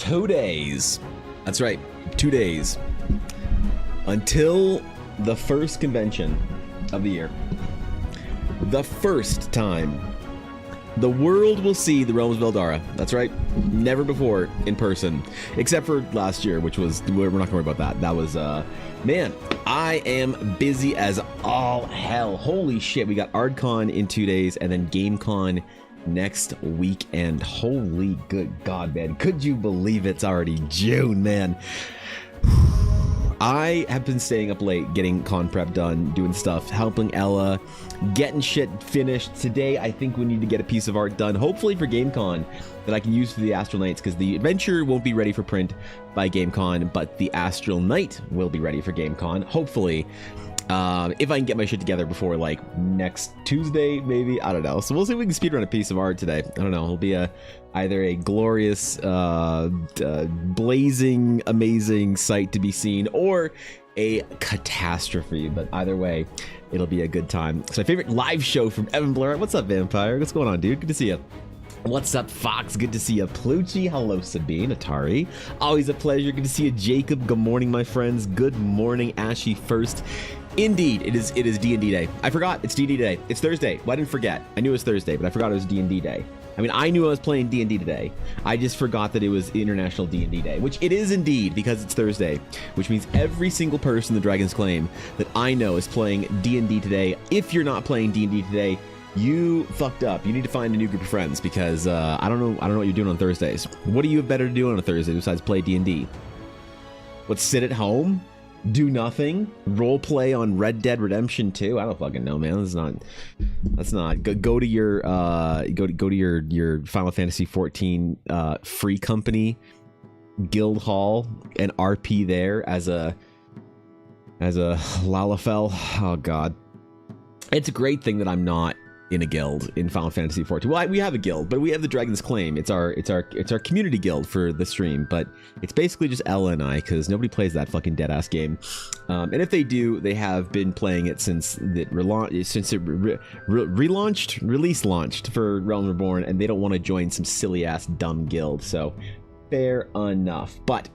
2 days. That's right, 2 days until the first convention of the year. The first time the world will see the Realms of Eldara. That's right, never before in person, except for last year, which was, we're not gonna worry about that. That was, man, I am busy as all hell. Holy shit, we got ArdCon in 2 days and then GameCon next weekend. Holy good God, man. Could you believe it's already June, man? I have been staying up late getting con prep done, doing stuff, helping Ella, getting shit finished. Today, I think we need to get a piece of art done, hopefully for GameCon, that I can use for the Astral Knights, because the adventure won't be ready for print by GameCon, but the Astral Knight will be ready for GameCon, hopefully. If I can get my shit together before like next Tuesday, maybe, I don't know. So we'll see if we can speedrun a piece of art today. I don't know. It'll be either a glorious, blazing, amazing sight to be seen, or a catastrophe. But either way, it'll be a good time. It's my favorite live show from Evan Blair. What's up, Vampire? What's going on, dude? Good to see you. What's up, Fox? Good to see you. Plucci. Hello, Sabine. Atari. Always a pleasure. Good to see you, Jacob. Good morning, my friends. Good morning, Ashy First. Indeed, it is D&D day. I forgot it's D&D day. It's Thursday. Well, I didn't forget. I knew it was Thursday, but I forgot it was D&D day. I mean, I knew I was playing D&D today. I just forgot that it was International D&D day, which it is indeed, because it's Thursday, which means every single person in the Dragon's Claim that I know is playing D&D today. If you're not playing D&D today, you fucked up. You need to find a new group of friends, because I don't know what you're doing on Thursdays. What do you have better to do on a Thursday besides play D&D? What, sit at home? Do nothing? Role play on Red Dead Redemption 2? I don't fucking know, man. That's not. Go to your your Final Fantasy 14 free company guild hall and RP there as a Lalafell. Oh god. It's a great thing that I'm not in a guild in Final Fantasy 14. Well, we have a guild, but we have the Dragon's Claim. It's our community guild for the stream, but it's basically just Ella and I, because nobody plays that fucking dead ass game. And if they do, they have been playing it since it release launched for Realm Reborn, and they don't want to join some silly ass dumb guild. So fair enough. But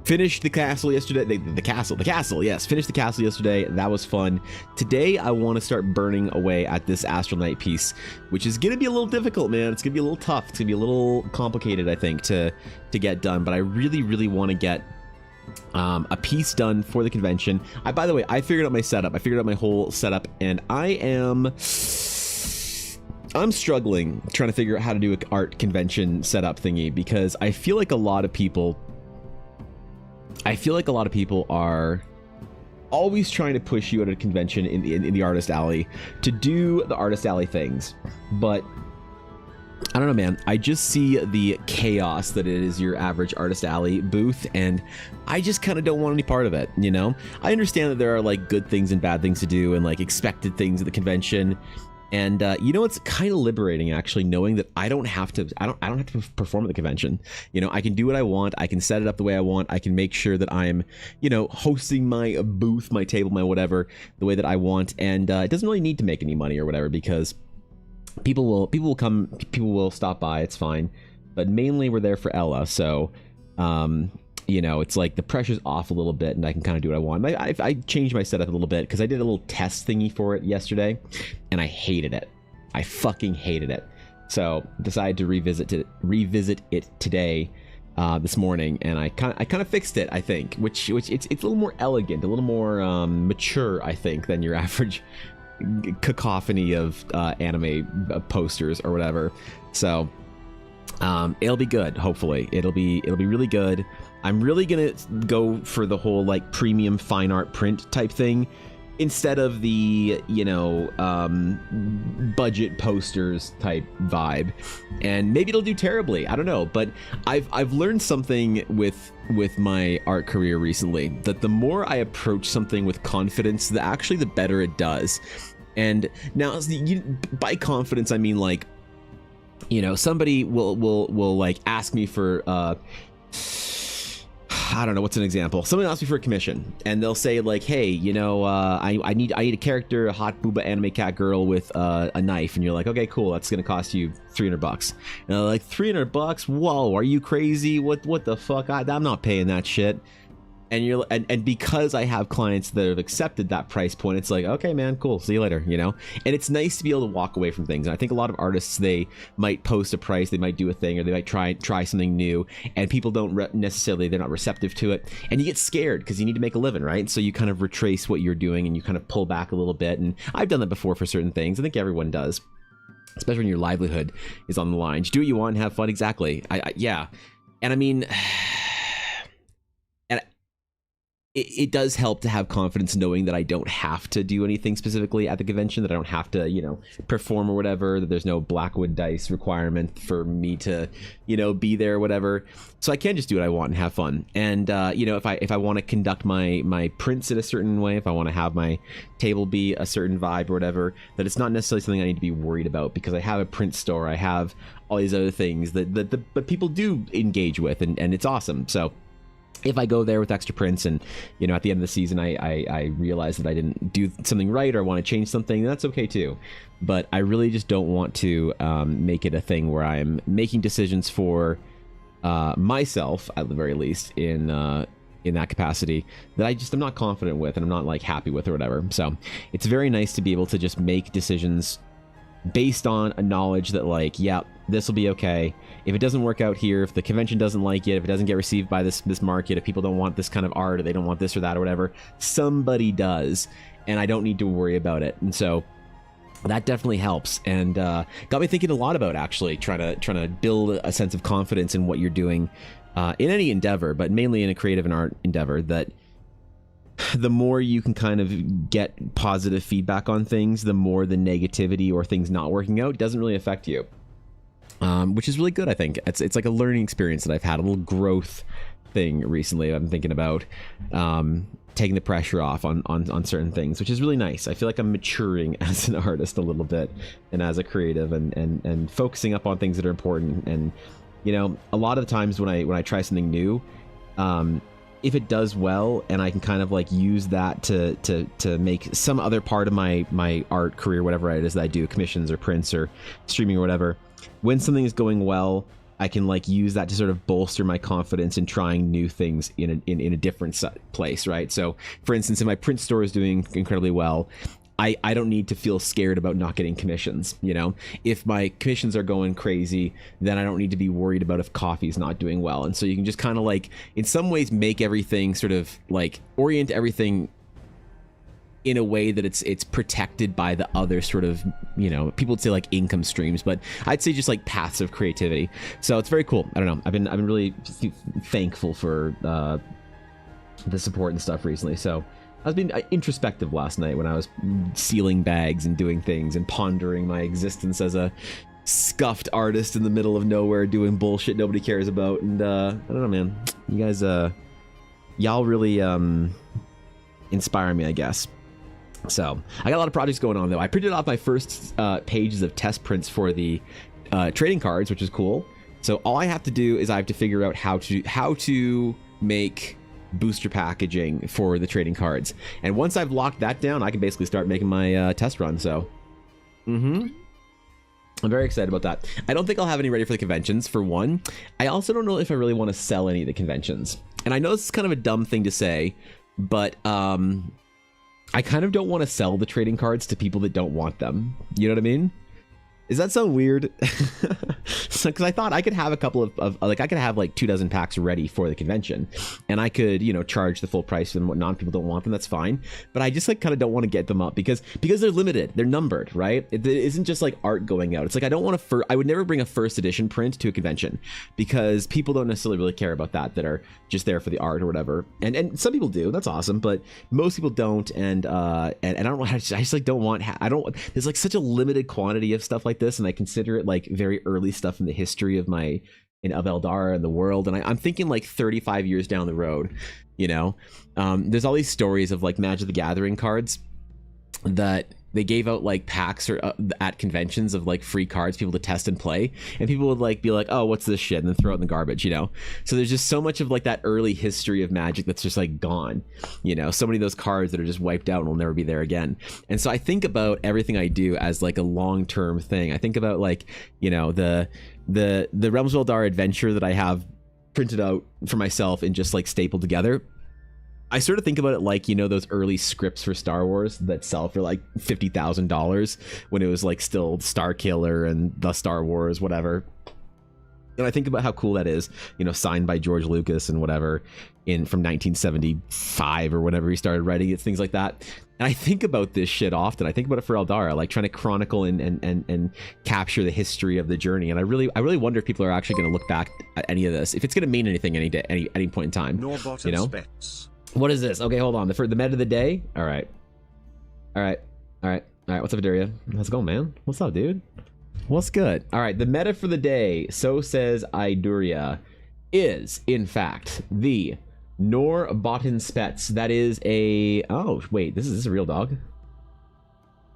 finished the castle yesterday. The castle, yes. Finished the castle yesterday. That was fun. Today, I want to start burning away at this Astral Knight piece, which is going to be a little difficult, man. It's going to be a little tough. It's going to be a little complicated, I think, to get done. But I really, really want to get a piece done for the convention. By the way, I figured out my setup. I figured out my whole setup, and I'm struggling trying to figure out how to do an art convention setup thingy, because I feel like a lot of people are always trying to push you at a convention in the Artist Alley to do the Artist Alley things. But I don't know, man. I just see the chaos that it is your average Artist Alley booth, and I just kind of don't want any part of it, you know? I understand that there are like good things and bad things to do and like expected things at the convention. And you know, it's kind of liberating actually knowing that I don't have to perform at the convention. You know, I can do what I want. I can set it up the way I want. I can make sure that I'm, you know, hosting my booth, my table, my whatever, the way that I want. And it doesn't really need to make any money or whatever, because people will come, people will stop by. It's fine. But mainly we're there for Ella. So, you know, it's like the pressure's off a little bit, and I can kind of do what I want. I changed my setup a little bit because I did a little test thingy for it yesterday, and I hated it. I fucking hated it. So decided to revisit it today, this morning, and I kind of fixed it. I think, which it's a little more elegant, a little more mature, I think, than your average cacophony of anime posters or whatever. So it'll be good. Hopefully, it'll be really good. I'm really gonna go for the whole like premium fine art print type thing instead of the, you know, budget posters type vibe. And maybe it'll do terribly, I don't know, but I've learned something with my art career recently, that the more I approach something with confidence, the better it does. And now by confidence I mean, like, you know, somebody will like ask me for I don't know, what's an example? Someone asks me for a commission, and they'll say like, hey, you know, I need a character, a hot booba anime cat girl with a knife, and you're like, okay, cool, that's gonna cost you $300. And they're like, $300? Whoa, are you crazy? What the fuck? I'm not paying that shit. And you're and because I have clients that have accepted that price point, it's like, okay, man, cool, see you later, you know. And it's nice to be able to walk away from things. And I think a lot of artists, they might post a price, they might do a thing, or they might try something new, and people don't necessarily, they're not receptive to it, and you get scared because you need to make a living, right? So you kind of retrace what you're doing and you kind of pull back a little bit. And I've done that before for certain things. I think everyone does, especially when your livelihood is on the line. Just do what you want and have fun. Exactly. Yeah. And I mean, it does help to have confidence knowing that I don't have to do anything specifically at the convention, that I don't have to, you know, perform or whatever, that there's no Blackwood dice requirement for me to, you know, be there or whatever. So I can just do what I want and have fun. And, you know, if I want to conduct my prints in a certain way, if I want to have my table be a certain vibe or whatever, that it's not necessarily something I need to be worried about, because I have a print store, I have all these other things that people do engage with, and it's awesome. So if I go there with extra prints and, you know, at the end of the season I realize that I didn't do something right or want to change something, that's okay too. But I really just don't want to make it a thing where I'm making decisions for myself, at the very least, in that capacity, that I'm not confident with and I'm not like happy with or whatever. So it's very nice to be able to just make decisions based on a knowledge that, like, yeah, this will be okay. If it doesn't work out here, if the convention doesn't like it, if it doesn't get received by this market, if people don't want this kind of art, or they don't want this or that or whatever, somebody does, and I don't need to worry about it. And so that definitely helps, and got me thinking a lot about actually trying to build a sense of confidence in what you're doing in any endeavor, but mainly in a creative and art endeavor, that the more you can kind of get positive feedback on things, the more the negativity or things not working out doesn't really affect you, which is really good. I think it's like a learning experience that I've had, a little growth thing recently. I'm thinking about taking the pressure off on certain things, which is really nice. I feel like I'm maturing as an artist a little bit, and as a creative, and focusing up on things that are important. And, you know, a lot of the times when I try something new, if it does well and I can kind of like use that to make some other part of my art career, whatever it is that I do, commissions or prints or streaming or whatever, when something is going well, I can like use that to sort of bolster my confidence in trying new things in a different place, right? So for instance, if my print store is doing incredibly well, I don't need to feel scared about not getting commissions, you know? If my commissions are going crazy, then I don't need to be worried about if coffee's not doing well. And so you can just kind of like, in some ways, make everything sort of like orient everything in a way that it's protected by the other sort of, you know, people would say like income streams, but I'd say just like paths of creativity. So it's very cool. I don't know. I've been really thankful for the support and stuff recently. So I was being introspective last night when I was sealing bags and doing things and pondering my existence as a scuffed artist in the middle of nowhere doing bullshit nobody cares about. And I don't know, man. You guys, y'all really inspire me, I guess. So I got a lot of projects going on, though. I printed off my first pages of test prints for the trading cards, which is cool. So all I have to do is I have to figure out how to make booster packaging for the trading cards, and once I've locked that down, I can basically start making my test run. So I'm very excited about that. I don't think I'll have any ready for the conventions, for one. I also don't know if I really want to sell any of the conventions, and I know this is kind of a dumb thing to say, but I kind of don't want to sell the trading cards to people that don't want them. You know what I mean? Does that sound weird? So, because I thought I could have a couple of like, I could have like 24 packs ready for the convention, and I could, you know, charge the full price and whatnot. People don't want them, that's fine. But I just like kind of don't want to get them up because they're limited, they're numbered, right? It isn't just like art going out. It's like I don't want to. I would never bring a first edition print to a convention because people don't necessarily really care about that are just there for the art or whatever. And some people do. That's awesome, but most people don't. And I don't want. I just like don't want. I don't. There's like such a limited quantity of stuff like this, and I consider it like very early stuff in the history of Eldara and the world, and I'm thinking like 35 years down the road, you know. There's all these stories of like Magic the Gathering cards that they gave out like packs or at conventions of like free cards people to test and play, and people would like be like, oh, what's this shit, and then throw it in the garbage, you know. So there's just so much of like that early history of Magic that's just like gone, you know. So many of those cards that are just wiped out and will never be there again. And so I think about everything I do as like a long-term thing. I think about like, you know, the Realms of Eldar adventure that I have printed out for myself and just like stapled together. I sort of think about it like, you know, those early scripts for Star Wars that sell for like $50,000 when it was like still Star Killer and the Star Wars, whatever. And I think about how cool that is, you know, signed by George Lucas and whatever from 1975 or whenever he started writing it, things like that. And I think about this shit often. I think about it for Eldar, like trying to chronicle and capture the history of the journey. And I really wonder if people are actually going to look back at any of this, if it's going to mean anything any point in time. You know? What is this? Okay, hold on. The meta of the day. All right. What's up, Daria? How's it going, man? What's up, dude? What's good? All right. The meta for the day, so says Iduria, is in fact the Nor Botan Spets. That is a... Oh, wait. This is a real dog?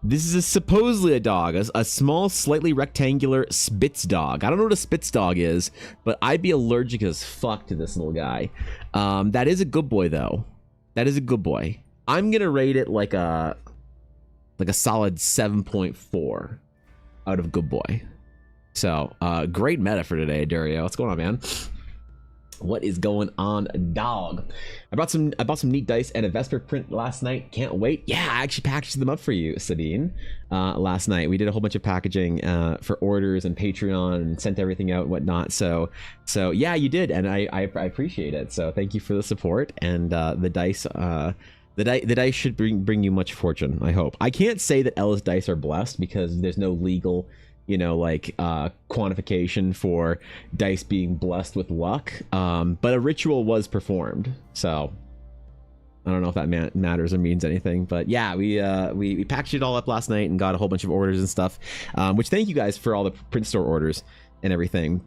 This is supposedly a dog. A small, slightly rectangular Spitz dog. I don't know what a Spitz dog is, but I'd be allergic as fuck to this little guy. That is a good boy, though. That is a good boy. I'm going to rate it like a solid 7.4 out of good boy. So, great meta for today, Dario. What's going on, man? What is going on, dog? I bought some neat dice and a Vesper print last night. Can't wait. Yeah, I actually packaged them up for you, Sabine. Last night we did a whole bunch of packaging for orders and Patreon and sent everything out and whatnot. So yeah, you did, and I appreciate it. So thank you for the support. And the dice. The dice should bring you much fortune, I hope. I can't say that Ella's dice are blessed because there's no legal, you know, like quantification for dice being blessed with luck, but a ritual was performed, so I don't know if that matters or means anything. But yeah, we packaged it all up last night and got a whole bunch of orders and stuff, which thank you guys for all the print store orders and everything.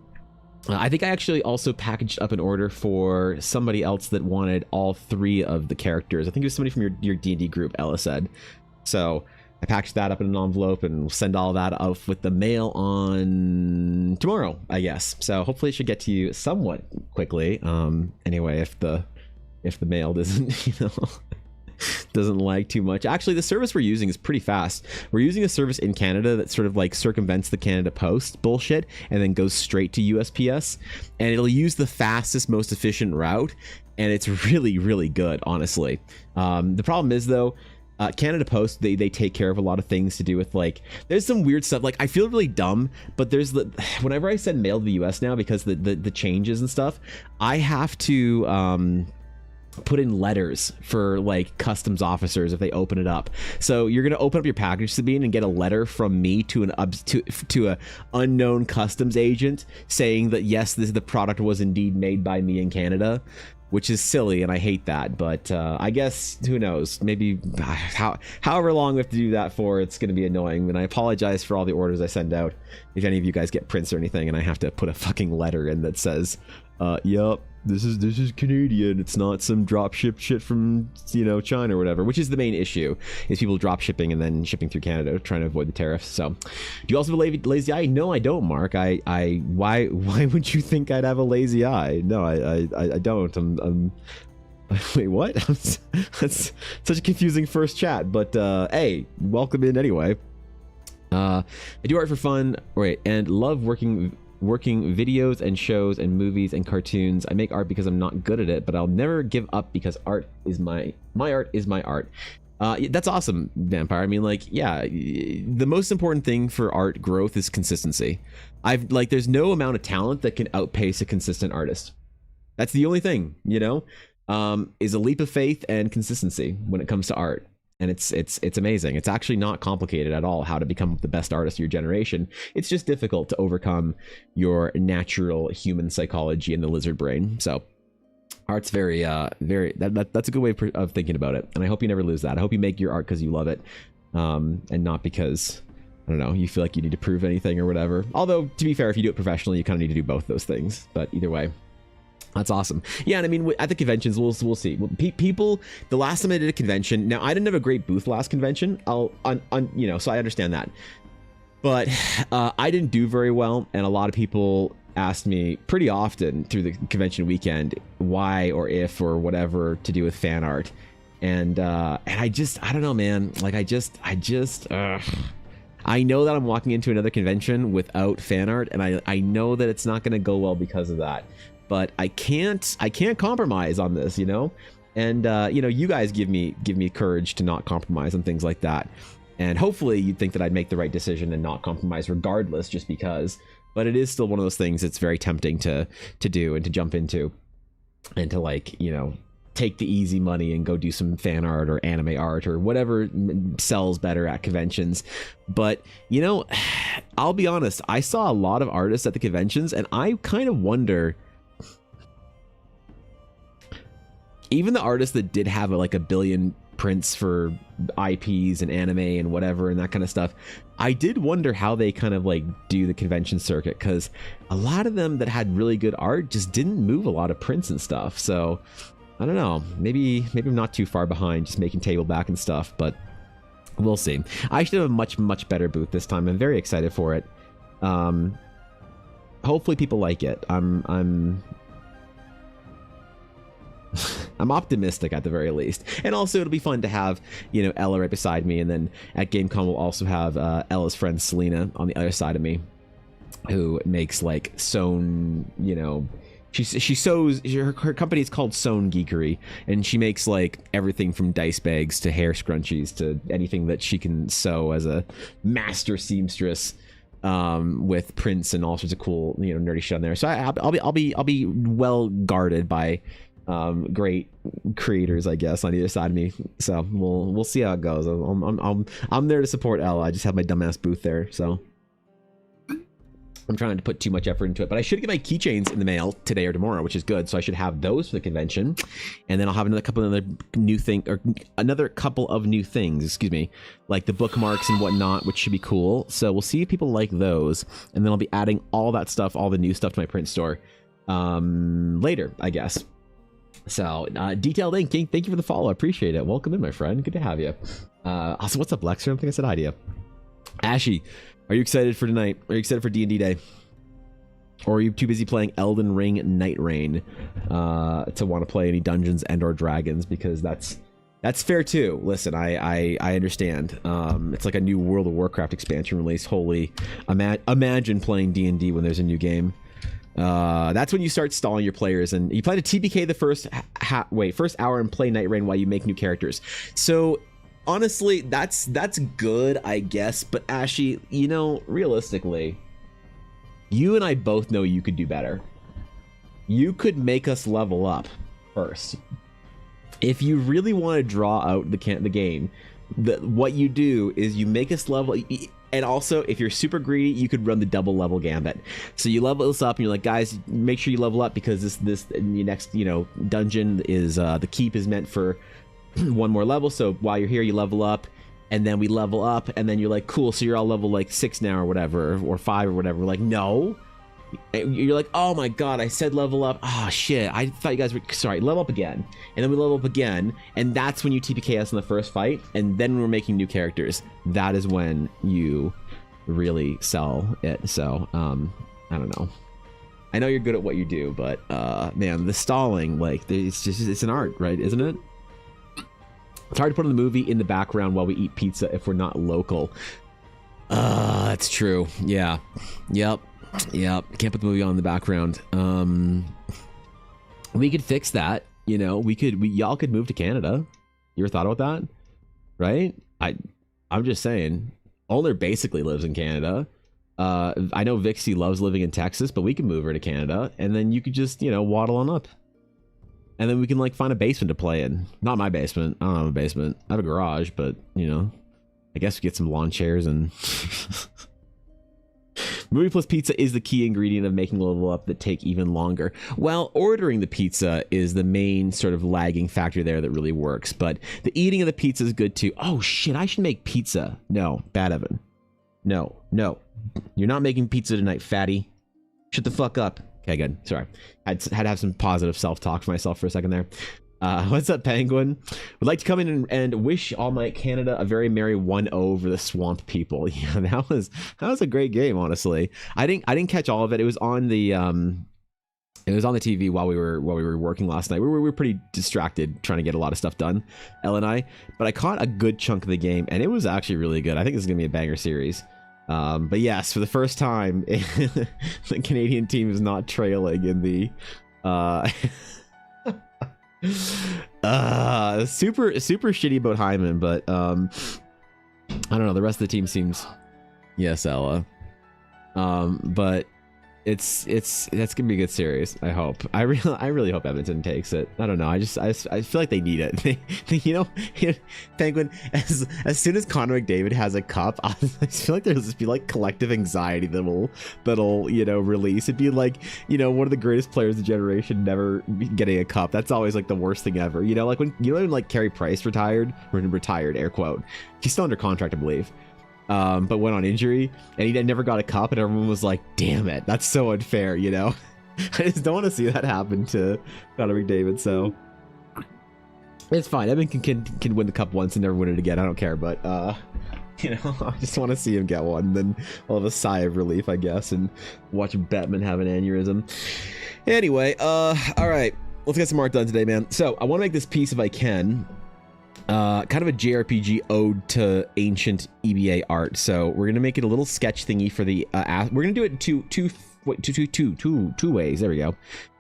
I think I actually also packaged up an order for somebody else that wanted all 3 of the characters. I think it was somebody from your D&D group, Ella said. So I packaged that up in an envelope and we'll send all that off with the mail on tomorrow, I guess. So hopefully it should get to you somewhat quickly. Anyway, if the mail doesn't, you know, doesn't lag too much. Actually, the service we're using is pretty fast. We're using a service in Canada that sort of like circumvents the Canada Post bullshit and then goes straight to USPS, and it'll use the fastest, most efficient route, and it's really, really good, honestly. The problem is, though, Canada Post, they take care of a lot of things to do with, like, there's some weird stuff. Like, I feel really dumb, but whenever I send mail to the US now, because the changes and stuff, I have to put in letters for like customs officers if they open it up. So you're gonna open up your package, Sabine, and get a letter from me to a unknown customs agent saying that yes, the product was indeed made by me in Canada, which is silly, and I hate that. But I guess, who knows, maybe however long we have to do that for, it's going to be annoying. And I apologize for all the orders I send out if any of you guys get prints or anything and I have to put a fucking letter in that says yep, this is Canadian, it's not some drop ship shit from, you know, China or whatever, which is the main issue, is people drop shipping and then shipping through Canada trying to avoid the tariffs. So do you also have a lazy eye? No, I don't, Mark. Why would you think I'd have a lazy eye? No, I don't. Wait, what? That's such a confusing first chat, but hey, welcome in anyway. I do art for fun, right, and love working videos and shows and movies and cartoons. I make art because I'm not good at it, but I'll never give up because art is my art is my art. That's awesome, Vampire. I mean, like, yeah, the most important thing for art growth is consistency. There's no amount of talent that can outpace a consistent artist. That's the only thing, you know, is a leap of faith and consistency when it comes to art. And it's amazing. It's actually not complicated at all how to become the best artist of your generation. It's just difficult to overcome your natural human psychology and the lizard brain. So art's very that's a good way of thinking about it. And I hope you never lose that. I hope you make your art because you love it, and not because, I don't know, you feel like you need to prove anything or whatever. Although, to be fair, if you do it professionally, you kind of need to do both those things. But either way. That's awesome. Yeah, and I mean, at the conventions, we'll see. People, the last time I did a convention, now I didn't have a great booth last convention. So I understand that, but I didn't do very well, and a lot of people asked me pretty often through the convention weekend why or if or whatever to do with fan art, and I don't know, man. Like I know that I'm walking into another convention without fan art, and I know that it's not going to go well because of that. But I can't compromise on this, you know? And you guys give me courage to not compromise on things like that. And hopefully you'd think that I'd make the right decision and not compromise regardless, just because. But it is still one of those things that's very tempting to do and to jump into, and to, like, you know, take the easy money and go do some fan art or anime art or whatever sells better at conventions. But, you know, I'll be honest, I saw a lot of artists at the conventions, and I kind of wonder, even the artists that did have like a billion prints for IPs and anime and whatever and that kind of stuff, I did wonder how they kind of like do the convention circuit, because a lot of them that had really good art just didn't move a lot of prints and stuff. So I don't know, maybe I'm not too far behind just making table back and stuff, but we'll see. I should have a much better booth this time. I'm very excited for it. Hopefully people like it. I'm optimistic at the very least. And also it'll be fun to have, you know, Ella right beside me, and then at GameCon we'll also have Ella's friend Selena on the other side of me, who makes like sewn, you know, she sews, her company is called Sewn Geekery, and she makes like everything from dice bags to hair scrunchies to anything that she can sew as a master seamstress, with prints and all sorts of cool, you know, nerdy shit on there. So I'll be well guarded by great creators, I guess, on either side of me. So we'll see how it goes. I'm there to support Ella. I just have my dumbass booth there, so I'm trying to put too much effort into it. But I should get my keychains in the mail today or tomorrow, which is good. So I should have those for the convention, and then I'll have another couple of new things, excuse me, like the bookmarks and whatnot, which should be cool. So we'll see if people like those, and then I'll be adding all that stuff, all the new stuff, to my print store later, I guess. So, Detailed Ink, thank you for the follow. I appreciate it. Welcome in, my friend. Good to have you. Also, what's up, Lex? I don't think I said hi to you. Ashy, are you excited for tonight? Are you excited for D&D Day? Or are you too busy playing Elden Ring Night Rain to want to play any Dungeons and or Dragons? Because that's fair too. Listen, I understand. It's like a new World of Warcraft expansion release. Holy, imagine playing D&D when there's a new game. That's when you start stalling your players, and you plan to TPK the first hour and play Night Rain while you make new characters. So honestly, that's good, I guess. But Ashy, you know, realistically, you and I both know you could do better. You could make us level up first. If you really want to draw out the game, what you do is you make us level. And also, if you're super greedy, you could run the double level gambit. So you level this up, and you're like, guys, make sure you level up, because this in the next, you know, dungeon is the keep is meant for one more level. So while you're here, you level up, and then we level up, and then you're like, cool. So you're all level like 6 now, or whatever, or 5 or whatever. We're like, no. You're like, oh my god, I said level up. Oh shit, I thought you guys were sorry. Level up again, and then we level up again, and that's when you TPK us in the first fight, and then we're making new characters. That is when you really sell it. So I don't know. I know you're good at what you do, but man, the stalling, like, it's an art, right? Isn't it? It's hard to put on the movie in the background while we eat pizza if we're not local. That's true. Yeah. Yep. Can't put the movie on in the background. We could fix that. You know, y'all could move to Canada. You ever thought about that? Right? I'm just saying. Olner basically lives in Canada. I know Vixie loves living in Texas, but we can move her to Canada, and then you could just, you know, waddle on up. And then we can, like, find a basement to play in. Not my basement. I don't have a basement. I have a garage, but, you know, I guess we get some lawn chairs and... Movie plus pizza is the key ingredient of making level up that take even longer. Well, ordering the pizza is the main sort of lagging factor there that really works, but the eating of the pizza is good too. Oh shit, I should make pizza. No, Bad Evan. No. You're not making pizza tonight, fatty. Shut the fuck up. Okay, good. Sorry. Had to have some positive self-talk for myself for a second there. What's up, Penguin? Would like to come in and wish All Might Canada a very merry 1-0 over the Swamp People. Yeah, that was a great game, honestly. I didn't catch all of it. It was on the TV while we were working last night. We were pretty distracted trying to get a lot of stuff done, Elle and I. But I caught a good chunk of the game, and it was actually really good. I think this is gonna be a banger series. But yes, for the first time, the Canadian team is not trailing in the super shitty about Hyman, but I don't know, the rest of the team seems, yes, Ella, but that's gonna be a good series. I hope. I really hope Edmonton takes it. I don't know. I feel like they need it. You know, Penguin. As soon as Connor McDavid has a cup, I feel like there'll just be like collective anxiety that'll release. It'd be like, one of the greatest players of the generation never getting a cup. That's always like the worst thing ever. Like when like Carey Price retired air quote. He's still under contract, I believe. But went on injury and he never got a cup, and everyone was like, damn it, that's so unfair. I just don't want to see that happen to Connor McDavid. So it's fine. Edmonton can win the cup once and never win it again. I don't care, but I just want to see him get one, and then I'll have a sigh of relief, I guess, and watch Bettman have an aneurysm. Anyway, all right, let's get some art done today, man. So I want to make this piece if I can. Kind of a JRPG ode to ancient EBA art. So we're gonna make it a little sketch thingy for the we're gonna do it two ways. There we go.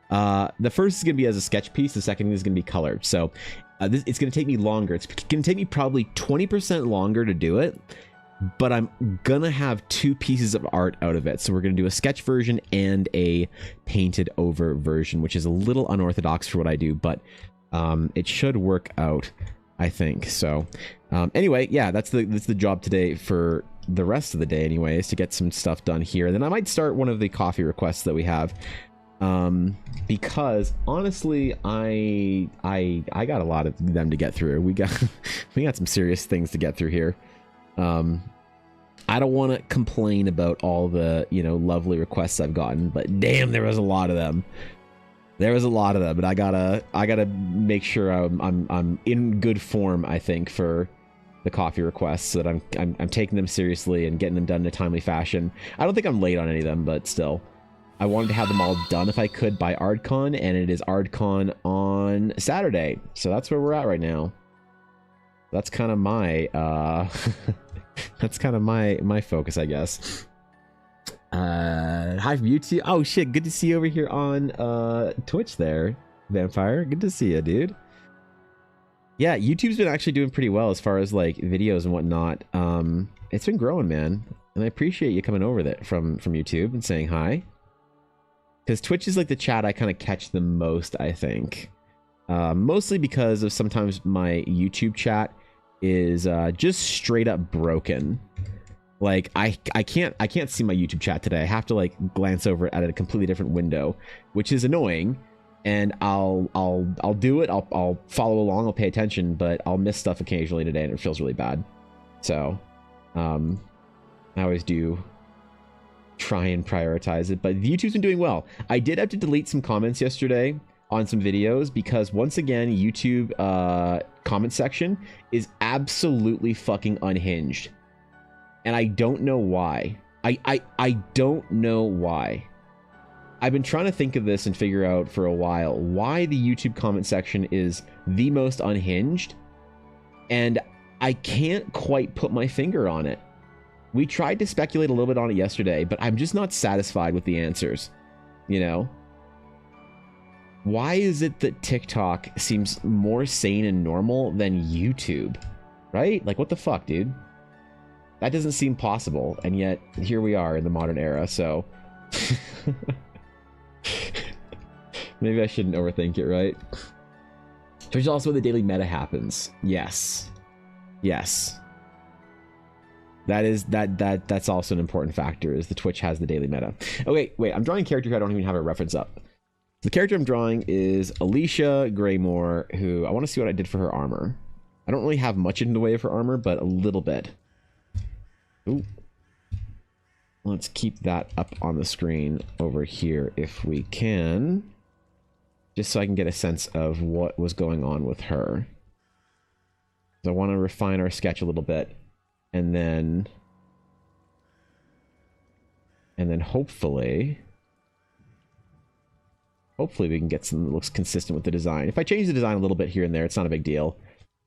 The first is gonna be as a sketch piece. The second is gonna be colored. So it's gonna take me longer. It's gonna take me probably 20% longer to do it, but I'm gonna have two pieces of art out of it. So we're gonna do a sketch version and a painted over version, which is a little unorthodox for what I do, but it should work out, I think. So anyway, yeah, that's the job today for the rest of the day anyway, is to get some stuff done here. And then I might start one of the coffee requests that we have, because honestly, I got a lot of them to get through. We got some serious things to get through here. I don't want to complain about all the lovely requests I've gotten, but damn, there was a lot of them. But I gotta make sure I'm in good form, I think, for the coffee requests, so that I'm taking them seriously and getting them done in a timely fashion. I don't think I'm late on any of them, but still, I wanted to have them all done if I could by ArdCon, and it is ArdCon on Saturday, so that's where we're at right now. That's kind of my my focus, I guess. Hi from YouTube. Oh shit, good to see you over here on Twitch there, Vampire. Good to see you, dude. Yeah, YouTube's been actually doing pretty well as far as like videos and whatnot. It's been growing, man, and I appreciate you coming over there from YouTube and saying hi, because Twitch is like the chat I kind of catch the most, I think, mostly because of sometimes my YouTube chat is just straight up broken. Like I can't see my YouTube chat today. I have to like glance over it at a completely different window, which is annoying. And I'll do it. I'll follow along. I'll pay attention, but I'll miss stuff occasionally today, and it feels really bad. So, I always do try and prioritize it. But YouTube's been doing well. I did have to delete some comments yesterday on some videos because once again, YouTube comment section is absolutely fucking unhinged. And I don't know why. I don't know why. I've been trying to think of this and figure out for a while why the YouTube comment section is the most unhinged, and I can't quite put my finger on it. We tried to speculate a little bit on it yesterday, but I'm just not satisfied with the answers. Why is it that TikTok seems more sane and normal than YouTube? Right? Like, what the fuck, dude? That doesn't seem possible, and yet here we are in the modern era, so maybe I shouldn't overthink it, right? There's also where the daily meta happens. Yes. That's also an important factor, is the Twitch has the daily meta. Okay, wait, I'm drawing a character who I don't even have a reference up. The character I'm drawing is Alicia Greymore, who I want to see what I did for her armor. I don't really have much in the way of her armor, but a little bit. Ooh. let's keep that up on the screen over here if we can, just so I can get a sense of what was going on with her. So I want to refine our sketch a little bit, and then hopefully we can get something that looks consistent with the design. If I change the design a little bit here and there, it's not a big deal.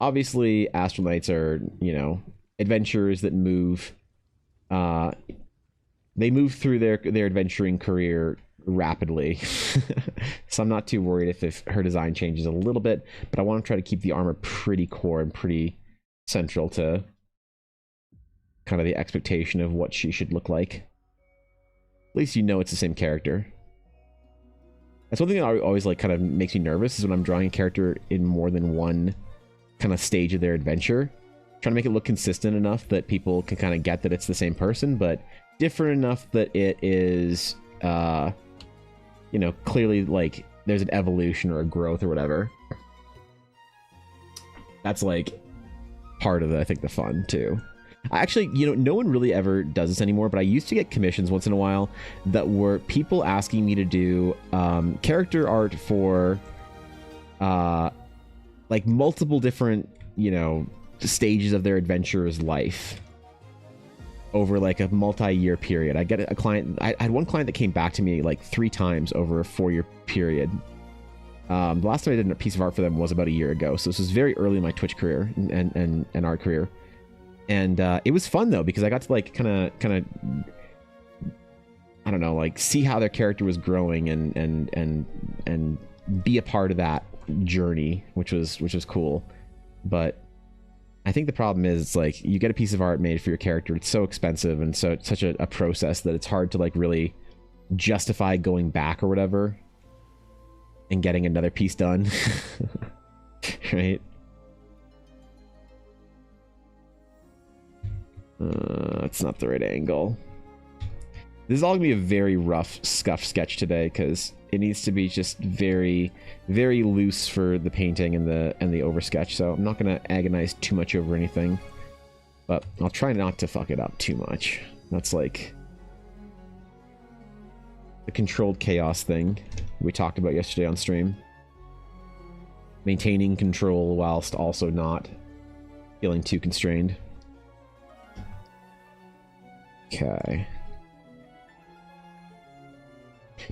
Obviously, Astral Knights are, you know, adventurers that move. They move through their adventuring career rapidly. So I'm not too worried if her design changes a little bit, but I want to try to keep the armor pretty core and pretty central to kind of the expectation of what she should look like. At least you know it's the same character. That's one thing that always like kind of makes me nervous, is when I'm drawing a character in more than one kind of stage of their adventure. Trying to make it look consistent enough that people can kind of get that it's the same person, but different enough that it is, you know, clearly like there's an evolution or a growth or whatever. That's like part of I think the fun too. Actually, you know, no one really ever does this anymore, but I used to get commissions once in a while that were people asking me to do character art for like multiple different, you know, stages of their adventurer's life over like a multi-year period. I get a client, I had one client that came back to me like 3 times over a 4-year period. The last time I did a piece of art for them was about a year ago, so this was very early in my Twitch career and art career. And it was fun though, because I got to like kind of I don't know, like see how their character was growing and be a part of that journey, which was cool. But I think the problem is, it's like you get a piece of art made for your character, it's so expensive and so it's such a process that it's hard to like really justify going back or whatever and getting another piece done. Right? That's not the right angle. This is all gonna be a very rough, scuffed sketch today, because it needs to be just very, very loose for the painting and the oversketch. So I'm not gonna agonize too much over anything, but I'll try not to fuck it up too much. That's like the controlled chaos thing we talked about yesterday on stream. Maintaining control whilst also not feeling too constrained. Okay.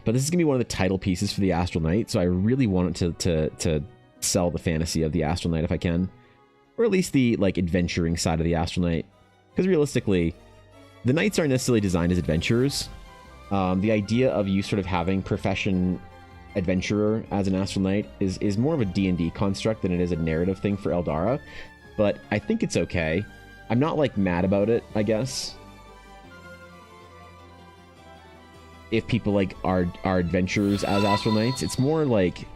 But this is gonna be one of the title pieces for the Astral Knight, so I really want it to sell the fantasy of the Astral Knight if I can, or at least the like adventuring side of the Astral Knight, because realistically, the knights aren't necessarily designed as adventurers. The idea of you sort of having profession adventurer as an Astral Knight is more of a D&D construct than it is a narrative thing for Eldara, but I think it's okay. I'm not like mad about it, I guess. If people like are adventurers as Astral Knights, it's more like,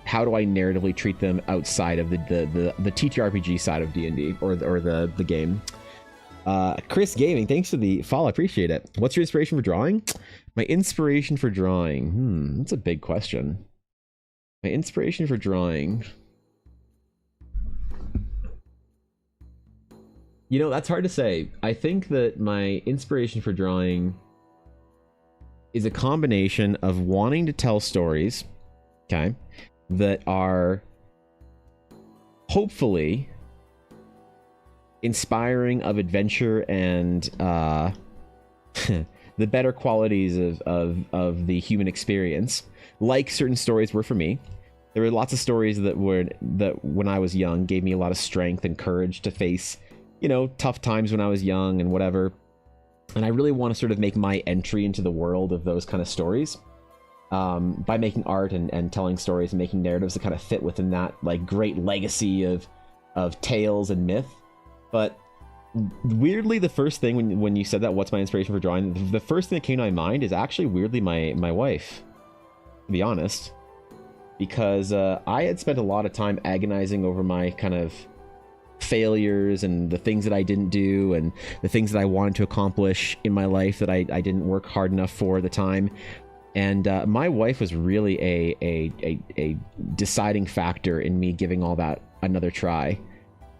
how do I narratively treat them outside of the TTRPG side of D&D or the game. Chris Gaming, thanks for the follow, I appreciate it. What's your inspiration for drawing? My inspiration for drawing, that's a big question. My inspiration for drawing, you know, that's hard to say. I think that my inspiration for drawing is a combination of wanting to tell stories, okay, that are hopefully inspiring of adventure and the better qualities of the human experience, like certain stories were for me. There were lots of stories that when I was young gave me a lot of strength and courage to face, you know, tough times when I was young and whatever. And I really want to sort of make my entry into the world of those kind of stories by making art and telling stories and making narratives that kind of fit within that like great legacy of tales and myth. But weirdly, the first thing when you said that, what's my inspiration for drawing, the first thing that came to my mind is actually weirdly my wife, to be honest, because I had spent a lot of time agonizing over my kind of failures and the things that I didn't do and the things that I wanted to accomplish in my life that I didn't work hard enough for at the time. And my wife was really a deciding factor in me giving all that another try.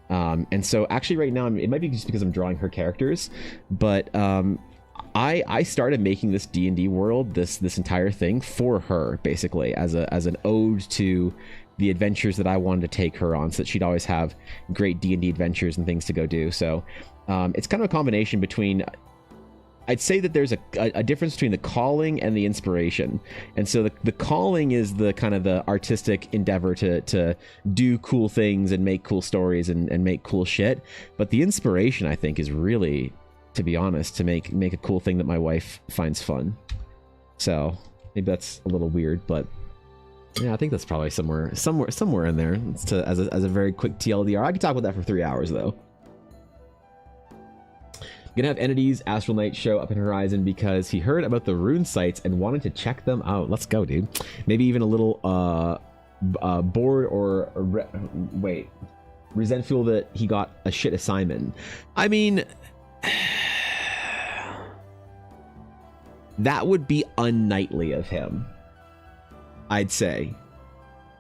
And so actually right now, it might be just because I'm drawing her characters, but I started making this D&D world, this entire thing for her, basically, as an ode to the adventures that I wanted to take her on, so that she'd always have great D&D adventures and things to go do. So it's kind of a combination between, I'd say that there's a difference between the calling and the inspiration. And so the calling is the kind of the artistic endeavor to do cool things and make cool stories and make cool shit. But the inspiration, I think, is really, to be honest, to make a cool thing that my wife finds fun. So maybe that's a little weird, but yeah, I think that's probably somewhere in there. It's as a very quick TLDR. I could talk about that for 3 hours though. Gonna have Entity's Astral Knight show up in Horizon because he heard about the rune sites and wanted to check them out. Let's go, dude. Maybe even a little bored or resentful that he got a shit assignment. I mean, that would be unknightly of him, I'd say,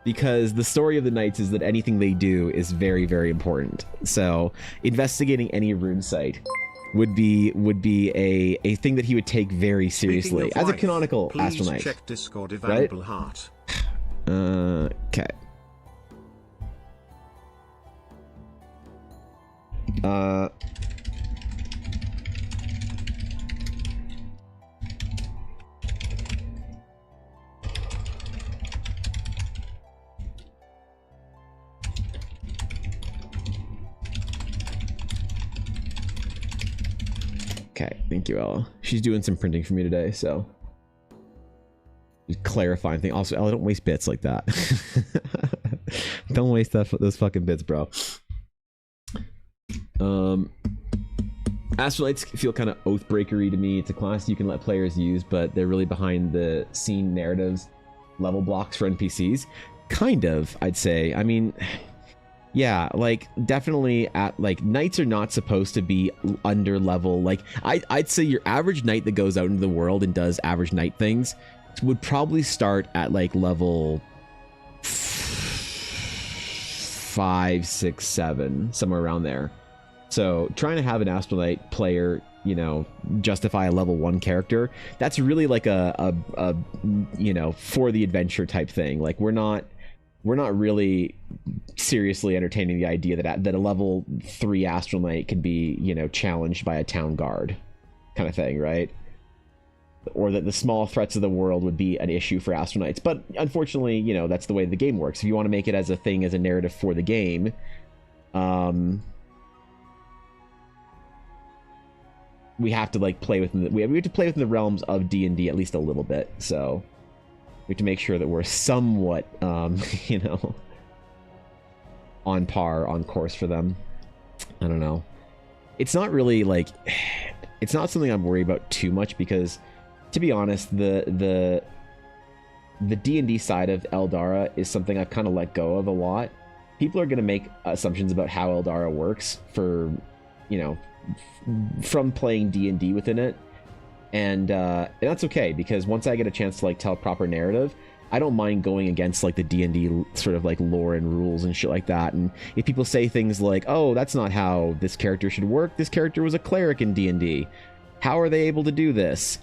because the story of the Knights is that anything they do is very, very important. So investigating any rune site would be a thing that he would take very seriously as a canonical Astral Knight. Check Discord available, right? Heart. Okay. Okay, thank you, Ella. She's doing some printing for me today, so clarifying thing. Also, Ella, don't waste bits like that. Don't waste those fucking bits, bro. Astral Knights feel kind of oathbreakery to me. It's a class you can let players use, but they're really behind the scene narratives, level blocks for NPCs. Kind of, I'd say. I mean, yeah, like definitely knights are not supposed to be under level. Like I'd say your average knight that goes out into the world and does average knight things would probably start at like level 5, 6, 7, somewhere around there. So trying to have an Astral Knight player, you know, justify a level 1 character, that's really like a you know, for the adventure type thing. Like we're not really seriously entertaining the idea that a level 3 Astral Knight could be, you know, challenged by a town guard kind of thing, right? Or that the small threats of the world would be an issue for Astral Knights. But unfortunately, you know, that's the way the game works. If you want to make it as a thing, as a narrative for the game, we have to like play within we have to play within the realms of D&D at least a little bit. So we have to make sure that we're somewhat, you know, on course for them. I don't know. It's not really like, it's not something I'm worried about too much because, to be honest, the D&D side of Eldara is something I've kind of let go of a lot. People are going to make assumptions about how Eldara works for, you know, from playing D&D within it. And that's okay, because once I get a chance to like tell proper narrative, I don't mind going against like the D&D sort of like lore and rules and shit like that. And if people say things like, oh, that's not how this character should work, this character was a cleric in D&D, how are they able to do this?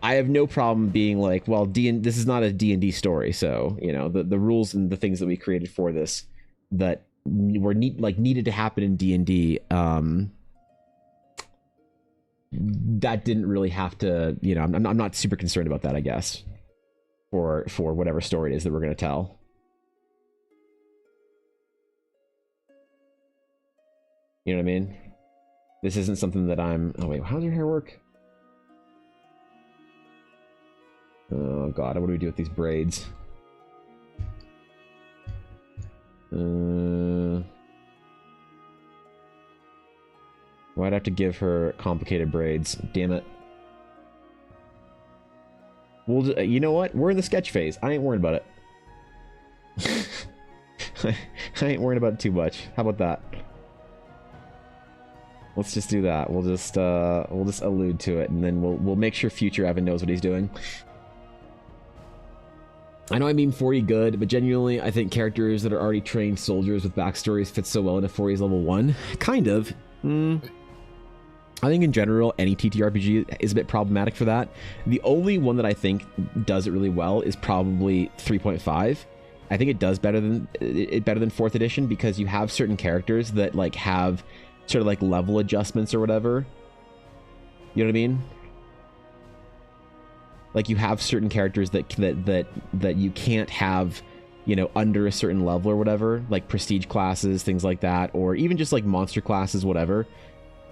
I have no problem being like, well, this is not a D&D story, so, you know, the rules and the things that we created for this that were needed to happen in D&D, that didn't really have to, you know, I'm not super concerned about that, I guess, for whatever story it is that we're going to tell. You know what I mean? This isn't something that I'm... Oh, wait, how does your hair work? Oh, God, what do we do with these braids? Why'd I have to give her complicated braids? Damn it. Well, you know what? We're in the sketch phase. I ain't worried about it. I ain't worried about it too much. How about that? Let's just do that. We'll just allude to it, and then we'll make sure future Evan knows what he's doing. I know I mean 4E good, but genuinely, I think characters that are already trained soldiers with backstories fit so well into 4E's level 1. Kind of. I think in general, any TTRPG is a bit problematic for that. The only one that I think does it really well is probably 3.5. I think it does better than 4th edition because you have certain characters that like have sort of like level adjustments or whatever. You know what I mean? Like you have certain characters that you can't have, you know, under a certain level or whatever, like prestige classes, things like that, or even just like monster classes, whatever.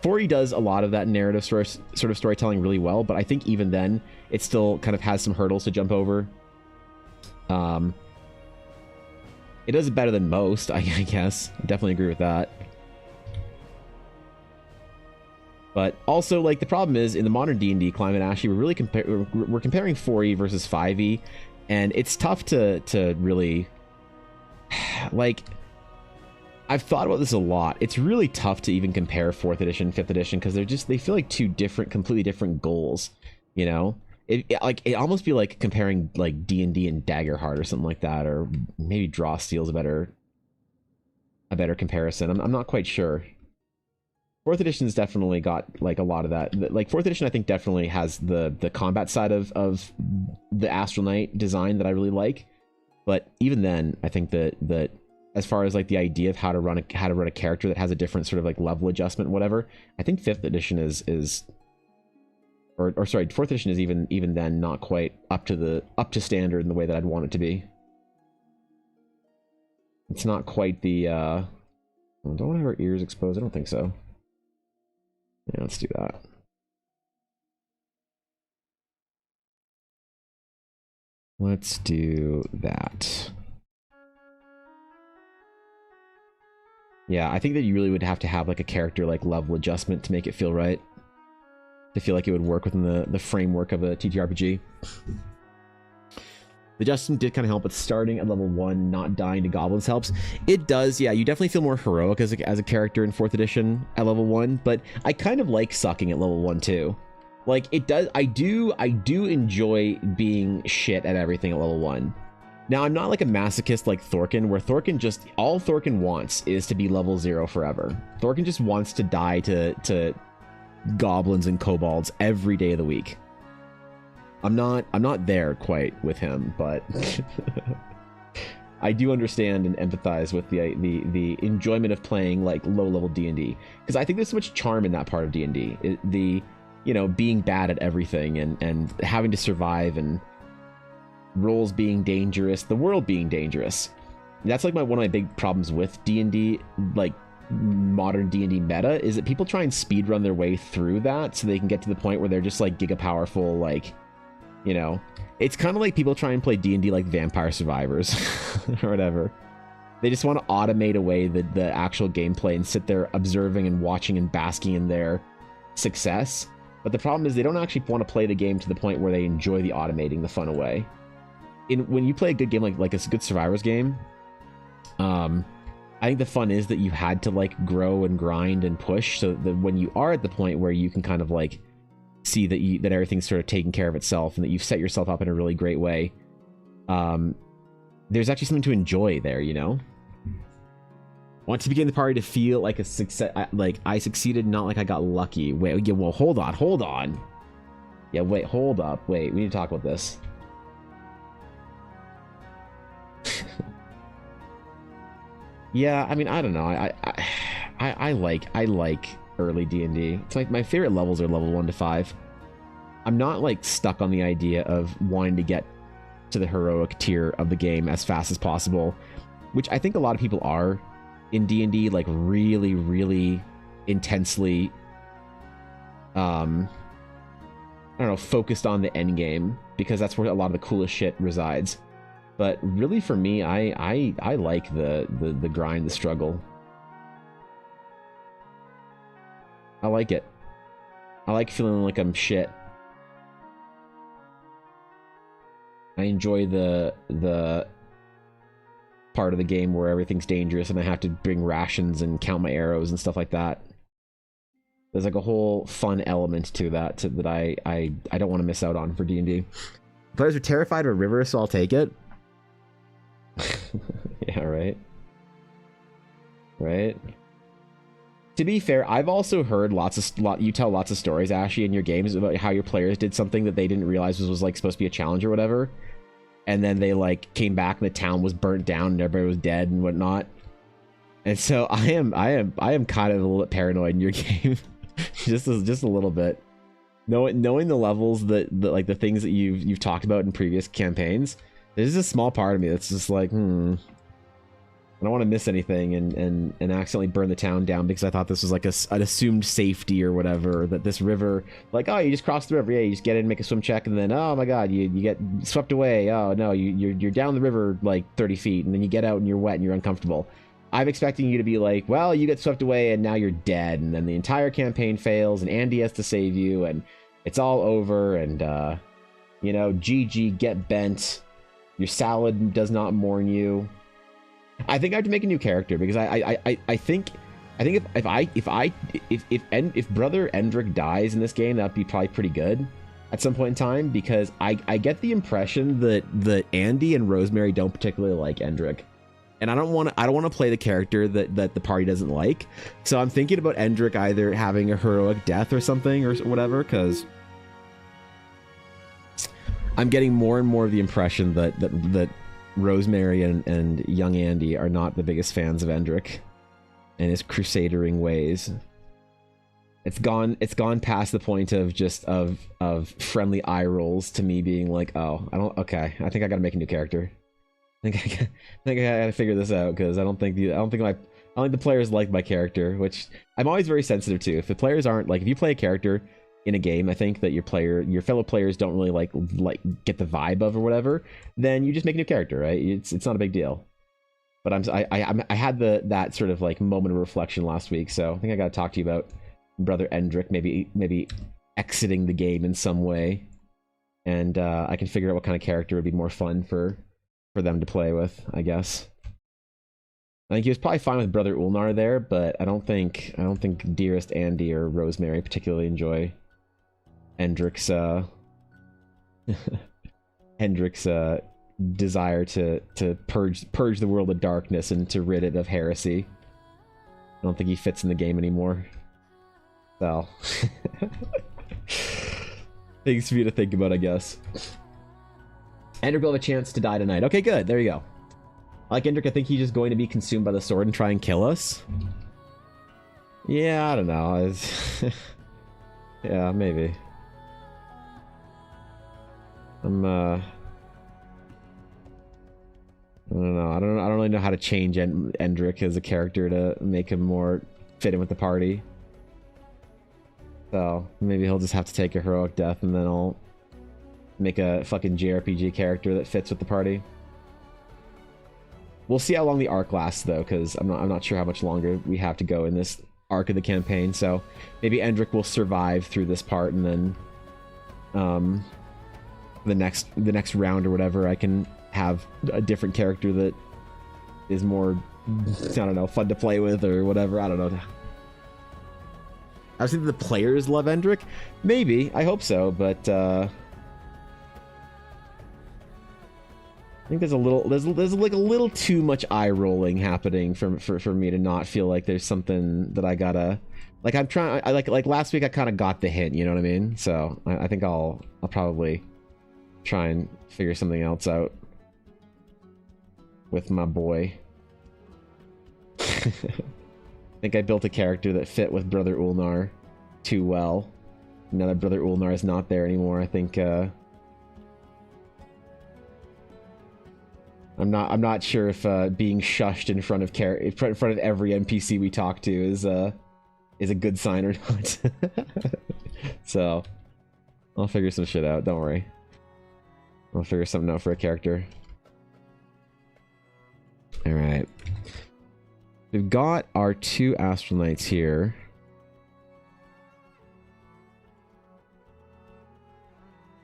4E does a lot of that narrative sort of storytelling really well, but I think even then it still kind of has some hurdles to jump over. It does it better than most, I guess. I definitely agree with that. But also, like, the problem is in the modern D&D climate, actually, we're really we're comparing 4E versus 5E, and it's tough to really, like, I've thought about this a lot. It's really tough to even compare 4th edition, 5th edition, because they feel like two completely different goals, you know? It almost be like comparing like D&D and Daggerheart or something like that, or maybe Draw Steel's a better comparison. I'm not quite sure. 4th edition's definitely got like a lot of that. Like 4th edition, I think definitely has the combat side of the Astral Knight design that I really like. But even then, I think that as far as like the idea of how to run a character that has a different sort of like level adjustment, whatever, I think 5th edition is or sorry, 4th edition is even then not quite up to standard in the way that I'd want it to be. It's not quite the don't want to have our ears exposed. I don't think so. Yeah, let's do that. Let's do that. Yeah, I think that you really would have to have like a character like level adjustment to make it feel right. To feel like it would work within the framework of a TTRPG. The adjustment did kind of help with starting at level 1, not dying to goblins helps. It does, yeah, you definitely feel more heroic as a character in 4th edition at level 1, but I kind of like sucking at level 1 too. Like, it does, I do enjoy being shit at everything at level 1. Now, I'm not like a masochist like Thorkin, where all Thorkin wants is to be level 0 forever. Thorkin just wants to die to goblins and kobolds every day of the week. I'm not there quite with him, but I do understand and empathize with the enjoyment of playing like low level D&D, because I think there's so much charm in that part of D&D. You know, being bad at everything and having to survive, and roles being dangerous, the world being dangerous. That's like one of my big problems with D&D, like modern D&D meta, is that people try and speedrun their way through that so they can get to the point where they're just like giga powerful, like, you know, it's kind of like people try and play D&D like Vampire Survivors or whatever. They just want to automate away the actual gameplay and sit there observing and watching and basking in their success. But the problem is they don't actually want to play the game to the point where they enjoy the automating the fun away. When you play a good game like a good Survivors game, I think the fun is that you had to like grow and grind and push, so that when you are at the point where you can kind of like see that everything's sort of taken care of itself and that you've set yourself up in a really great way, there's actually something to enjoy there, you know? Want to begin the party to feel like a success, like I succeeded, not like I got lucky. Wait, yeah, well, hold on. Yeah, wait, hold up. Wait, we need to talk about this. Yeah, I mean, I don't know. I like early D&D. It's like my favorite levels are level 1 to 5. I'm not like stuck on the idea of wanting to get to the heroic tier of the game as fast as possible, which I think a lot of people are in D&D, like really, really intensely, I don't know, focused on the end game, because that's where a lot of the coolest shit resides. But really, for me, I like the grind, the struggle. I like it. I like feeling like I'm shit. I enjoy the part of the game where everything's dangerous and I have to bring rations and count my arrows and stuff like that. There's like a whole fun element to that that I don't want to miss out on for D&D. Players are terrified of a river, so I'll take it. Yeah, right. Right. To be fair, I've also heard you tell lots of stories, Ashy, in your games about how your players did something that they didn't realize was like supposed to be a challenge or whatever, and then they like came back and the town was burnt down and everybody was dead and whatnot. And so I am kind of a little bit paranoid in your game, just a little bit. Knowing the levels that like the things that you've talked about in previous campaigns, there's a small part of me that's just like, I don't want to miss anything and accidentally burn the town down because I thought this was like an assumed safety or whatever, that this river, like, oh, you just cross the river, yeah, you just get in, make a swim check, and then, oh my god, you get swept away, oh no, you're down the river like 30 feet, and then you get out and you're wet and you're uncomfortable. I'm expecting you to be like, well, you get swept away and now you're dead, and then the entire campaign fails and Andy has to save you and it's all over, and you know, GG, get bent, your salad does not mourn you. I think I have to make a new character because I think if Brother Endrick dies in this game, that'd be probably pretty good at some point in time, because I get the impression that Andy and Rosemary don't particularly like Endrick, and I don't want to play the character that the party doesn't like. So I'm thinking about Endrick either having a heroic death or something or whatever, because I'm getting more and more of the impression that Rosemary and young Andy are not the biggest fans of Endrick and his crusadering ways. It's gone past the point of just of friendly eye rolls to me being like, oh, I think I gotta make a new character. I think I gotta figure this out, because I don't think the players like my character, which I'm always very sensitive to. If the players aren't like, if you play a character in a game, I think that your fellow players don't really like get the vibe of or whatever, then you just make a new character, right? It's not a big deal. But I had that sort of like moment of reflection last week, so I think I got to talk to you about Brother Endrick, maybe exiting the game in some way, and I can figure out what kind of character would be more fun for them to play with, I guess. I think he was probably fine with Brother Ulnar there, but I don't think Dearest Andy or Rosemary particularly enjoy Hendrick's desire to purge the world of darkness and to rid it of heresy. I don't think he fits in the game anymore. So things for you to think about, I guess. Hendrick will have a chance to die tonight. Okay, good. There you go. Like Hendrick, I think he's just going to be consumed by the sword and try and kill us. Yeah, I don't know. Yeah, maybe. I don't know. I don't really know how to change Endrick as a character to make him more fit in with the party. So maybe he'll just have to take a heroic death, and then I'll make a fucking JRPG character that fits with the party. We'll see how long the arc lasts, though, because I'm not sure how much longer we have to go in this arc of the campaign. So maybe Endrick will survive through this part, and then the next round or whatever, I can have a different character that is more, I don't know, fun to play with or whatever. I don't know. I was thinking the players love Endrick. Maybe, I hope so, but I think there's like a little too much eye rolling happening for me to not feel like there's something that I gotta, like, I'm trying. I like last week I kind of got the hint, you know what I mean? So I think I'll probably try and figure something else out with my boy. I think I built a character that fit with Brother Ulnar too well. Now that Brother Ulnar is not there anymore, I think I'm not sure if being shushed in front of every NPC we talk to is a good sign or not. So I'll figure some shit out. Don't worry. I'll figure something out for a character. All right. We've got our 2 Astral Knights here.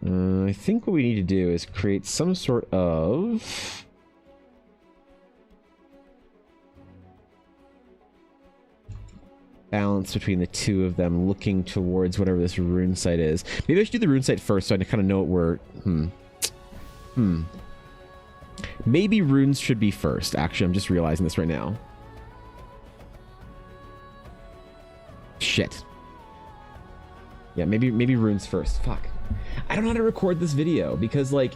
I think what we need to do is create some sort of balance between the two of them, looking towards whatever this rune site is. Maybe I should do the rune site first so I kind of know what we're... Maybe runes should be first. Actually, I'm just realizing this right now. shit. Yeah, maybe runes first. Fuck. I don't know how to record this video because, like,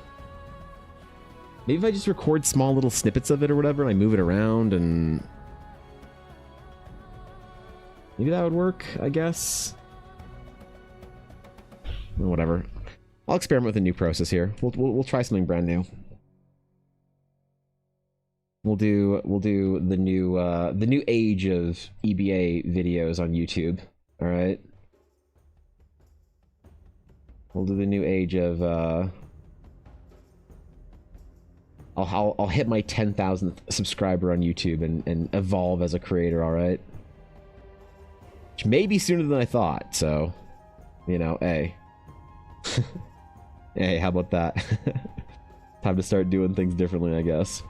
maybe if I just record small little snippets of it or whatever and I move it around and maybe that would work, I guess. Whatever. I'll experiment with a new process here. We'll try something brand new. We'll do the new age of EBA videos on YouTube. All right. We'll do the new age of I'll hit my 10,000th subscriber on YouTube and evolve as a creator. All right. Which may be sooner than I thought. So, you know, hey. Hey, how about that? Time to start doing things differently, I guess.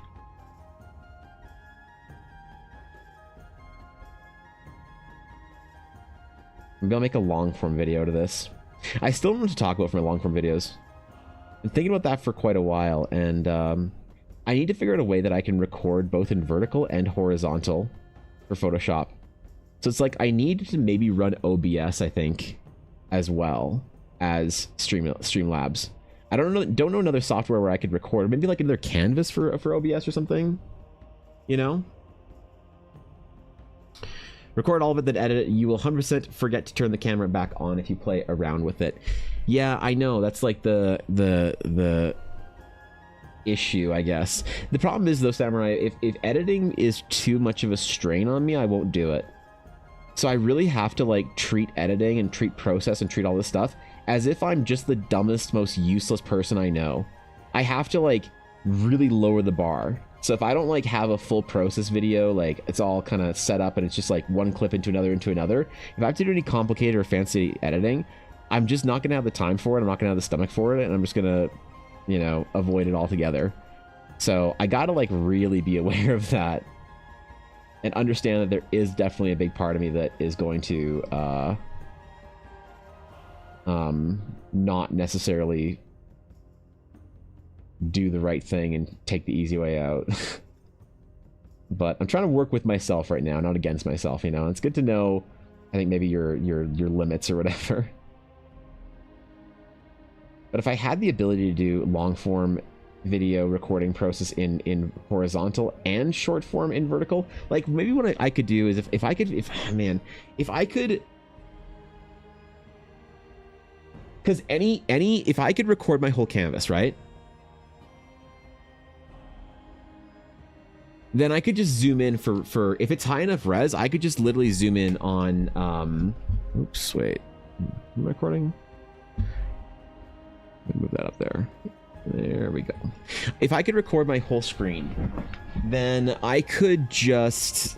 Maybe I'll make a long form video to this. I still don't know what to talk about for my long form videos. I'm thinking about that for quite a while, and I need to figure out a way that I can record both in vertical and horizontal for Photoshop. So it's like I need to maybe run OBS, I think, as well as Streamlabs. I don't know another software where I could record. Maybe like another Canvas for OBS or something. You know? Record all of it, then edit it. You will 100% forget to turn the camera back on if you play around with it. Yeah, I know. That's like the issue, I guess. The problem is though, Samurai, if editing is too much of a strain on me, I won't do it. So I really have to like treat editing and treat process and treat all this stuff as if I'm just the dumbest, most useless person I know. I have to like really lower the bar. So if I don't like have a full process video, like it's all kind of set up and it's just like one clip into another, if I have to do any complicated or fancy editing, I'm just not gonna have the time for it. I'm not gonna have the stomach for it. And I'm just gonna, you know, avoid it altogether. So I gotta like really be aware of that and understand that there is definitely a big part of me that is going to not necessarily do the right thing and take the easy way out. But I'm trying to work with myself right now, not against myself, you know. It's good to know, I think, maybe your limits or whatever. But if I had the ability to do long form video recording process in horizontal and short form in vertical, like maybe what I could do is if I could, because if I could record my whole canvas, right? Then I could just zoom in for if it's high enough res, I could just literally zoom in on oops, wait. Am I recording? Move that up there. There we go. If I could record my whole screen, then I could just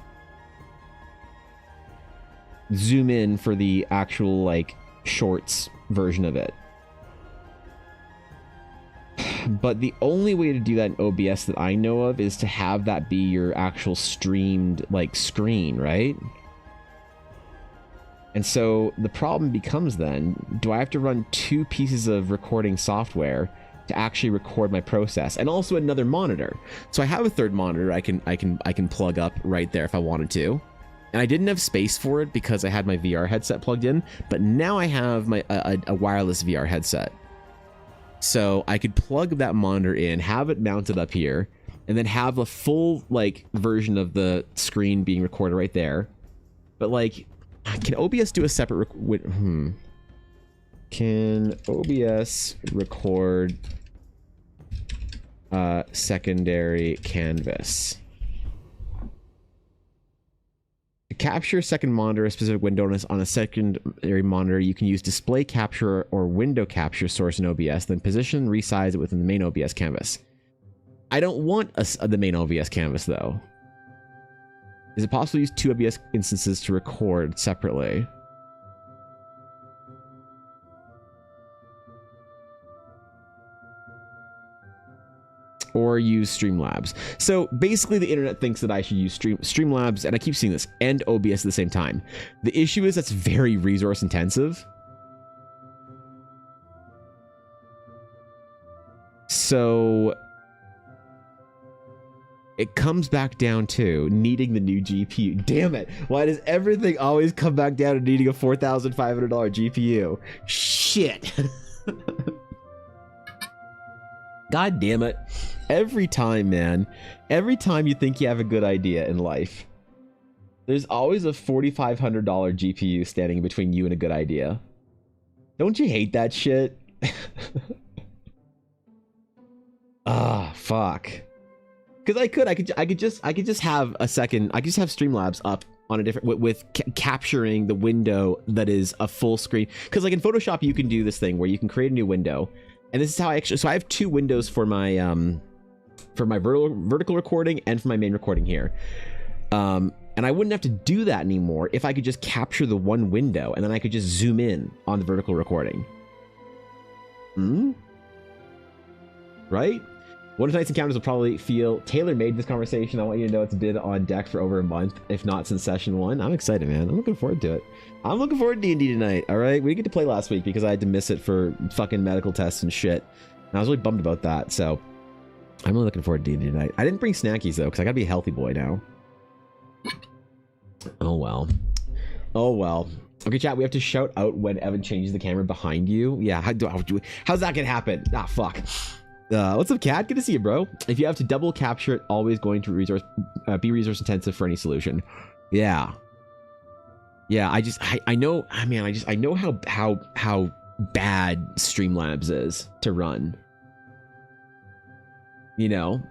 zoom in for the actual like shorts version of it. But the only way to do that in OBS that I know of is to have that be your actual streamed like screen, right? And so the problem becomes then, do I have to run two pieces of recording software to actually record my process, and also another monitor? So I have a third monitor I can plug up right there if I wanted to. And I didn't have space for it because I had my VR headset plugged in, but now I have my a wireless VR headset. So I could plug that monitor in, have it mounted up here, and then have a full like version of the screen being recorded right there. But like, can OBS do a separate Can OBS record secondary canvas? To capture a second monitor, a specific window on a secondary monitor, you can use display capture or window capture source in OBS, then position and resize it within the main OBS canvas. I don't want the main OBS canvas though. Is it possible to use two OBS instances to record separately? Or use Streamlabs. So basically the internet thinks that I should use Streamlabs, and I keep seeing this, and OBS at the same time. The issue is that's very resource intensive. So It comes back down to needing the new GPU. Damn it. Why does everything always come back down to needing a $4,500 GPU? Shit. God damn it. Every time, man. Every time you think you have a good idea in life, there's always a $4,500 GPU standing between you and a good idea. Don't you hate that shit? Ah, fuck. Because I could just have a second. I could just have Streamlabs up on a different with capturing the window that is a full screen. Because like in Photoshop, you can do this thing where you can create a new window, and this is how I actually. So I have two windows for my vertical recording and for my main recording here. And I wouldn't have to do that anymore if I could just capture the one window and then I could just zoom in on the vertical recording. Right? One of tonight's encounters will probably feel tailor-made this conversation. I want you to know it's been on deck for over a month, if not since session 1. I'm excited, man. I'm looking forward to it. I'm looking forward to D&D tonight, all right? We didn't get to play last week because I had to miss it for fucking medical tests and shit. And I was really bummed about that, so I'm really looking forward to D&D tonight. I didn't bring snackies, though, because I gotta be a healthy boy now. Oh, well. Oh, well. Okay, chat, we have to shout out when Evan changes the camera behind you. Yeah, how's that gonna happen? Ah, fuck. What's up, Cat? Good to see you, bro. If you have to double capture it, always going to be resource intensive for any solution. Yeah. Yeah, I know. I mean, I know how bad Streamlabs is to run. You know,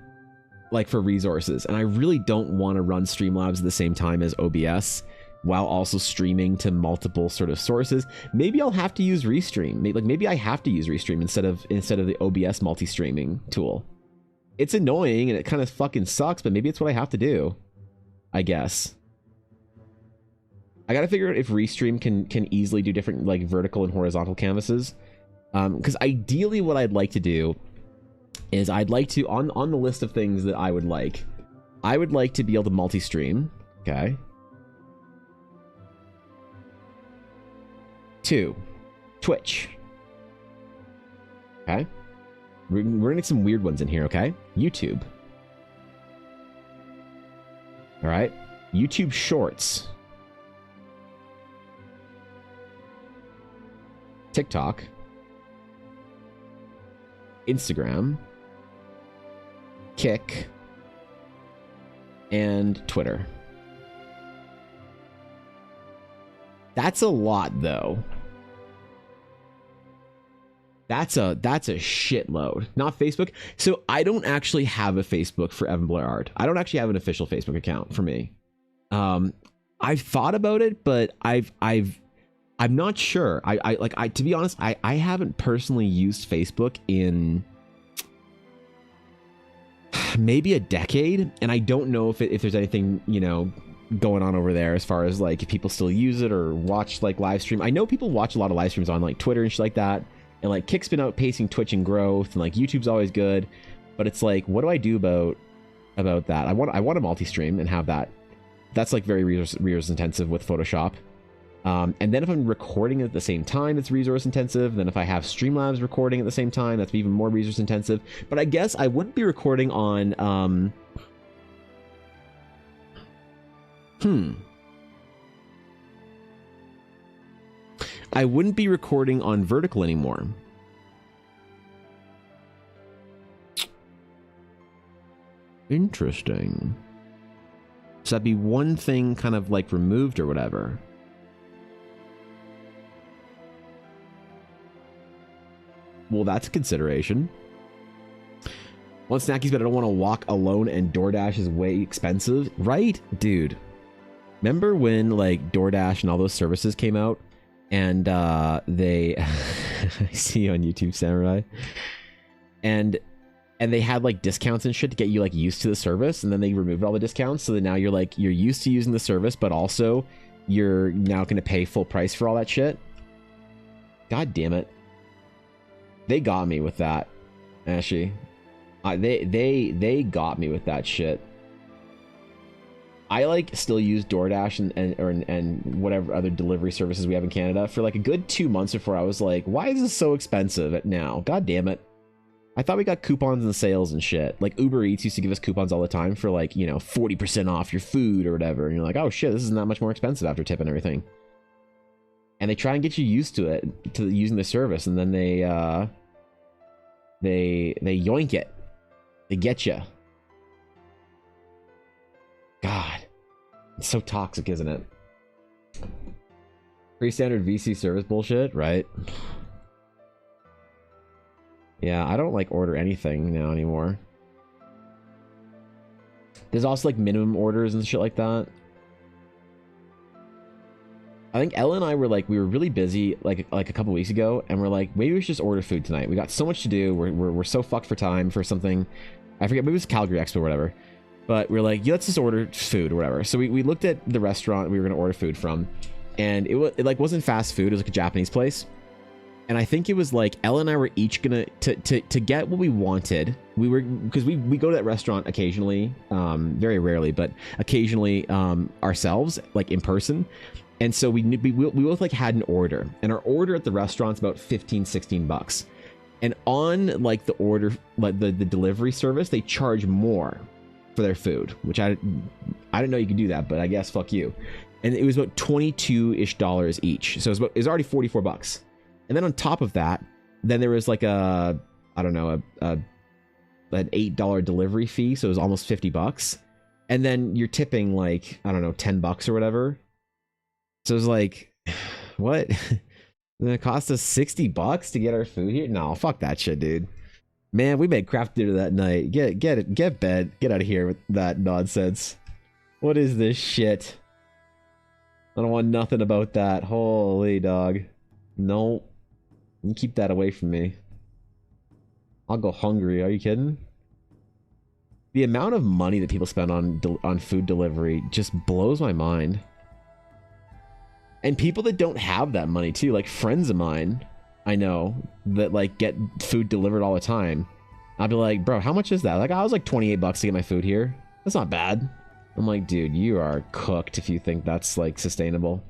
like for resources, and I really don't want to run Streamlabs at the same time as OBS while also streaming to multiple sort of sources. Maybe I'll have to use Restream. Maybe I have to use Restream instead of the OBS multi-streaming tool. It's annoying and it kind of fucking sucks, but maybe it's what I have to do, I guess. I gotta figure out if Restream can easily do different like vertical and horizontal canvases. Because ideally what I'd like to do is I'd like to, on the list of things that I would like to be able to multi-stream. Okay. 2, Twitch. Okay. We're gonna get some weird ones in here, okay? YouTube. All right. YouTube Shorts. TikTok. Instagram. Kick. And Twitter. That's a lot, though. That's a shitload. Not Facebook. So I don't actually have a Facebook for Evan Blair Art. I don't actually have an official Facebook account for me. I've thought about it, but I'm not sure. I to be honest, I haven't personally used Facebook in maybe a decade, and I don't know if there's anything, you know, going on over there as far as like if people still use it or watch like live stream. I know people watch a lot of live streams on like Twitter and shit like that, and like Kick's been outpacing Twitch in growth, and like YouTube's always good, but it's like, what do I do about that? I want a multi-stream and have that. That's like very resource intensive with Photoshop. And then if I'm recording at the same time, it's resource intensive. Then if I have Streamlabs recording at the same time, that's even more resource intensive. But I guess I wouldn't be recording on I wouldn't be recording on vertical anymore. Interesting. So that'd be one thing kind of like removed or whatever. Well, that's a consideration. Want snackies, but I don't want to walk alone, and DoorDash is way expensive. Right? Dude. Remember when like DoorDash and all those services came out, and they I see you on YouTube, Samurai, and they had like discounts and shit to get you like used to the service, and then they removed all the discounts, so that now you're used to using the service, but also you're now going to pay full price for all that shit. God damn it. They got me with that, Ashy. They got me with that shit. I like still use DoorDash and whatever other delivery services we have in Canada for like a good 2 months before I was like, why is this so expensive now? God damn it. I thought we got coupons and sales and shit. Like Uber Eats used to give us coupons all the time for like, 40% off your food or whatever. And you're like, oh shit, this is not much more expensive after tip and everything. And they try and get you used to it, to using the service, and then they yoink it. They get you. God, it's so toxic, isn't it? Pre-standard VC service bullshit, right? Yeah, I don't like order anything now anymore. There's also like minimum orders and shit like that. I think Ella and I were like, we were really busy like a couple weeks ago, and we're like, maybe we should just order food tonight. We got so much to do. We're so fucked for time for something. I forget, maybe it was Calgary Expo or whatever. But we're like, yeah, let's just order food or whatever. So we looked at the restaurant we were gonna order food from, and it like wasn't fast food. It was like a Japanese place. And I think it was like Ella and I were each gonna to get what we wanted. We were, because we go to that restaurant occasionally, very rarely, but occasionally ourselves, like in person. And so we both like had an order, and our order at the restaurant's about $15-16. And on like the order, like the delivery service, they charge more for their food, which I didn't know you could do that, but I guess fuck you. And it was about $22-ish each. So it was already $44. And then on top of that, then there was like an $8 delivery fee, so it was almost $50. And then you're tipping like, I don't know, $10 or whatever. So it was like, what? Then it cost us $60 to get our food here? No, fuck that shit, dude. Man, we made craft dinner that night. Get bed. Get out of here with that nonsense. What is this shit? I don't want nothing about that. Holy dog. No. You keep that away from me. I'll go hungry. Are you kidding? The amount of money that people spend on food delivery just blows my mind. And people that don't have that money too, like friends of mine, I know, that like get food delivered all the time. I'll be like, bro, how much is that? Like, I was like $28 to get my food here. That's not bad. I'm like, dude, you are cooked if you think that's like sustainable.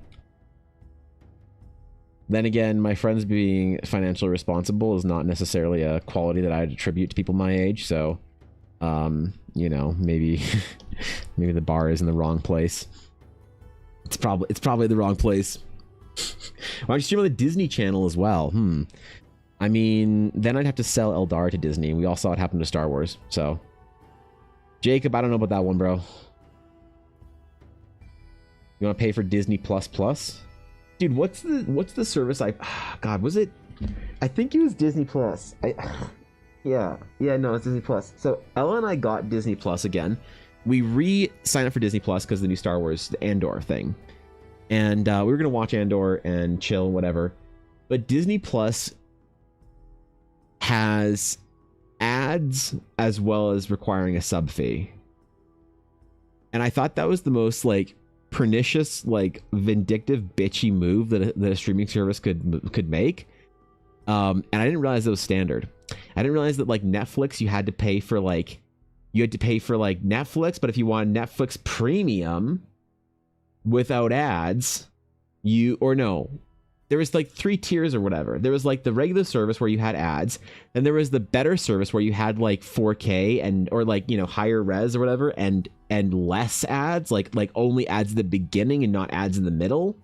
Then again, my friends being financially responsible is not necessarily a quality that I'd attribute to people my age. So, maybe maybe the bar is in the wrong place. It's probably the wrong place. Why don't you stream on the Disney Channel as well? I mean, then I'd have to sell Eldar to Disney. We all saw it happen to Star Wars. So, Jacob, I don't know about that one, bro. You want to pay for Disney Plus Plus? Dude, what's the service God, was it? I think it was Disney Plus. No, it's Disney Plus. So Ella and I got Disney Plus again. We re-signed up for Disney Plus because of the new Star Wars, the Andor thing. And we were going to watch Andor and chill and whatever. But Disney Plus has ads as well as requiring a sub fee. And I thought that was the most like pernicious, like vindictive, bitchy move that a streaming service could make. And I didn't realize that was standard. I didn't realize that like Netflix, you had to pay for like Netflix, but if you want Netflix Premium without ads, there was like 3 tiers or whatever. There was like the regular service where you had ads, and there was the better service where you had like 4K or like, higher res or whatever, and less ads, like only ads at the beginning and not ads in the middle.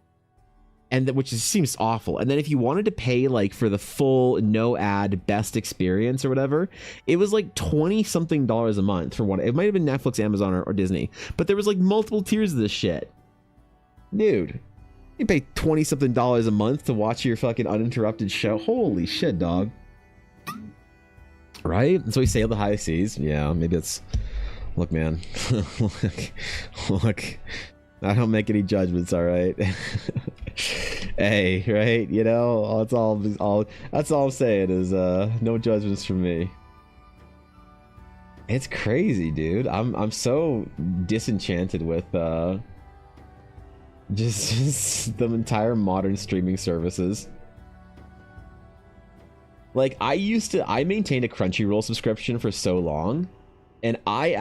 And which seems awful. And then if you wanted to pay like for the full no ad best experience or whatever, it was like $20-something a month for one. It might have been Netflix, Amazon, or Disney, but there was like multiple tiers of this shit. Dude, you pay $20-something a month to watch your fucking uninterrupted show. Holy shit, dog. Right? And so we sailed the high seas. Yeah, maybe it's... Look, man. Look. I don't make any judgments, all right? Hey, right? That's all I'm saying is no judgments from me. It's crazy, dude. I'm so disenchanted with just the entire modern streaming services. Like, I maintained a Crunchyroll subscription for so long, and I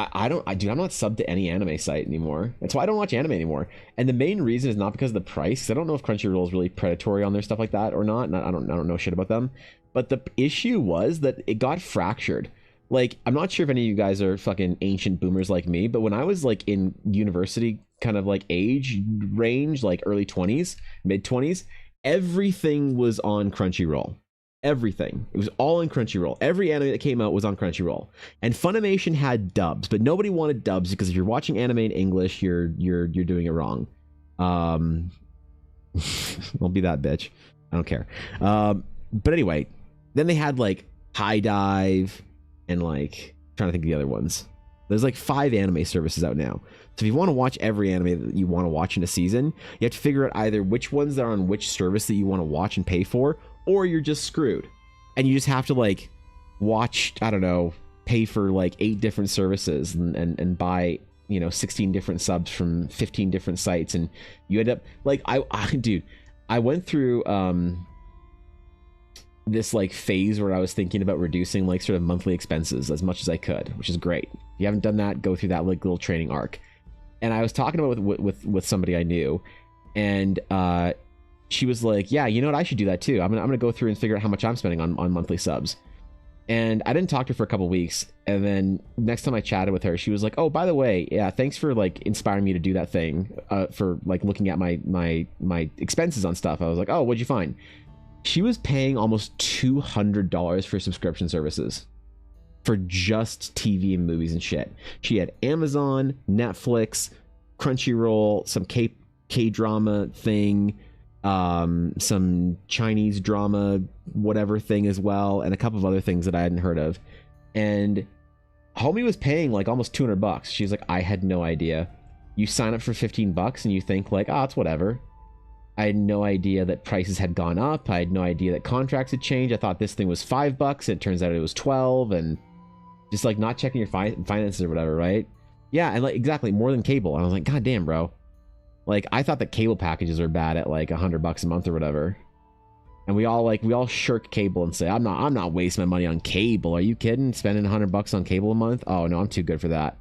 dude, I'm not subbed to any anime site anymore. That's why I don't watch anime anymore. And the main reason is not because of the price. 'Cause I don't know if Crunchyroll is really predatory on their stuff like that or not. And I don't know shit about them. But the issue was that it got fractured. Like, I'm not sure if any of you guys are fucking ancient boomers like me, but when I was like in university kind of like age range, like early 20s, mid 20s, everything was on Crunchyroll. Everything. It was all in Crunchyroll. Every anime that came out was on Crunchyroll. And Funimation had dubs, but nobody wanted dubs because if you're watching anime in English, you're doing it wrong. Don't be that bitch. I don't care. But anyway, then they had like High Dive and like trying to think of the other ones. There's like 5 anime services out now. So if you want to watch every anime that you want to watch in a season, you have to figure out either which ones are on which service that you want to watch and pay for, or you're just screwed. And you just have to like watch, I don't know, pay for like 8 different services and buy, 16 different subs from 15 different sites. And you end up like, I went through this like phase where I was thinking about reducing like sort of monthly expenses as much as I could, which is great. If you haven't done that, go through that like little training arc. And I was talking about with somebody I knew, and she was like, yeah, you know what, I should do that too. I'm gonna go through and figure out how much I'm spending on monthly subs. And I didn't talk to her for a couple weeks, and then next time I chatted with her, she was like, oh, by the way, yeah, thanks for like inspiring me to do that thing, for like looking at my expenses on stuff. I was like, oh, what'd you find? She was paying almost $200 for subscription services for just TV and movies and shit. She had Amazon, Netflix, Crunchyroll, some K-drama thing, some Chinese drama whatever thing as well, and a couple of other things that I hadn't heard of. And homie was paying like almost $200. She's like, I had no idea. You sign up for $15 and you think like, oh, it's whatever. I had no idea that prices had gone up. I had no idea that contracts had changed. I thought this thing was $5. It turns out it was 12, and just like not checking your finances or whatever, right? Yeah, and like exactly more than cable. And I was like, God damn, bro. Like I thought that cable packages are bad at like $100 a month or whatever. And we all shirk cable and say, I'm not wasting my money on cable. Are you kidding? Spending $100 on cable a month? Oh no, I'm too good for that.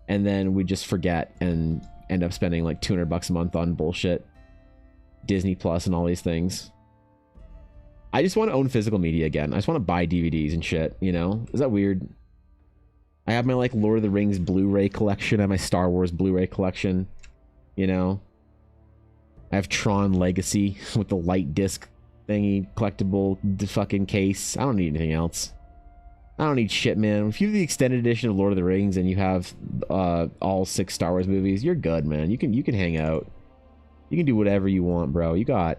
And then we just forget and end up spending like $200 a month on bullshit. Disney Plus and all these things. I just want to own physical media again. I just want to buy DVDs and shit, Is that weird? I have my like Lord of the Rings Blu-ray collection. I have my Star Wars Blu-ray collection. I have Tron Legacy with the light disc thingy, collectible fucking case. I don't need anything else. I don't need shit, man. If you have the extended edition of Lord of the Rings and you have all 6 Star Wars movies, you're good, man. You can hang out. You can do whatever you want, bro. You got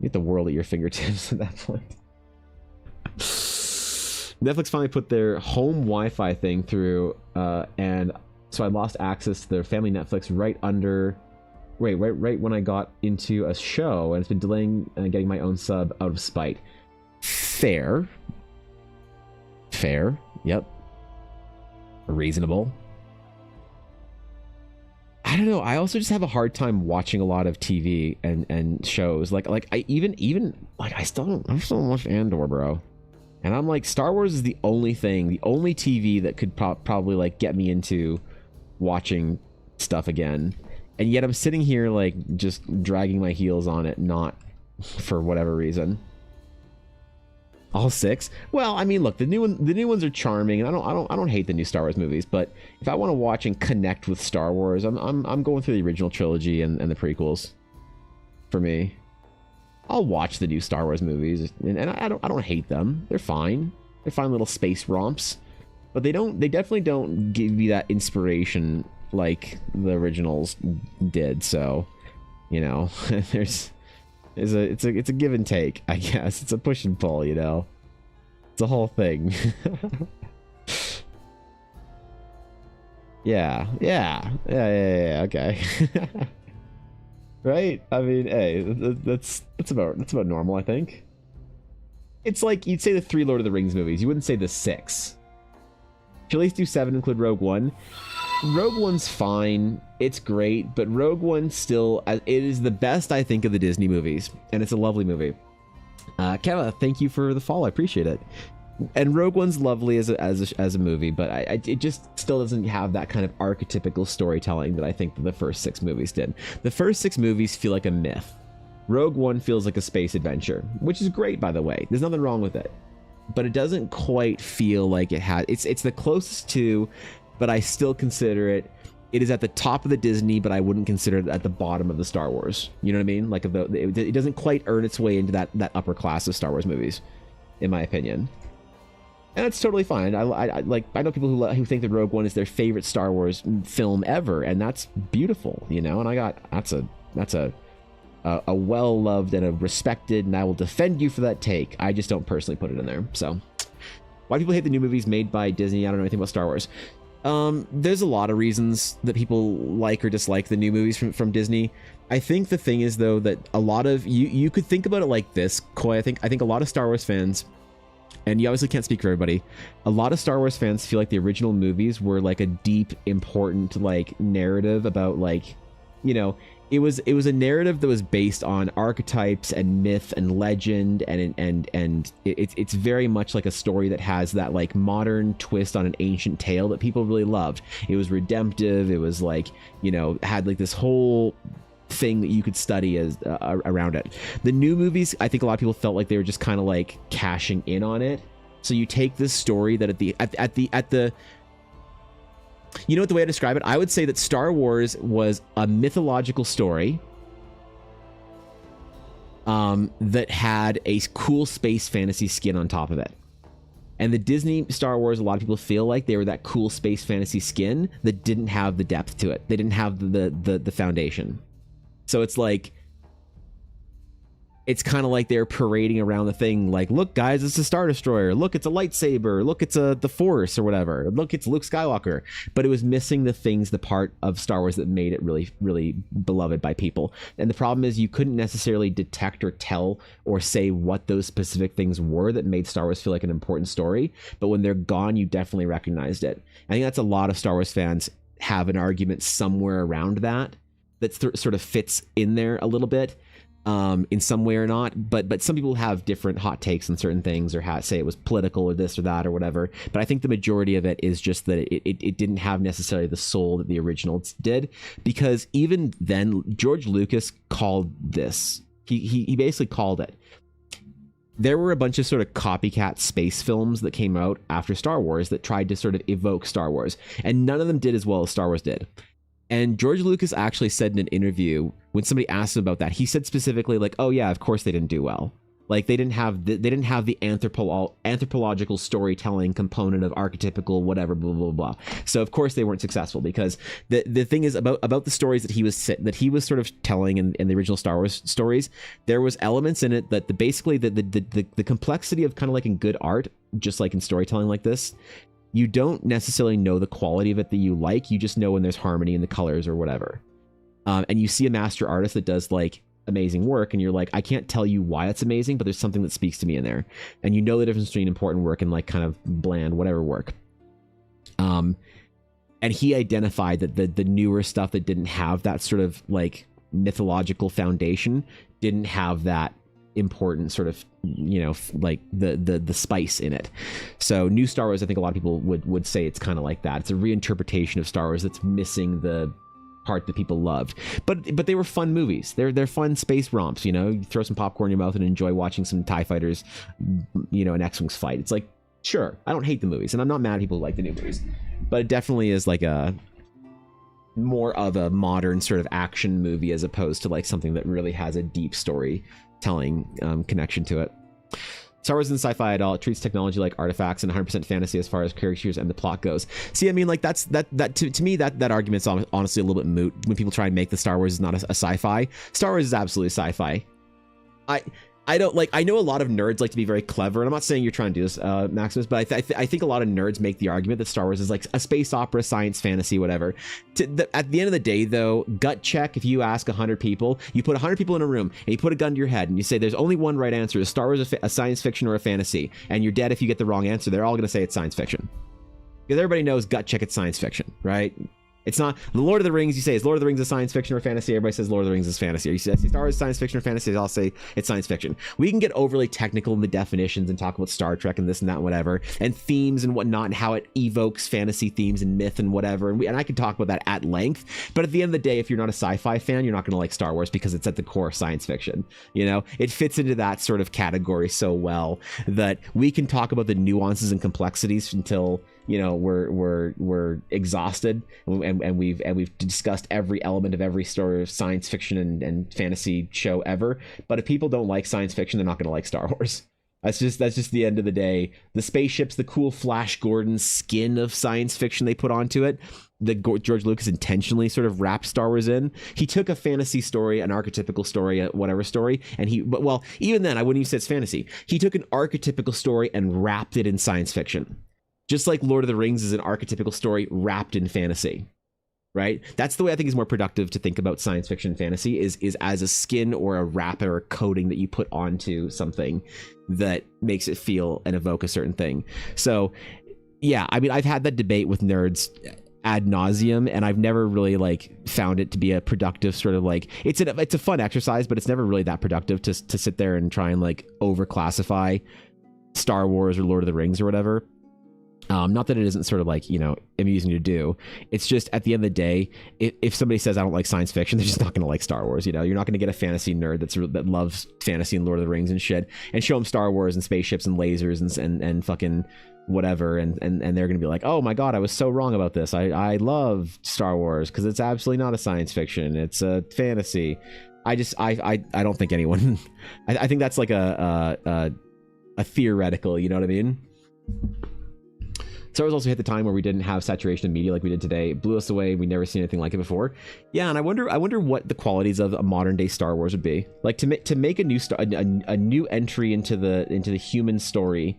the world at your fingertips at that point. Netflix finally put their home Wi-Fi thing through, and so I lost access to their family Netflix right when I got into a show, and it's been delaying getting my own sub out of spite. Fair. Yep. Reasonable. I don't know. I also just have a hard time watching a lot of TV and shows. Like I still don't watch Andor, bro. And I'm like, Star Wars is the only TV that could probably like get me into watching stuff again. And yet I'm sitting here like just dragging my heels on it, not for whatever reason. All 6? Well, I mean, look, the new ones are charming, and I don't hate the new Star Wars movies, but if I want to watch and connect with Star Wars, I'm going through the original trilogy and the prequels. For me, I'll watch the new Star Wars movies, and I don't hate them. They're fine. They're fine little space romps, but they definitely don't give me that inspiration like the originals did. So, it's a give and take, I guess. It's a push and pull, It's a whole thing. Yeah, okay. Right? I mean, hey, that's about normal, I think. It's like you'd say the 3 Lord of the Rings movies. You wouldn't say the 6. Should at least do 7, include Rogue One. Rogue One's fine. It's great, but Rogue One still, it is the best, I think, of the Disney movies, and it's a lovely movie. Keva, thank you for the follow. I appreciate it. And Rogue One's lovely as a movie, but it just still doesn't have that kind of archetypical storytelling that I think that the first 6 movies did. The first 6 movies feel like a myth. Rogue One feels like a space adventure, which is great, by the way. There's nothing wrong with it, but it doesn't quite feel like it has. It's the closest to, but I still consider it. It is at the top of the Disney, but I wouldn't consider it at the bottom of the Star Wars. You know what I mean? Like it doesn't quite earn its way into that upper class of Star Wars movies, in my opinion. And that's totally fine. I know people who think that Rogue One is their favorite Star Wars film ever, and that's beautiful, you know. And that's a well loved and a respected, and I will defend you for that take. I just don't personally put it in there. So, why do people hate the new movies made by Disney? I don't know anything about Star Wars. There's a lot of reasons that people like or dislike the new movies from Disney. I think the thing is though that a lot of you could think about it like this, Koi. I think a lot of Star Wars fans. And you obviously can't speak for everybody. A lot of Star Wars fans feel like the original movies were like a deep, important like narrative about like, you know, it was a narrative that was based on archetypes and myth and legend and it's very much like a story that has that like modern twist on an ancient tale that people really loved. It was redemptive. It was like, you know, had like this whole thing that you could study as around it. The new movies, I think a lot of people felt like they were just kind of like cashing in on it. So you take this story that at the you know what the way I describe it? I would say that Star Wars was a mythological story that had a cool space fantasy skin on top of it. And the Disney Star Wars, a lot of people feel like they were that cool space fantasy skin that didn't have the depth to it. They didn't have the foundation. So it's like, it's kind of like they're parading around the thing like, look guys, it's a Star Destroyer, look it's a lightsaber, look it's the Force or whatever, look it's Luke Skywalker. But it was missing the things, the part of Star Wars that made it really, really beloved by people. And the problem is you couldn't necessarily detect or tell or say what those specific things were that made Star Wars feel like an important story, but when they're gone you definitely recognized it. I think that's a lot of Star Wars fans have an argument somewhere around that sort of fits in there a little bit. In some way or not, but some people have different hot takes on certain things or say it was political or this or that or whatever. But I think the majority of it is just that it didn't have necessarily the soul that the originals did, because even then George Lucas called this. He basically called it. There were a bunch of sort of copycat space films that came out after Star Wars that tried to sort of evoke Star Wars, and none of them did as well as Star Wars did. And George Lucas actually said in an interview, when somebody asked him about that, he said specifically like, oh yeah, of course they didn't do well. Like they didn't have the anthropological storytelling component of archetypical whatever, blah, blah, blah. So of course they weren't successful, because the thing is about the stories that he was sort of telling in the original Star Wars stories, there was elements in it that basically the complexity of kind of like in good art, just like in storytelling like this, you don't necessarily know the quality of it that you like. You just know when there's harmony in the colors or whatever. And you see a master artist that does like amazing work and you're like, I can't tell you why it's amazing, but there's something that speaks to me in there. And you know the difference between important work and like kind of bland, whatever work. And he identified that the newer stuff that didn't have that sort of like mythological foundation didn't have that important sort of, you know, like the spice in it. So new Star Wars, I think a lot of people would say it's kind of like that. It's a reinterpretation of Star Wars that's missing the part that people loved, but they were fun movies. They're fun space romps, you know. You throw some popcorn in your mouth and enjoy watching some TIE fighters, you know, an X-Wings fight. It's like, sure, I don't hate the movies, and I'm not mad at people who like the new movies, but it definitely is like a more of a modern sort of action movie as opposed to like something that really has a deep storytelling connection to it. Star Wars isn't sci-fi at all. It treats technology like artifacts and 100% fantasy as far as characters and the plot goes. See, I mean, like that to me, that argument's honestly a little bit moot when people try and make the Star Wars is not a sci-fi. Star Wars is absolutely sci-fi. I don't like, I know a lot of nerds like to be very clever, and I'm not saying you're trying to do this, Maximus, but I think a lot of nerds make the argument that Star Wars is like a space opera, science fantasy, whatever. At the end of the day, though, gut check, if you ask 100 people, you put 100 people in a room, and you put a gun to your head, and you say there's only one right answer, is Star Wars a science fiction or a fantasy? And you're dead if you get the wrong answer. They're all going to say it's science fiction. Because everybody knows gut check, it's science fiction, right? It's not the Lord of the Rings. You say, is Lord of the Rings a science fiction or fantasy? Everybody says Lord of the Rings is fantasy. Or you say Star Wars is science fiction or fantasy? I'll say it's science fiction. We can get overly technical in the definitions and talk about Star Trek and this and that and whatever, and themes and whatnot, and how it evokes fantasy themes and myth and whatever. And I can talk about that at length. But at the end of the day, if you're not a sci-fi fan, you're not going to like Star Wars because it's at the core science fiction. You know, it fits into that sort of category so well that we can talk about the nuances and complexities until, you know, we're exhausted, and we've discussed every element of every story of science fiction and fantasy show ever. But if people don't like science fiction, they're not going to like Star Wars. That's just the end of the day. The spaceships, the cool Flash Gordon skin of science fiction they put onto it, that George Lucas intentionally sort of wrapped Star Wars in. He took a fantasy story, an archetypical story, a whatever story, and well, even then, I wouldn't even say it's fantasy. He took an archetypical story and wrapped it in science fiction. Just like Lord of the Rings is an archetypical story wrapped in fantasy, right? That's the way I think is more productive to think about science fiction and fantasy is as a skin or a wrap or a coating that you put onto something that makes it feel and evoke a certain thing. So, yeah, I mean, I've had that debate with nerds ad nauseum, and I've never really like found it to be a productive sort of like it's a fun exercise, but it's never really that productive to sit there and try and like overclassify Star Wars or Lord of the Rings or whatever. Not that it isn't sort of like, you know, amusing to do. It's just at the end of the day, if somebody says I don't like science fiction, they're just not going to like Star Wars. You know, you're not going to get a fantasy nerd that loves fantasy and Lord of the Rings and shit, and show them Star Wars and spaceships and lasers and fucking whatever, and they're going to be like, oh my god, I was so wrong about this. I love Star Wars because it's absolutely not a science fiction. It's a fantasy. I don't think anyone. I think that's like a theoretical. You know what I mean? Star Wars also hit the time where we didn't have saturation of media like we did today. It blew us away. We'd never seen anything like it before. Yeah, and I wonder what the qualities of a modern day Star Wars would be. Like to make a new a new entry into the human story,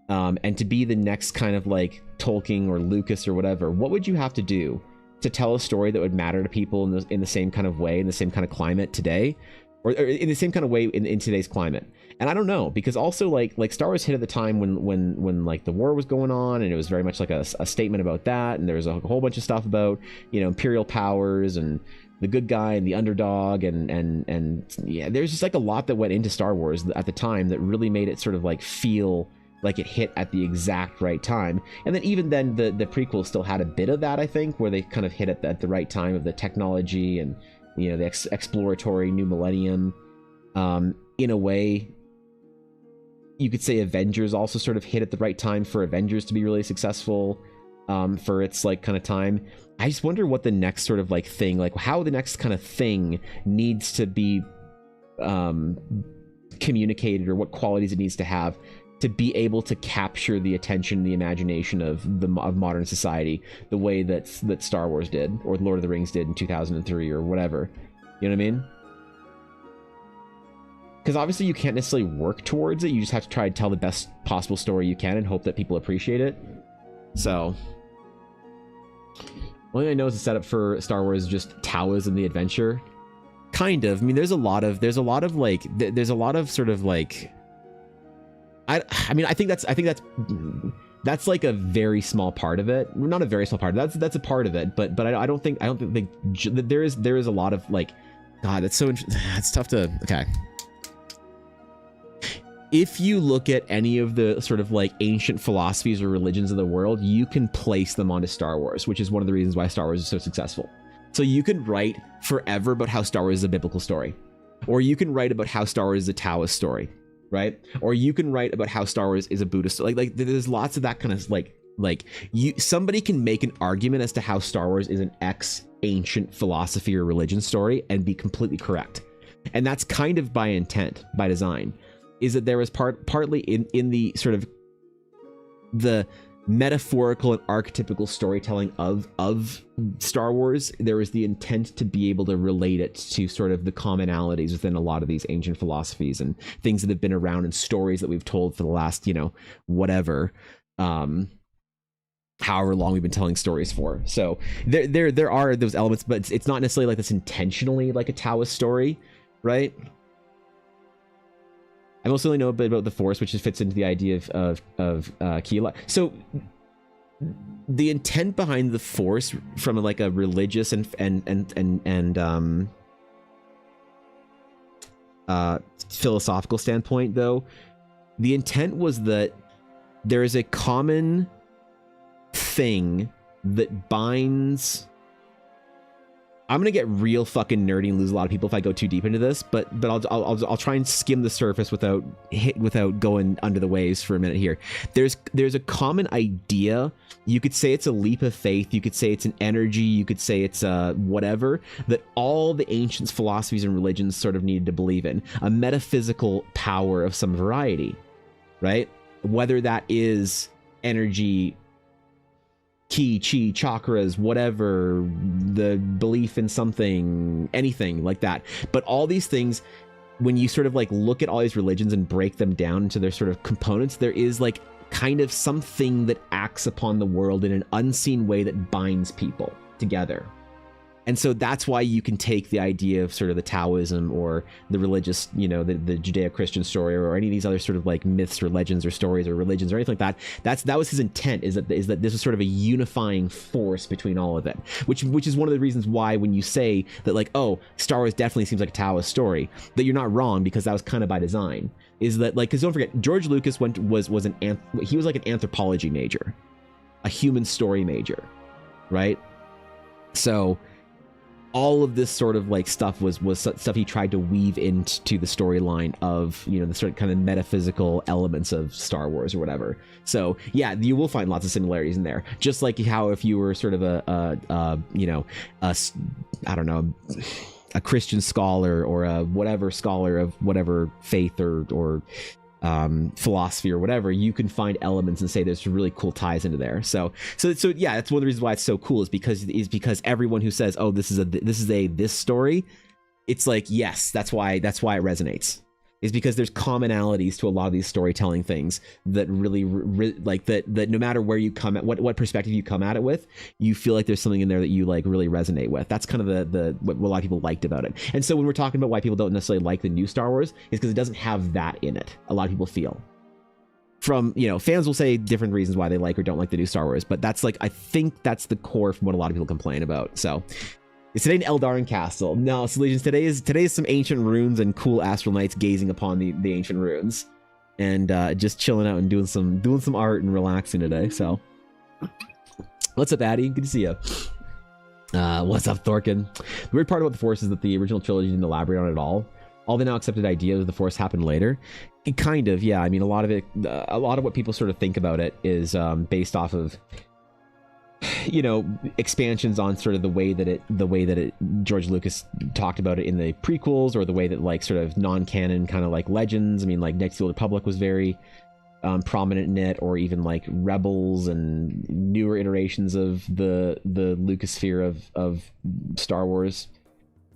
and to be the next kind of like Tolkien or Lucas or whatever. What would you have to do to tell a story that would matter to people in the same kind of way, in the same kind of climate today, or in the same kind of way in today's climate? And I don't know, because also like Star Wars hit at the time when like the war was going on, and it was very much like a statement about that, and there was a whole bunch of stuff about, you know, imperial powers and the good guy and the underdog, and yeah, there's just like a lot that went into Star Wars at the time that really made it sort of like feel like it hit at the exact right time. And then even then the prequels still had a bit of that, I think, where they kind of hit at the right time of the technology and, you know, the exploratory new millennium. In a way, you could say Avengers also sort of hit at the right time for Avengers to be really successful, for its like kind of time. I just wonder what the next sort of like thing, like how the next kind of thing needs to be communicated, or what qualities it needs to have to be able to capture the attention, the imagination of modern society, the way that Star Wars did, or Lord of the Rings did in 2003 or whatever. You know what I mean? Because obviously you can't necessarily work towards it. You just have to try to tell the best possible story you can and hope that people appreciate it. So, one thing I know is the setup for Star Wars is just Taoism the adventure. Kind of. I mean, there's a lot of sort of like, I mean, I think that's like a very small part of it. Not a very small part. That's a part of it. But I don't think there is a lot of like, God, that's so interesting. It's tough to. Okay. If you look at any of the sort of like ancient philosophies or religions of the world, you can place them onto Star Wars, which is one of the reasons why Star Wars is so successful. So you can write forever about how Star Wars is a biblical story, or you can write about how Star Wars is a Taoist story, right? Or you can write about how Star Wars is a Buddhist story. Like there's lots of that kind of somebody can make an argument as to how Star Wars is an ancient philosophy or religion story and be completely correct. And that's kind of by intent, by design. Is that there was partly in the sort of the metaphorical and archetypical storytelling of Star Wars, there was the intent to be able to relate it to sort of the commonalities within a lot of these ancient philosophies and things that have been around and stories that we've told for the last, you know, whatever, however long we've been telling stories for. So there are those elements, but it's not necessarily like this intentionally like a Taoist story, right? I mostly know a bit about the Force, which just fits into the idea of Kila. So the intent behind the Force from like a religious and philosophical standpoint, though, the intent was that there is a common thing that binds. I'm gonna get real fucking nerdy and lose a lot of people if I go too deep into this, but I'll try and skim the surface without going under the waves for a minute here. There's a common idea. You could say it's a leap of faith. You could say it's an energy. You could say it's whatever that all the ancients, philosophies, and religions sort of needed to believe in, a metaphysical power of some variety, right? Whether that is energy, ki, chi, chakras, whatever, the belief in something, anything like that. But all these things, when you sort of like look at all these religions and break them down into their sort of components, there is like kind of something that acts upon the world in an unseen way that binds people together. And so that's why you can take the idea of sort of the Taoism or the religious, you know, the Judeo-Christian story, or any of these other sort of like myths or legends or stories or religions or anything like that. That was his intent, is that this is sort of a unifying force between all of it, which is one of the reasons why when you say that like, oh, Star Wars definitely seems like a Taoist story, that you're not wrong, because that was kind of by design. Is that like, because don't forget, George Lucas was like an anthropology major, a human story major, right? So all of this sort of like stuff was stuff he tried to weave into the storyline of, you know, the sort of kind of metaphysical elements of Star Wars or whatever. So yeah, you will find lots of similarities in there. Just like how if you were sort of a Christian scholar or a whatever scholar of whatever faith or philosophy or whatever, you can find elements and say there's really cool ties into there. So yeah, that's one of the reasons why it's so cool, is because everyone who says, oh, this is this story, it's like, yes, that's why it resonates, is because there's commonalities to a lot of these storytelling things that really like that no matter where you come at, what perspective you come at it with, you feel like there's something in there that you like really resonate with. That's kind of the what a lot of people liked about it. And so when we're talking about why people don't necessarily like the new Star Wars, is because it doesn't have that in it. A lot of people feel, from, you know, fans will say different reasons why they like or don't like the new Star Wars, but that's like, I think that's the core from what a lot of people complain about. So is today an Eldarin castle? No, so Legions, today is some ancient runes and cool astral knights gazing upon the ancient runes, and just chilling out and doing some art and relaxing today. So what's up, Addy? Good to see you. What's up, Thorkin? The weird part about the Force is that the original trilogy didn't elaborate on it at all. All the now accepted ideas of the Force happened later. It kind of, yeah. I mean, a lot of what people sort of think about it is based off of, you know, expansions on sort of the way that it George Lucas talked about it in the prequels, or the way that like sort of non-canon kind of like legends. I mean, like Knights of the Old Republic was very prominent in it, or even like Rebels and newer iterations of the Lucosphere of Star Wars.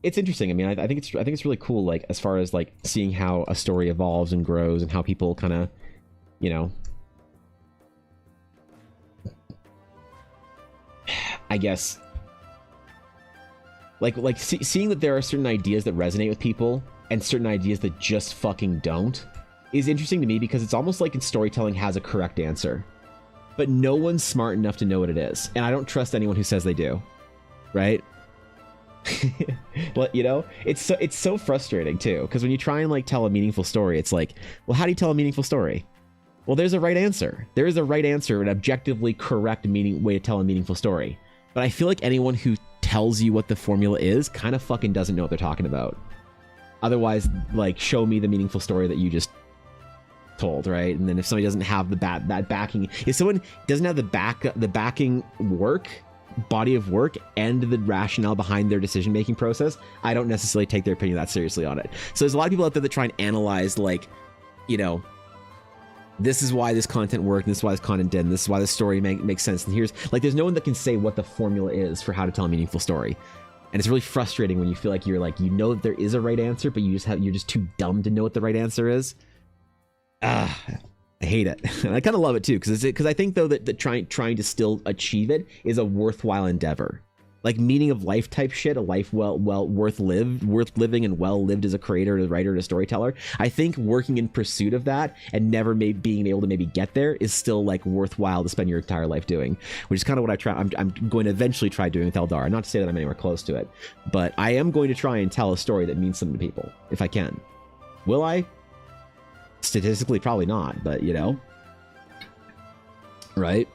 It's interesting. I mean, I think it's really cool, like as far as like seeing how a story evolves and grows, and how people kind of, you know, I guess, like seeing that there are certain ideas that resonate with people and certain ideas that just fucking don't is interesting to me, because it's almost like in storytelling has a correct answer, but no one's smart enough to know what it is, and I don't trust anyone who says they do, right? But you know, it's so frustrating too, because when you try and like tell a meaningful story, it's like, well, how do you tell a meaningful story? Well, there's a right answer. There is a right answer, an objectively correct way to tell a meaningful story. But I feel like anyone who tells you what the formula is kind of fucking doesn't know what they're talking about. Otherwise, like, show me the meaningful story that you just told, right? And then if somebody doesn't have that backing, if someone doesn't have the backing body of work and the rationale behind their decision-making process, I don't necessarily take their opinion that seriously on it. So there's a lot of people out there that try and analyze, like, you know, this is why this content worked, and this is why this content didn't, this is why this story makes sense, and here's, like, there's no one that can say what the formula is for how to tell a meaningful story. And it's really frustrating when you feel like you're like, you know that there is a right answer, but you're just too dumb to know what the right answer is. I hate it. And I kind of love it too, because I think though that trying to still achieve it is a worthwhile endeavor. like meaning of life type shit, a life well worth living and well lived as a creator, as a writer, and a storyteller. I think working in pursuit of that and never being able to maybe get there is still like worthwhile to spend your entire life doing, which is kind of what I'm going to eventually try doing with Eldar. Not to say that I'm anywhere close to it, but I am going to try and tell a story that means something to people if I can. Will I? Statistically, probably not, but you know, right?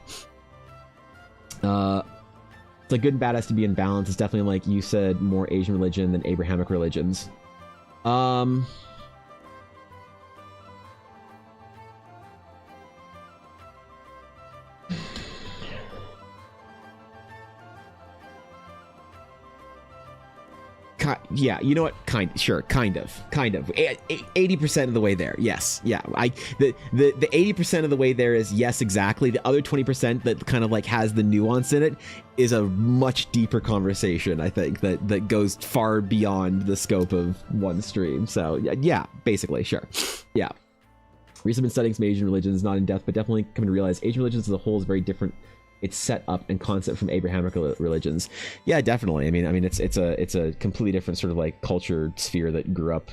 It's like good and bad has to be in balance. It's definitely, like you said, more Asian religion than Abrahamic religions. Yeah, you know what? Kind of. 80% of the way there. Yes. Yeah. The 80% of the way there is yes, exactly. The other 20% that kind of like has the nuance in it is a much deeper conversation, I think, that goes far beyond the scope of one stream. So yeah, basically, sure. Yeah. Recently been studying some Asian religions, not in depth, but definitely coming to realize Asian religions as a whole is very different. It's set up and concept from Abrahamic religions. Yeah, definitely. I mean, it's a completely different sort of like culture sphere that grew up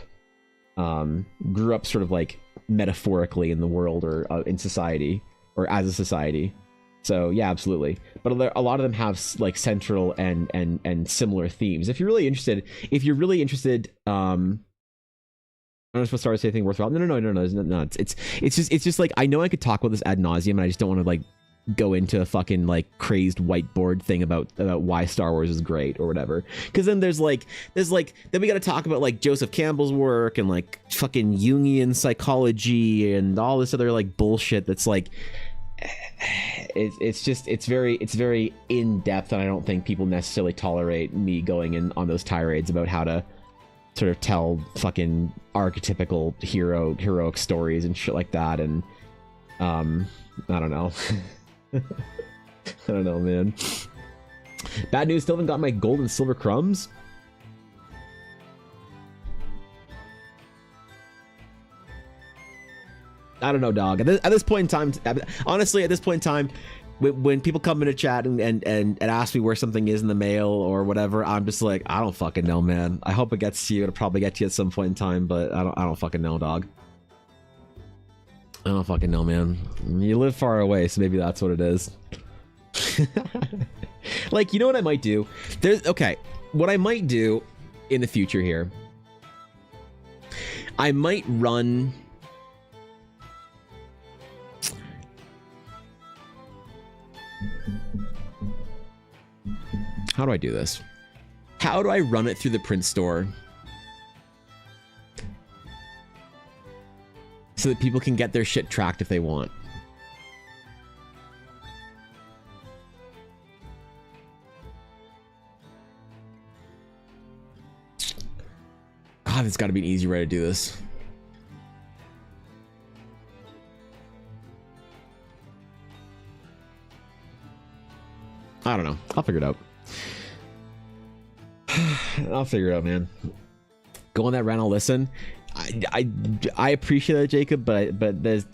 sort of like metaphorically in the world or in society or as a society. So yeah, absolutely. But a lot of them have like central and similar themes. If you're really interested, I'm not supposed to start to say anything worthwhile. No. It's just like, I know I could talk about this ad nauseum, and I just don't want to like go into a fucking like crazed whiteboard thing about why Star Wars is great or whatever. Because then then we got to talk about like Joseph Campbell's work and like fucking Jungian psychology and all this other like bullshit that's like, it's very in depth, and I don't think people necessarily tolerate me going in on those tirades about how to sort of tell fucking archetypical heroic stories and shit like that. And I don't know. I don't know, man. Bad news, still haven't got my gold and silver crumbs. I don't know, dog. At this point in time, honestly, at this point in time, when people come into chat and ask me where something is in the mail or whatever, I'm just like, I don't fucking know, man. I hope it gets to you. It'll probably get to you at some point in time, but I don't fucking know, dog. I don't fucking know, man. You live far away, so maybe that's what it is. Like, you know what I might do? What I might do in the future here, I might run... How do I do this? How do I run it through the print store so that people can get their shit tracked if they want? God, there's got to be an easy way to do this. I don't know. I'll figure it out. I'll figure it out, man. Go on that rant, I'll listen. I appreciate that, Jacob, but it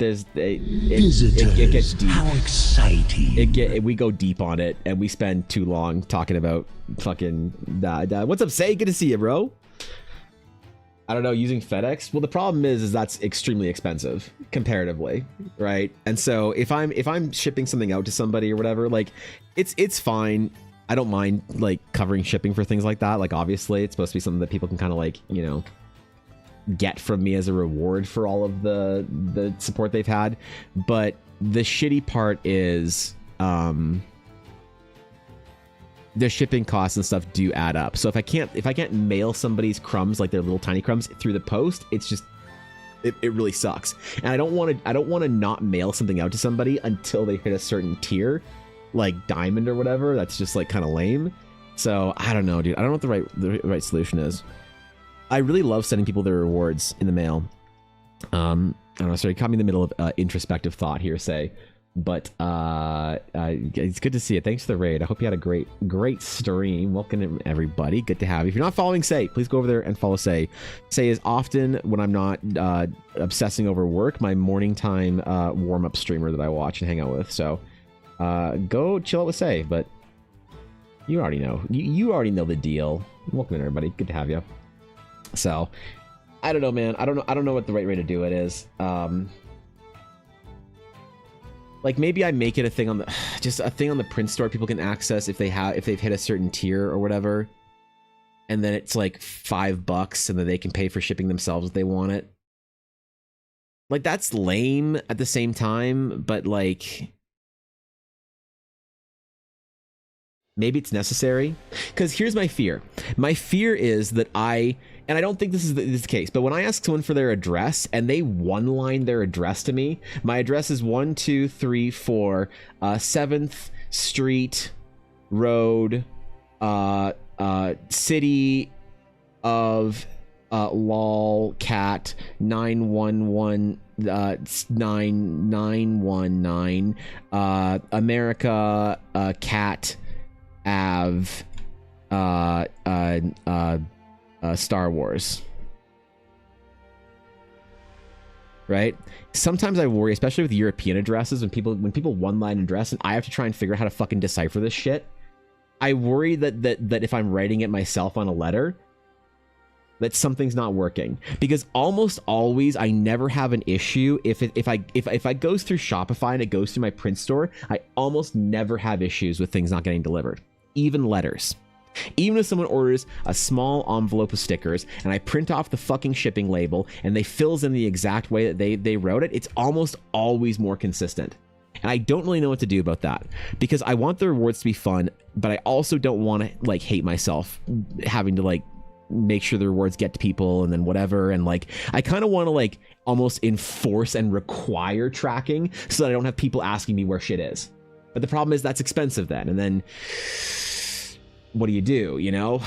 gets deep. How exciting! We go deep on it, and we spend too long talking about fucking that. What's up, Say? Good to see you, bro. I don't know, using FedEx. Well, the problem is that's extremely expensive comparatively, right? And so if I'm shipping something out to somebody or whatever, like it's fine. I don't mind like covering shipping for things like that. Like obviously, it's supposed to be something that people can kind of like, you know, get from me as a reward for all of the support they've had. But the shitty part is the shipping costs and stuff do add up. So if I can't mail somebody's crumbs, like their little tiny crumbs, through the post, it's just it really sucks. And I don't want to not mail something out to somebody until they hit a certain tier, like diamond or whatever. That's just like kind of lame. So I don't know, dude. I don't know what the right solution is. I really love sending people their rewards in the mail. I don't know, sorry, caught me in the middle of introspective thought here, Say. But it's good to see you. Thanks for the raid. I hope you had a great stream. Welcome everybody. Good to have you. If you're not following Say, please go over there and follow Say. Say is often, when I'm not obsessing over work, my morning time warm-up streamer that I watch and hang out with. So go chill out with Say. But You already know. You already know the deal. Welcome in, everybody. Good to have you. So, I don't know, man. I don't know what the right way to do it is. Like maybe I make it a thing on the just a thing on the print store people can access if they've hit a certain tier or whatever. And then it's like $5 and then they can pay for shipping themselves if they want it. Like that's lame at the same time, but like maybe it's necessary. Because here's my fear. My fear is that and I don't think this is the case, but when I ask someone for their address and they one-line their address to me, my address is 1234 7th Street Road, City of lol cat 911 9919 America cat Av Star Wars. Right? Sometimes I worry, especially with European addresses, when people one-line address and I have to try and figure out how to fucking decipher this shit. I worry that if I'm writing it myself on a letter, that something's not working. Because almost always I never have an issue if I goes through Shopify and it goes through my print store, I almost never have issues with things not getting delivered. Even letters. Even if someone orders a small envelope of stickers and I print off the fucking shipping label and they fills in the exact way that they wrote it, it's almost always more consistent. And I don't really know what to do about that because I want the rewards to be fun, but I also don't want to like hate myself having to like make sure the rewards get to people and then whatever. And like, I kind of want to like almost enforce and require tracking so that I don't have people asking me where shit is. But the problem is that's expensive then. And then what do? You know?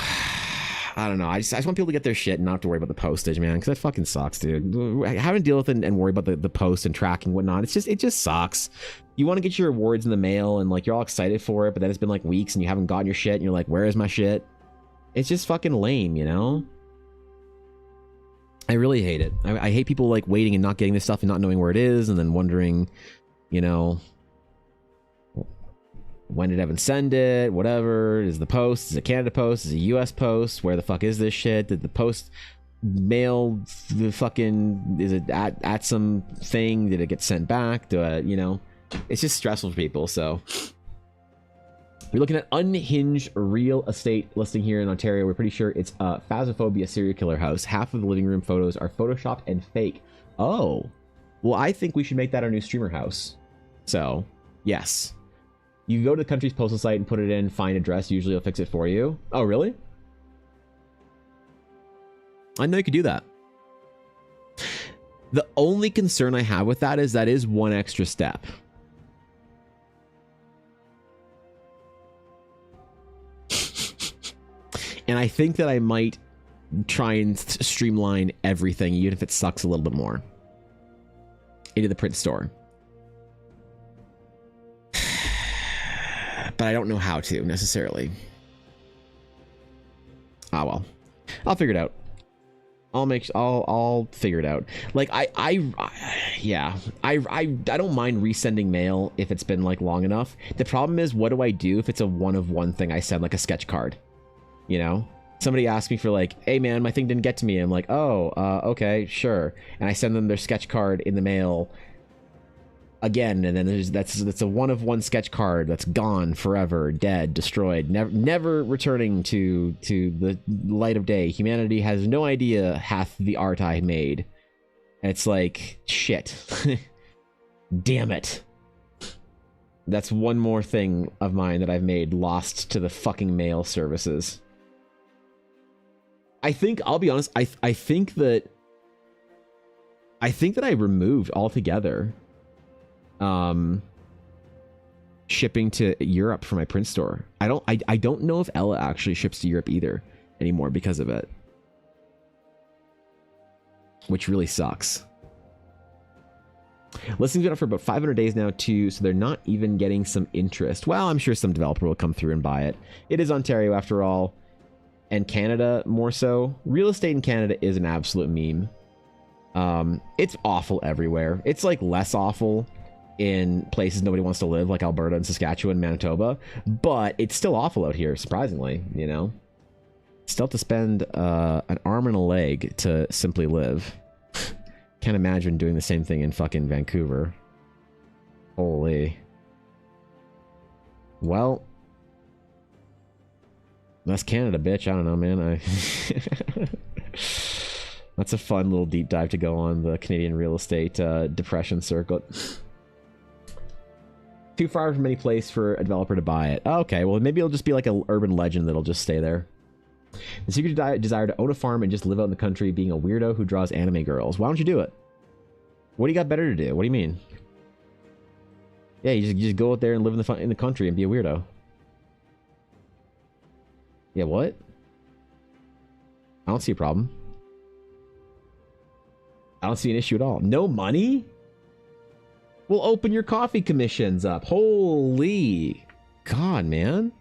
I don't know. I just want people to get their shit and not have to worry about the postage, man, because that fucking sucks, dude. Having to deal with it and worry about the post and tracking and whatnot, it just sucks. You want to get your rewards in the mail and like you're all excited for it, but then it's been like weeks and you haven't gotten your shit and you're like, where is my shit? It's just fucking lame, you know? I really hate it. I hate people like waiting and not getting this stuff and not knowing where it is and then wondering, you know, when did Evan send it? Whatever. Is the post? Is it Canada Post? Is it US Post? Where the fuck is this shit? Did the post mail the fucking... Is it at some thing? Did it get sent back? Do I, you know? It's just stressful for people, so... We're looking at unhinged real estate listing here in Ontario. We're pretty sure it's Phasmophobia serial killer house. Half of the living room photos are photoshopped and fake. Oh. Well, I think we should make that our new streamer house. So, yes. You go to the country's postal site and put it in, find address, usually it'll fix it for you. Oh, really? I know you could do that. The only concern I have with that is one extra step. And I think that I might try and streamline everything, even if it sucks a little bit more, into the print store. But I don't know how to necessarily. Ah, well, I'll figure it out. I'll figure it out. Like yeah, I don't mind resending mail if it's been like long enough. The problem is, what do I do if it's a one of one thing? I send like a sketch card, you know? Somebody asked me for like, hey man, my thing didn't get to me. I'm like, oh, okay, sure. And I send them their sketch card in the mail again, and then that's a one of one sketch card that's gone forever, dead, destroyed, never returning to the light of day. Humanity has no idea half the art I made. And it's like, shit. Damn it. That's one more thing of mine that I've made lost to the fucking mail services. I think, I'll be honest, I think that I removed altogether shipping to Europe for my print store. I don't know if Ella actually ships to Europe either anymore because of it, which really sucks. Listing's been up for about 500 days now too, so they're not even getting some interest. Well, I'm sure some developer will come through and buy it. It is Ontario after all, and Canada more so. Real estate in Canada is an absolute meme. It's awful everywhere. It's like less awful in places nobody wants to live, like Alberta and Saskatchewan, Manitoba, but it's still awful out here, surprisingly, you know? Still have to spend an arm and a leg to simply live. Can't imagine doing the same thing in fucking Vancouver. Holy. Well, that's Canada, bitch. I don't know, man. That's a fun little deep dive to go on the Canadian real estate depression circuit. Too far from any place for a developer to buy it. Okay, well maybe it'll just be like an urban legend that'll just stay there. The secret desire to own a farm and just live out in the country, being a weirdo who draws anime girls. Why don't you do it? What do you got better to do? What do you mean? Yeah, you just go out there and live in the country and be a weirdo. Yeah, what? I don't see a problem. I don't see an issue at all. No money? We'll open your coffee commissions up. Holy God, man.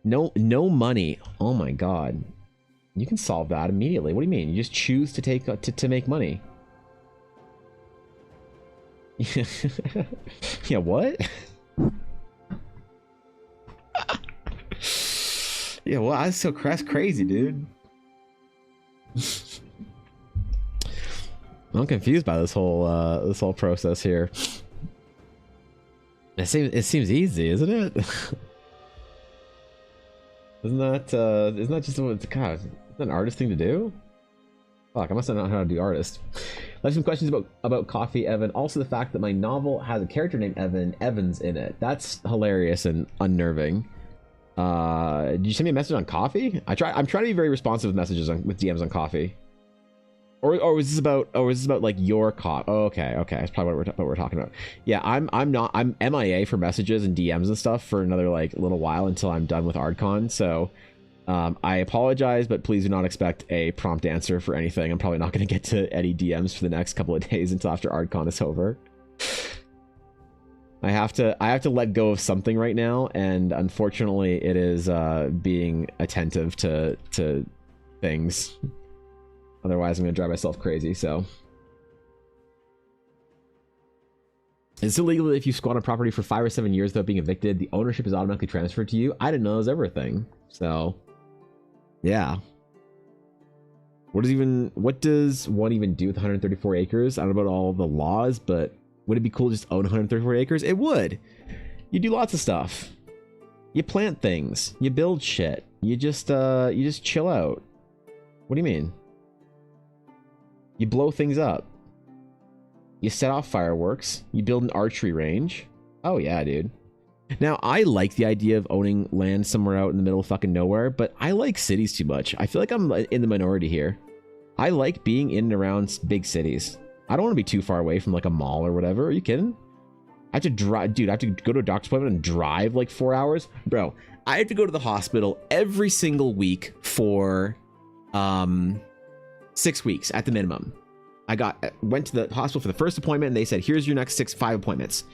No money. Oh my God. You can solve that immediately. What do you mean? You just choose to take to make money. Yeah, what? Yeah, well, that's crazy, dude. I'm confused by this whole process here. It seems easy, isn't it? Isn't that just God? Is that an artist thing to do? Fuck, I must not know how to do artist. I have some questions about Coffee Evan. Also, the fact that my novel has a character named Evans in it. That's hilarious and unnerving. Did you send me a message on Coffee? I'm trying to be very responsive with messages with DMs on Coffee. Or was this about like your coffee? Oh, okay, that's probably what we're talking about. Yeah, I'm MIA for messages and DMs and stuff for another like little while until I'm done with ArdCon. So I apologize, but please do not expect a prompt answer for anything. I'm probably not going to get to any DMs for the next couple of days until after ArdCon is over. I have to let go of something right now, and unfortunately, it is being attentive to things. Otherwise, I'm going to drive myself crazy, so. It's illegal if you squat on property for 5 or 7 years without being evicted. The ownership is automatically transferred to you. I didn't know it was ever a thing. So, yeah. What does one even do with 134 acres? I don't know about all the laws, but would it be cool to just own 134 acres? It would. You do lots of stuff. You plant things. You build shit. You just chill out. What do you mean? You blow things up. You set off fireworks. You build an archery range. Oh yeah, dude. Now, I like the idea of owning land somewhere out in the middle of fucking nowhere, but I like cities too much. I feel like I'm in the minority here. I like being in and around big cities. I don't want to be too far away from like a mall or whatever. Are you kidding? I have to drive, dude. I have to go to a doctor's appointment and drive like 4 hours. Bro, I have to go to the hospital every single week for 6 weeks at the minimum. I went to the hospital for the first appointment and they said, here's your next 5 appointments.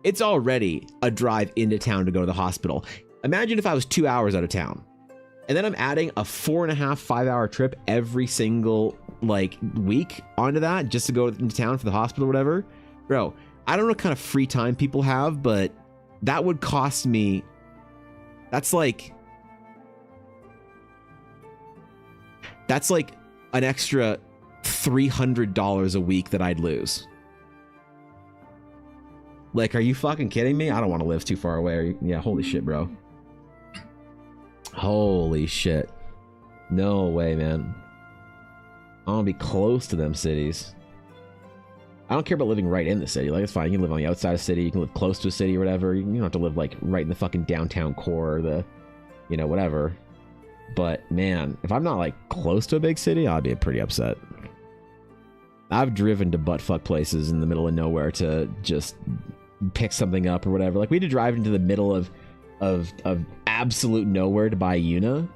It's already a drive into town to go to the hospital. Imagine if I was 2 hours out of town. And then I'm adding a 4.5-5 hour trip every single like week onto that just to go into town for the hospital or whatever. Bro, I don't know what kind of free time people have, but that would cost me. That's like an extra $300 a week that I'd lose. Like, are you fucking kidding me? I don't want to live too far away. Yeah, holy shit, bro. Holy shit. No way, man. I want to be close to them cities. I don't care about living right in the city. Like, it's fine. You can live on the outside of the city. You can live close to a city or whatever. You don't have to live, like, right in the fucking downtown core or the, you know, whatever. But, man, if I'm not, like, close to a big city, I'd be pretty upset. I've driven to buttfuck places in the middle of nowhere to just pick something up or whatever. Like, we had to drive into the middle of absolute nowhere to buy Yuna.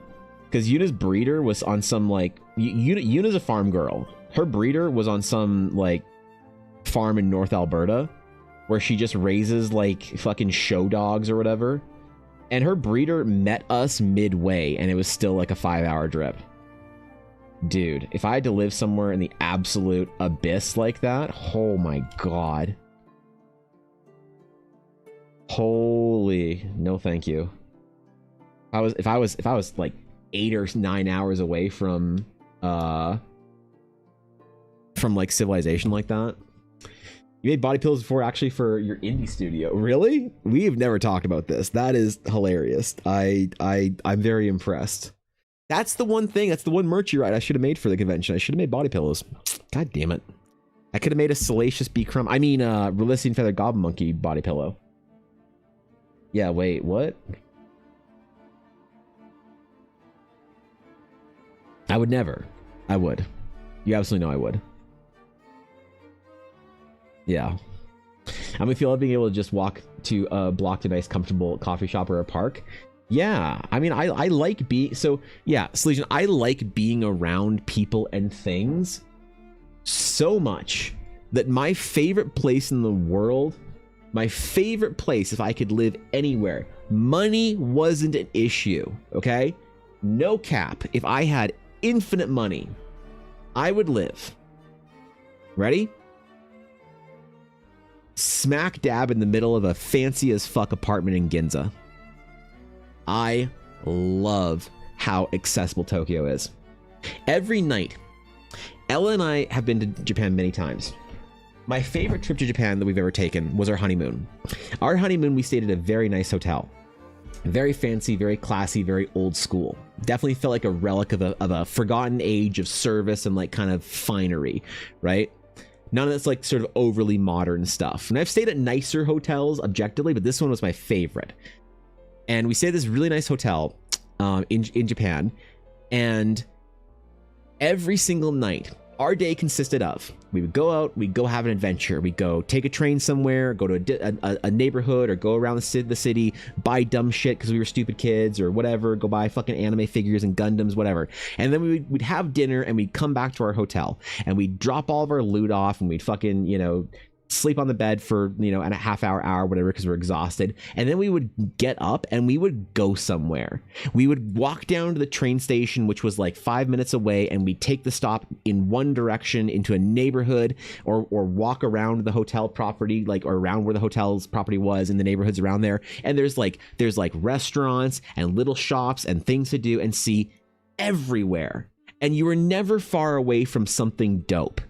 Because Yuna's breeder was on some, like... Yuna's a farm girl. Her breeder was on some, like, farm in North Alberta where she just raises, like, fucking show dogs or whatever. And her breeder met us midway, and it was still, like, a 5-hour trip. Dude, if I had to live somewhere in the absolute abyss like that, oh my god. Holy, no thank you. If I was like 8 or 9 hours away from like civilization like that. You made body pillows before, actually, for your indie studio. Really? We've never talked about this. That is hilarious. I'm very impressed. That's the one thing. That's the one merch, you're right, I should have made for the convention. I should have made body pillows. God damn it. I could have made a Salacious Bee Crumb. I mean, Relisian Feather Goblin Monkey body pillow. Yeah, wait, what? I would never. I would. You absolutely know I would. Yeah. I'm gonna feel like being able to just walk to a block to a nice, comfortable coffee shop or a park. Yeah, I mean, I like being, so yeah, Salesian, I like being around people and things so much that my favorite place in the world, my favorite place if I could live anywhere, money wasn't an issue, okay? No cap. If I had infinite money, I would live. Ready? Smack dab in the middle of a fancy as fuck apartment in Ginza. I love how accessible Tokyo is. Every night, Ella and I have been to Japan many times. My favorite trip to Japan that we've ever taken was our honeymoon. Our honeymoon, we stayed at a very nice hotel. Very fancy, very classy, very old school. Definitely felt like a relic of a forgotten age of service and like kind of finery, right? None of this like sort of overly modern stuff. And I've stayed at nicer hotels objectively, but this one was my favorite. And we stayed at this really nice hotel in Japan. And every single night, our day consisted of, we would go out, we'd go have an adventure, we'd go take a train somewhere, go to a neighborhood, or go around the city, buy dumb shit because we were stupid kids or whatever, go buy fucking anime figures and Gundams, whatever. And then we'd have dinner and we'd come back to our hotel and we'd drop all of our loot off and we'd fucking, you know, sleep on the bed for, you know, and a half hour, whatever, because we're exhausted. And then we would get up and we would go somewhere. We would walk down to the train station, which was like 5 minutes away, and we'd take the stop in one direction into a neighborhood, or walk around the hotel property, like, or around where the hotel's property was in the neighborhoods around there. And there's like restaurants and little shops and things to do and see everywhere. And you were never far away from something dope.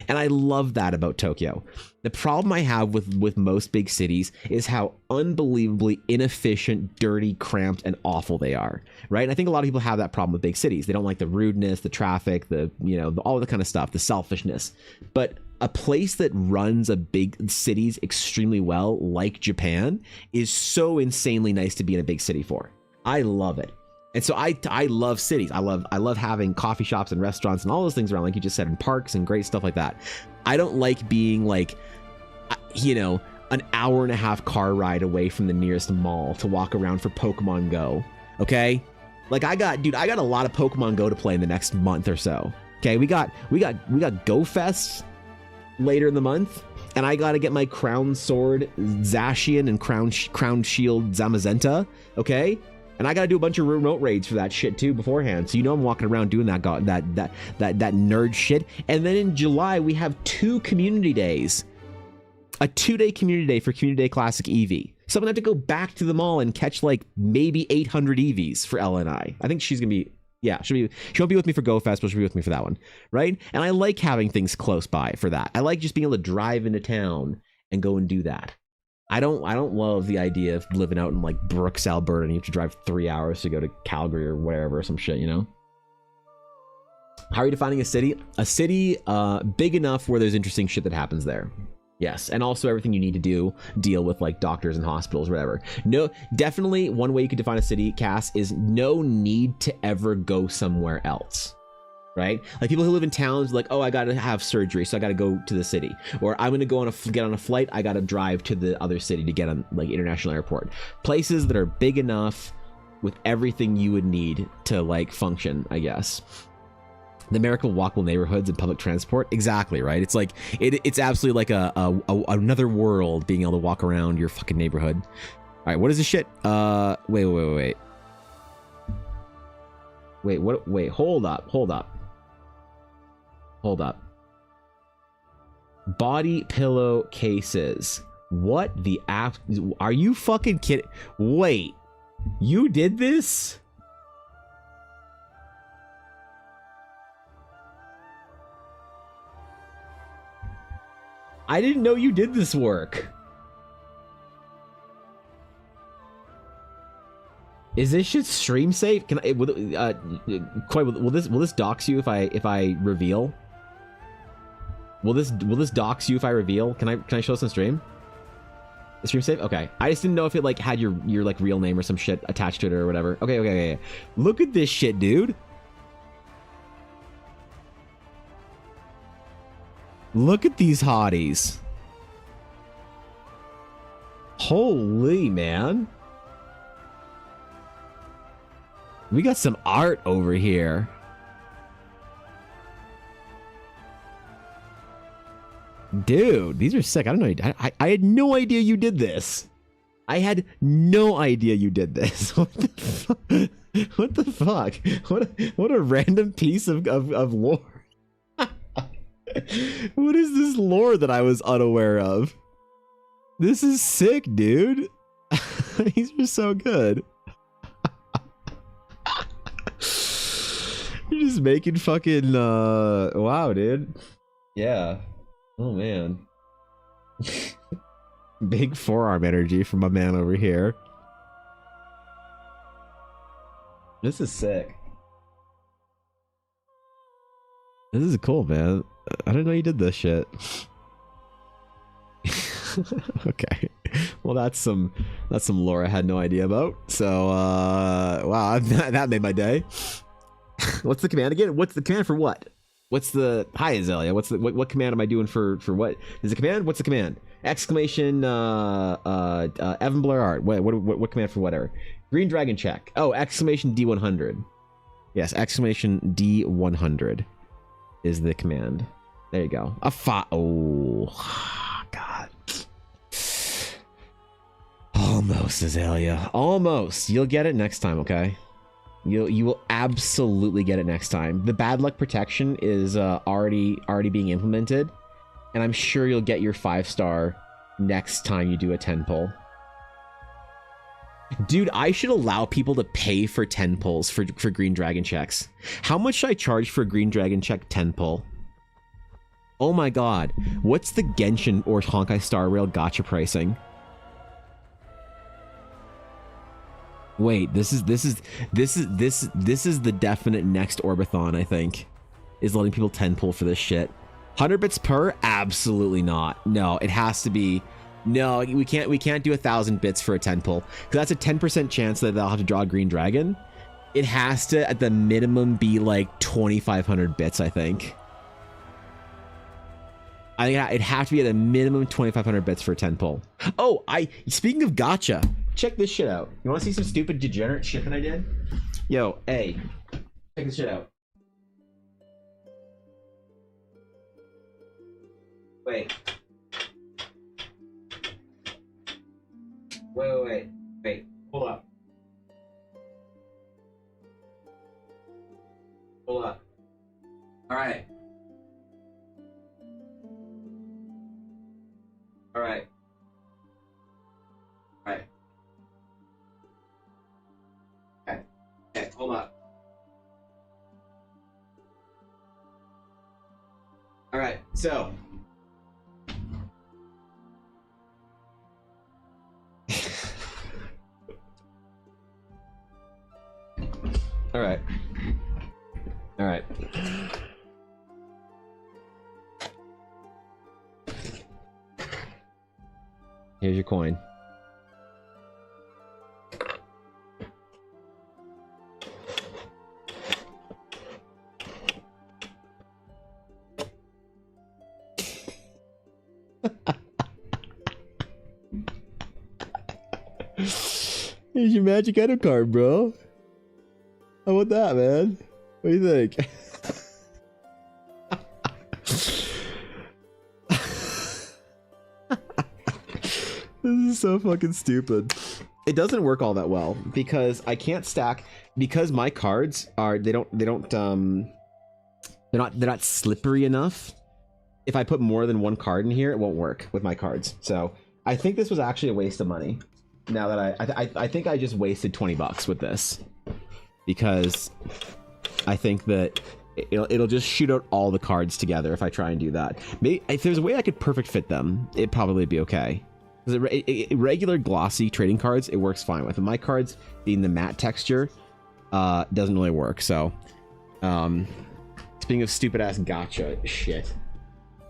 And I love that about Tokyo. The problem I have with most big cities is how unbelievably inefficient, dirty, cramped, and awful they are, right? And I think a lot of people have that problem with big cities. They don't like the rudeness, the traffic, the, you know, all the kind of stuff, the selfishness. But a place that runs a big cities extremely well, like Japan, is so insanely nice to be in a big city for. I love it. And so I love cities. I love having coffee shops and restaurants and all those things around, like you just said, and parks and great stuff like that. I don't like being like, you know, an hour and a half car ride away from the nearest mall to walk around for Pokemon Go. Okay, like I got a lot of Pokemon Go to play in the next month or so. Okay, we got Go Fest later in the month, and I got to get my Crown Sword Zacian and Crown Shield Zamazenta. Okay. And I got to do a bunch of remote raids for that shit too beforehand. So you know I'm walking around doing that nerd shit. And then in July we have 2 community days. A 2-day community day for Community Day Classic Eevee. So I'm gonna have to go back to the mall and catch like maybe 800 Eevees for Ella and I. I think she's gonna be, yeah, she won't be with me for Go Fest, but she'll be with me for that one, right? And I like having things close by for that. I like just being able to drive into town and go and do that. I don't love the idea of living out in like Brooks, Alberta, and you have to drive 3 hours to go to Calgary or wherever, or some shit, you know? How are you defining a city? A city big enough where there's interesting shit that happens there. Yes, and also everything you need to deal with, like doctors and hospitals, whatever. No, definitely one way you could define a city, Cass, is no need to ever go somewhere else. Right? Like people who live in towns, like, oh, I gotta have surgery, so I gotta go to the city, or I'm gonna go get on a flight, I gotta drive to the other city to get on like international airport. Places that are big enough with everything you would need to like function, I guess. The miracle walkable neighborhoods and public transport, exactly, right? It's like it's absolutely like another world being able to walk around your fucking neighborhood. All right, what is this shit? Wait. Hold up. Body pillow cases. What the app? Are you fucking kidding? Wait, you did this? I didn't know you did this work. Is this shit stream safe? Can I? Koi, will this dox you if I reveal? Will this dox you if I reveal? Can I show this on stream? Is stream safe? Okay. I just didn't know if it like had your like real name or some shit attached to it or whatever. Okay. Look at this shit, dude. Look at these hotties. Holy man. We got some art over here. Dude, these are sick. I don't know. I had no idea you did this. I had no idea you did this. What the fuck? What the fuck? What a random piece of lore. What is this lore that I was unaware of? This is sick, dude. These are so good. You're just making fucking wow, dude. Yeah. Oh man. Big forearm energy from my man over here. This is sick. This is cool, man. I didn't know you did this shit. Okay. Well, that's some lore I had no idea about. So wow, that made my day. What's the command again? What's the command for what? What's the hi Azalea? What's the what command am I doing for what? Is the command? What's the command? Exclamation Evan Blair art. What command for whatever? Green dragon check. Oh, exclamation D100. Yes, exclamation D100 is the command. There you go. Oh god. Almost, Azalea. Almost. You'll get it next time, okay? You will absolutely get it next time. The bad luck protection is already being implemented, and I'm sure you'll get your 5-star next time you do a 10 pull. Dude, I should allow people to pay for 10 pulls for green dragon checks. How much should I charge for a green dragon check 10 pull? Oh my god. What's the Genshin or Honkai Star Rail gacha pricing? Wait, this is the definite next Orbathon, I think. Is letting people 10 pull for this shit. 100 bits per? Absolutely not. No, it has to be. No, we can't do 1,000 bits for a 10 pull. Because that's a 10% chance that they'll have to draw a green dragon. It has to at the minimum be like 2,500 bits, I think. I think it'd have to be at a minimum 2,500 bits for a 10 pull. Oh, speaking of gacha, check this shit out. You want to see some stupid degenerate shit that I did? Yo, hey, check this shit out. Wait. Wait. Hold up. All right. Okay, hold up. All right, so. All right. Here's your coin. Here's your magic item card, bro. How about that, man? What do you think? This is so fucking stupid. It doesn't work all that well because I can't stack because my cards are they're not slippery enough. If I put more than one card in here, it won't work with my cards. So I think this was actually a waste of money. Now that I think I just wasted $20 with this, because I think that it'll just shoot out all the cards together if I try and do that. Maybe if there's a way I could perfect fit them, it'd probably be okay. Because regular glossy trading cards, it works fine with. And my cards being the matte texture, doesn't really work. So, speaking of stupid ass gotcha shit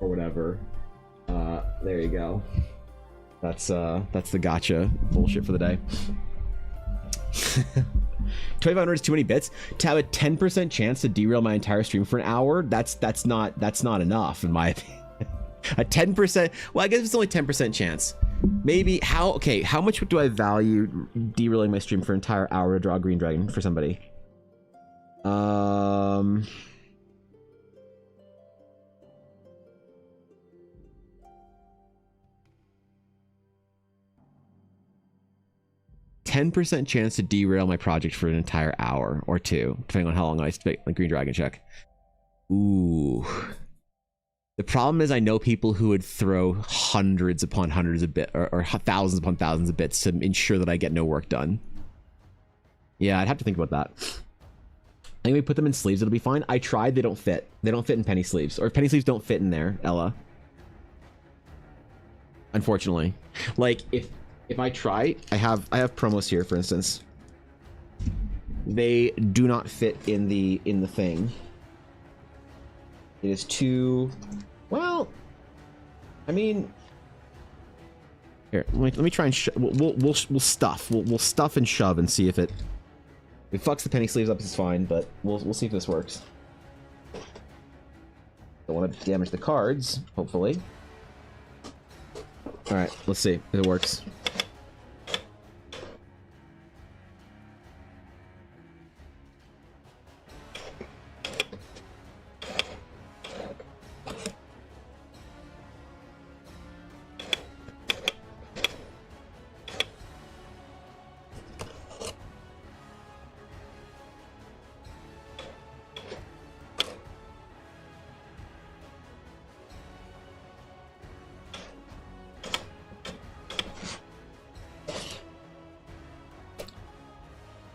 or whatever, there you go. That's the gotcha bullshit for the day. 2,500 is too many bits to have a 10% chance to derail my entire stream for an hour. That's not enough in my opinion. A 10%. Well, I guess it's only 10% chance. Maybe how much do I value derailing my stream for an entire hour to draw a green dragon for somebody? 10% chance to derail my project for an entire hour or two, depending on how long I spend the green dragon check. Ooh. The problem is I know people who would throw hundreds upon hundreds of bits or thousands upon thousands of bits to ensure that I get no work done. Yeah, I'd have to think about that. I think we put them in sleeves, it'll be fine. I tried, they don't fit. They don't fit in penny sleeves. Or penny sleeves don't fit in there, Ella. Unfortunately. Like, if I try, I have promos here, for instance. They do not fit in the thing. It is too, well, I mean, here, let me try and we'll stuff. We'll stuff and shove and see if it fucks the penny sleeves up, it's fine, but we'll see if this works. Don't want to damage the cards, hopefully. All right, let's see if it works.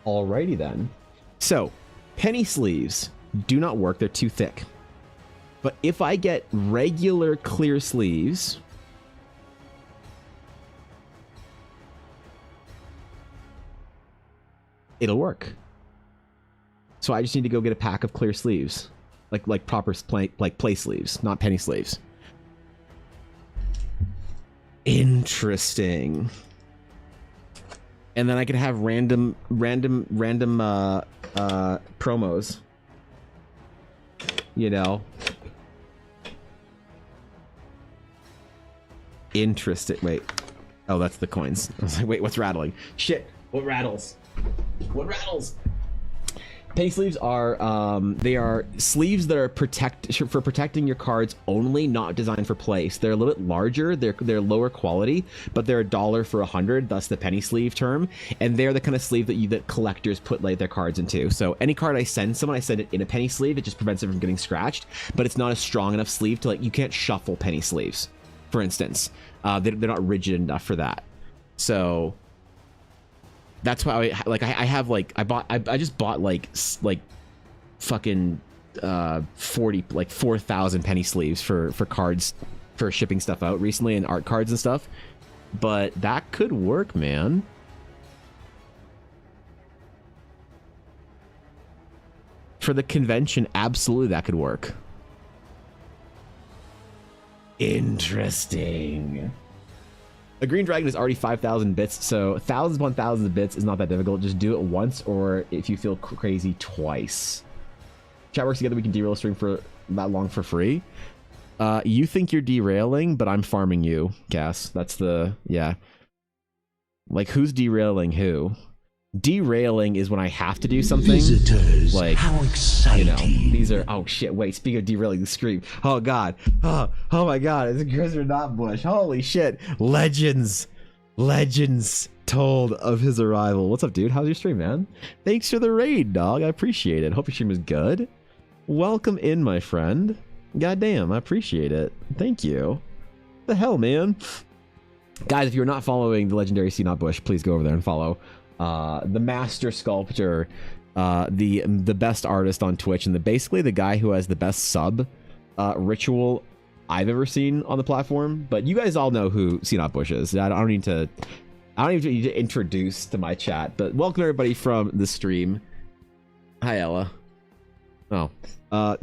Alrighty then. So, penny sleeves do not work, they're too thick. But if I get regular clear sleeves, it'll work. So I just need to go get a pack of clear sleeves. Like proper play sleeves, not penny sleeves. Interesting. And then I could have random promos. You know. Interesting. Wait. Oh, that's the coins. I was like, wait, what's rattling? Shit. What rattles? What rattles? Penny sleeves are they are sleeves that are for protecting your cards only, not designed for place. They're a little bit larger, they're lower quality, but they're $1 for 100, thus the penny sleeve term. And they're the kind of sleeve that collectors put like their cards into. So any card I send someone, I send it in a penny sleeve. It just prevents it from getting scratched, but it's not a strong enough sleeve to, like, you can't shuffle penny sleeves, for instance. They're not rigid enough for that. So that's why I just bought like fucking 4,000 penny sleeves for cards, for shipping stuff out recently, and art cards and stuff. But that could work, man. For the convention, absolutely that could work. Interesting. A green dragon is already 5,000 bits, so thousands upon thousands of bits is not that difficult. Just do it once, or if you feel crazy, twice. Chat works together, we can derail a stream for that long for free. You think you're derailing, but I'm farming you, Cass. That's the, yeah. Like, who's derailing who? Derailing is when I have to do something. Visitors, like, how exciting. You know, these are, oh shit, wait, speaking of derailing the stream. Oh god. Oh my god, it's Grizzard not Bush. Holy shit. Legends told of his arrival. What's up, dude? How's your stream, man? Thanks for the raid, dog. I appreciate it. Hope your stream is good. Welcome in, my friend. Goddamn, I appreciate it. Thank you. The hell, man? Guys, if you're not following the legendary Not Bush, please go over there and follow the master sculptor, the best artist on Twitch, and basically the guy who has the best sub ritual I've ever seen on the platform. But you guys all know who Not Bush is. I don't need to introduce to my chat. But welcome everybody from the stream. Hi, Ella. Oh,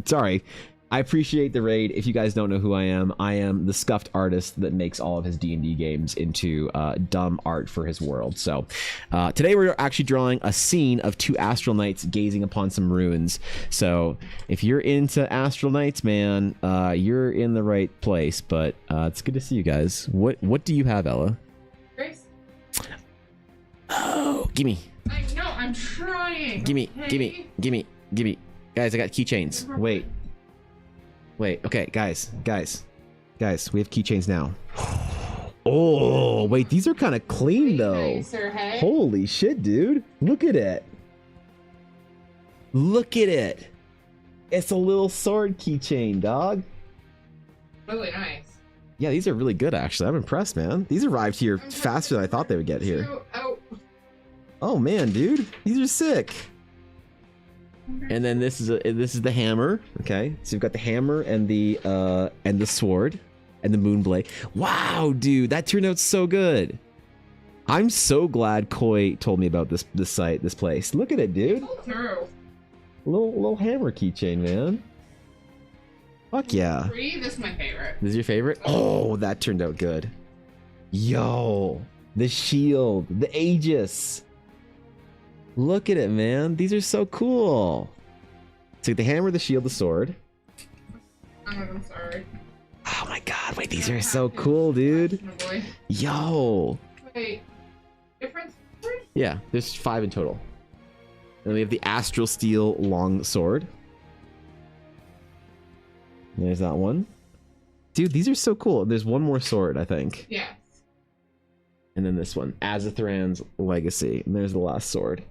sorry. I appreciate the raid. If you guys don't know who I am the scuffed artist that makes all of his D&D games into dumb art for his world. So today we're actually drawing a scene of two astral knights gazing upon some ruins. So if you're into astral knights, man, you're in the right place. But it's good to see you guys. What do you have, Ella? Grace. Oh, gimme. I know, I'm trying. Gimme. Guys, I got keychains. Wait, okay, guys, we have keychains now. Oh, wait, these are kind of clean though. Nicer, hey? Holy shit, dude. Look at it. It's a little sword keychain, dog. Really nice. Yeah, these are really good, actually. I'm impressed, man. These arrived here faster than I thought they would get here. Oh, man, dude. These are sick. And then this is the hammer. Okay, so you've got the hammer and the sword and the moon blade. Wow, dude, that turned out so good. I'm so glad Koi told me about this place. Look at it, dude. Little hammer keychain, man. Fuck yeah. This is my favorite. This is your favorite? Oh, that turned out good. Yo, the shield, the Aegis. Look at it, man. These are so cool. So the hammer, the shield, the sword. I'm sorry. Oh my god, wait, these are so cool, dude. Yo. Wait, different sword? Yeah, there's 5 in total. And we have the Astral Steel long sword. There's that one. Dude, these are so cool. There's one more sword, I think. Yes. And then this one, Azithran's Legacy. And there's the last sword.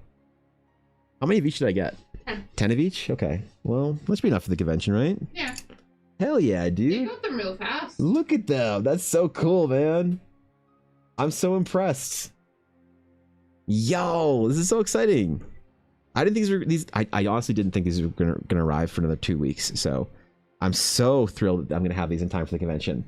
How many of each did I get? 10. 10 of each? Okay. Well, must be enough for the convention, right? Yeah. Hell yeah, dude. You got them real fast. Look at them. That's so cool, man. I'm so impressed. Yo, this is so exciting. I didn't think I honestly didn't think these were gonna arrive for another 2 weeks. So I'm so thrilled that I'm gonna have these in time for the convention.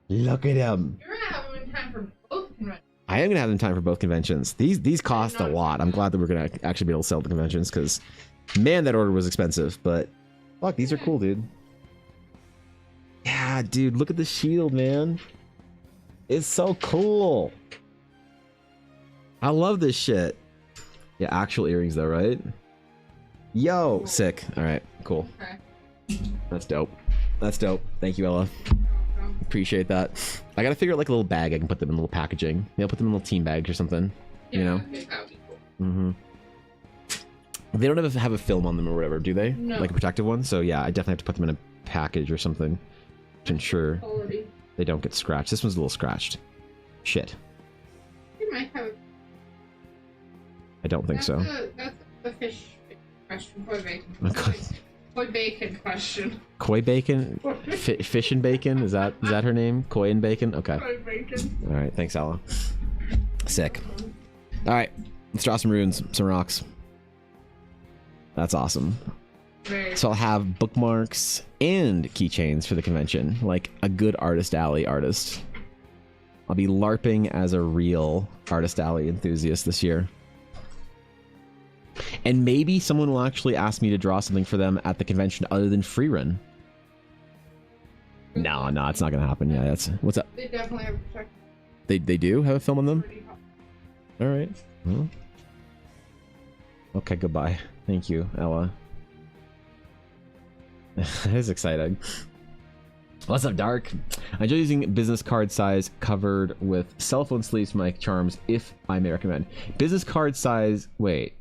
Look at them. You're gonna have them in time for both conventions. I am gonna have them in time for both conventions. These cost a lot. I'm glad that we're gonna actually be able to sell the conventions because, man, that order was expensive. But fuck, these are cool, dude. Yeah, dude, look at the shield, man. It's so cool. I love this shit. Yeah, actual earrings though, right? Yo, sick. All right, cool. Okay. That's dope. Thank you, Ella. Appreciate that. I gotta figure out like a little bag I can put them in, a little packaging. Maybe I'll put them in little team bags or something. Yeah, you know? okay, that would be cool. Mm-hmm. They don't have a film on them or whatever, do they? No. Like a protective one? So yeah, I definitely have to put them in a package or something to ensure Quality. they don't get scratched. This one's a little scratched. Shit. You might have. I don't think so. That's the fish question. Koi bacon. Okay. Koi bacon question. Koi bacon? Fish and bacon? Is that her name? Koi and bacon? Okay. Koi bacon. All right. Thanks, Ella. Sick. All right. Let's draw some runes, some rocks. That's awesome. So I'll have bookmarks and keychains for the convention, like a good Artist Alley artist. I'll be LARPing as a real Artist Alley enthusiast this year. And maybe someone will actually ask me to draw something for them at the convention other than free run. No, it's not gonna happen. Yeah, that's what's up. They definitely have protected. They do have a film on them. All right. Well, okay. Goodbye. Thank you, Ella. That is exciting. What's up, Dark? I enjoy using business card size covered with cell phone sleeves for my charms, if I may recommend. Business card size, wait.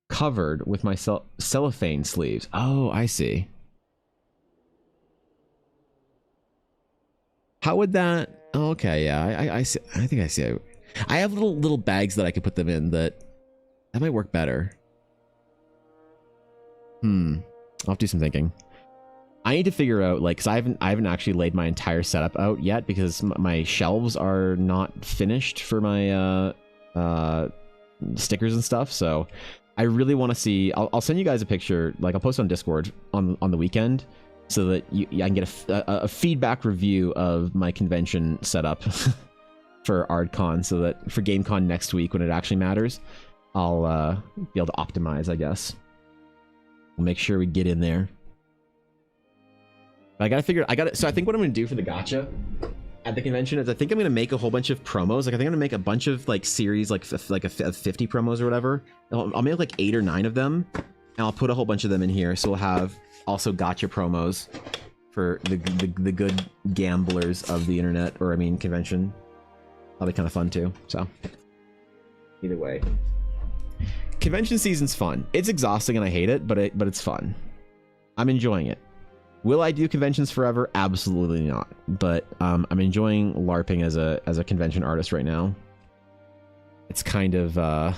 Covered with my cellophane sleeves. Oh, I see. How would that... Oh, okay, yeah, I see. I think I see. I have little bags that I could put them in that might work better. I'll have to do some thinking. I need to figure out, like, because I haven't actually laid my entire setup out yet because my shelves are not finished for my stickers and stuff. So I really want to see. I'll send you guys a picture. Like, I'll post on Discord on the weekend so that I can get a feedback review of my convention setup for ArdCon, so that for GameCon next week when it actually matters, I'll be able to optimize. I guess we'll make sure we get in there. But I gotta figure. So I think what I'm gonna do for the gacha at the convention is I think I'm gonna make a whole bunch of promos. Like I think I'm gonna make a bunch of like series, like 50 promos or whatever. I'll make like 8 or 9 of them, and I'll put a whole bunch of them in here. So we'll have also gacha promos for the good gamblers of the internet, or I mean convention. That'll be kind of fun too. So either way, convention season's fun. It's exhausting and I hate it, but it's fun. I'm enjoying it. Will I do conventions forever? Absolutely not. But I'm enjoying LARPing as a convention artist right now. It's kind of I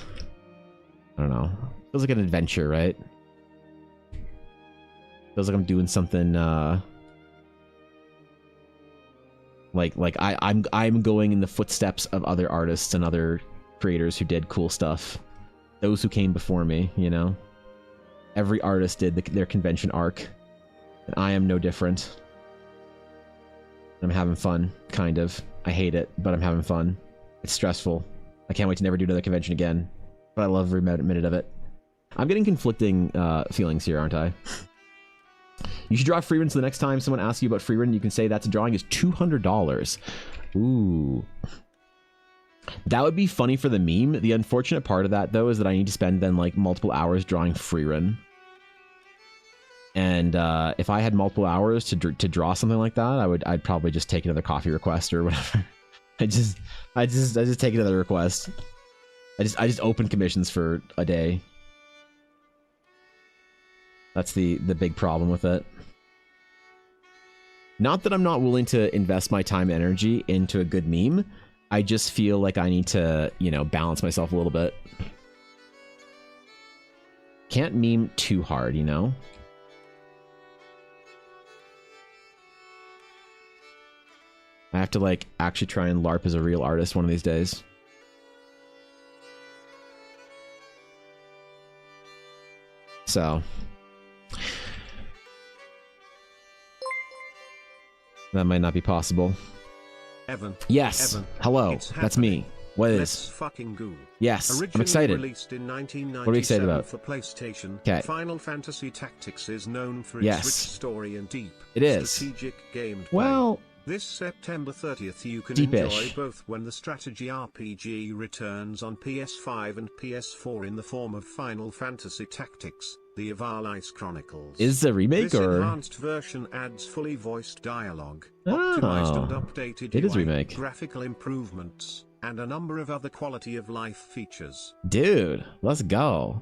don't know. Feels like an adventure, right? Feels like I'm doing something like I'm going in the footsteps of other artists and other creators who did cool stuff. Those who came before me, you know. Every artist did their convention arc. And I am no different. I'm having fun, kind of. I hate it, but I'm having fun. It's stressful. I can't wait to never do another convention again. But I love every minute of it. I'm getting conflicting feelings here, aren't I? You should draw free run, so the next time someone asks you about free run, you can say that's a drawing is $200. Ooh. That would be funny for the meme. The unfortunate part of that, though, is that I need to spend then like multiple hours drawing free run. And if I had multiple hours to draw something like that, I'd probably just take another coffee request or whatever. I just take another request. I just open commissions for a day. That's the big problem with it. Not that I'm not willing to invest my time and energy into a good meme. I just feel like I need to, you know, balance myself a little bit. Can't meme too hard, you know? I have to like actually try and LARP as a real artist one of these days. So that might not be possible. Evan. Yes. Evan. Hello. That's me. What Let's is? fucking go. Yes. Originally I'm excited. Released in 1997 what are we excited about? For PlayStation, okay. Final Fantasy Tactics is known for its yes. rich story and deep, strategic gameplay. Well, this September 30th you can deep-ish. enjoy both when the strategy RPG returns on PS5 and PS4 in the form of Final Fantasy Tactics, the Ivalice Chronicles. Is the remake this or? This enhanced version adds fully voiced dialogue, optimized and updated it is UI, remake. graphical improvements, and a number of other quality of life features. Dude, let's go.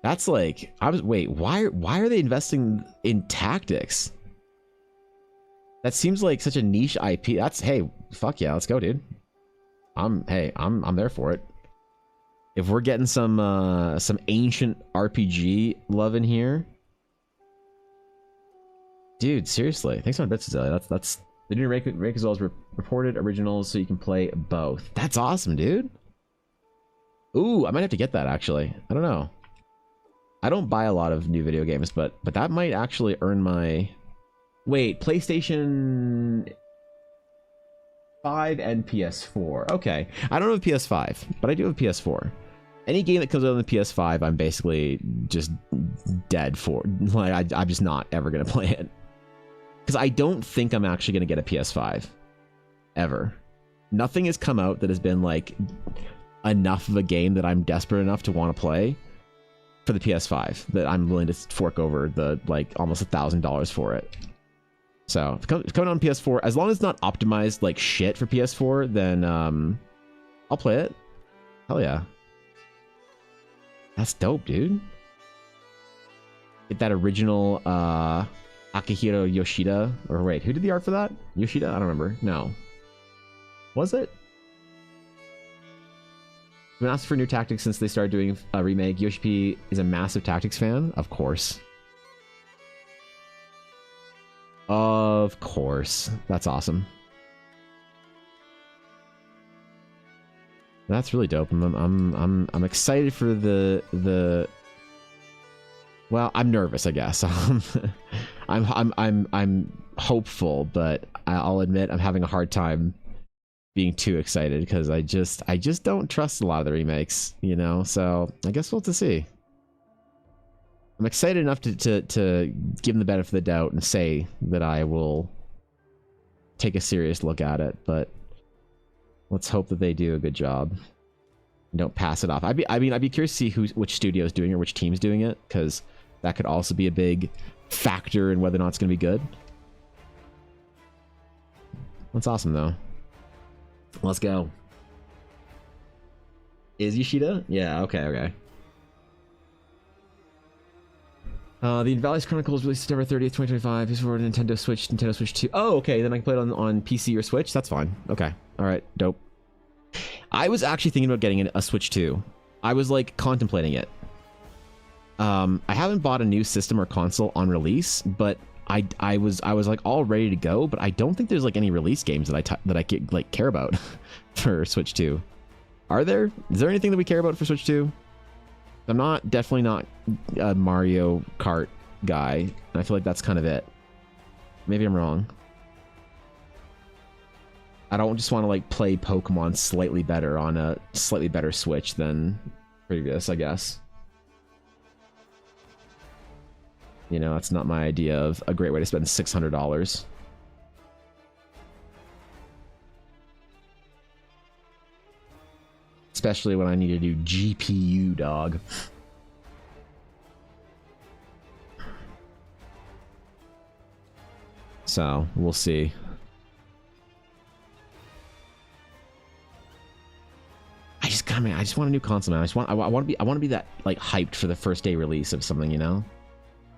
That's like wait, why are they investing in tactics? That seems like such a niche IP. That's hey, fuck yeah, let's go, dude. I'm there for it. If we're getting some ancient RPG love in here, dude, seriously, thanks so much, Azalea. That's the new rake as well as reported originals, so you can play both. That's awesome, dude. Ooh, I might have to get that actually. I don't know. I don't buy a lot of new video games, but that might actually earn my. Wait, PlayStation 5 and PS4. Okay, I don't have PS5, but I do have PS4. Any game that comes out on the PS5, I'm basically just dead for. Like, I'm just not ever gonna play it because I don't think I'm actually gonna get a PS5 ever. Nothing has come out that has been like enough of a game that I'm desperate enough to want to play for the PS5 that I'm willing to fork over the like almost $1,000 for it. So if it's coming on PS4, as long as it's not optimized like shit for PS4, then I'll play it. Hell yeah. That's dope, dude. Get that original Akihiro Yoshida. Or wait, who did the art for that? Yoshida? I don't remember. No. Was it? Been asked for new tactics since they started doing a remake. Yoshi P is a massive tactics fan, of course. Of course. That's awesome. That's really dope. I'm excited for the. Well, I'm nervous, I guess. I'm hopeful, but I'll admit I'm having a hard time being too excited because I just don't trust a lot of the remakes, you know. So I guess we'll have to see. I'm excited enough to give them the benefit of the doubt and say that I will take a serious look at it, but let's hope that they do a good job. Don't pass it off. I'd be curious to see which studio is doing it or which team's doing it, because that could also be a big factor in whether or not it's going to be good. That's awesome, though. Let's go. Is Yoshida? Yeah, okay. The Valley's Chronicles released September 30th, 2025. Is for Nintendo Switch 2. Oh, okay, then I can play it on PC or Switch. That's fine. Okay. Alright, dope. I was actually thinking about getting a Switch 2. I was, like, contemplating it. I haven't bought a new system or console on release, but I was like all ready to go, but I don't think there's like any release games that I care about for Switch 2. Are there? Is there anything that we care about for Switch 2? I'm definitely not a Mario Kart guy, and I feel like that's kind of it. Maybe I'm wrong. I don't just want to like play Pokemon slightly better on a slightly better Switch than previous, I guess. You know, that's not my idea of a great way to spend $600. Especially when I need to do GPU, dog. So, we'll see. I just want a new console, man. I want to be that like hyped for the first day release of something, you know?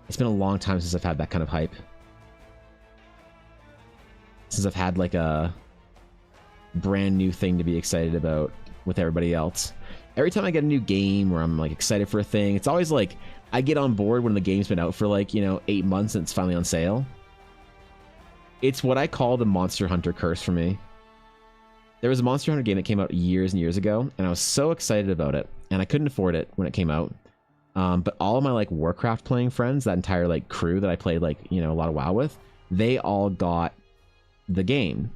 It's been a long time since I've had that kind of hype. Since I've had like a brand new thing to be excited about with everybody else. Every time I get a new game where I'm like excited for a thing, it's always like I get on board when the game's been out for like, you know, 8 months and it's finally on sale. It's what I call the Monster Hunter curse for me. There was a Monster Hunter game that came out years and years ago, and I was so excited about it, and I couldn't afford it when it came out. But all of my like Warcraft playing friends, that entire like crew that I played like, you know, a lot of WoW with, they all got the game.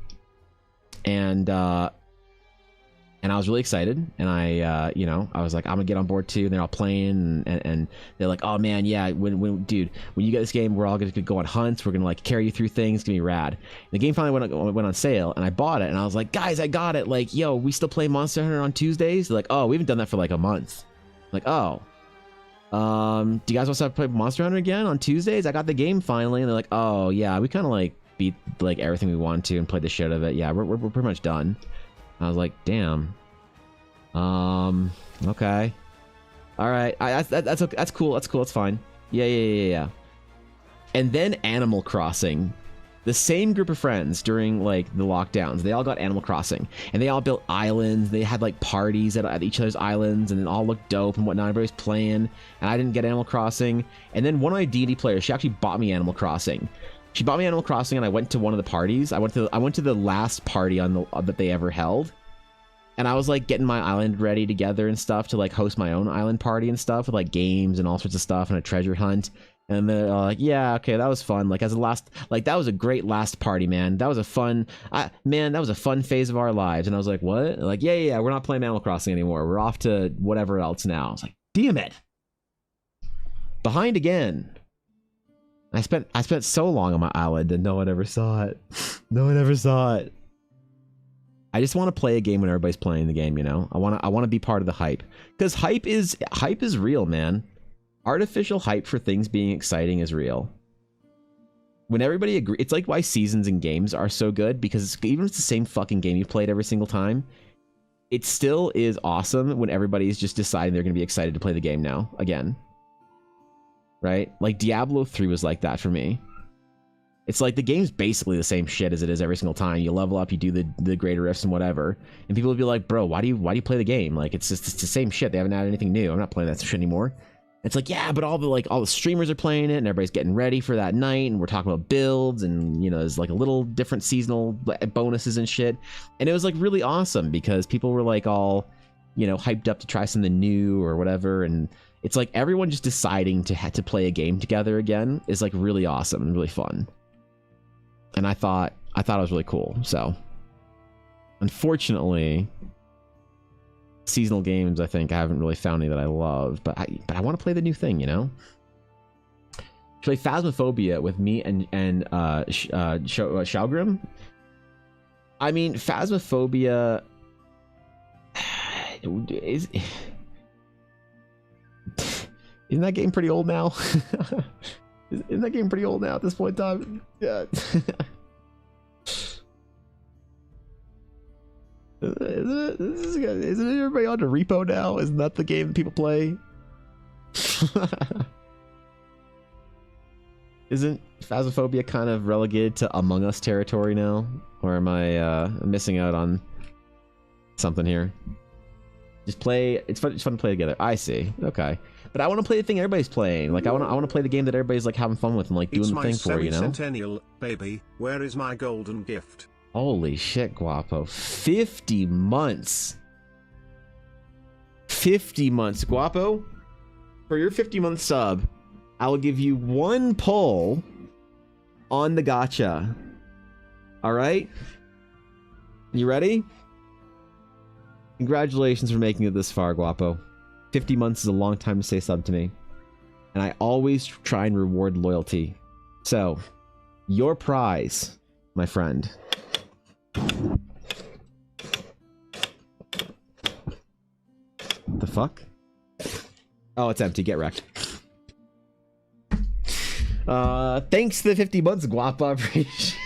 And I was really excited, and I you know, I was like, I'm gonna get on board too, and they're all playing, and they're like, oh man, yeah, when you get this game, we're all gonna go on hunts, we're gonna like carry you through things, it's gonna be rad. And the game finally went on sale, and I bought it, and I was like, guys, I got it, like, yo, we still play Monster Hunter on Tuesdays? They're like, oh, we haven't done that for like a month. I'm like, oh. Do you guys want to play Monster Hunter again on Tuesdays? I got the game finally, and they're like, oh yeah, we kind of like beat like everything we wanted to and played the shit out of it. Yeah, we're pretty much done. I was like, damn. Okay. All right. That's cool. That's cool. That's fine. Yeah. And then Animal Crossing. The same group of friends during like the lockdowns, they all got Animal Crossing, and they all built islands. They had like parties at each other's islands, and it all looked dope and whatnot. Everybody's playing, and I didn't get Animal Crossing. And then one of my D&D players, she actually bought me Animal Crossing. She bought me Animal Crossing, and I went to one of the parties. I went to the last party that they ever held, and I was like getting my island ready together and stuff to like host my own island party and stuff with like games and all sorts of stuff and a treasure hunt. And they're like, yeah, okay, that was fun. Like, as a last, like, that was a great last party, man. That was a fun, man, that was a fun phase of our lives. And I was like, what? Like, yeah, we're not playing Animal Crossing anymore. We're off to whatever else now. I was like, damn it. Behind again. I spent so long on my island and no one ever saw it. No one ever saw it. I just want to play a game when everybody's playing the game, you know? I want to be part of the hype. Because hype is real, man. Artificial hype for things being exciting is real. When everybody agrees, it's like why seasons in games are so good, because even if it's the same fucking game you've played every single time, it still is awesome when everybody's just deciding they're going to be excited to play the game now, again. Right? Like Diablo 3 was like that for me. It's like the game's basically the same shit as it is every single time. You level up, you do the greater rifts and whatever, and people will be like, bro, why do you play the game? Like, it's the same shit. They haven't added anything new. I'm not playing that shit anymore. It's like, yeah, but all the streamers are playing it and everybody's getting ready for that night and we're talking about builds and, you know, there's like a little different seasonal bonuses and shit. And it was like really awesome because people were like all, you know, hyped up to try something new or whatever. And it's like everyone just deciding to play a game together again is like really awesome and really fun. And I thought it was really cool. So unfortunately, seasonal games, I think I haven't really found any that I love, but I want to play the new thing, you know. Play Phasmophobia with me and Shalgrim. I mean, Phasmophobia isn't that game pretty old now? Isn't that game pretty old now at this point in time? Yeah. Isn't everybody on to Repo now? Isn't that the game that people play? Isn't Phasmophobia kind of relegated to Among Us territory now? Or am I missing out on something here? Just play. It's fun to play together. I see. Okay. But I want to play the thing everybody's playing. Like I want to play the game that everybody's like having fun with and like doing the thing for, you know? It's my semi-centennial, baby. Where is my golden gift? Holy shit, Guapo. 50 months. 50 months. Guapo, for your 50-month sub, I will give you 1 pull on the gacha. All right? You ready? Congratulations for making it this far, Guapo. 50 months is a long time to say sub to me. And I always try and reward loyalty. So, your prize, my friend. The fuck? Oh, it's empty. Get wrecked. Thanks to the 50 months, Guapa. Appreciate.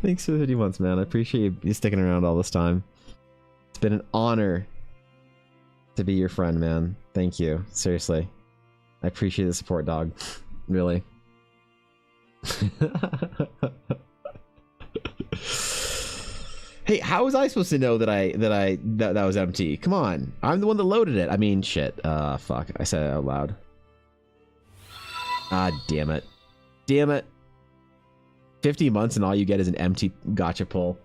Thanks for the 50 months, man. I appreciate you sticking around all this time. It's been an honor to be your friend, man. Thank you. Seriously. I appreciate the support, dog. Really. Hey, how was I supposed to know that was empty? Come on. I'm the one that loaded it. I mean, shit. Fuck. I said it out loud. Ah, damn it. Damn it. 50 months and all you get is an empty gotcha pull.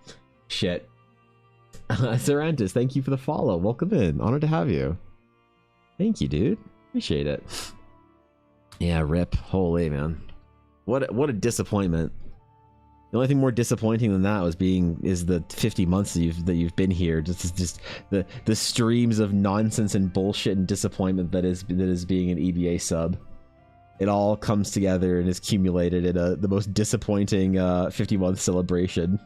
Shit. Serantis, thank you for the follow. Welcome in. Honored to have you. Thank you, dude. Appreciate it. Yeah, rip. Holy, man. What a disappointment. The only thing more disappointing than that is the 50 months that you've been here. Just the streams of nonsense and bullshit and disappointment that is being an EBA sub. It all comes together and is accumulated in the most disappointing 50-month celebration.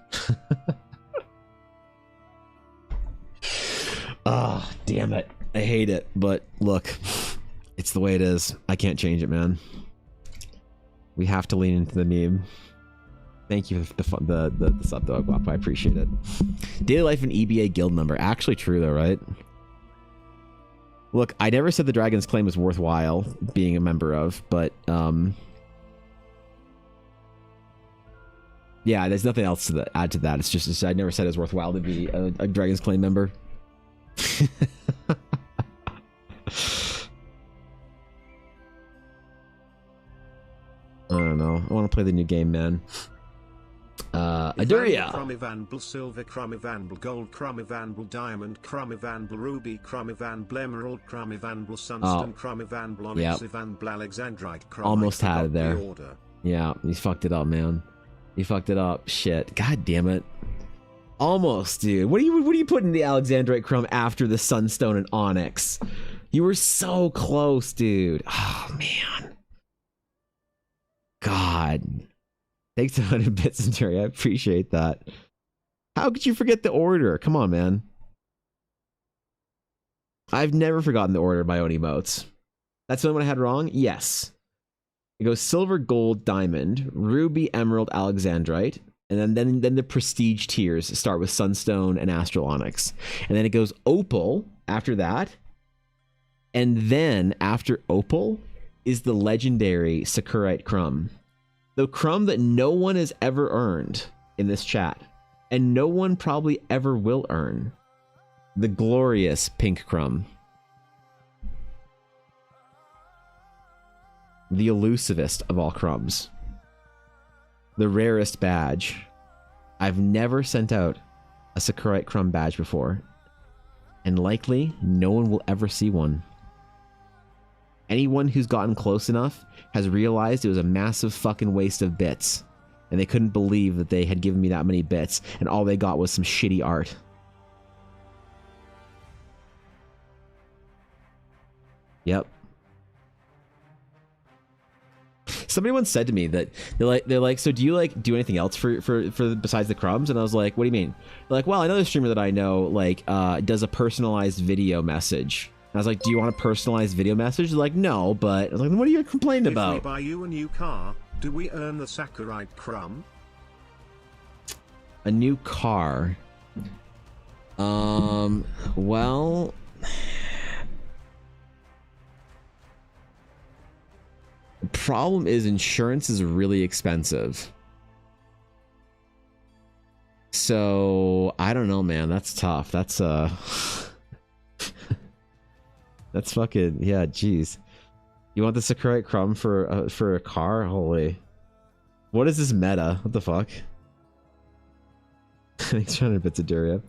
Ah, oh, damn it. I hate it, but look, it's the way it is. I can't change it, man. We have to lean into the meme. Thank you for the sub, though, Guap. I appreciate it. Daily life and EBA guild member. Actually true, though, right? Look, I never said the Dragon's Claim was worthwhile being a member of, but yeah, there's nothing else to add to that. It's just I never said it was worthwhile to be a Dragon's Claim member. I don't know. I want to play the new game, man. Aduria. Chromivanbl silver, Chromivanbl gold, Chromivanbl diamond, Chromivanbl ruby, Chromivanbl emerald, Chromivanbl sunstone, Chromivanbl onyx, Ivanbl alexandrite. Almost had it there. Yeah, you fucked it up, man. You fucked it up. Shit. God damn it. Almost, dude. What are you putting the alexandrite chrome after the sunstone and onyx? You were so close, dude. Oh man. God. Thanks 100 bits, Centuri. I appreciate that. How could you forget the order? Come on, man. I've never forgotten the order of my own emotes. That's the one I had wrong? Yes. It goes silver, gold, diamond, ruby, emerald, alexandrite, and then the prestige tiers start with sunstone and astral onyx. And then it goes opal after that. And then after opal is the legendary sakurite crumb. The crumb that no one has ever earned in this chat, and no one probably ever will earn. The glorious pink crumb. The elusivest of all crumbs. The rarest badge. I've never sent out a Sakurite crumb badge before, and likely no one will ever see one. Anyone who's gotten close enough has realized it was a massive fucking waste of bits, and they couldn't believe that they had given me that many bits, and all they got was some shitty art. Yep. Somebody once said to me that they're like, so do you do anything else for besides the crumbs? And I was like, what do you mean? They're like, well, another streamer that I know does a personalized video message. And I was like, do you want a personalized video message? They're like, no, but I was like, what are you complaining about? If we buy you a new car, do we earn the Sakurite crumb? A new car. Well, the problem is insurance is really expensive. So I don't know, man. That's tough. That's that's fucking, yeah, jeez. You want the Sakurite crumb for a car? Holy. What is this meta? What the fuck? Thanks for 100 bits of Duria.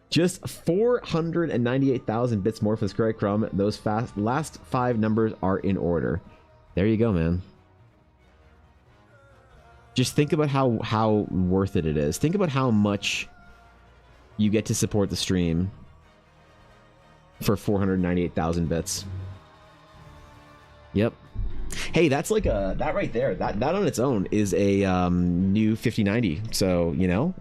Just 498,000 bits more for the Sakurite crumb. Those last 5 numbers are in order. There you go, man. Just think about how worth it is. Think about how much you get to support the stream for 498,000 bits. Yep. Hey, that's like that right there. That on its own is a new 5090. So, you know,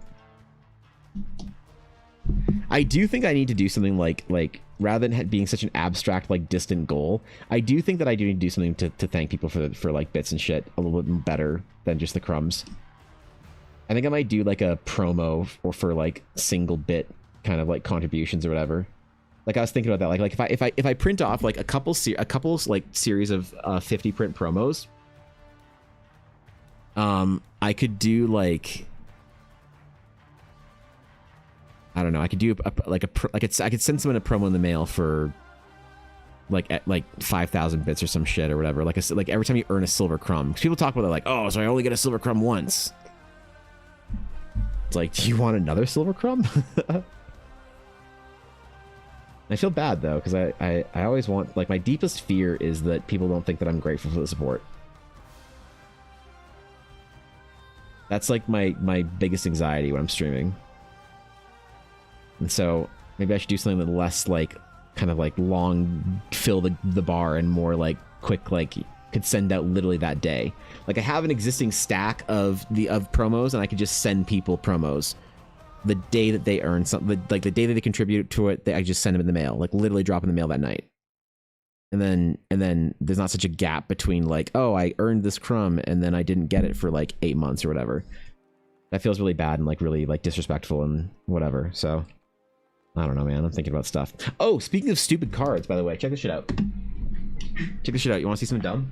I do think I need to do something like rather than being such an abstract, distant goal, I do think that I do need to do something to thank people for bits and shit a little bit better than just the crumbs. I think I might do a promo or for single bit kind of contributions or whatever. I was thinking about that. If I print off a couple series of 50 print promos, I could do I don't know. I could do I could send someone a promo in the mail for 5,000 bits or some shit or whatever. Every time you earn a silver crumb, because people talk about it oh, so I only get a silver crumb once. It's do you want another silver crumb? I feel bad though, because I always want my deepest fear is that people don't think that I'm grateful for the support. That's my biggest anxiety when I'm streaming. And so maybe I should do something that less kind of long fill the bar and more quick could send out literally that day. I have an existing stack of promos and I could just send people promos the day that they earn something, the day that they contribute to it. I just send them in the mail, literally drop in the mail that night. And then there's not such a gap between oh, I earned this crumb and then I didn't get it for 8 months or whatever. That feels really bad and really disrespectful and whatever. So I don't know, man. I'm thinking about stuff. Oh, speaking of stupid cards, by the way, check this shit out. Check this shit out. You want to see something dumb?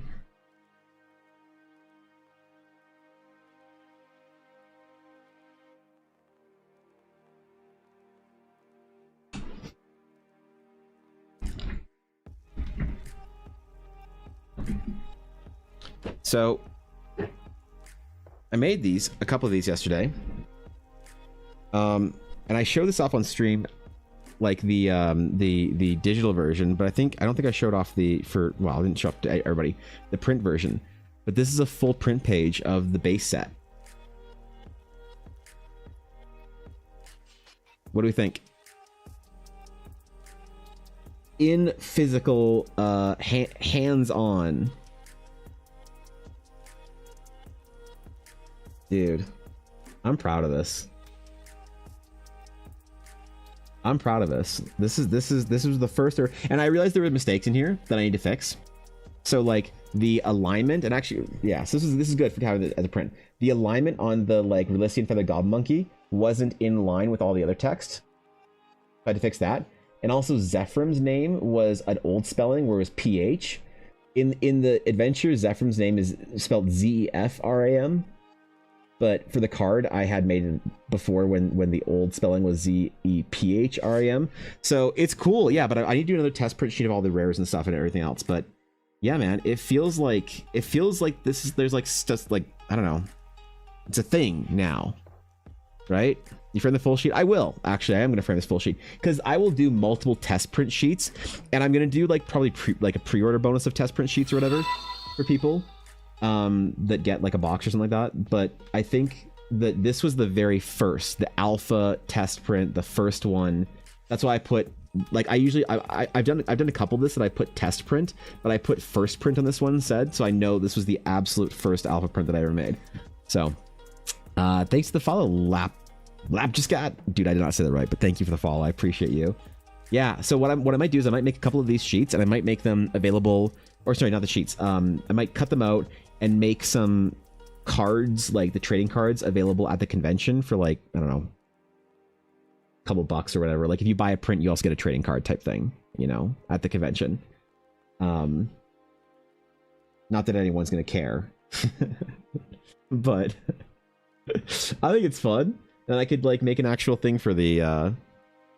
So I made a couple of these yesterday. And I showed this off on stream, the digital version, but I don't think I showed off I didn't show off to everybody the print version. But this is a full print page of the base set. What do we think? In physical, hands-on. Dude, I'm proud of this. I'm proud of this. This was the first, and I realized there were mistakes in here that I need to fix. So the alignment, and actually, yeah, so this is good for having it as a print. The alignment on the Relisian Feather Goblin Monkey wasn't in line with all the other text. I had to fix that. And also Zephram's name was an old spelling where it was PH. in the adventure, Zephram's name is spelled Zefram, but for the card I had made it before when the old spelling was Zephram. So it's cool, yeah. But I need to do another test print sheet of all the rares and stuff and everything else. But yeah, man, it feels like there's like just like, I don't know, it's a thing now, right? You frame the full sheet? I will. Actually, I am going to frame this full sheet because I will do multiple test print sheets, and I'm going to do like probably like a pre-order bonus of test print sheets or whatever for people that get like a box or something like that. But I think that this was the very first, the alpha test print, the first one. That's why I put like I've done a couple of this that I put test print, but I put first print on this one instead, so I know this was the absolute first alpha print that I ever made. So thanks to the follow, Lap just got, dude, I did not say that right, but thank you for the follow. I appreciate you. Yeah, so what I might do is I might make a couple of these sheets and I might make them available, or sorry, not the sheets. I might cut them out and make some cards, like the trading cards, available at the convention for like, I don't know, a couple bucks or whatever. Like if you buy a print, you also get a trading card type thing, you know, at the convention. Not that anyone's gonna care, but I think it's fun. And I could like make an actual thing for the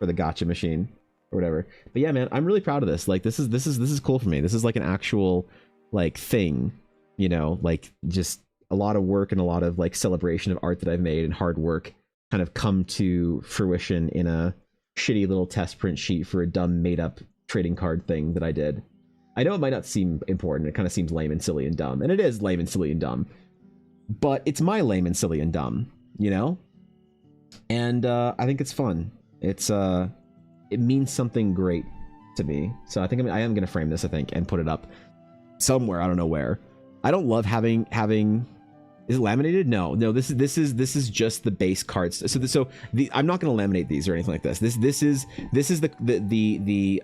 gacha machine or whatever. But yeah, man, I'm really proud of this. Like this is cool for me. This is like an actual like thing, you know, like just a lot of work and a lot of like celebration of art that I've made and hard work kind of come to fruition in a shitty little test print sheet for a dumb made up trading card thing that I did. I know it might not seem important. It kind of seems lame and silly and dumb, and it is lame and silly and dumb, but it's my lame and silly and dumb, you know? And I think it's fun. It's it means something great to me. So I think I am gonna frame this, I think, and put it up somewhere. I don't know where. I don't love having. Is it laminated? No. This is just the base cards. So I'm not gonna laminate these or anything like this. This is the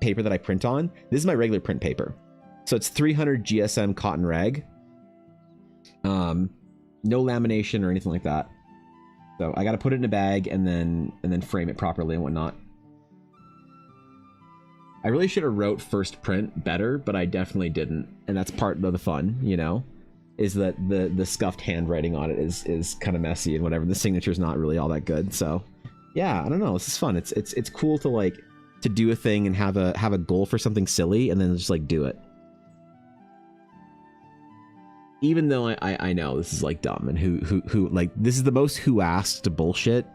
paper that I print on. This is my regular print paper. So it's 300 GSM cotton rag. No lamination or anything like that. So I got to put it in a bag and then frame it properly and whatnot. I really should have wrote first print better, but I definitely didn't, and that's part of the fun, you know, is that the scuffed handwriting on it is kind of messy and whatever. The signature's not really all that good. So yeah, I don't know. This is fun. It's cool to like to do a thing and have a goal for something silly and then just like do it. Even though I know this is like dumb and who like this is the most who asked bullshit.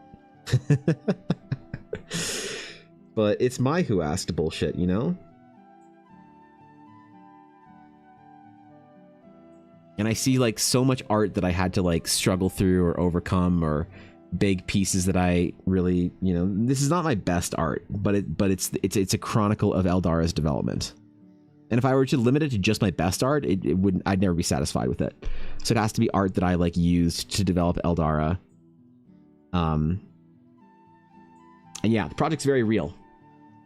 But it's my who asked bullshit, you know? And I see like so much art that I had to like struggle through or overcome, or big pieces that I really, you know, this is not my best art, but it's a chronicle of Eldara's development. And if I were to limit it to just my best art, it wouldn't. I'd never be satisfied with it. So it has to be art that I like used to develop Eldara. And yeah, the project's very real.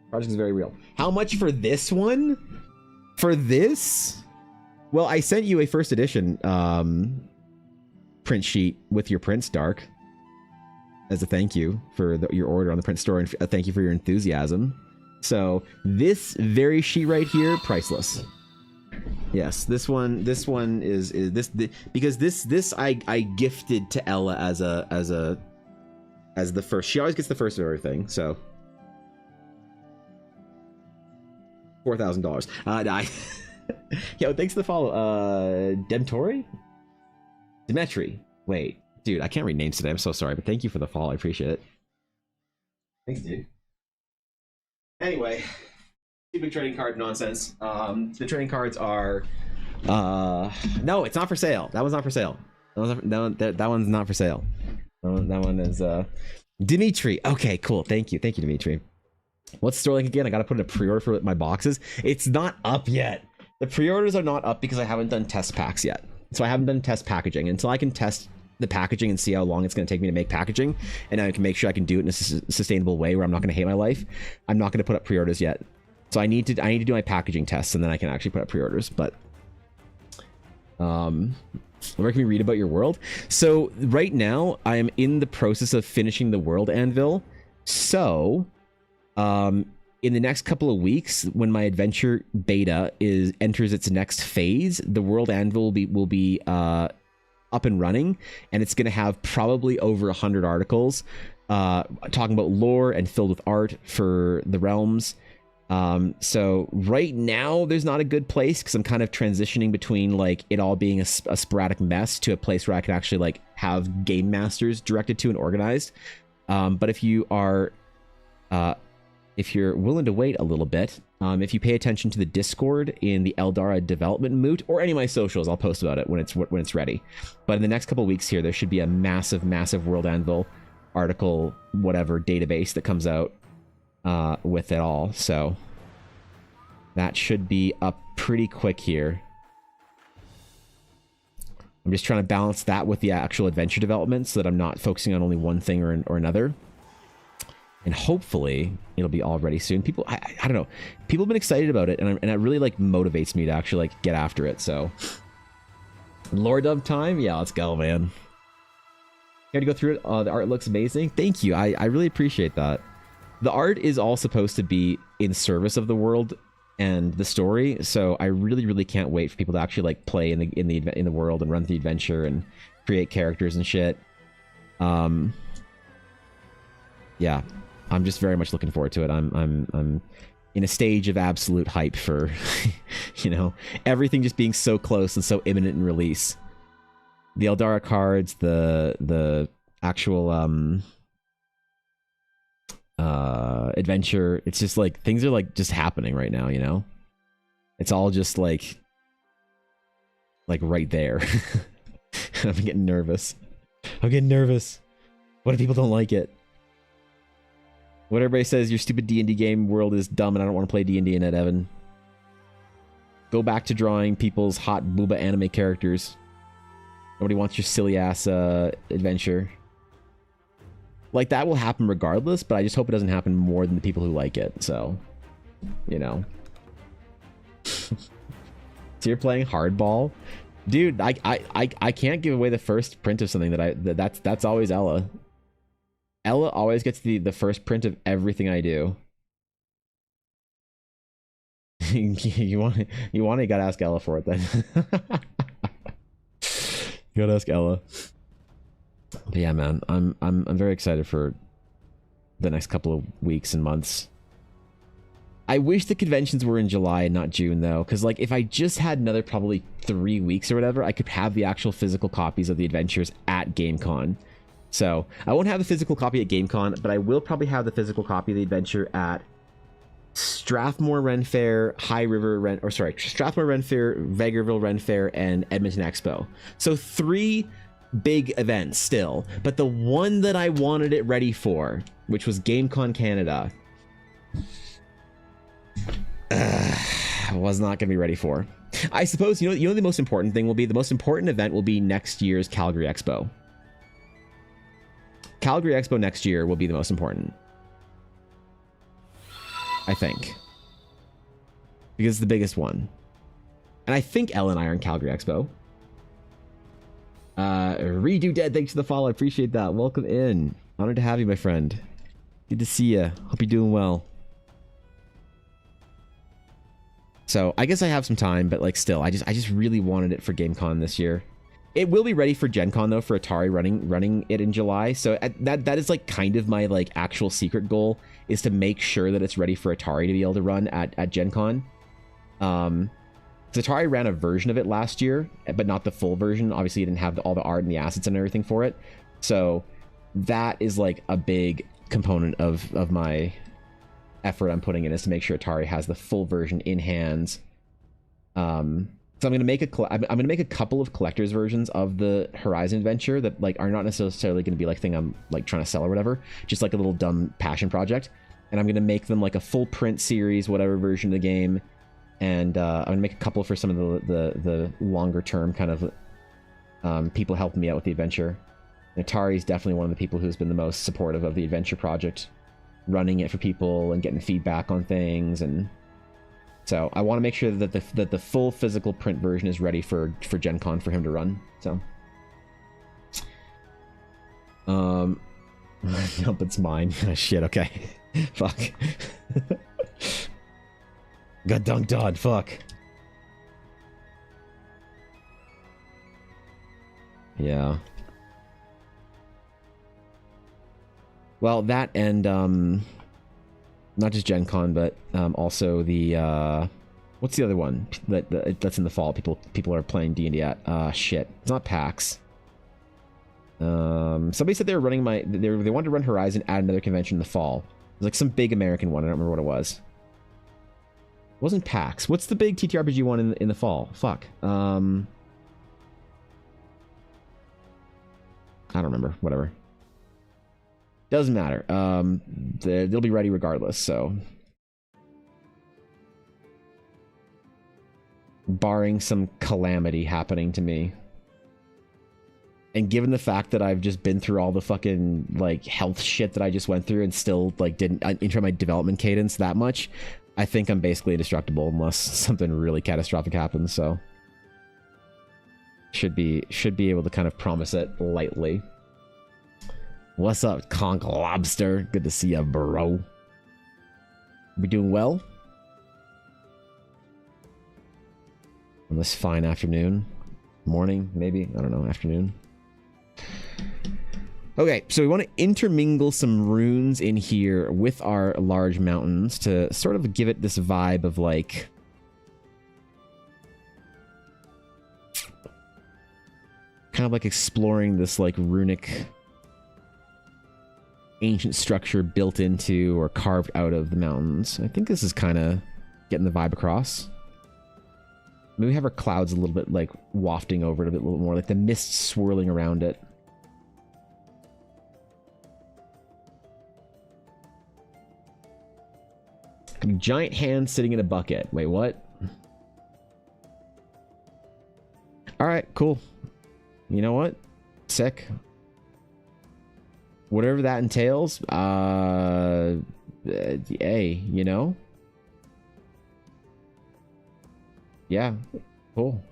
Project's very real. How much for this one? For this? Well, I sent you a first edition print sheet with your prints, Dark, as a thank you for your order on the print store, and a thank you for your enthusiasm. So this very sheet right here, priceless. Yes, this one is because this I gifted to Ella as the first. She always gets the first of everything. So $4,000. Yo, thanks for the follow. Demetri. Wait, dude, I can't read names today. I'm so sorry, but thank you for the follow. I appreciate it. Thanks, dude. Anyway, stupid trading card nonsense. The trading cards are no, it's not for sale. That one's not for sale. That one's not for sale. That one is Dimitri. Okay, cool. Thank you, Dimitri. What's the store link again? I gotta put in a pre-order for my boxes. It's not up yet. The pre-orders are not up because I haven't done test packs yet. So I haven't done test packaging. Until I can test the packaging and see how long it's going to take me to make packaging, and I can make sure I can do it in a sustainable way where I'm not going to hate my life, I'm not going to put up pre-orders yet. So I need to do my packaging tests, and then I can actually put up pre-orders. But where can we read about your world? So right now I am in the process of finishing the world anvil. So in the next couple of weeks, when my adventure beta enters its next phase, the World Anvil will be up and running, and it's going to have probably over 100 articles talking about lore and filled with art for the realms. So right now there's not a good place because I'm kind of transitioning between like it all being a sporadic mess to a place where I can actually like have game masters directed to and organized. But if you are if you're willing to wait a little bit, if you pay attention to the Discord in the Eldara development moot, or any of my socials, I'll post about it when it's ready. But in the next couple of weeks here, there should be a massive World Anvil article, whatever database that comes out with it all. So that should be up pretty quick here. I'm just trying to balance that with the actual adventure development so that I'm not focusing on only one thing or another. And hopefully it'll be all ready soon. People, I don't know. People have been excited about it, and it really like motivates me to actually like get after it. So, lore dub time, yeah, let's go, man. Here to go through it. The art looks amazing. Thank you. I really appreciate that. The art is all supposed to be in service of the world and the story, so I really can't wait for people to actually like play in the world and run the adventure and create characters and shit. Yeah. I'm just very much looking forward to it. I'm in a stage of absolute hype for, you know, everything just being so close and so imminent in release. The Eldara cards, the actual adventure. It's just like things are like just happening right now. You know, it's all just like right there. I'm getting nervous. What if people don't like it? What everybody says, your stupid D&D game world is dumb and I don't want to play D&D in it, Evan. Go back to drawing people's hot booba anime characters. Nobody wants your silly ass adventure. Like, that will happen regardless, but I just hope it doesn't happen more than the people who like it, so, you know. So you're playing hardball? Dude, I can't give away the first print of something that's always Ella. Ella always gets the first print of everything I do. you want you gotta ask Ella for it then. You gotta ask Ella. But yeah, man, I'm very excited for the next couple of weeks and months. I wish the conventions were in July and not June though, because like if I just had another probably 3 weeks or whatever, I could have the actual physical copies of the adventures at GameCon. So I won't have the physical copy at GameCon, but I will probably have the physical copy of the adventure at Strathmore Ren Fair, Strathmore Ren Fair, Vegreville Ren Fair, and Edmonton Expo. So 3 big events still, but the one that I wanted it ready for, which was GameCon Canada, was not going to be ready for. I suppose, you know the most important thing will be, the most important event will be next year's Calgary Expo. Calgary Expo next year will be the most important, I think, because it's the biggest one. And I think Ella and I are in Calgary Expo. Redo Dead, thanks for the follow. I appreciate that. Welcome in. Honored to have you, my friend. Good to see you. Hope you're doing well. So I guess I have some time, but like still, I just really wanted it for GameCon this year. It will be ready for Gen Con though, for Atari running it in July. So that is like kind of my like actual secret goal, is to make sure that it's ready for Atari to be able to run at Gen Con. Because Atari ran a version of it last year, but not the full version. Obviously, it didn't have all the art and the assets and everything for it. So that is like a big component of my effort I'm putting in, is to make sure Atari has the full version in hands. So I'm gonna make a couple of collector's versions of the Horizon adventure that like are not necessarily gonna be like thing I'm like trying to sell or whatever, just like a little dumb passion project. And I'm gonna make them like a full print series, whatever version of the game. And I'm gonna make a couple for some of the longer term kind of people helping me out with the adventure. And Atari's definitely one of the people who's been the most supportive of the adventure project, running it for people and getting feedback on things. And so I want to make sure that the full physical print version is ready for Gen Con for him to run. So, nope, it's mine. Shit. Okay, fuck. Got dunked on, fuck. Yeah. Well, that and not just Gen Con, but also the what's the other one that's in the fall? People are playing D&D at. Shit, it's not PAX. Somebody said they were running they wanted to run Horizon at another convention in the fall. It was like some big American one. I don't remember what it was. It wasn't PAX. What's the big TTRPG one in the fall? Fuck. I don't remember. Whatever. Doesn't matter. They'll be ready regardless, so. Barring some calamity happening to me. And given the fact that I've just been through all the fucking, like, health shit that I just went through and still, like, didn't enter my development cadence that much, I think I'm basically indestructible unless something really catastrophic happens, so. Should be able to kind of promise it lightly. What's up, Conk Lobster? Good to see ya, bro. We doing well? On this fine afternoon? Morning, maybe? I don't know, afternoon. Okay, so we want to intermingle some runes in here with our large mountains to sort of give it this vibe of like... kind of like exploring this like runic ancient structure built into or carved out of the mountains. I think this is kind of getting the vibe across. Maybe we have our clouds a little bit like wafting over it a little more, like the mist swirling around it. Giant hand sitting in a bucket. Wait, what? Alright, cool. You know what? Sick. Whatever that entails, hey, you know? Yeah, cool.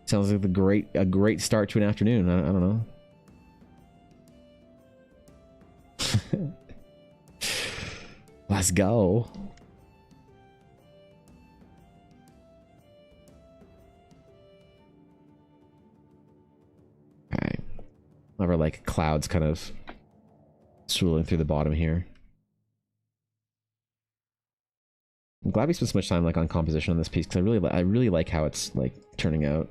Sounds like a great start to an afternoon. I don't know. Let's go. Alright. Whatever, like clouds kind of swirling through the bottom here. I'm glad we spent so much time like on composition on this piece because I really like how it's like turning out.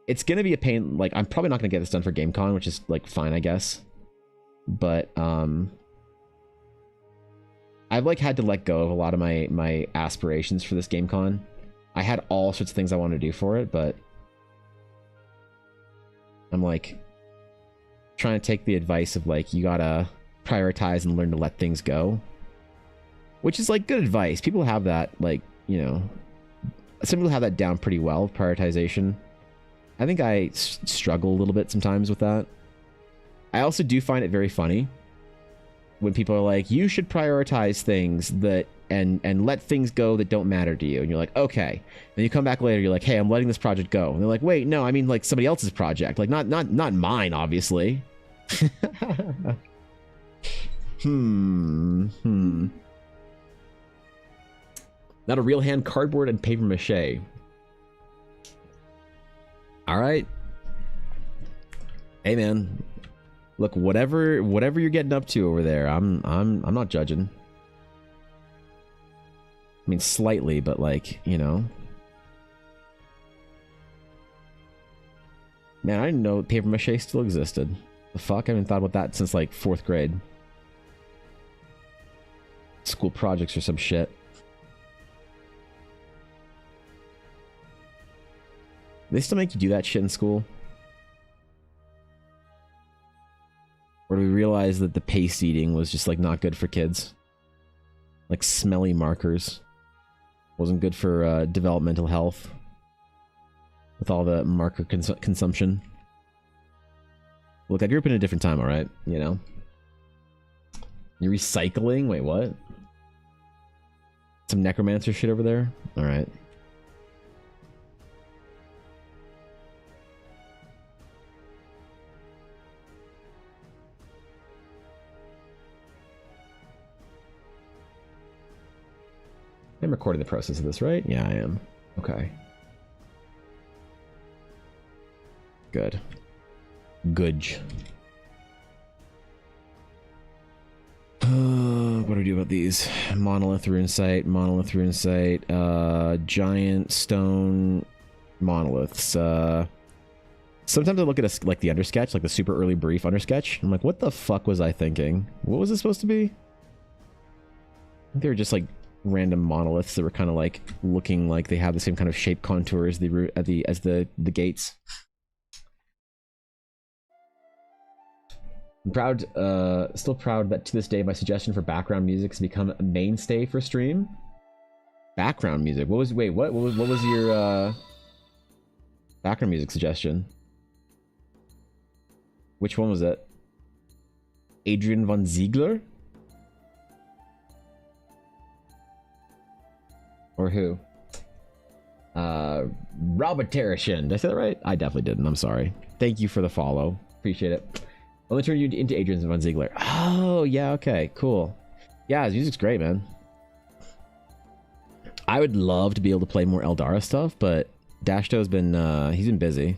It's gonna be a pain. Like I'm probably not gonna get this done for GameCon, which is like fine, I guess. But I've like had to let go of a lot of my aspirations for this GameCon. I had all sorts of things I wanted to do for it, but I'm like trying to take the advice of like you gotta prioritize and learn to let things go, which is like good advice. People have that, like, you know, some people have that down pretty well, prioritization. I think I struggle a little bit sometimes with that. I also do find it very funny when people are like, you should prioritize things that and let things go that don't matter to you. And you're like, okay. And you come back later, you're like, hey, I'm letting this project go. And they're like, wait, no, I mean like somebody else's project. Like not mine, obviously. Not a real hand, cardboard and paper mache. All right. Hey man. Look, whatever you're getting up to over there, I'm not judging. I mean, slightly, but like, you know. Man, I didn't know paper mache still existed. The fuck? I haven't thought about that since like 4th grade. School projects or some shit. They still make you do that shit in school? Or do we realize that the paste eating was just like not good for kids? Like smelly markers. Wasn't good for developmental health. With all the marker consumption. Look, I grew up in a different time, alright? You know? You're recycling? Wait, what? Some necromancer shit over there? Alright. I'm recording the process of this, right? Yeah, I am. Okay. Good. Good. What do we do about these? Monolith rune site, giant stone monoliths. Sometimes I look at like the undersketch, like the super early brief undersketch. I'm like, what the fuck was I thinking? What was it supposed to be? I think they were just like random monoliths that were kind of like looking like they have the same kind of shape contour as the gates. I'm proud, still proud that to this day my suggestion for background music has become a mainstay for stream. Background music. What was your background music suggestion? Which one was it? Adrian von Ziegler? Or who? Robert Tereshin. Did I say that right? I definitely didn't. I'm sorry. Thank you for the follow. Appreciate it. Let me turn you into Adrian von Ziegler. Oh, yeah, okay, cool. Yeah, his music's great, man. I would love to be able to play more Eldara stuff, but Dashto's been, he's been busy.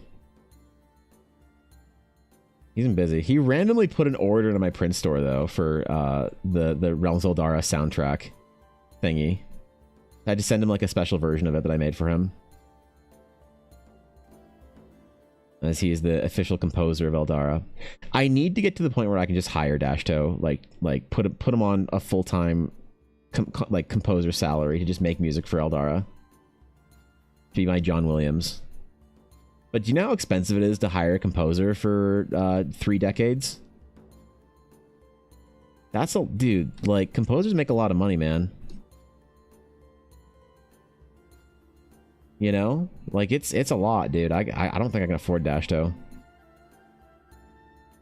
He's been busy. He randomly put an order into my print store, though, for the Realms Eldara soundtrack thingy. I had to send him, like, a special version of it that I made for him. As he is the official composer of Eldara. I need to get to the point where I can just hire Dashto, like put him on a full-time composer salary to just make music for Eldara. Be my John Williams. But do you know how expensive it is to hire a composer for 3 decades? That's a dude. Like, composers make a lot of money, man. You know, like it's a lot, dude. I don't think I can afford Dashto.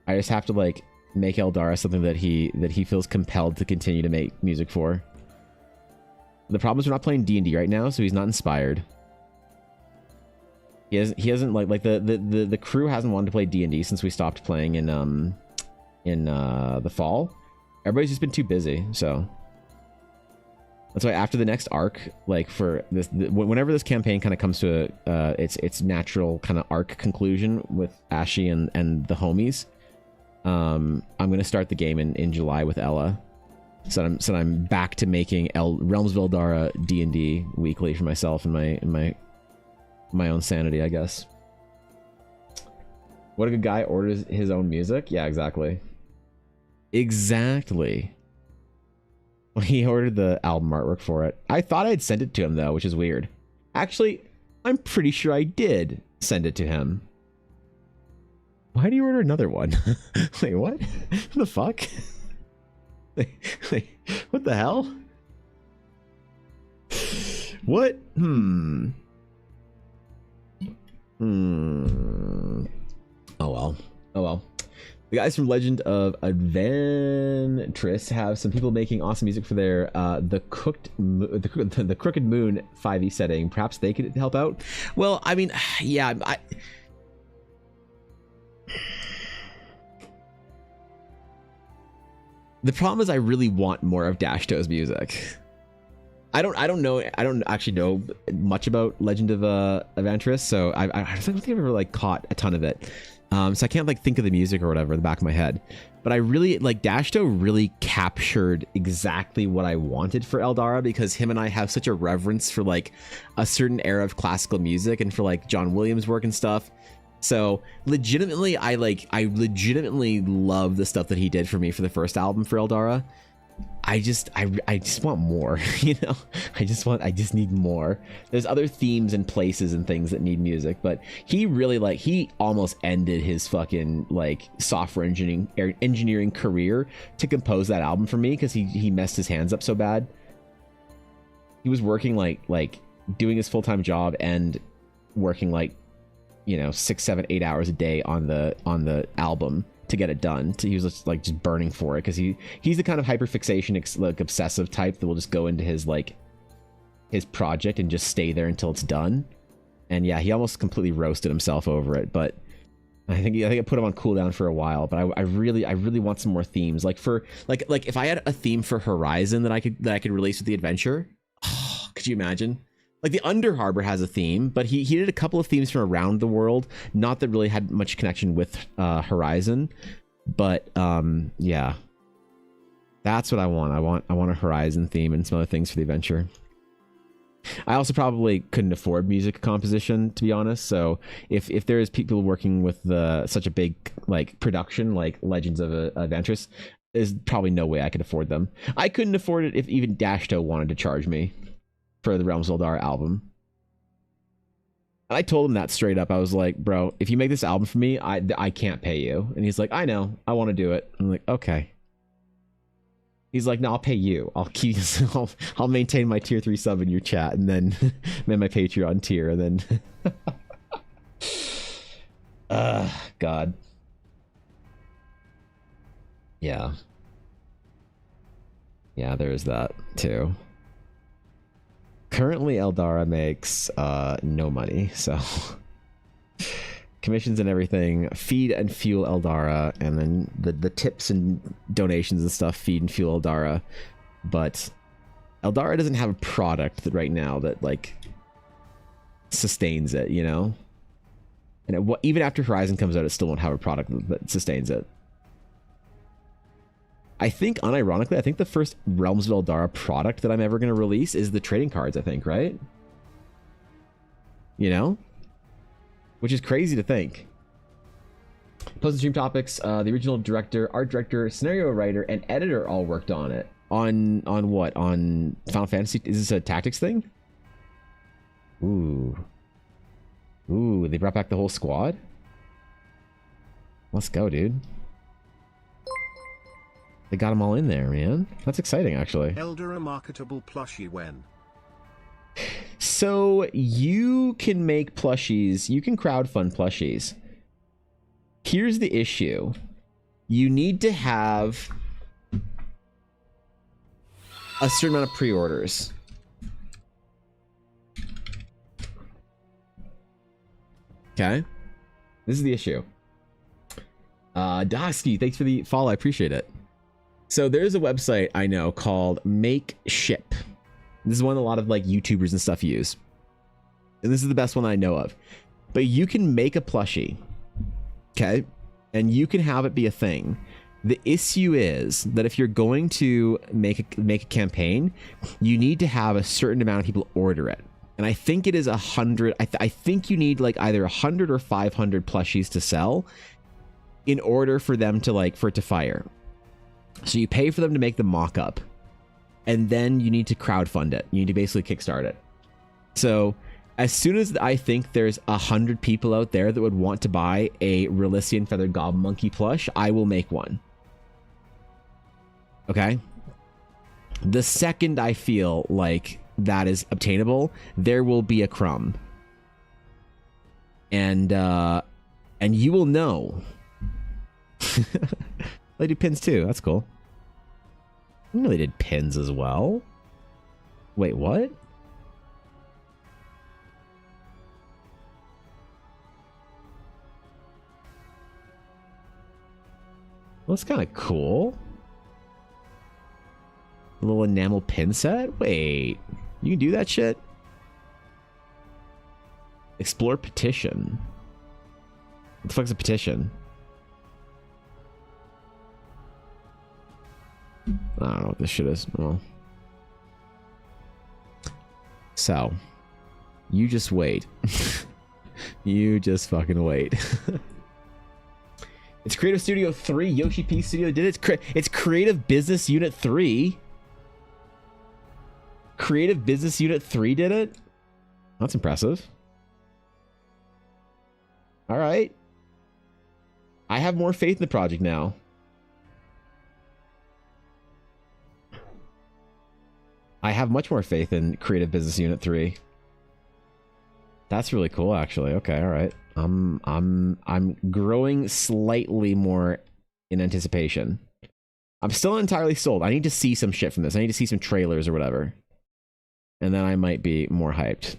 I just have to like make Eldara something that he feels compelled to continue to make music for. The problem is we're not playing D&D right now, so he's not inspired. He hasn't like the crew hasn't wanted to play D&D since we stopped playing in the fall. Everybody's just been too busy, so. That's why after the next arc, like for this, whenever this campaign kind of comes to its natural kind of arc conclusion with Ashy and the homies, I'm gonna start the game in July with Ella. So I'm back to making Realms of Eldara D&D weekly for myself and my own sanity, I guess. What a good guy orders his own music. Yeah, exactly. Exactly. He ordered the album artwork for it. I thought I'd send it to him, though, which is weird. Actually, I'm pretty sure I did send it to him. Why do you order another one? Wait, what? What the fuck? Wait, what the hell? What? Oh well. Oh well. The guys from Legend of Adventris have some people making awesome music for their the Crooked Moon 5e setting. Perhaps they could help out. Well, I mean, yeah, the problem is I really want more of Dashto's music. I don't actually know much about Legend of Adventris, so I don't think I've ever like caught a ton of it. So I can't like think of the music or whatever in the back of my head. But I really like Dashto really captured exactly what I wanted for Eldara, because him and I have such a reverence for like a certain era of classical music and for like John Williams' work and stuff. So legitimately, I legitimately love the stuff that he did for me for the first album for Eldara. I just want more, you know. I just need more. There's other themes and places and things that need music, but he really he almost ended his fucking like software engineering career to compose that album for me, because he messed his hands up so bad. He was working like doing his full-time job and working 6, 7, 8 hours a day on the album to get it done. He was just burning for it, because he's the kind of hyperfixation obsessive type that will just go into his project and just stay there until it's done. And yeah, he almost completely roasted himself over it, but I think I put him on cooldown for a while. But I really want some more themes, like if I had a theme for Horizon that I could release with the adventure. Oh Could you imagine? Like the Under Harbor has a theme, but he did a couple of themes from around the world, not that really had much connection with Horizon. But yeah, that's what I want. I want a Horizon theme and some other things for the adventure. I also probably couldn't afford music composition, to be honest. So if there is people working with such a big like production like Legends of Adventurous, there's probably no way I could afford them. I couldn't afford it if even Dashto wanted to charge me for the Realms of Eldar album. And I told him that straight up. I was like, bro, if you make this album for me, I can't pay you. And he's like, I know, I want to do it. I'm like, okay. He's like, no, I'll pay you. I'll maintain my tier 3 sub in your chat, and then my Patreon tier, and then God. Yeah. Yeah, there's that too. Currently Eldara makes no money, so commissions and everything feed and fuel Eldara, and then the tips and donations and stuff feed and fuel Eldara. But Eldara doesn't have a product right now that like sustains it, you know? And even after Horizon comes out, it still won't have a product that sustains it. I think, unironically, I think the first Realms of Eldara product that I'm ever going to release is the trading cards, I think, right? You know? Which is crazy to think. Post and stream topics, the original director, art director, scenario writer, and editor all worked on it. On what? On Final Fantasy? Is this a tactics thing? Ooh. Ooh, they brought back the whole squad? Let's go, dude. They got them all in there, man. That's exciting, actually. Eldar marketable plushie when? So you can make plushies. You can crowdfund plushies. Here's the issue. You need to have a certain amount of pre-orders. Okay. This is the issue. Dosky, thanks for the follow. I appreciate it. So there's a website I know called Make Ship. This is one a lot of like YouTubers and stuff use. And this is the best one I know of. But you can make a plushie. Okay? And you can have it be a thing. The issue is that if you're going to make a campaign, you need to have a certain amount of people order it. And I think it is 100. I think you need like either 100 or 500 plushies to sell in order for them to like, for it to fire. So you pay for them to make the mock-up, and then you need to crowdfund it. You need to basically kickstart it. So as soon as I think there's 100 people out there that would want to buy a Relician Feathered Goblin Monkey plush, I will make one. Okay? The second I feel like that is obtainable, there will be a crumb. And you will know. They do pins too. That's cool. I didn't know they did pins as well. Wait, what? Well, that's kind of cool. A little enamel pin set? Wait, you can do that shit? Explore petition. What the fuck's a petition? I don't know what this shit is. Well. So. You just wait. You just fucking wait. It's Creative Studio 3. Yoshi P Studio did it. It's Creative Business Unit 3. Creative Business Unit 3 did it? That's impressive. Alright. I have more faith in the project now. I have much more faith in Creative Business Unit 3. That's really cool, actually. Okay, all right. I'm growing slightly more in anticipation. I'm still not entirely sold. I need to see some shit from this. I need to see some trailers or whatever. And then I might be more hyped.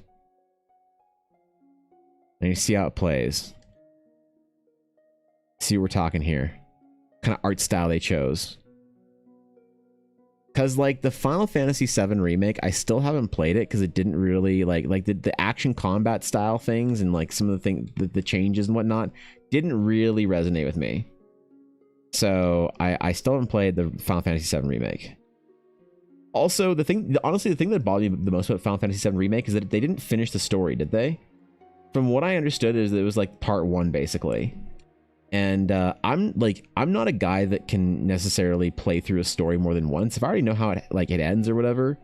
I need to see how it plays. See what we're talking here. What kind of art style they chose. What Because like the Final Fantasy VII remake, I still haven't played it because it didn't really like the action combat style things and like some of the things, the changes and whatnot didn't really resonate with me. So I still haven't played the Final Fantasy VII remake. Also, honestly, the thing that bothered me the most about Final Fantasy VII remake is that they didn't finish the story, did they? From what I understood, is it was like part 1 basically. And I'm not a guy that can necessarily play through a story more than once. If I already know how it ends or whatever,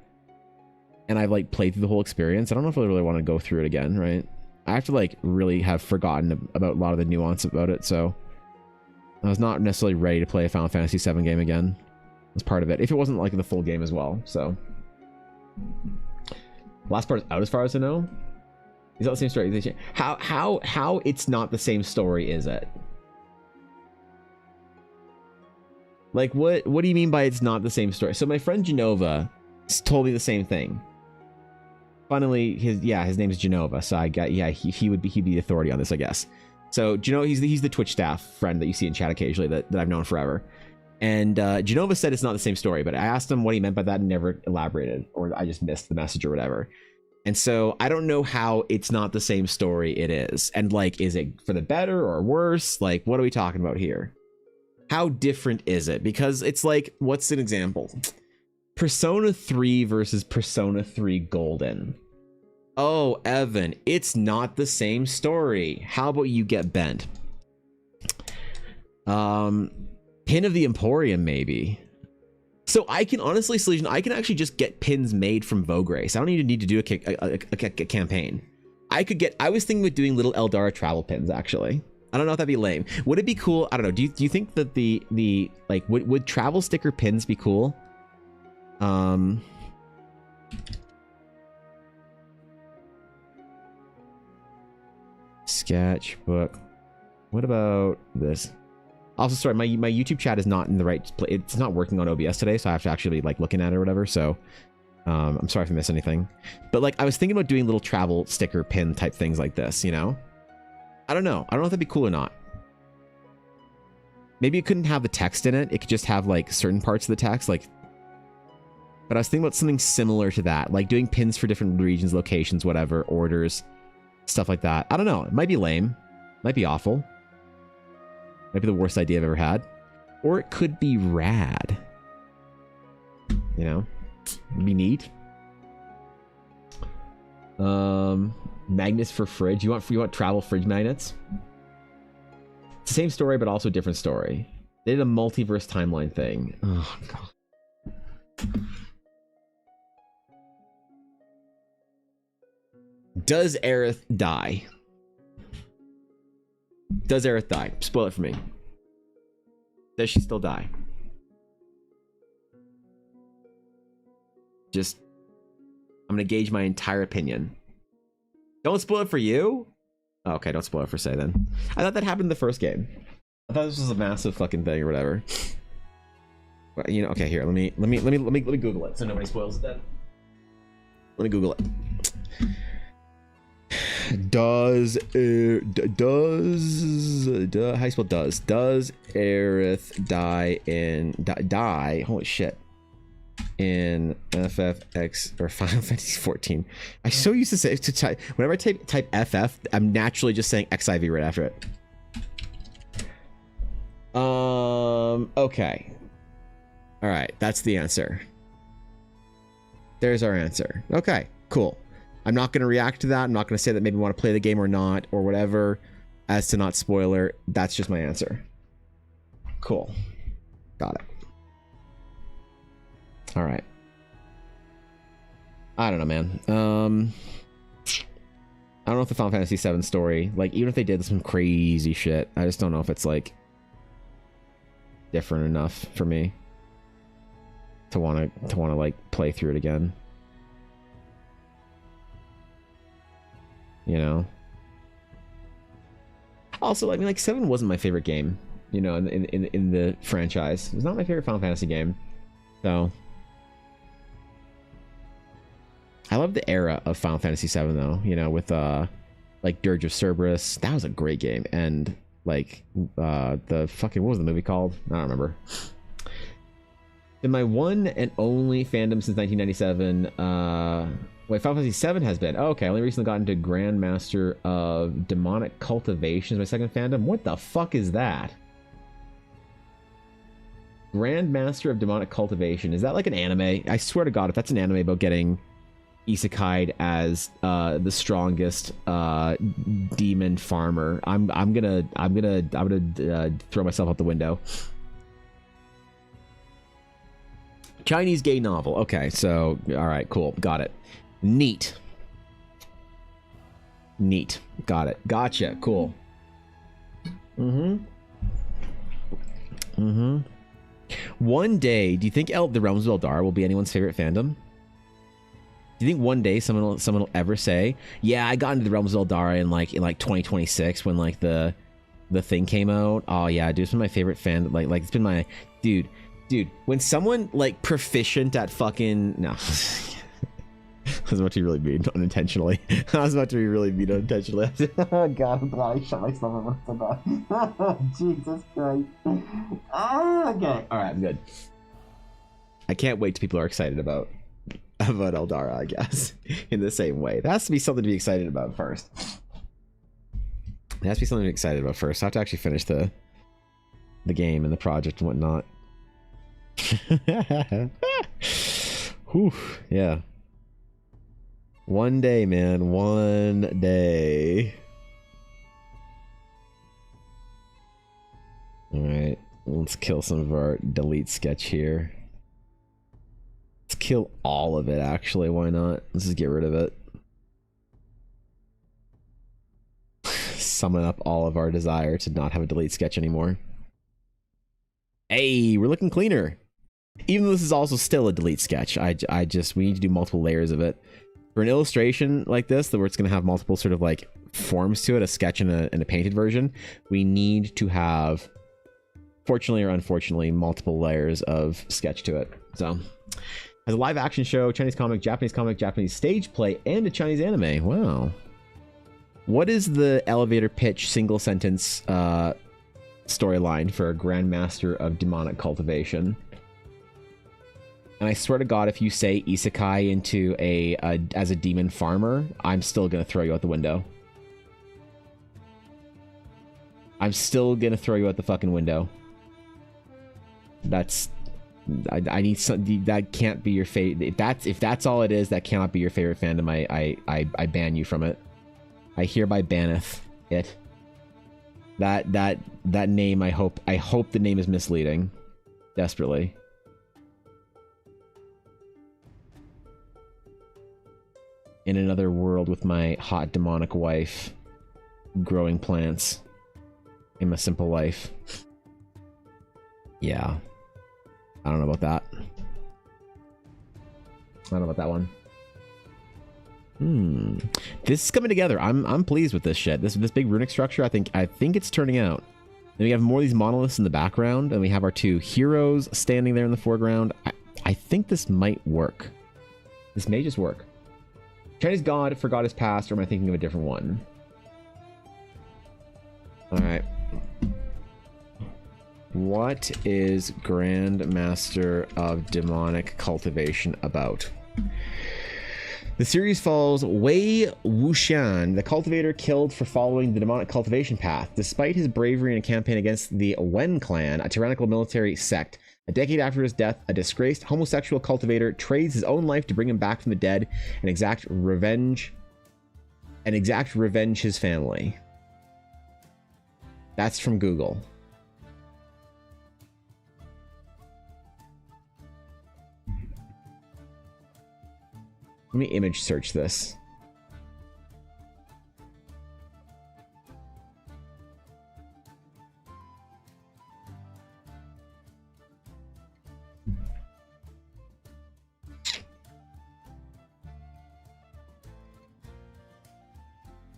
and I've like played through the whole experience, I don't know if I really want to go through it again, right? I have to like really have forgotten about a lot of the nuance about it, so I was not necessarily ready to play a Final Fantasy VII game again. As part of it, if it wasn't like the full game as well. So last part is out as far as I know. Is that the same story? How it's not the same story, is it? Like what do you mean by it's not the same story? So my friend Genova told me the same thing. Funnily, his name is Genova, so I got he'd be the authority on this, I guess. So Genova, he's the Twitch staff friend that you see in chat occasionally that I've known forever. And Genova said it's not the same story, but I asked him what he meant by that and never elaborated, or I just missed the message or whatever. And so I don't know how it's not the same story it is. And like, is it for the better or worse? Like, what are we talking about here? How different is it? Because it's like, what's an example? Persona 3 versus Persona 3 Golden. Oh, Evan, it's not the same story. How about you get bent? Pin of the Emporium, maybe. So I can honestly, Solution, I can actually just get pins made from Vograce. I don't even need to do a campaign. I was thinking of doing little Eldara travel pins, actually. I don't know if that'd be lame. Would it be cool? I don't know. Do you think that the like, would travel sticker pins be cool? Sketchbook. What about this? Also, sorry, my YouTube chat is not in the right place. It's not working on OBS today, so I have to actually be like looking at it or whatever. So I'm sorry if I missed anything. But like, I was thinking about doing little travel sticker pin type things like this, you know? I don't know. I don't know if that'd be cool or not. Maybe it couldn't have the text in it. It could just have like certain parts of the text, like. But I was thinking about something similar to that, like doing pins for different regions, locations, whatever, orders, stuff like that. I don't know. It might be lame. Might be awful. Might be the worst idea I've ever had. Or it could be rad. You know? It'd be neat. Magnets for fridge. You want travel fridge magnets? It's the same story, but also a different story. They did a multiverse timeline thing. Oh, God. Does Aerith die? Does Aerith die? Spoil it for me. Does she still die? Just, I'm gonna gauge my entire opinion. Don't spoil it for you? Oh, okay, don't spoil it for Say then. I thought that happened in the first game. I thought this was a massive fucking thing or whatever. But, you know, okay, here, let me Google it so nobody spoils it then. Let me Google it. How do you spell does? Does Aerith die? Holy shit. In FFX or Final Fantasy 14. I so used to say to type whenever I type FF, I'm naturally just saying XIV right after it. Okay. All right, that's the answer. There's our answer. Okay, cool. I'm not going to react to that. I'm not going to say that maybe want to play the game or not or whatever as to not spoiler. That's just my answer. Cool. Got it. All right. I don't know, man. I don't know if the Final Fantasy VII story, like, even if they did some crazy shit, I just don't know if it's like different enough for me to want to like play through it again. You know. Also, I mean, like 7 wasn't my favorite game, you know, in the franchise. It was not my favorite Final Fantasy game. So I love the era of Final Fantasy VII though, you know, with like Dirge of Cerberus. That was a great game. And like the fucking, what was the movie called? I don't remember. Been my one and only fandom since 1997. Wait, Final Fantasy 7 has been. Oh, okay, I only recently got into Grandmaster of Demonic Cultivation as my second fandom. What the fuck is that? Grandmaster of Demonic Cultivation. Is that like an anime? I swear to God, if that's an anime about getting isekai'd as the strongest demon farmer, I'm gonna throw myself out the window. Chinese gay novel. Okay, so all right, cool, got it. Neat. Got it. Gotcha. Cool. One day, do you think the Realms of Eldar will be anyone's favorite fandom? Do you think one day someone will ever say, "Yeah, I got into the Realms of Eldar in like 2026 when like the thing came out. Oh yeah, dude, it's been my favorite fan. Like it's been my dude. When someone like proficient at fucking no." I was about to be really mean unintentionally. Oh God, I'm glad I shut myself up so bad. Jesus Christ. Oh, okay. All right, I'm good. I can't wait till people are excited about Eldara, I guess, in the same way. There has to be something to be excited about first. I have to actually finish the game and the project and whatnot. Whew, yeah. One day, man. One day. Alright. Let's kill some of our delete sketch here. Let's kill all of it, actually. Why not? Let's just get rid of it. Summon up all of our desire to not have a delete sketch anymore. Hey, we're looking cleaner. Even though this is also still a delete sketch. We need to do multiple layers of it. For an illustration like this, where it's going to have multiple sort of like forms to it, a sketch and a painted version, we need to have, fortunately or unfortunately, multiple layers of sketch to it. So, as a live action show, Chinese comic, Japanese stage play, and a Chinese anime. Wow. What is the elevator pitch single sentence storyline for a Grandmaster of Demonic Cultivation? And I swear to God, if you say isekai into as a demon farmer, I'm still gonna throw you out the window. I'm still gonna throw you out the fucking window. I need some. That can't be your favorite. If that's all it is, that cannot be your favorite fandom. I ban you from it. I hereby banneth it. That name. I hope the name is misleading. Desperately. In another world with my hot demonic wife, growing plants in my simple life. Yeah. I don't know about that. I don't know about that one. This is coming together. I'm pleased with this shit. This big runic structure, I think it's turning out. Then we have more of these monoliths in the background, and we have our two heroes standing there in the foreground. I think this might work. This may just work. Chinese god forgot his past, or am I thinking of a different one? Alright. What is Grandmaster of Demonic Cultivation about? The series follows Wei Wuxian, the cultivator killed for following the demonic cultivation path. Despite his bravery in a campaign against the Wen clan, a tyrannical military sect, a decade after his death, a disgraced homosexual cultivator trades his own life to bring him back from the dead and exact revenge his family. That's from Google. Let me image search this.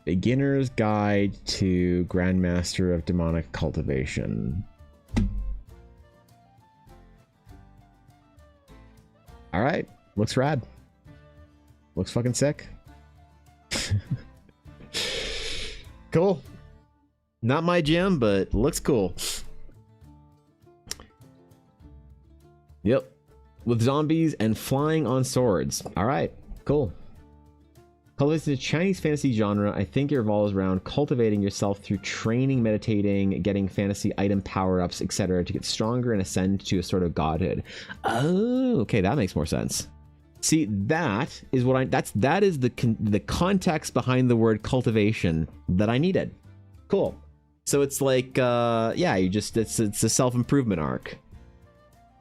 Beginner's Guide to Grandmaster of Demonic Cultivation. All right, looks rad. Looks fucking sick. Cool. Not my jam, but looks cool. Yep. with zombies and flying on swords. All right, cool. Cultivates the Chinese fantasy genre. I think it revolves around cultivating yourself through training, meditating, getting fantasy item power-ups, etc. to get stronger and ascend to a sort of godhood. Oh, okay, that makes more sense. See, that is what that is the context behind the word cultivation that I needed. Cool. So it's like, yeah, it's a self-improvement arc.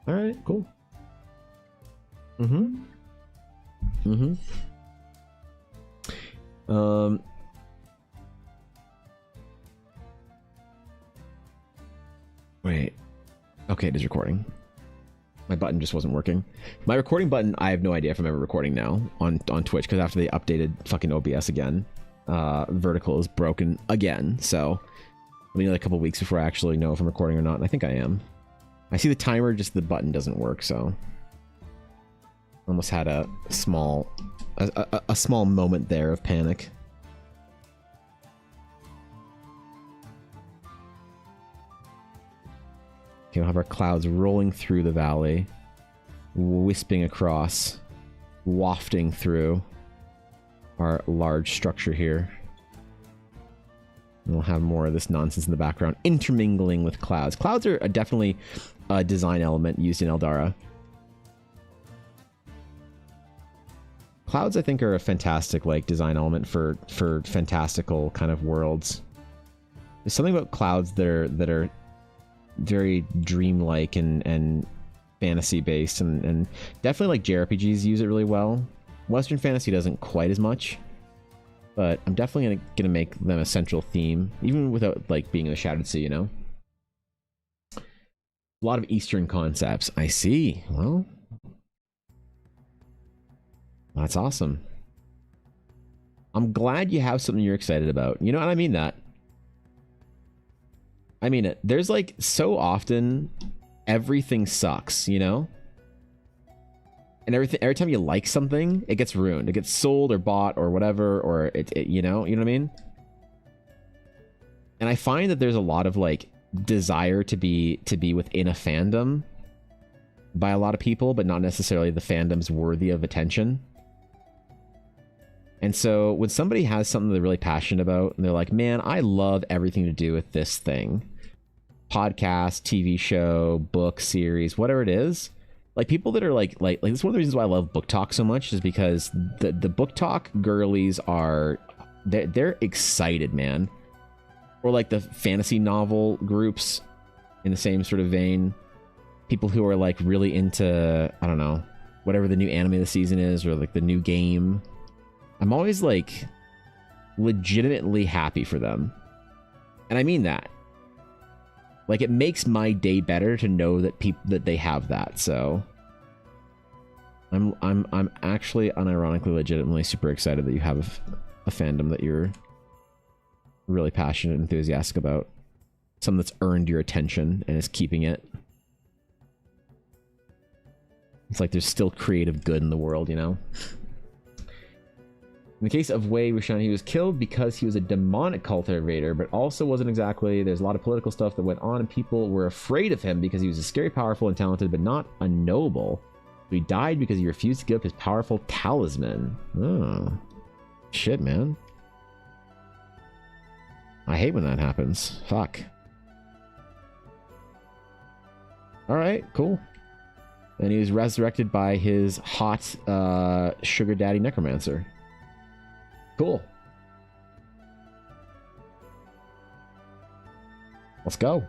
All right, cool. Wait. Okay, it is recording. My button just wasn't working. My recording button, I have no idea if I'm ever recording now on Twitch, because after they updated fucking OBS again, vertical is broken again. So I mean, a couple weeks before I actually know if I'm recording or not. And I think I am. I see the timer, just the button doesn't work. So almost had a small moment there of panic. Okay, we'll have our clouds rolling through the valley, wisping across, wafting through our large structure here. And we'll have more of this nonsense in the background, intermingling with clouds. Clouds are definitely a design element used in Eldara. Clouds, I think, are a fantastic design element for fantastical kind of worlds. There's something about clouds that are very dreamlike and fantasy based, and definitely JRPGs use it really well. Western fantasy doesn't quite as much, but I'm definitely gonna make them a central theme, even without being in the Shadowed Sea, you know. A lot of Eastern concepts. I see. Well, that's awesome. I'm glad you have something you're excited about. You know, and I mean that. I mean it. There's so often everything sucks, you know? And every time you like something, it gets ruined. It gets sold or bought or whatever, or it you know what I mean? And I find that there's a lot of desire to be within a fandom by a lot of people, but not necessarily the fandom's worthy of attention. And so when somebody has something they're really passionate about, and they're like, man, I love everything to do with this thing. Podcast, TV show, book, series, whatever it is. People that are like it's one of the reasons why I love Book Talk so much, is because the Book Talk girlies are, they're excited, man. Or the fantasy novel groups in the same sort of vein. People who are really into, I don't know, whatever the new anime of the season is, or the new game. I'm always legitimately happy for them. And I mean that. It makes my day better to know that that they have that. So I'm actually unironically, legitimately super excited that you have a fandom that you're really passionate and enthusiastic about. Something that's earned your attention and is keeping it. It's there's still creative good in the world, you know? In the case of Wei Wuxian, he was killed because he was a demonic cultivator, but also wasn't exactly. There's a lot of political stuff that went on, and people were afraid of him because he was a scary, powerful, and talented, but not a noble. So he died because he refused to give up his powerful talisman. Oh. Shit, man. I hate when that happens. Fuck. Alright, cool. And he was resurrected by his hot sugar daddy necromancer. Cool. Let's go.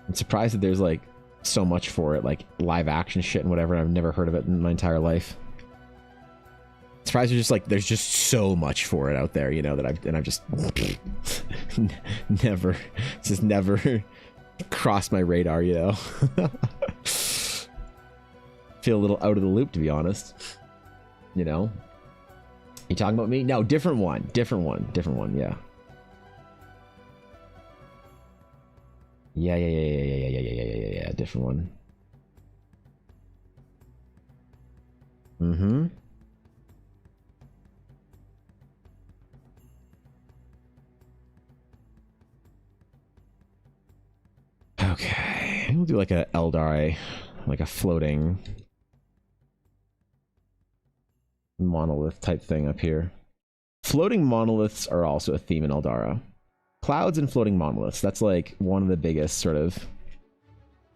I'm surprised that there's so much for it, live action shit and whatever. I've never heard of it in my entire life. Surprised there's just so much for it out there, you know, that I've just never crossed my radar, you know. Feel a little out of the loop, to be honest. You know. You talking about me? No, different one, yeah. Yeah, different one. do like a Eldari, like a floating monolith type thing up here. Floating monoliths are also a theme in Eldara. Clouds and floating monoliths. That's like one of the biggest sort of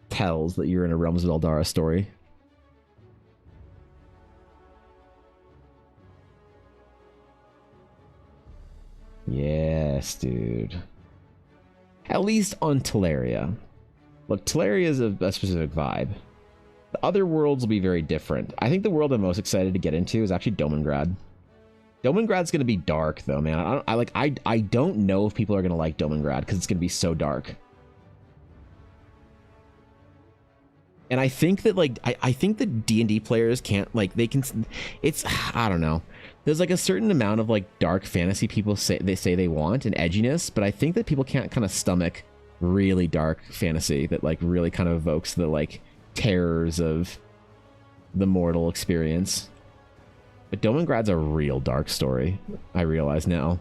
tells that you're in a Realms of Eldara story. Yes, dude. At least on Teleria. Look, Teleria is a specific vibe. The other worlds will be very different. I think the world I'm most excited to get into is actually Domingrad. Domingrad's going to be dark, though, man. I don't know if people are going to like Domingrad because it's going to be so dark. And I think that, like, I think that D&D players can't, like, they can, it's, I don't know. There's, like, a certain amount of, like, dark fantasy people say they want and edginess, but I think that people can't kind of stomach really dark fantasy that, like, really kind of evokes the, like, terrors of the mortal experience. But Domingrad's a real dark story, I realize now.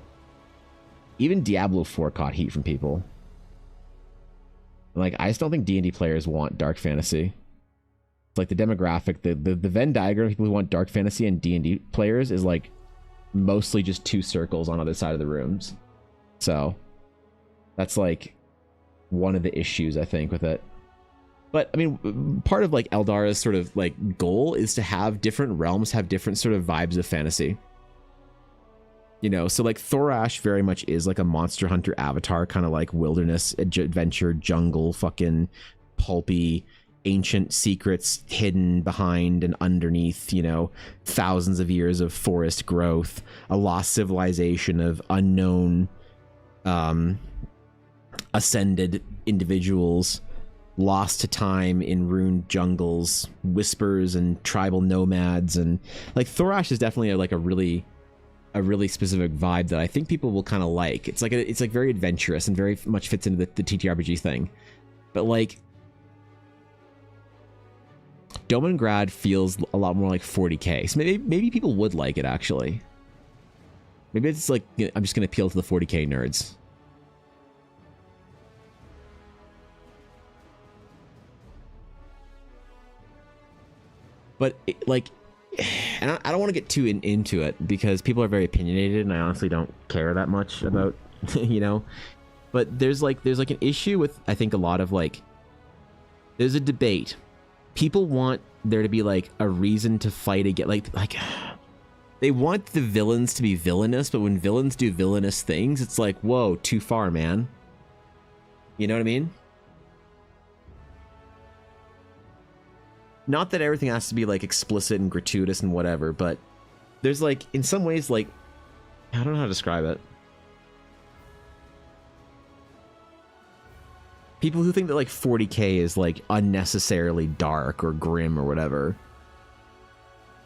Even Diablo 4 caught heat from people. Like, I just don't think D&D players want dark fantasy. It's like the demographic, the Venn diagram of people who want dark fantasy and D&D players is like mostly just two circles on either side of the rooms. So that's like one of the issues, I think, with it. But I mean, part of like Eldara's sort of like goal is to have different realms have different sort of vibes of fantasy. You know, so like Thorash very much is like a Monster Hunter avatar, kind of like wilderness adventure, jungle, fucking pulpy, ancient secrets hidden behind and underneath, you know, thousands of years of forest growth, a lost civilization of unknown ascended individuals lost to time in ruined jungles, whispers and tribal nomads. And like Thorash is definitely a really specific vibe that I think people will kind of like. It's like it's like very adventurous and very much fits into the TTRPG thing. But like Domingrad feels a lot more like 40k. So maybe people would like it actually. Maybe it's like, you know, I'm just gonna appeal to the 40k nerds. But it, like, and I don't want to get too into it because people are very opinionated, and I honestly don't care that much about, you know. But there's like an issue with, I think, a lot of like, there's a debate. People want there to be like a reason to fight again, like they want the villains to be villainous, but when villains do villainous things, it's like, whoa, too far, man. You know what I mean? Not that everything has to be like explicit and gratuitous and whatever, but there's like, in some ways, like, I don't know how to describe it. People who think that like 40k is like unnecessarily dark or grim or whatever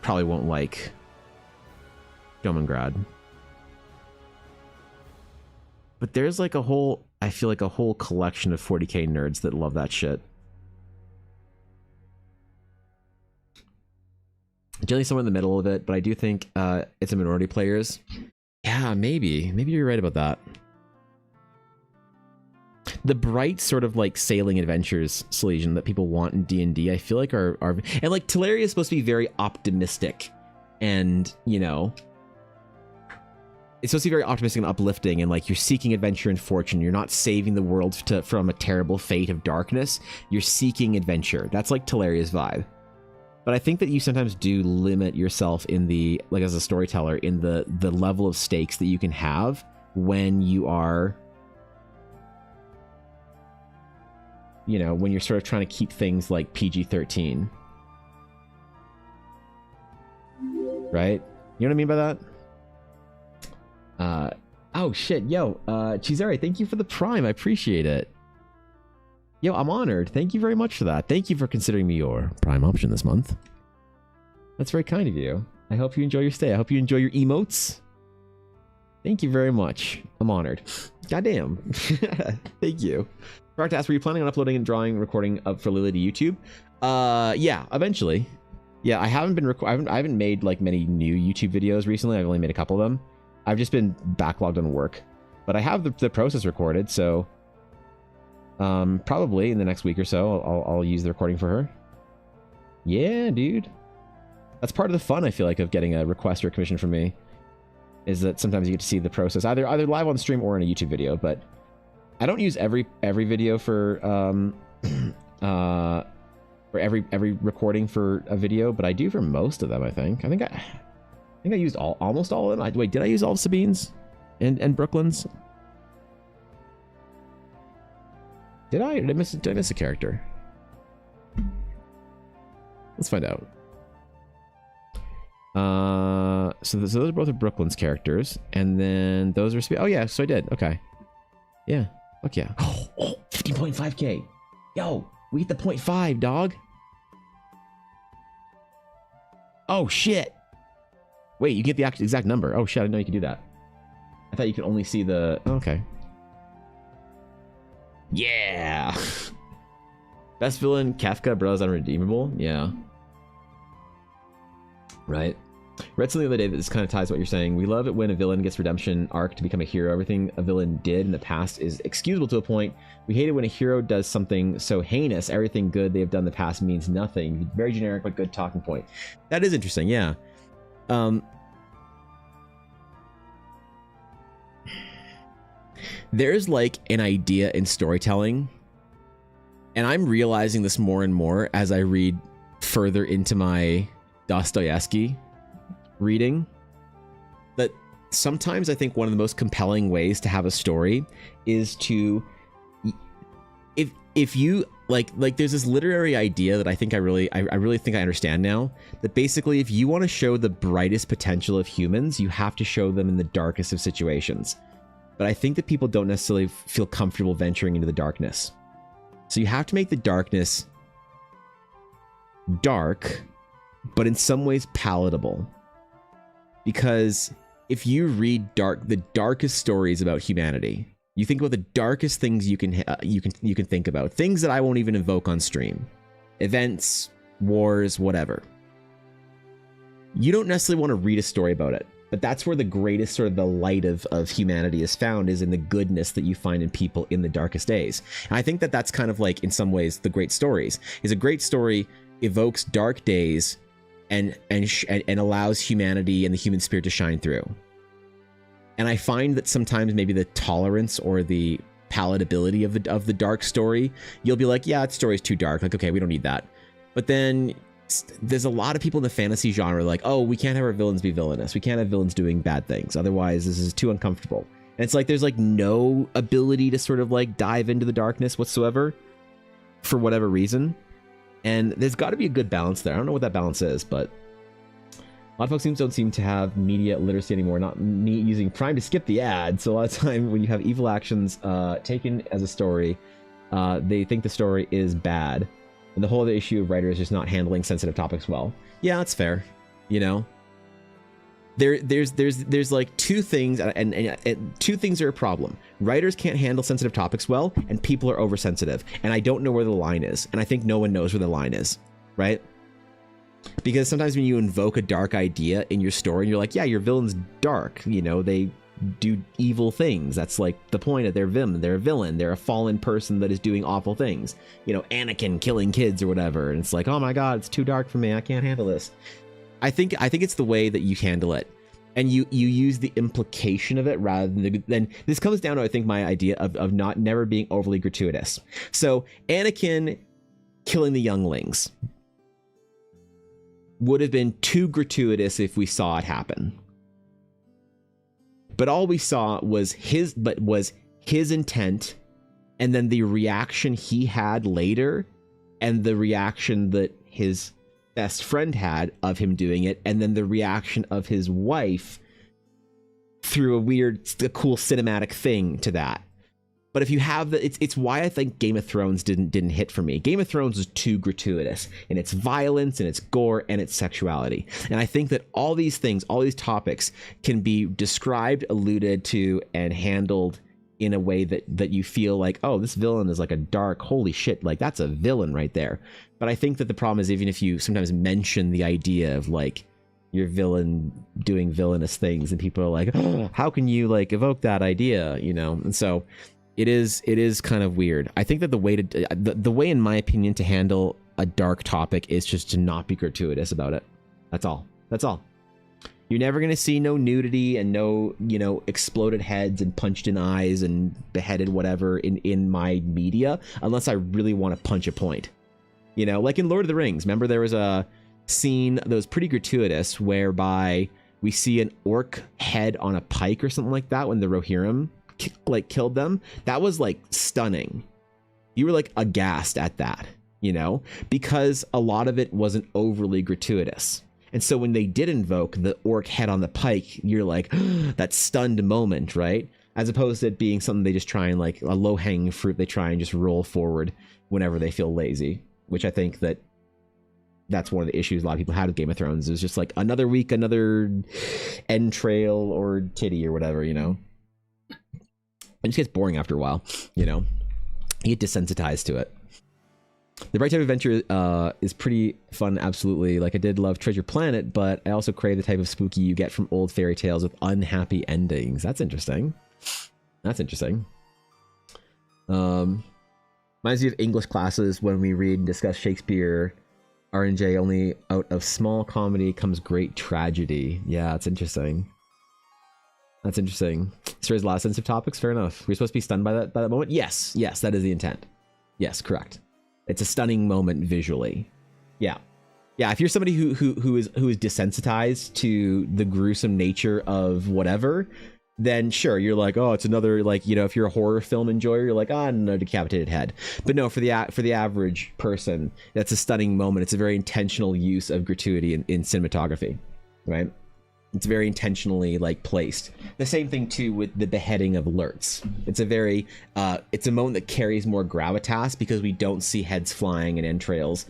probably won't like Domingrad. But there's like a whole, I feel like a whole collection of 40k nerds that love that shit. Generally somewhere in the middle of it, but I do think it's a minority players. Yeah, maybe you're right about that. The bright sort of like sailing adventures, Salesian, that people want in D&D, I feel like are and like Teleria is supposed to be very optimistic, and you know, it's supposed to be very optimistic and uplifting, and like you're seeking adventure and fortune. You're not saving the world from a terrible fate of darkness. You're seeking adventure. That's like Teleria's vibe. But I think that you sometimes do limit yourself in the, like as a storyteller, in the level of stakes that you can have when you are, you know, when you're sort of trying to keep things like PG-13. Right? You know what I mean by that? Oh shit, yo, Cesare, thank you for the Prime. I appreciate it. Yo, I'm honored. Thank you very much for that. Thank you for considering me your Prime option this month. That's very kind of you. I hope you enjoy your stay. I hope you enjoy your emotes. Thank you very much. I'm honored. Goddamn. Thank you. Forgot to ask, were you planning on uploading and drawing and recording up for Lily to YouTube? Yeah, eventually. Yeah, I haven't made like many new YouTube videos recently. I've only made a couple of them. I've just been backlogged on work. But I have the process recorded, so Probably in the next week or so, I'll use the recording for her. Yeah, dude. That's part of the fun, I feel like, of getting a request or a commission from me, is that sometimes you get to see the process, either live on stream or in a YouTube video. But I don't use every video for every recording for a video, but I do for most of them. I think I used almost all of them. Wait, did I use all of Sabine's and Brooklyn's? Did I miss a character? Let's find out. So those are both of Brooklyn's characters, and then those are oh yeah, so I did. Okay, yeah, fuck yeah. Oh, 15.5k. Yo, we hit the 0.5, dog. Oh shit. Wait, you get the exact number. Oh shit, I didn't know you could do that. I thought you could only see the... Okay. Yeah. Best villain, Kafka, Bros Unredeemable. Yeah. Right. Read something the other day that this kind of ties what you're saying. We love it when a villain gets redemption arc to become a hero. Everything a villain did in the past is excusable to a point. We hate it when a hero does something so heinous. Everything good they have done in the past means nothing. Very generic, but good talking point. That is interesting, yeah. There's like an idea in storytelling, and I'm realizing this more and more as I read further into my Dostoevsky reading, that sometimes I think one of the most compelling ways to have a story is to, if you like there's this literary idea that I think I really think I understand now, that basically if you want to show the brightest potential of humans, you have to show them in the darkest of situations. But I think that people don't necessarily feel comfortable venturing into the darkness. So you have to make the darkness dark, but in some ways palatable. Because if you read the darkest stories about humanity, you think about the darkest things you can think about, things that I won't even invoke on stream, events, wars, whatever. You don't necessarily want to read a story about it, but that's where the greatest sort of the light of humanity is found, is in the goodness that you find in people in the darkest days. And I think that that's kind of like, in some ways, the great stories. Is a great story evokes dark days and allows humanity and the human spirit to shine through. And I find that sometimes maybe the tolerance or the palatability of the dark story, you'll be like, yeah, that story's too dark. Like, okay, we don't need that. But then there's a lot of people in the fantasy genre like, oh, we can't have our villains be villainous. We can't have villains doing bad things. Otherwise, this is too uncomfortable. And it's like there's like no ability to sort of like dive into the darkness whatsoever for whatever reason. And there's got to be a good balance there. I don't know what that balance is, but a lot of folks don't seem to have media literacy anymore, not using Prime to skip the ad. So a lot of time when you have evil actions taken as a story, they think the story is bad. And the whole other issue of writers just not handling sensitive topics well. Yeah, that's fair. You know, there's like two things, and two things are a problem. Writers can't handle sensitive topics well, and people are oversensitive. And I don't know where the line is, and I think no one knows where the line is, right? Because sometimes when you invoke a dark idea in your story, and you're like, yeah, your villain's dark, you know, they do evil things. That's like the point of their villain. They're a villain. They're a fallen person that is doing awful things. You know, Anakin killing kids or whatever. And it's like, oh my God, it's too dark for me. I can't handle this. I think it's the way that you handle it. And you use the implication of it rather than this comes down to, I think, my idea of never being overly gratuitous. So Anakin killing the younglings would have been too gratuitous if we saw it happen. But all we saw was his intent, and then the reaction he had later, and the reaction that his best friend had of him doing it, and then the reaction of his wife through a cool cinematic thing to that. But if you have it's why I think Game of Thrones didn't hit for me. Game of Thrones is too gratuitous in its violence and its gore and its sexuality. And I think that all these things, all these topics can be described, alluded to, and handled in a way that you feel like, oh, this villain is like a dark, holy shit, like that's a villain right there. But I think that the problem is, even if you sometimes mention the idea of like your villain doing villainous things, and people are like, oh, how can you like evoke that idea, you know? And so It is kind of weird. I think that the way to the way, in my opinion, to handle a dark topic is just to not be gratuitous about it. That's all. That's all. You're never gonna see no nudity and no, you know, exploded heads and punched in eyes and beheaded whatever in my media, unless I really want to punch a point. You know, like in Lord of the Rings. Remember, there was a scene that was pretty gratuitous whereby we see an orc head on a pike or something like that when the Rohirrim like killed them. That was like stunning. You were like aghast at that, you know, because a lot of it wasn't overly gratuitous. And so when they did invoke the orc head on the pike, you're like, that stunned moment, right? As opposed to it being something they just try and, like a low-hanging fruit, they try and just roll forward whenever they feel lazy, which I think that's one of the issues a lot of people had with Game of Thrones. It was just like another week, another entrail or titty or whatever, you know? It just gets boring after a while, you know? You get desensitized to it. The Bright Type Adventure is pretty fun, absolutely. Like, I did love Treasure Planet, but I also crave the type of spooky you get from old fairy tales with unhappy endings. That's interesting. That's interesting. Reminds me of English classes when we read and discuss Shakespeare. R&J, only out of small comedy comes great tragedy. Yeah, that's interesting. That's interesting. So there's a lot of sensitive topics. Fair enough. We're supposed to be stunned by that moment. Yes, that is the intent. Yes, correct. It's a stunning moment visually. Yeah. If you're somebody who is desensitized to the gruesome nature of whatever, then sure, you're like, oh, it's another, like, you know, if you're a horror film enjoyer, you're like, ah, no, decapitated head. But no, for the average person, that's a stunning moment. It's a very intentional use of gratuity in cinematography, right? It's very intentionally, like, placed. The same thing too with the beheading of Lurtz. It's a moment that carries more gravitas because we don't see heads flying and entrails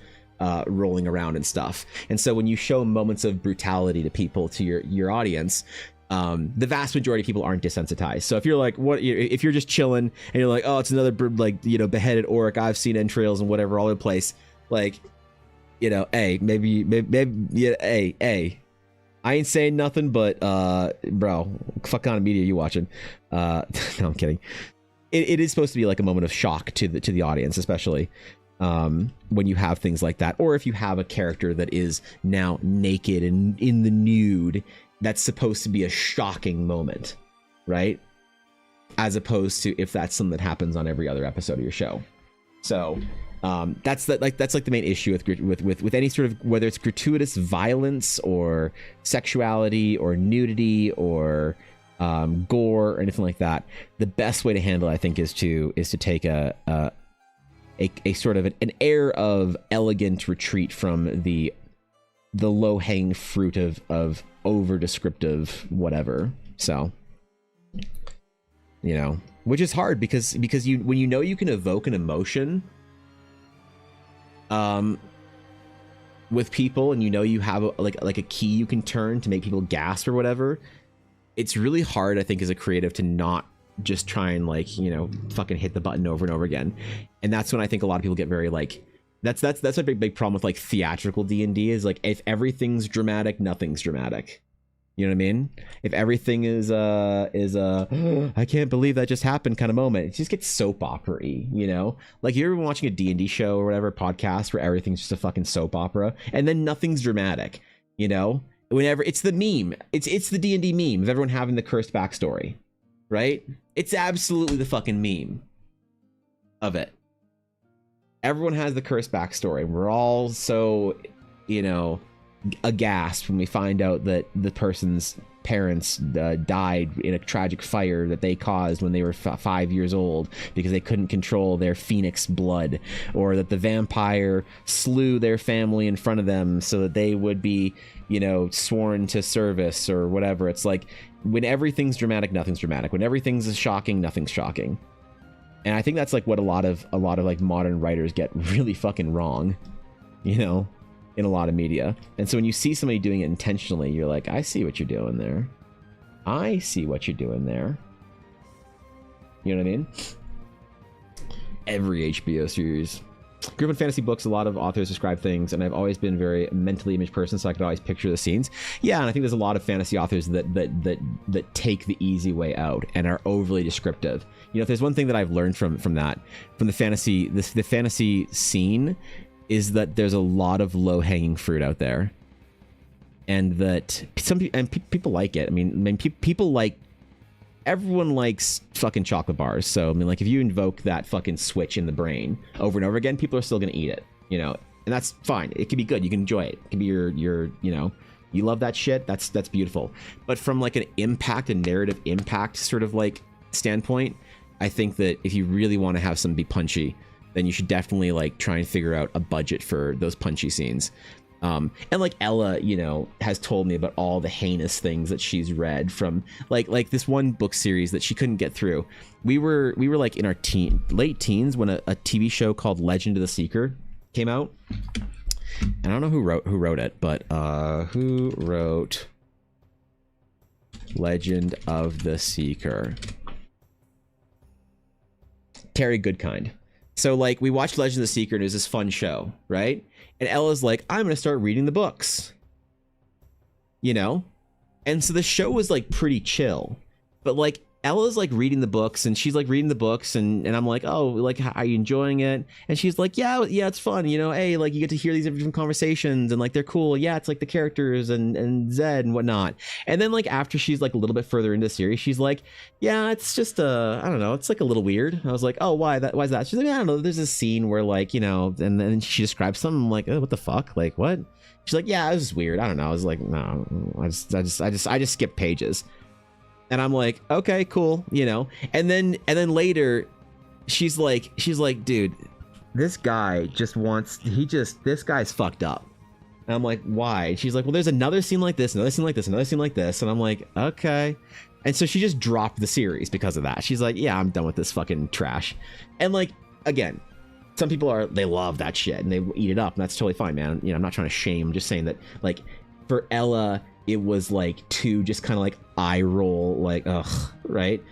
rolling around and stuff. And so when you show moments of brutality to people, to your audience, the vast majority of people aren't desensitized. So if you're like, if you're just chilling and you're like, oh, it's another, like, you know, beheaded orc, I've seen entrails and whatever all over the place, like, you know, maybe yeah, I ain't saying nothing, but bro, fuck kind of media you watching? No, I'm kidding. It is supposed to be like a moment of shock to the audience, especially when you have things like that, or if you have a character that is now naked and in the nude. That's supposed to be a shocking moment, right? As opposed to if that's something that happens on every other episode of your show. So that's the main issue with any sort of, whether it's gratuitous violence or sexuality or nudity or gore or anything like that. The best way to handle it, I think, is to take a sort of an air of elegant retreat from the low-hanging fruit of over descriptive whatever. So, you know, which is hard because you, when you know you can evoke an emotion with people, and you know you have like a key you can turn to make people gasp or whatever, it's really hard, I think, as a creative to not just try and, like, you know, fucking hit the button over and over again. And that's when I think a lot of people get very, like, that's a big problem with, like, theatrical D&D, is like, if everything's dramatic, nothing's dramatic. You know what I mean? If everything is I can't believe that just happened kind of moment, it just gets soap opera-y, you know? Like, you're ever watching a D&D show or whatever, podcast where everything's just a fucking soap opera and then nothing's dramatic, you know? Whenever it's the meme, it's the D&D meme of everyone having the cursed backstory, right? It's absolutely the fucking meme of it. Everyone has the cursed backstory. We're all so, you know, aghast when we find out that the person's parents died in a tragic fire that they caused when they were 5 years old because they couldn't control their phoenix blood, or that the vampire slew their family in front of them so that they would be, you know, sworn to service or whatever. It's like, when everything's dramatic, nothing's dramatic. When everything's shocking, nothing's shocking. And I think that's like what a lot of like modern writers get really fucking wrong, you know, in a lot of media. And so when you see somebody doing it intentionally, you're like, I see what you're doing there. I see what you're doing there. You know what I mean? Every HBO series. Grew up in fantasy books. A lot of authors describe things, and I've always been a very mentally image person, so I could always picture the scenes. Yeah, and I think there's a lot of fantasy authors that take the easy way out and are overly descriptive. You know, if there's one thing that I've learned from the fantasy scene, is that there's a lot of low hanging fruit out there, and that people like it. I mean, people like. Everyone likes fucking chocolate bars. So, I mean, like, if you invoke that fucking switch in the brain over and over again, people are still going to eat it, you know? And that's fine. It can be good. You can enjoy it. It can be your, you know, you love that shit. That's beautiful. But from, like, an impact, a narrative impact sort of, like, standpoint, I think that if you really want to have something be punchy, then you should definitely, like, try and figure out a budget for those punchy scenes. And like Ella, you know, has told me about all the heinous things that she's read from like this one book series that she couldn't get through. We were like in our late teens when a TV show called Legend of the Seeker came out. And I don't know who wrote it, but who wrote Legend of the Seeker? Terry Goodkind. So like we watched Legend of the Seeker and it was this fun show, right? And Ella's like, I'm going to start reading the books, you know? And so the show was like pretty chill, but like Ella's like reading the books and she's like reading the books and I'm like, oh, like, how are you enjoying it? And she's like, yeah, it's fun. You know, hey, like you get to hear these different conversations and like, they're cool. Yeah. It's like the characters and Zed and whatnot. And then like, after she's like a little bit further into the series, she's like, yeah, it's just, I don't know. It's like a little weird. I was like, oh, why is that? She's like, I don't know. There's a scene where like, you know, and then she describes something. I'm like, oh, what the fuck? Like what? She's like, yeah, it was weird. I don't know. I was like, no, I just skip pages. And I'm like, okay, cool, you know. And then later, she's like, dude, this guy this guy's fucked up. And I'm like, why? And she's like, well, there's another scene like this, another scene like this, another scene like this. And I'm like, okay. And so she just dropped the series because of that. She's like, yeah, I'm done with this fucking trash. And like, again, some people they love that shit and they eat it up, and that's totally fine, man. You know, I'm not trying to shame. I'm just saying that, like, for Ella, it was like to just kind of like eye roll, like, ugh, right?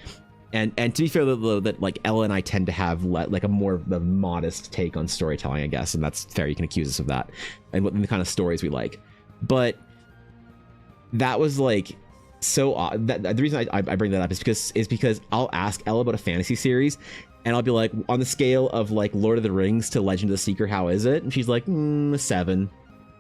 And to be fair, though, that like Ella and I tend to have like a more of a modest take on storytelling, I guess, and that's fair. You can accuse us of that, and what the kind of stories we like. But that was like so odd. The reason I bring that up is because I'll ask Ella about a fantasy series, and I'll be like, on the scale of like Lord of the Rings to Legend of the Seeker, how is it? And she's like, a 7.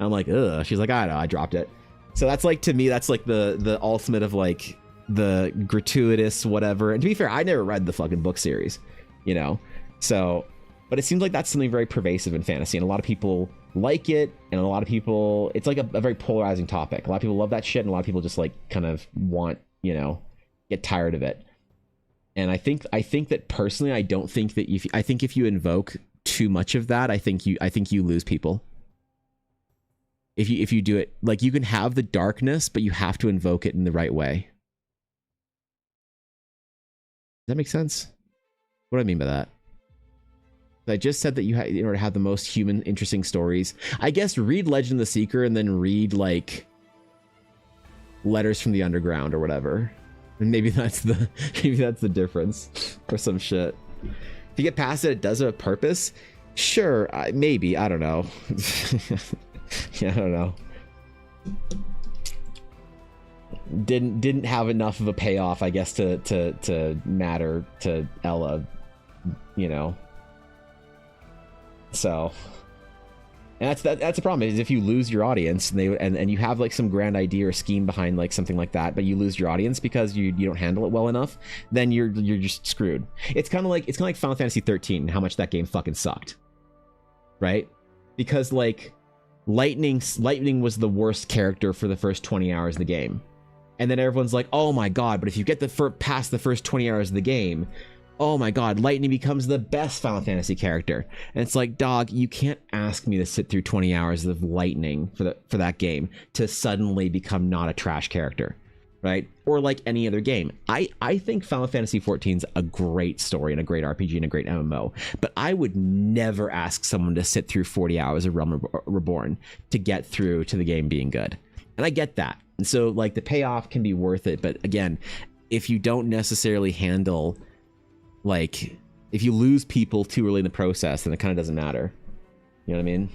I'm like, ugh. She's like, I know, I dropped it. So that's like, to me, that's like the ultimate of like the gratuitous whatever. And to be fair, I never read the fucking book series, you know? So, but it seems like that's something very pervasive in fantasy, and a lot of people like it, and a lot of people, it's like a very polarizing topic. A lot of people love that shit, and a lot of people just like kind of want, you know, get tired of it. And I think that personally, I don't think that if you invoke too much of that, I think you lose people. If you do it, like, you can have the darkness, but you have to invoke it in the right way. Does that make sense? What do I mean by that? I just said that in order to have the most human, interesting stories, I guess read Legend of the Seeker and then read like Letters from the Underground or whatever. And maybe that's the difference or some shit. If you get past it, it does have a purpose. Sure, maybe, I don't know. Yeah, I don't know. Didn't have enough of a payoff, I guess, to matter to Ella, you know. So, and that's the problem, is if you lose your audience and you have like some grand idea or scheme behind like something like that, but you lose your audience because you don't handle it well enough, then you're just screwed. It's kind of like Final Fantasy 13, how much that game fucking sucked, right? Because like Lightning was the worst character for the first 20 hours of the game. And then everyone's like, oh my god, but if you get past the first 20 hours of the game, oh my god, Lightning becomes the best Final Fantasy character. And it's like, dog, you can't ask me to sit through 20 hours of Lightning for that game to suddenly become not a trash character, right? Or like any other game. I think Final Fantasy XIV is a great story and a great RPG and a great MMO, but I would never ask someone to sit through 40 hours of Realm Reborn to get through to the game being good. And I get that. And so like the payoff can be worth it, but again, if you don't necessarily handle, like, if you lose people too early in the process, then it kind of doesn't matter. You know what I mean?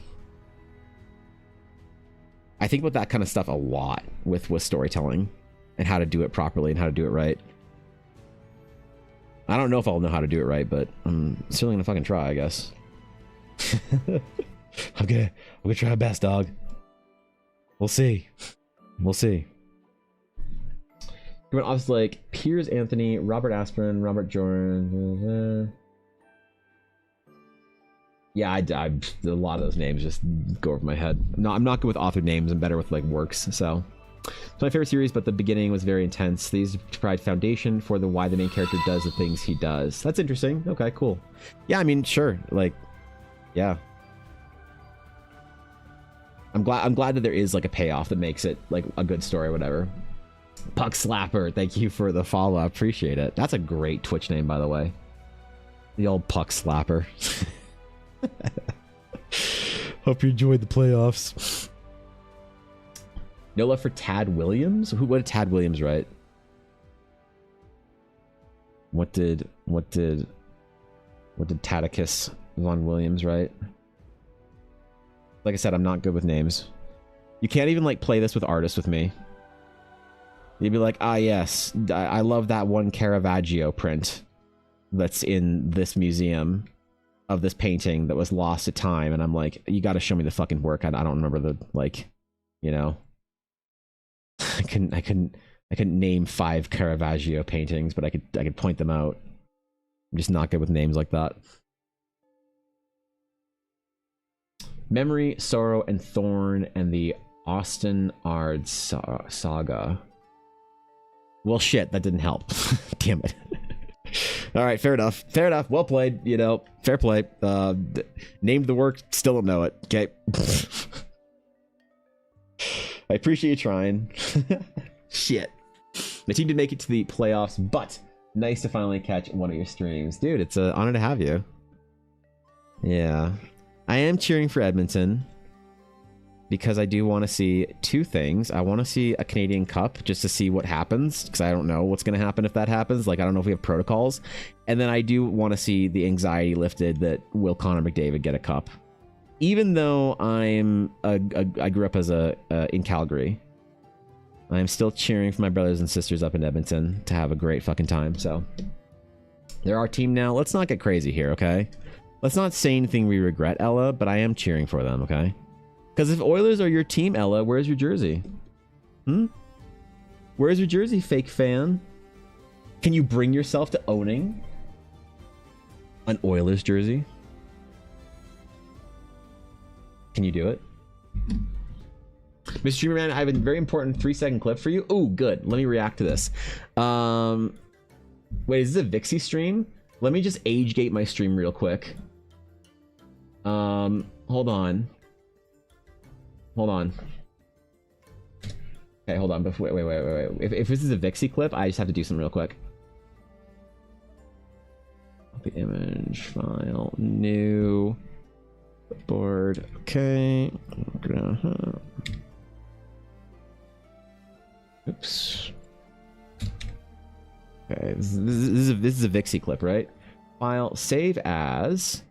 I think about that kind of stuff a lot with storytelling and how to do it properly and how to do it right. I don't know if I'll know how to do it right, but I'm certainly gonna fucking try, I guess. I'm gonna try my best, dog. We'll see. We'll see. Obviously, like Piers Anthony, Robert Aspirin, Robert Jordan. Yeah, a lot of those names just go over my head. No, I'm not good with author names. I'm better with like works. So it's my favorite series, but the beginning was very intense. These provide foundation for why the main character does the things he does. That's interesting. Okay, cool. Yeah, I mean, sure. Like, yeah. I'm glad that there is like a payoff that makes it like a good story or whatever. Puck Slapper, thank you for the follow. I appreciate it. That's a great Twitch name, by the way. The old Puck Slapper. Hope you enjoyed the playoffs. No love for Tad Williams? What did Tad Williams write? What did Tadicus Von Williams write? Like I said, I'm not good with names. You can't even like play this with artists with me. You'd be like, ah yes, I love that one Caravaggio print that's in this museum of this painting that was lost to time, and I'm like, you got to show me the fucking work. I don't remember the, like, you know. I couldn't name 5 Caravaggio paintings, but I could point them out. I'm just not good with names like that. Memory, Sorrow, and Thorn, and the Austin Ard saga. Well, shit, that didn't help. Damn it. All right, fair enough. Fair enough. Well played. You know, fair play. Named the work, still don't know it. Okay. I appreciate you trying. Shit. The team did make it to the playoffs, but nice to finally catch one of your streams. Dude, it's an honor to have you. Yeah. I am cheering for Edmonton because I do want to see 2 things. I want to see a Canadian Cup just to see what happens, because I don't know what's going to happen if that happens. Like, I don't know if we have protocols. And then I do want to see the anxiety lifted that will Connor McDavid get a cup. Even though I grew up as in Calgary, I'm still cheering for my brothers and sisters up in Edmonton to have a great fucking time. So they're our team now. Let's not get crazy here, okay? Let's not say anything we regret, Ella, but I am cheering for them, okay? Because if Oilers are your team, Ella, where's your jersey? Where's your jersey, fake fan? Can you bring yourself to owning an Oilers jersey? Can you do it? Mr. Streamerman, I have a very important 3-second clip for you. Oh, good. Let me react to this. Wait, is this a Vixie stream? Let me just age gate my stream real quick. Hold on. Okay, hold on. Wait. If this is a Vixie clip, I just have to do something real quick. Copy image file, new board. Okay. Oops. Okay, this is a Vixie clip, right? File, save as.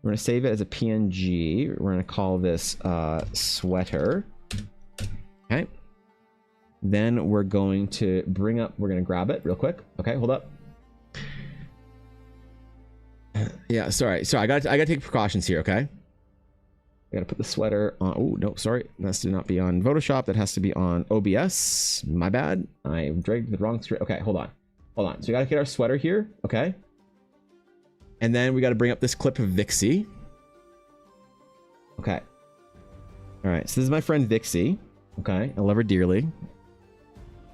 We're gonna save it as a PNG. We're gonna call this sweater. Okay. Then we're going to bring up. We're gonna grab it real quick. Okay, hold up. Yeah, sorry. I gotta take precautions here. Okay. I gotta put the sweater on. Oh no, sorry. That has to not be on Photoshop. That has to be on OBS. My bad. I dragged the wrong screen. Okay, hold on. So we gotta get our sweater here. Okay. And then we gotta bring up this clip of Vixie. Okay. All right. So this is my friend Vixie. Okay. I love her dearly.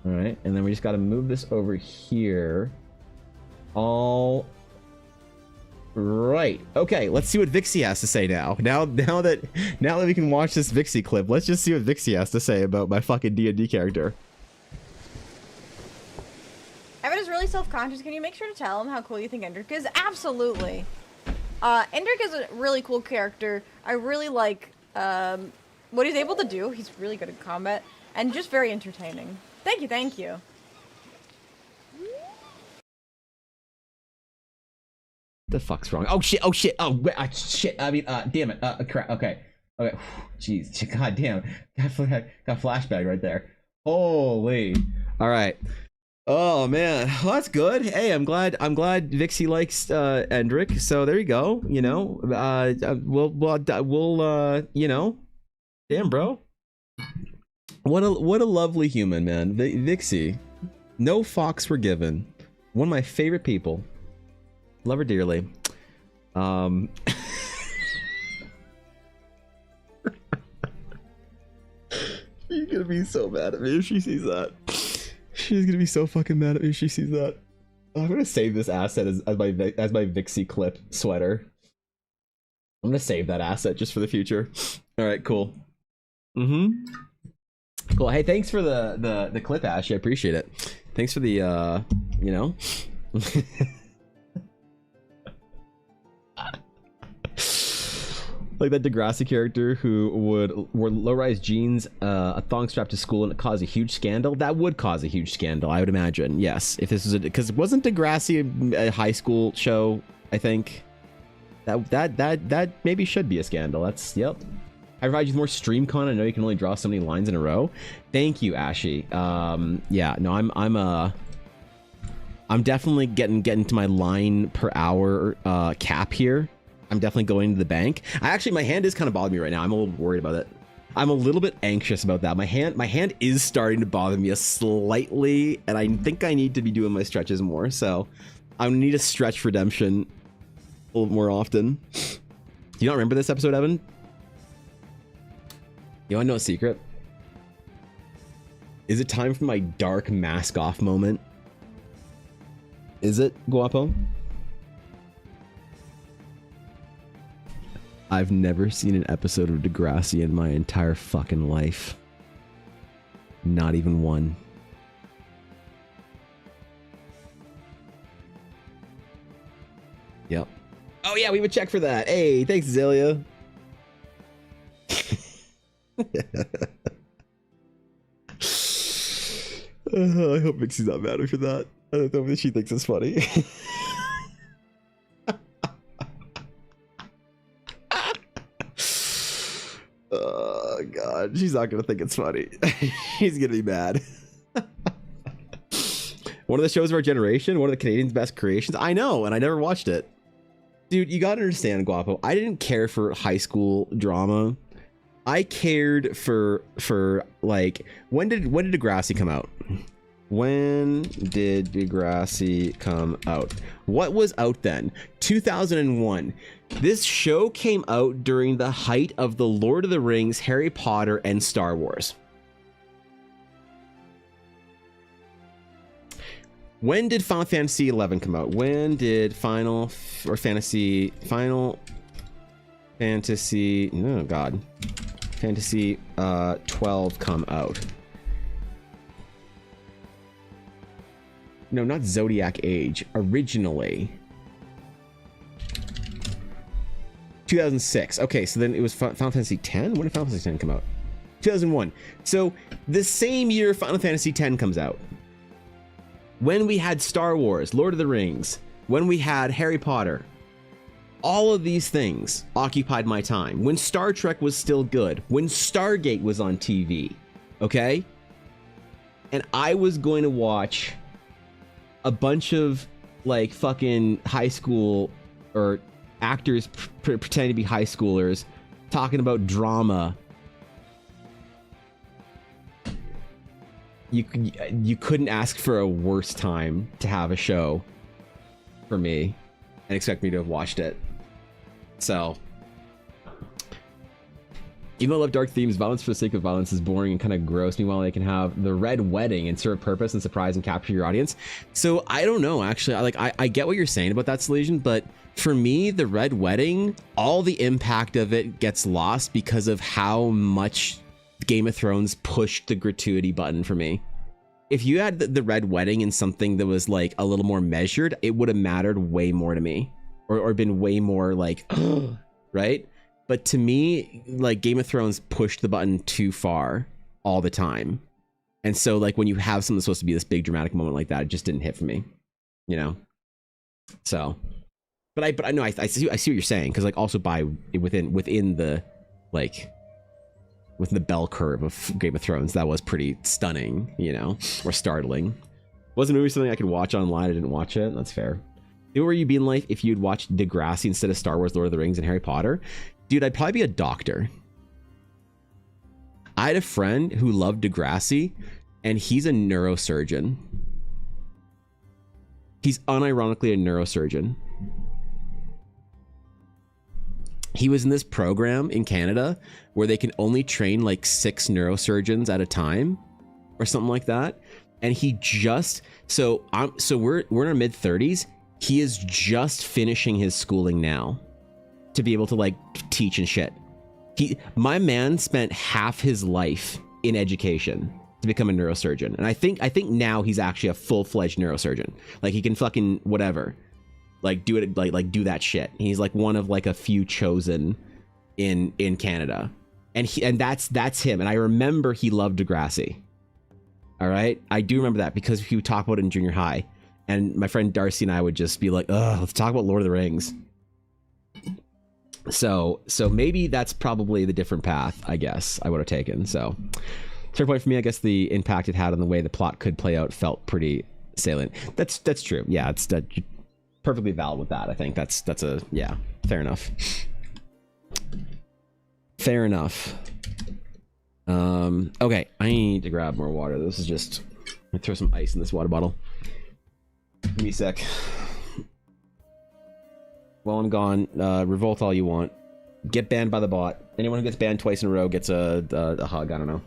All right. And then we just gotta move this over here. All right. Okay. Let's see what Vixie has to say now. Now that we can watch this Vixie clip, let's just see what Vixie has to say about my fucking D&D character. Evan is really self-conscious. Can you make sure to tell him how cool you think Endrick is? Absolutely. Endrick is a really cool character. I really like what he's able to do. He's really good at combat and just very entertaining. Thank you. The fuck's wrong? Oh shit! Oh shit! Oh shit! I mean, damn it! Crap. Okay. Okay. Jeez. God damn. Got flashback right there. Holy. All right. Oh man, well, that's good. Hey, I'm glad Vixie likes Endrick. So there you go. You know, we'll you know, damn bro. What a lovely human, man. Vixie, no fox were given. One of my favorite people. Love her dearly. She's gonna be so mad at me if she sees that. She's gonna be so fucking mad at me if she sees that. I'm gonna save this asset as my Vixie clip sweater. I'm gonna save that asset just for the future. All right, cool. Cool. Hey, thanks for the clip, Ash. I appreciate it. Thanks for the you know. Like that Degrassi character who would wear low-rise jeans, a thong strap to school, and it cause a huge scandal. That would cause a huge scandal, I would imagine. Yes, if this was because wasn't Degrassi a high school show? I think that maybe should be a scandal. That's yep. I provide you with more stream con. I know you can only draw so many lines in a row. Thank you, Ashy. Yeah, no, I'm definitely getting to my line per hour cap here. I'm definitely going to the bank. My hand is kind of bothering me right now. I'm a little worried about it. I'm a little bit anxious about that. My hand is starting to bother me slightly, and I think I need to be doing my stretches more. So I need a stretch redemption a little more often. Do you not remember this episode, Evan? You want to know a secret? Is it time for my dark mask off moment? Is it, Guapo? I've never seen an episode of Degrassi in my entire fucking life. Not even one. Yep. Oh yeah, we would check for that. Hey, thanks, Azalea. I hope Vixie's not mad for that. I don't know if she thinks it's funny. Oh god, she's not gonna think it's funny. She's gonna be mad. One of the shows of our generation, one of the Canadians' best creations. I know, and I never watched it. Dude, you gotta understand, Guapo. I didn't care for high school drama. I cared for like when did Degrassi come out? When did Degrassi come out? What was out then? 2001. This show came out during the height of the Lord of the Rings, Harry Potter, and Star Wars. When did Final Fantasy 11 come out? When did Final Fantasy, oh god, Fantasy 12 come out? No, not Zodiac Age. Originally. 2006. Okay, so then it was Final Fantasy X? When did Final Fantasy X come out? 2001. So the same year Final Fantasy X comes out. When we had Star Wars, Lord of the Rings, when we had Harry Potter, all of these things occupied my time. When Star Trek was still good, when Stargate was on TV, okay? And I was going to watch a bunch of like fucking high school or actors pretending to be high schoolers talking about drama. You couldn't ask for a worse time to have a show for me and expect me to have watched it. So even though I love dark themes, violence for the sake of violence is boring and kind of gross. Meanwhile, they can have the red wedding and serve purpose and surprise and capture your audience. So I don't know, actually. I get what you're saying about that, Salesian, but for me, the red wedding, all the impact of it gets lost because of how much Game of Thrones pushed the gratuity button for me. If you had the red wedding in something that was like a little more measured, it would have mattered way more to me, or been way more like, right? But to me, like Game of Thrones pushed the button too far all the time. And so like when you have something that's supposed to be this big dramatic moment like that, it just didn't hit for me, you know? So, but I know I see what you're saying, because like also by within the like within the bell curve of Game of Thrones, that was pretty stunning, you know, or startling. Wasn't a movie something I could watch online? I didn't watch it. That's fair. Who were you being like if you'd watched Degrassi instead of Star Wars, Lord of the Rings, and Harry Potter? Dude, I'd probably be a doctor. I had a friend who loved Degrassi, and he's a neurosurgeon. He's unironically a neurosurgeon. He was in this program in Canada where they can only train like 6 neurosurgeons at a time or something like that. And he just, so we're in our mid 30s. He is just finishing his schooling now to be able to like teach and shit. My man spent half his life in education to become a neurosurgeon. And I think now he's actually a full-fledged neurosurgeon. Like he can fucking whatever, like do it, like do that shit. He's like one of like a few chosen in Canada. And that's him. And I remember he loved Degrassi. All right. I do remember that because he would talk about it in junior high. And my friend Darcy and I would just be like, let's talk about Lord of the Rings. So maybe that's probably the different path, I guess, I would have taken. So third point for me, I guess the impact it had on the way the plot could play out felt pretty salient. That's true. Yeah, it's perfectly valid with that. I think that's a, yeah, fair enough. Fair enough. Okay, I need to grab more water. This is just, I'm gonna throw some ice in this water bottle. Give me a sec. While I'm gone, revolt all you want. Get banned by the bot. Anyone who gets banned twice in a row gets a hug. I don't know.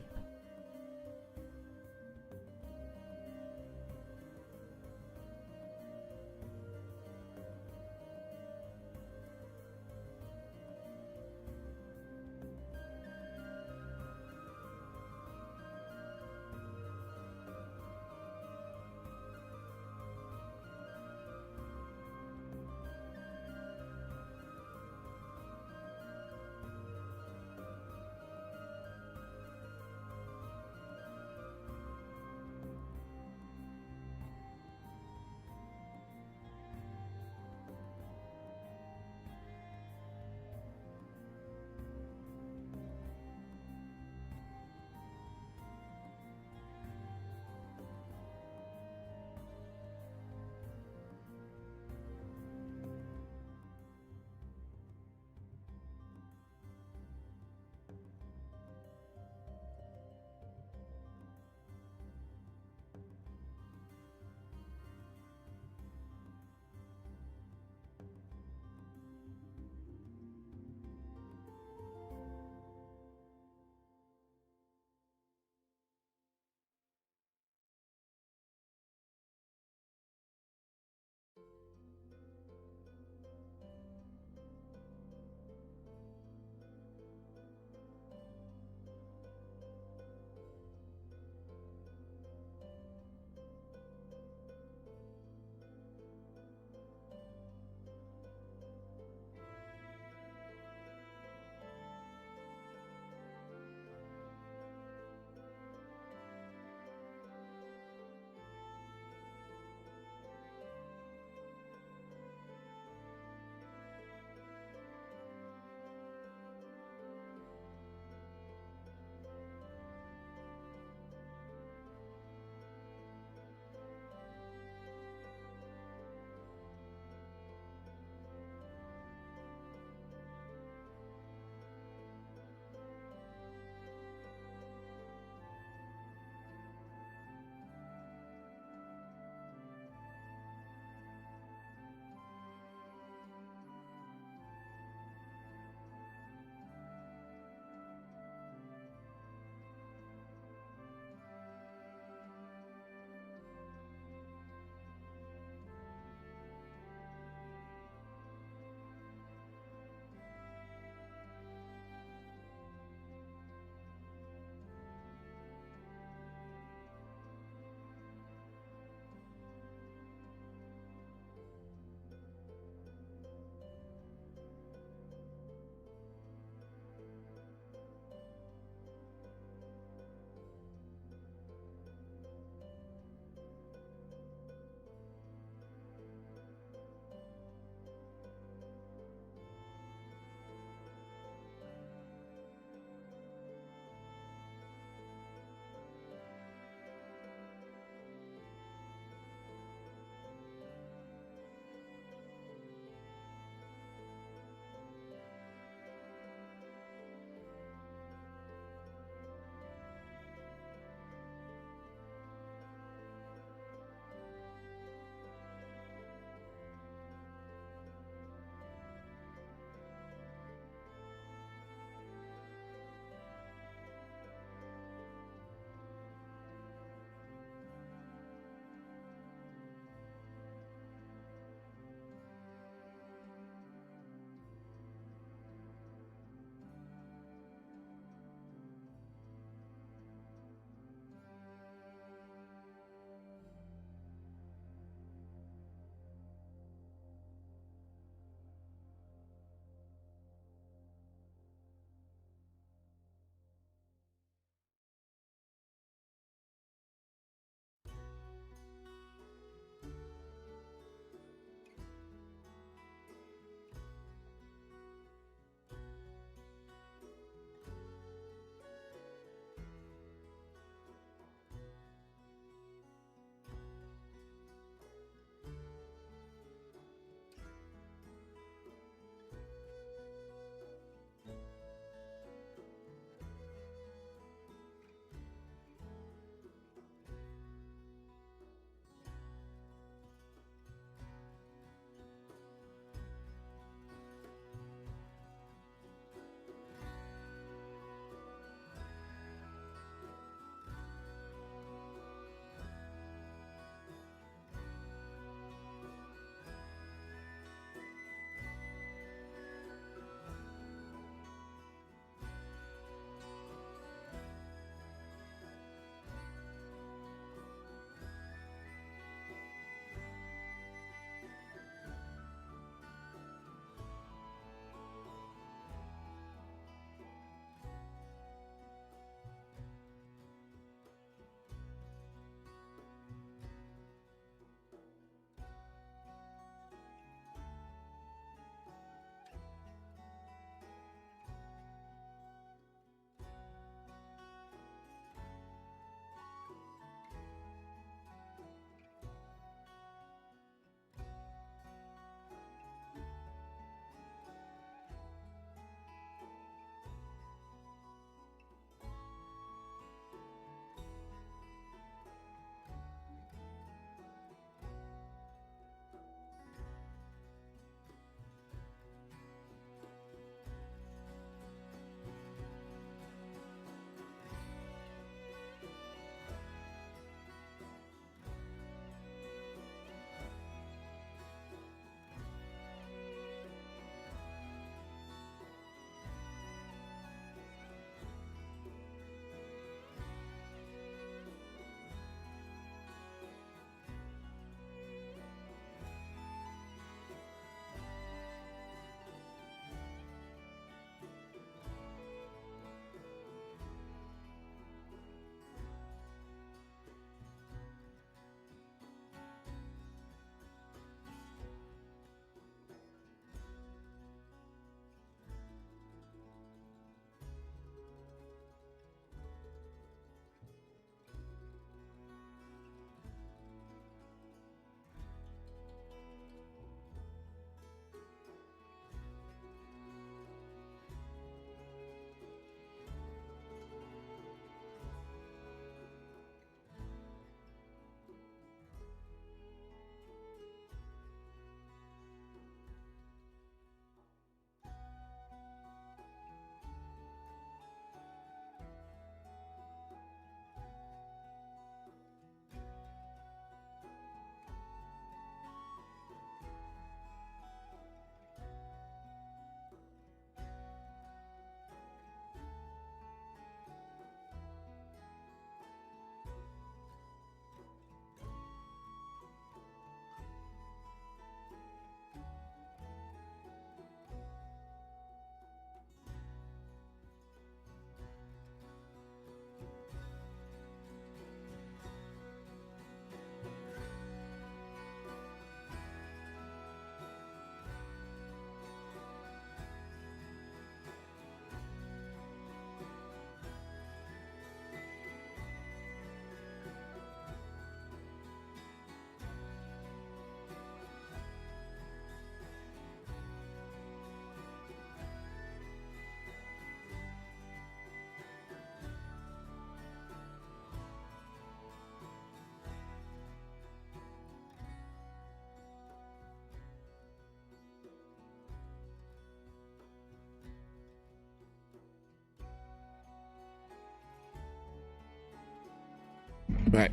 right.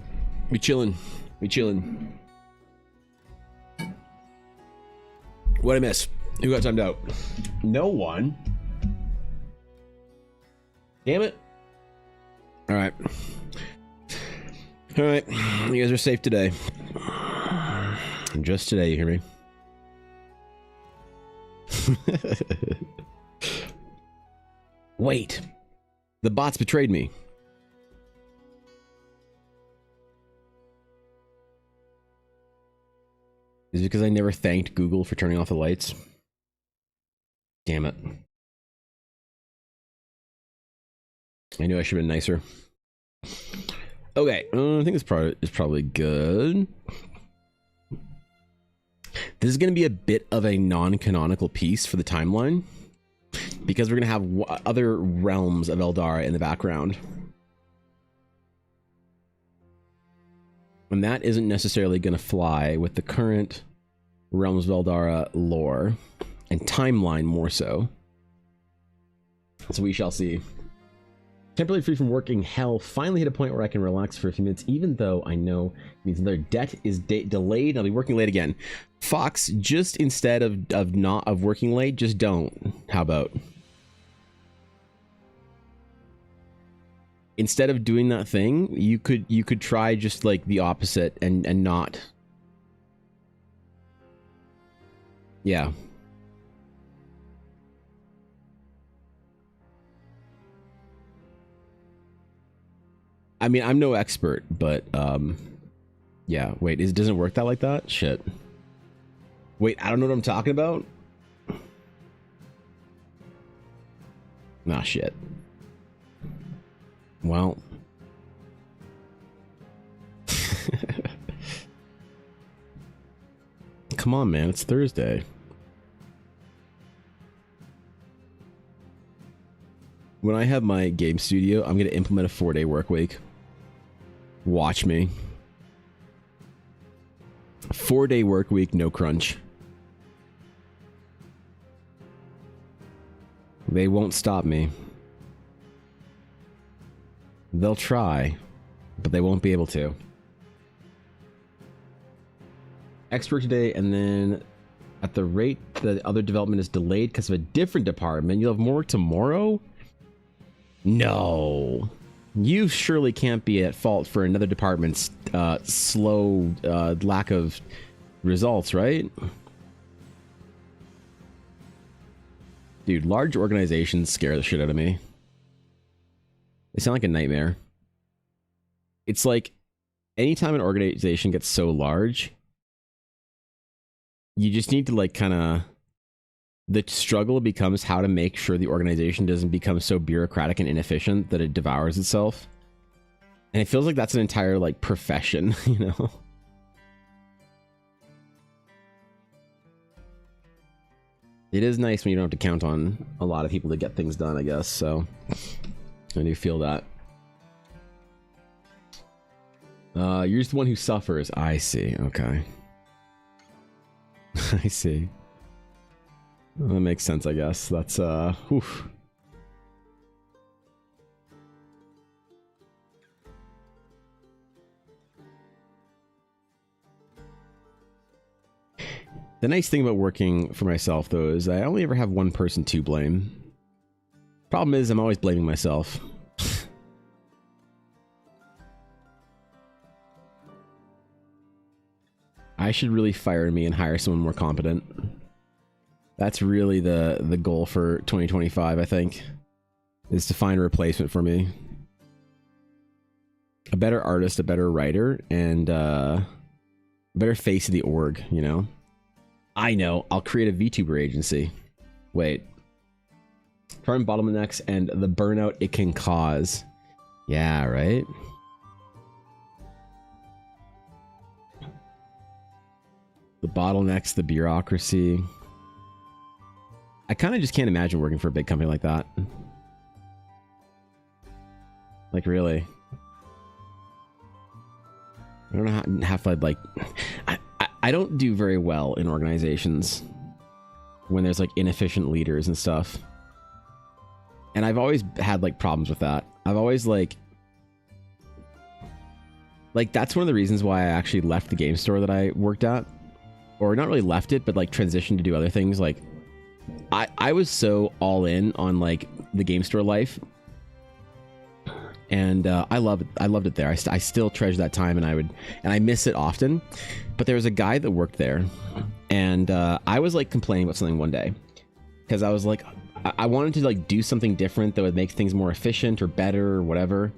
We chilling. We chilling. What'd I miss? Who got timed out? No one. Damn it. All right. All right. You guys are safe today. Just today, you hear me? Wait. The bots betrayed me. Is it because I never thanked Google for turning off the lights? Damn it. I knew I should have been nicer. Okay, I think it's probably good. This is going to be a bit of a non-canonical piece for the timeline, because we're going to have other realms of Eldara in the background. And that isn't necessarily going to fly with the current Realms of Eldara lore, and timeline more so. So we shall see. Temporarily free from working hell, finally hit a point where I can relax for a few minutes, even though I know it means another debt is delayed and I'll be working late again. Fox, just instead of working late, just don't. How about? Instead of doing that thing, you could try just like the opposite and not. Yeah. I mean, I'm no expert, but yeah. Wait, it doesn't work that like that? Shit. Wait, I don't know what I'm talking about. Nah, shit. Well. Come on, man. It's Thursday. When I have my game studio, I'm going to implement a 4-day work week. Watch me. 4-day work week, no crunch. They won't stop me. They'll try, but they won't be able to. Expert today, and then at the rate the other development is delayed because of a different department, you'll have more work tomorrow? No. You surely can't be at fault for another department's slow lack of results, right? Dude, large organizations scare the shit out of me. They sound like a nightmare. It's like anytime an organization gets so large, you just need to like kind of... The struggle becomes how to make sure the organization doesn't become so bureaucratic and inefficient that it devours itself. And it feels like that's an entire like profession, you know? It is nice when you don't have to count on a lot of people to get things done, I guess, so I do feel that. You're just the one who suffers. I see, okay. I see. Well, that makes sense, I guess. That's, oof. The nice thing about working for myself, though, is I only ever have one person to blame. Problem is, I'm always blaming myself. I should really fire me and hire someone more competent. That's really the goal for 2025, I think, is to find a replacement for me. A better artist, a better writer, and a better face of the org, you know? I know, I'll create a VTuber agency. Wait. Current bottlenecks and the burnout it can cause. Yeah, right? The bottlenecks, the bureaucracy. I kind of just can't imagine working for a big company like that. Like, really. I don't know how to, like... I don't do very well in organizations when there's, like, inefficient leaders and stuff. And I've always had, like, problems with that. I've always, like... Like, that's one of the reasons why I actually left the game store that I worked at. Or not really left it, but like transitioned to do other things. Like, I was so all in on like the game store life. And I loved it there. I still treasure that time, and I miss it often. But there was a guy that worked there, and I was like complaining about something one day, because I was like, I wanted to like do something different that would make things more efficient or better or whatever.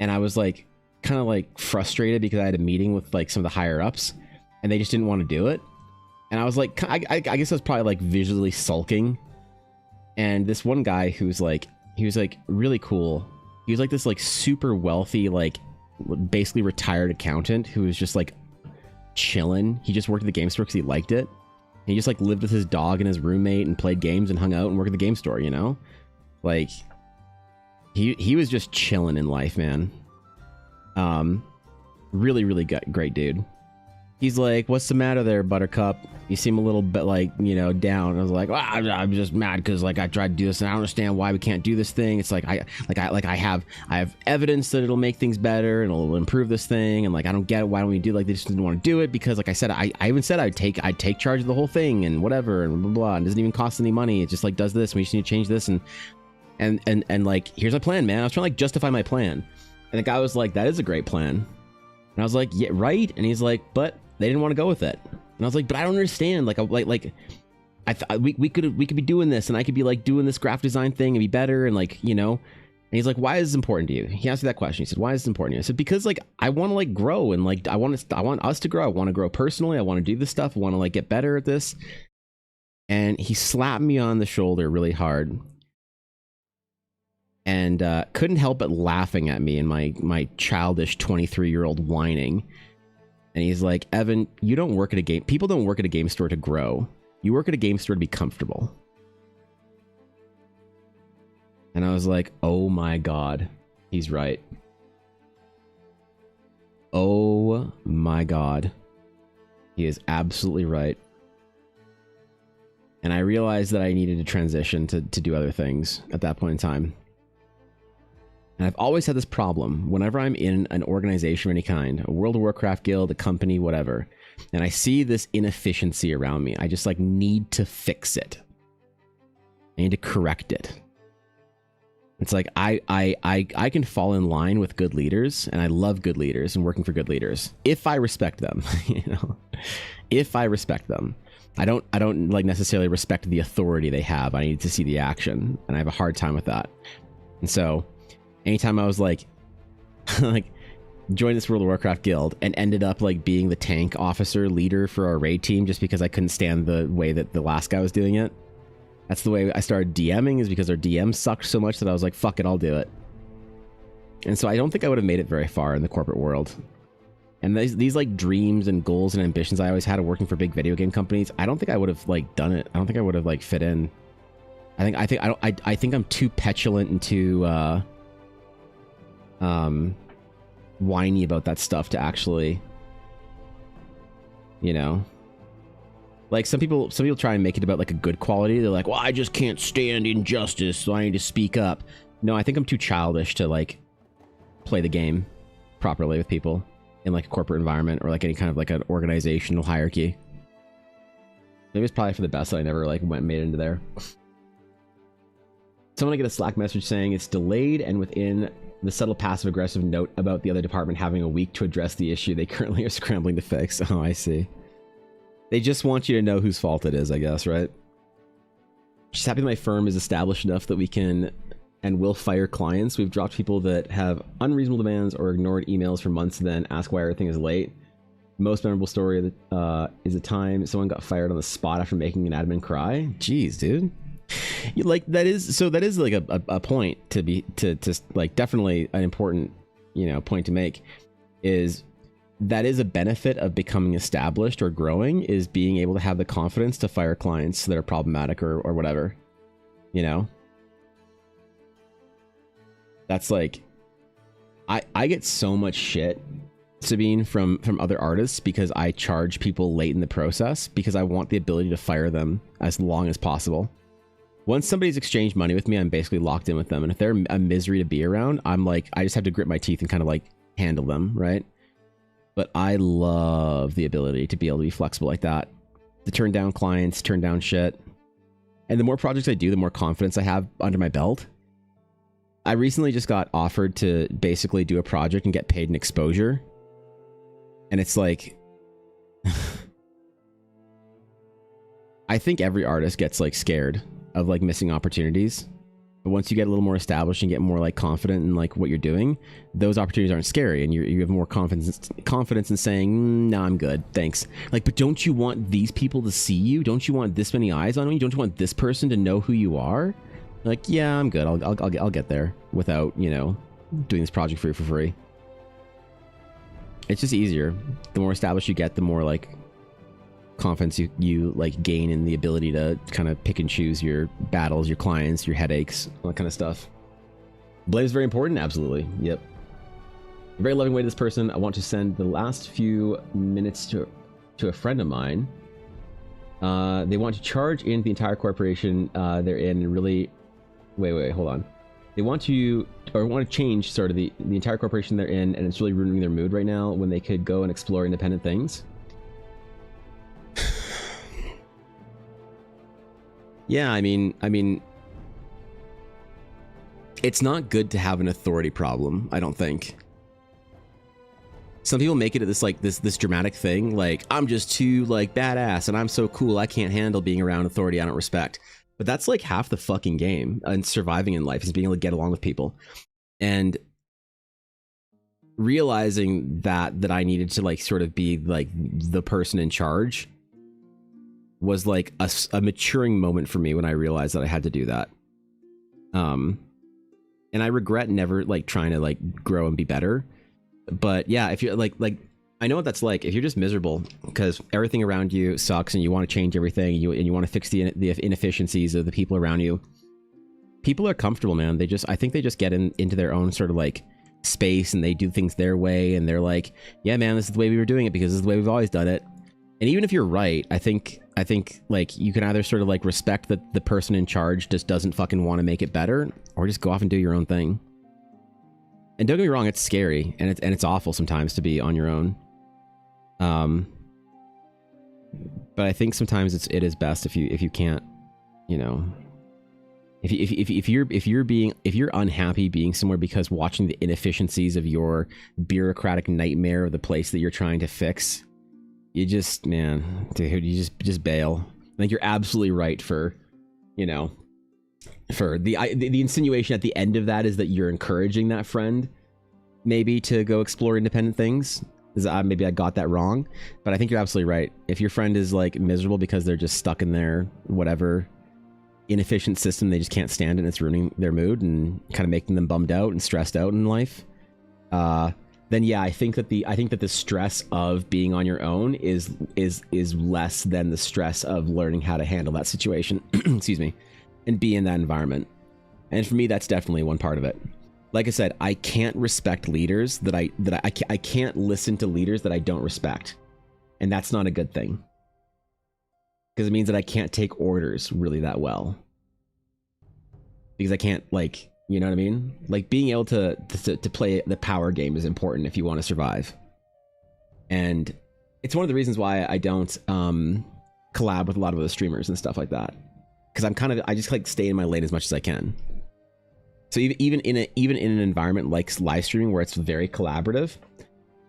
And I was like kind of like frustrated because I had a meeting with like some of the higher ups, and they just didn't want to do it. And I was like, I guess I was probably like visually sulking. And this one guy who was like, he was like really cool. He was like this like super wealthy, like basically retired accountant who was just like chilling. He just worked at the game store because he liked it. And he just like lived with his dog and his roommate and played games and hung out and worked at the game store, you know? Like, he was just chilling in life, man. Really, really great dude. He's like, "What's the matter there, Buttercup? You seem a little bit like, you know, down." And I was like, "Well, I'm just mad because like I tried to do this and I don't understand why we can't do this thing. It's like I have evidence that it'll make things better and it'll improve this thing, and like I don't get it. Why don't we do, like, they just didn't want to do it because, like I said, I even said I'd take charge of the whole thing and whatever and blah blah blah. And it doesn't even cost any money. It just like does this. And we just need to change this and like, here's my plan, man." I was trying to like justify my plan, and the guy was like, "That is a great plan." And I was like, "Yeah, right." And he's like, "But they didn't want to go with it." And I was like, "But I don't understand. Like, we could be doing this, and I could be like doing this graphic design thing and be better, and like, you know." And he's like, "Why is this important to you?" He asked me that question. He said, "Why is this important to you?" I said, "Because like I want to like grow, and like I want us to grow. I want to grow personally. I want to do this stuff. I want to like get better at this." And he slapped me on the shoulder really hard, and couldn't help but laughing at me and my childish 23-year-old whining. And he's like, "Evan, you don't work at a game. People don't work at a game store to grow. You work at a game store to be comfortable." And I was like, oh my God, he's right. Oh my God, he is absolutely right. And I realized that I needed to transition to do other things at that point in time. And I've always had this problem whenever I'm in an organization of any kind, a World of Warcraft guild, a company, whatever, and I see this inefficiency around me, I just like need to fix it. I need to correct it. It's like I can fall in line with good leaders, and I love good leaders and working for good leaders if I respect them. You know, if I respect them. I don't like necessarily respect the authority they have. I need to see the action, and I have a hard time with that. And so anytime I was like like joined this World of Warcraft guild and ended up like being the tank officer leader for our raid team just because I couldn't stand the way that the last guy was doing it. That's the way I started DMing, is because our DM sucked so much that I was like, fuck it, I'll do it. And so I don't think I would have made it very far in the corporate world. And these like dreams and goals and ambitions I always had of working for big video game companies, I don't think I would have like done it. I don't think I would have like fit in. I think I'm too petulant and too whiny about that stuff to actually, you know, like some people try and make it about like a good quality. They're like, well, I just can't stand injustice, so I need to speak up. No, I think I'm too childish to like play the game properly with people in like a corporate environment or like any kind of like an organizational hierarchy. Maybe it's probably for the best that I never like made it into there. Someone, I get a Slack message saying it's delayed, and within the subtle passive-aggressive note about the other department having a week to address the issue they currently are scrambling to fix. Oh, I see. They just want you to know whose fault it is, I guess, right? Just happy that my firm is established enough that we can and will fire clients. We've dropped people that have unreasonable demands or ignored emails for months and then ask why everything is late. Most memorable story is a time someone got fired on the spot after making an admin cry. Jeez, dude. Like that is like a point to like definitely an important, you know, point to make, is that is a benefit of becoming established or growing, is being able to have the confidence to fire clients that are problematic or whatever, you know. That's like, I get so much shit, Sabine, from other artists because I charge people late in the process because I want the ability to fire them as long as possible. Once somebody's exchanged money with me, I'm basically locked in with them. And if they're a misery to be around, I'm like, I just have to grit my teeth and kind of like handle them, right? But I love the ability to be able to be flexible like that, to turn down clients, turn down shit. And the more projects I do, the more confidence I have under my belt. I recently just got offered to basically do a project and get paid in exposure. And it's like, I think every artist gets like scared of like missing opportunities. But once you get a little more established and get more like confident in like what you're doing, those opportunities aren't scary, and you have more confidence in saying, "No, I'm good, thanks." Like, but don't you want these people to see you? Don't you want this many eyes on you? Don't you want this person to know who you are? Like, yeah, I'm good. I'll get there without, you know, doing this project for free. It's just easier. The more established you get, the more like confidence you like gain in the ability to kind of pick and choose your battles, your clients, your headaches, all that kind of stuff. Blame is very important. Absolutely. Yep. A very loving way to this person. I want to send the last few minutes to a friend of mine. They want to charge in the entire corporation they're in and really wait, hold on. They want to change sort of the entire corporation they're in, and it's really ruining their mood right now when they could go and explore independent things. Yeah, I mean, it's not good to have an authority problem, I don't think. Some people make it this like this dramatic thing, like I'm just too like badass and I'm so cool I can't handle being around authority I don't respect. But that's like half the fucking game and surviving in life is being able to get along with people. And realizing that I needed to like sort of be like the person in charge was like a maturing moment for me when I realized that I had to do that. And I regret never like trying to like grow and be better. But yeah, if you're like I know what that's like. If you're just miserable because everything around you sucks and you want to change everything and you want to fix the inefficiencies of the people around you. People are comfortable, man. I think they just get into their own sort of like space and they do things their way and they're like, yeah, man, this is the way we were doing it because this is the way we've always done it. And even if you're right, I think like you can either sort of like respect that the person in charge just doesn't fucking want to make it better, or just go off and do your own thing. And don't get me wrong, it's scary and it's awful sometimes to be on your own. But I think sometimes it is best if you can't, you know, if you're unhappy being somewhere because watching the inefficiencies of your bureaucratic nightmare of the place that you're trying to fix. You just, man, dude, you just bail. I think you're absolutely right for, you know, for the insinuation at the end of that is that you're encouraging that friend maybe to go explore independent things. Maybe I got that wrong, but I think you're absolutely right. If your friend is like miserable because they're just stuck in their whatever inefficient system, they just can't stand it and it's ruining their mood and kind of making them bummed out and stressed out in life. Then yeah, I think that the stress of being on your own is less than the stress of learning how to handle that situation. Excuse me, and be in that environment. And for me, that's definitely one part of it. Like I said, I can't respect leaders I can't listen to leaders that I don't respect, and that's not a good thing because it means that I can't take orders really that well because I can't like. You know what I mean? Like being able to play the power game is important if you want to survive. And it's one of the reasons why I don't collab with a lot of other streamers and stuff like that. Because I just like stay in my lane as much as I can. So even in an environment like live streaming where it's very collaborative,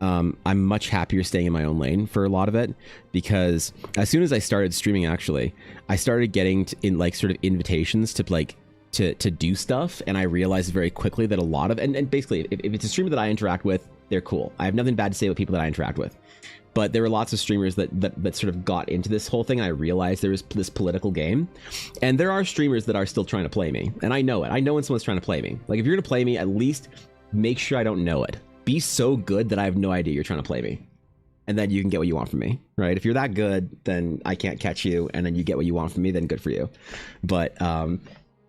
I'm much happier staying in my own lane for a lot of it, because as soon as I started streaming, actually, I started getting in like sort of invitations to like to do stuff, and I realized very quickly that a lot of and basically if it's a streamer that I interact with, they're cool. I have nothing bad to say about people that I interact with, but there were lots of streamers that sort of got into this whole thing. I realized there was this political game, and there are streamers that are still trying to play me, and I know it. I know when someone's trying to play me. Like if you're gonna play me, at least make sure I don't know it. Be so good that I have no idea you're trying to play me, and then you can get what you want from me, right? If you're that good, then I can't catch you, and then you get what you want from me, then good for you. But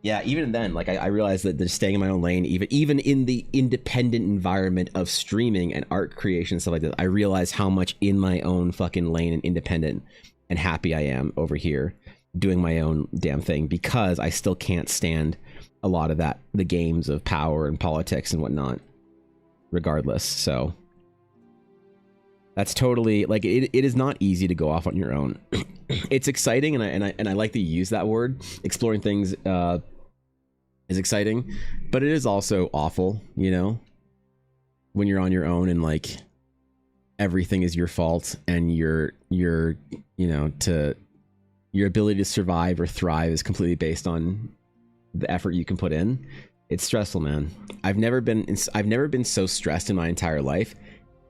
yeah, even then, like I realized that just staying in my own lane, even in the independent environment of streaming and art creation and stuff like that, I realized how much in my own fucking lane and independent and happy I am over here doing my own damn thing, because I still can't stand a lot of the games of power and politics and whatnot. regardless. So that's totally like it is not easy to go off on your own. It's exciting, and I like to use that word. Exploring things is exciting, but it is also awful, you know, when you're on your own and like everything is your fault, and your you know, to your ability to survive or thrive is completely based on the effort you can put in. It's stressful, man. I've never been so stressed in my entire life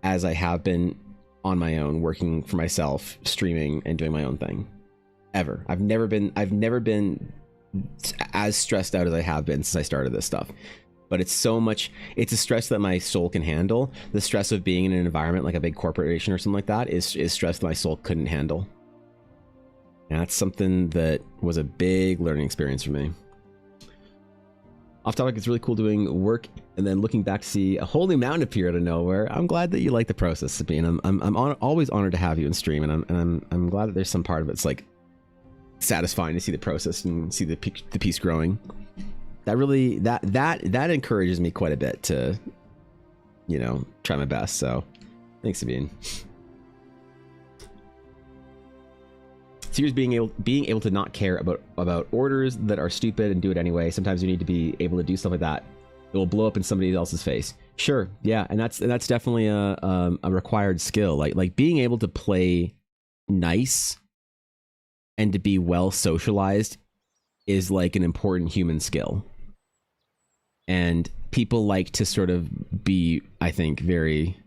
as I have been on my own, working for myself, streaming and doing my own thing. Ever. I've never been as stressed out as I have been since I started this stuff. But it's so much, it's a stress that my soul can handle. The stress of being in an environment like a big corporation or something like that is stress that my soul couldn't handle. And that's something that was a big learning experience for me. Off topic, it's really cool doing work and then looking back to see a whole new mountain appear out of nowhere. I'm glad that you like the process, Sabine. I'm always honored to have you in stream, and I'm glad that there's some part of it's like satisfying to see the process and see the piece growing. That really that encourages me quite a bit to, you know, try my best. So thanks, Sabine. So here's being able to not care about orders that are stupid and do it anyway. Sometimes you need to be able to do stuff like that. It will blow up in somebody else's face. Sure, yeah, and that's definitely a required skill. Like being able to play nice and to be well socialized is like an important human skill. And people like to sort of be, I think, very...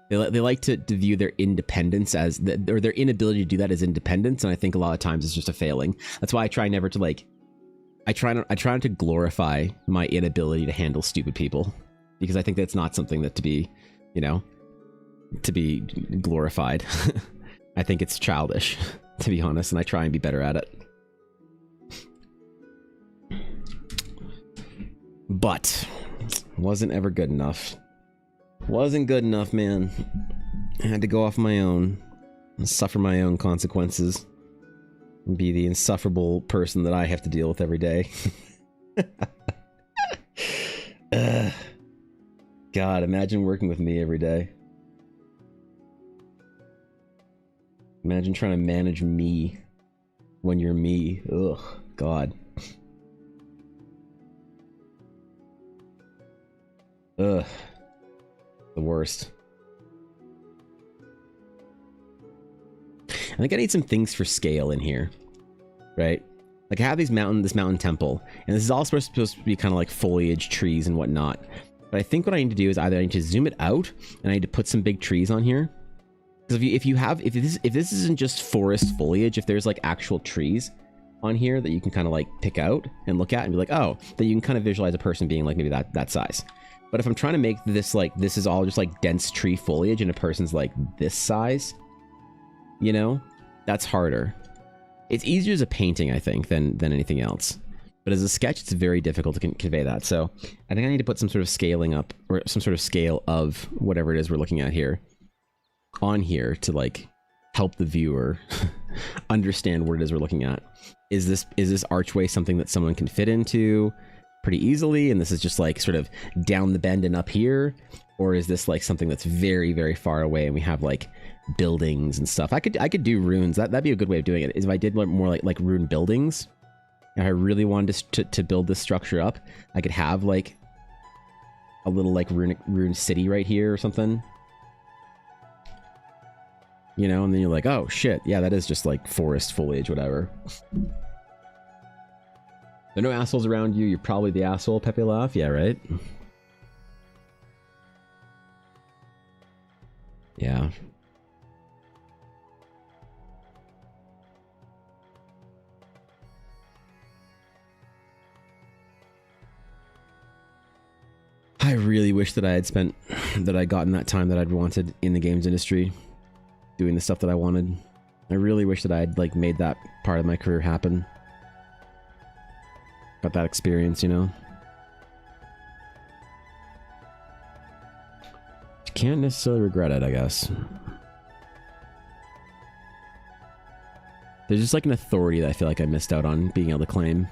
They like to view their independence as, or their inability to do that as independence, and I think a lot of times it's just a failing. That's why I try never to like... I try not to glorify my inability to handle stupid people, because I think that's not something that to be, you know, to be glorified. I think it's childish, to be honest, and I try and be better at it. But wasn't ever good enough. Wasn't good enough, man. I had to go off my own and suffer my own consequences and be the insufferable person that I have to deal with every day. God, imagine working with me every day. Imagine trying to manage me when you're me. Ugh, God. Ugh. The worst. I think I need some things for scale in here, right? Like I have this mountain temple, and this is all supposed to be kind of like foliage, trees, and whatnot. But I think what I need to do is either I need to zoom it out, and I need to put some big trees on here. Because if this isn't just forest foliage, if there's like actual trees on here that you can kind of like pick out and look at and be like, oh, then you can kind of visualize a person being like maybe that size. But if I'm trying to make this like, this is all just like dense tree foliage and a person's like this size, you know, that's harder. It's easier as a painting, I think, than anything else. But as a sketch, it's very difficult to convey that. So I think I need to put some sort of scaling up, or some sort of scale of whatever it is we're looking at here on here to like help the viewer understand what it is we're looking at. Is this archway something that someone can fit into pretty easily, and this is just like sort of down the bend and up here? Or is this like something that's very, very far away and we have like buildings and stuff? I could do runes. That'd be a good way of doing it, is if I did more like rune buildings. If I really wanted to build this structure up, I could have like a little like rune city right here or something, you know, and then you're like, oh shit, yeah, that is just like forest foliage, whatever. There are no assholes around you. You're probably the asshole, Pepe laugh. Yeah, right? Yeah. I really wish that I'd gotten that time that I'd wanted in the games industry, doing the stuff that I wanted. I really wish that I'd like made that part of my career happen. Got that experience, you know? Can't necessarily regret it, I guess. There's just like an authority that I feel like I missed out on being able to claim.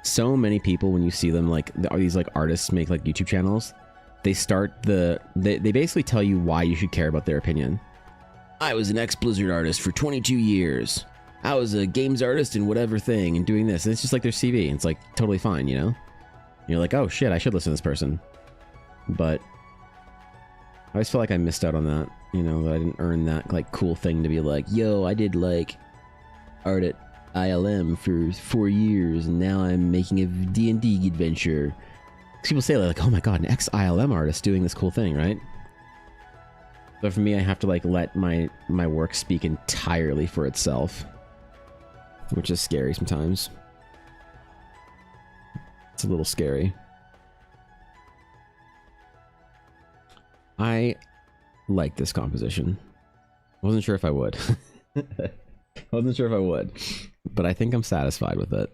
So many people, when you see them, like these like artists make like YouTube channels, they start they basically tell you why you should care about their opinion. I was an ex-Blizzard artist for 22 years. I was a games artist in whatever thing and doing this. And it's just like their CV. And it's like totally fine, you know? And you're like, oh shit, I should listen to this person. But I always feel like I missed out on that. You know, that I didn't earn that like cool thing to be like, yo, I did like art at ILM for 4 years and now I'm making a D&D adventure. People say like, oh my god, an ex-ILM artist doing this cool thing, right? But for me, I have to like let my work speak entirely for itself, which is scary sometimes. It's a little scary. I like this composition. I wasn't sure if I would. I wasn't sure if I would, but I think I'm satisfied with it.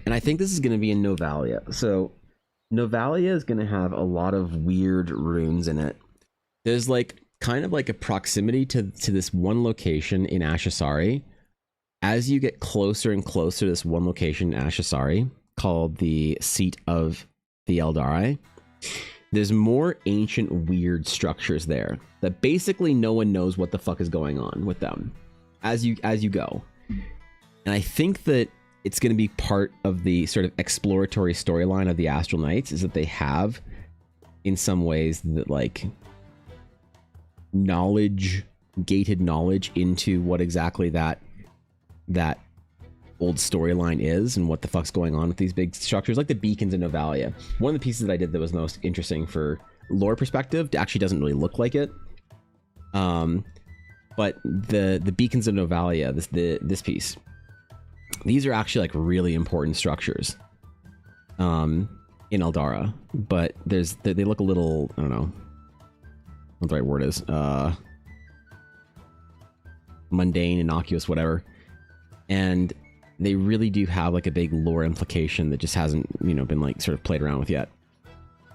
And I think this is going to be in Novalia. So Novalia is going to have a lot of weird runes in it. There's like kind of like a proximity to this one location in Ashasari. As you get closer and closer to this one location in Ashasari, called the seat of the Eldari, there's more ancient weird structures there that basically no one knows what the fuck is going on with them as you go. And I think that it's going to be part of the sort of exploratory storyline of the Astral Knights, is that they have in some ways that like gated knowledge into what exactly that old storyline is and what the fuck's going on with these big structures, like the beacons in Novalia. One of the pieces that I did that was most interesting for lore perspective actually doesn't really look like it. But the beacons of Novalia, this piece, these are actually like really important structures in Eldara, but they look a little, I don't know what the right word is, mundane, innocuous, whatever. And they really do have like a big lore implication that just hasn't, you know, been like sort of played around with yet.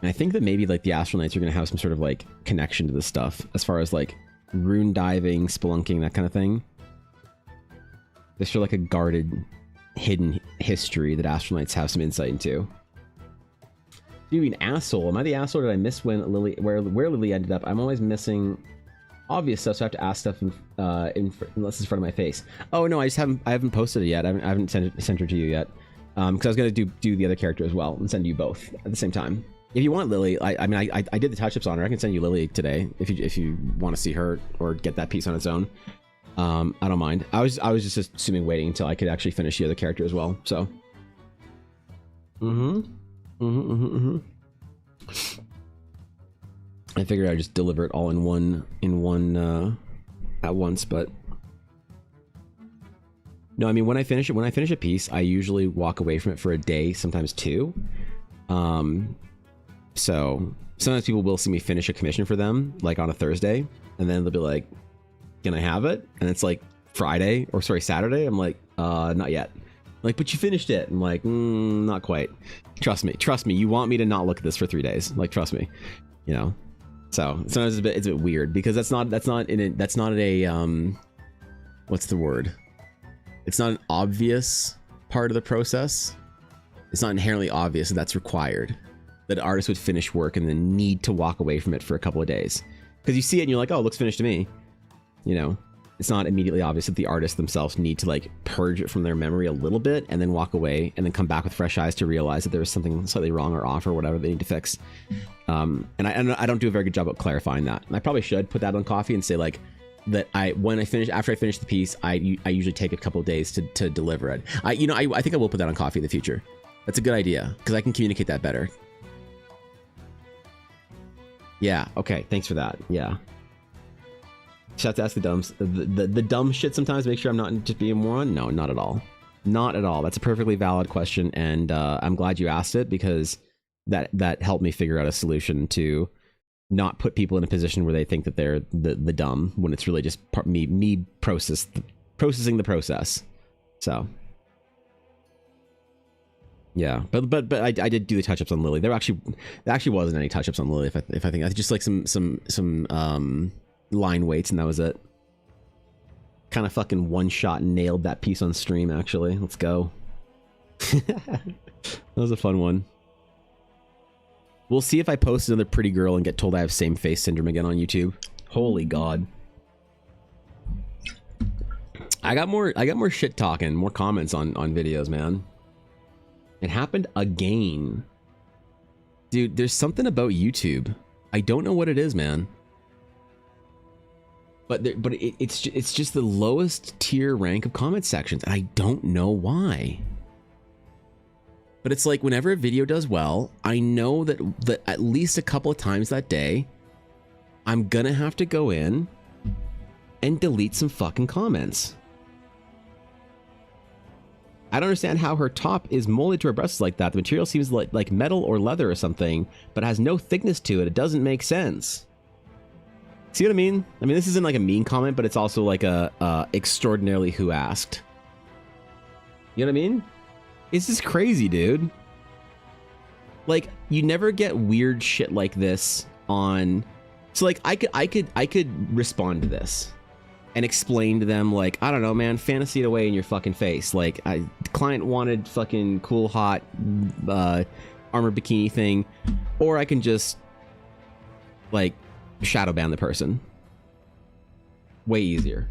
And I think that maybe like the Astral Knights are going to have some sort of like connection to this stuff as far as like rune diving, spelunking, that kind of thing. There's sort of like a guarded, hidden history that Astral Knights have some insight into. You mean asshole? Am I the asshole? Did I miss when Lily, where Lily ended up? I'm always missing obvious stuff, so I have to ask stuff unless it's in front of my face. Oh no, I haven't posted it yet. I haven't sent her to you yet. Because I was gonna do the other character as well and send you both at the same time. If you want Lily, I mean I did the touch-ups on her. I can send you Lily today if you want to see her or get that piece on its own. I don't mind. I was just assuming waiting until I could actually finish the other character as well. So. I figured I'd just deliver it all in one at once, but no, I mean when I finish a piece, I usually walk away from it for a day, sometimes two. So sometimes people will see me finish a commission for them, like on a Thursday, and then they'll be like, "Can I have it?" And it's like Saturday. I'm like, not yet. Like, but you finished it. I'm like, not quite. Trust me. You want me to not look at this for 3 days? Like, trust me. You know. So sometimes it's a bit weird because that's not a what's the word? It's not an obvious part of the process. It's not inherently obvious that that's required. That an artist would finish work and then need to walk away from it for a couple of days. Because you see it and you're like, oh, it looks finished to me. You know, it's not immediately obvious that the artists themselves need to like purge it from their memory a little bit and then walk away and then come back with fresh eyes to realize that there was something slightly wrong or off or whatever they need to fix. And I don't do a very good job of clarifying that. And I probably should put that on coffee and say like that after I finish the piece, I usually take a couple of days to deliver it. I think I will put that on coffee in the future. That's a good idea because I can communicate that better. Yeah. Okay. Thanks for that. Yeah. Just have to ask the dumb shit sometimes. Make sure I'm not just being a moron. No, not at all. Not at all. That's a perfectly valid question, and I'm glad you asked it because that helped me figure out a solution to not put people in a position where they think that they're the dumb when it's really just me processing the process. So. Yeah, but I did do the touch-ups on Lily. There actually wasn't any touch-ups on Lily. If I think I just like some line weights and that was it. Kind of fucking one shot nailed that piece on stream. Actually, let's go. That was a fun one. We'll see if I post another pretty girl and get told I have same face syndrome again on YouTube. Holy God. I got more shit talking, more comments on videos, man. It happened again. Dude, there's something about YouTube. I don't know what it is, man. But it's just the lowest tier rank of comment sections, and I don't know why. But it's like whenever a video does well, I know that at least a couple of times that day, I'm gonna have to go in and delete some fucking comments. I don't understand how her top is molded to her breasts like that. The material seems like metal or leather or something, but has no thickness to it. It doesn't make sense. See what I mean? I mean, this isn't like a mean comment, but it's also like a extraordinarily who asked. You know what I mean? It's just crazy, dude. Like, you never get weird shit like this on. So like, I could respond to this and explain to them, like, I don't know, man, fantasy it away in your fucking face. Like, the client wanted fucking cool, hot, armor bikini thing, or I can just like shadow ban the person. Way easier.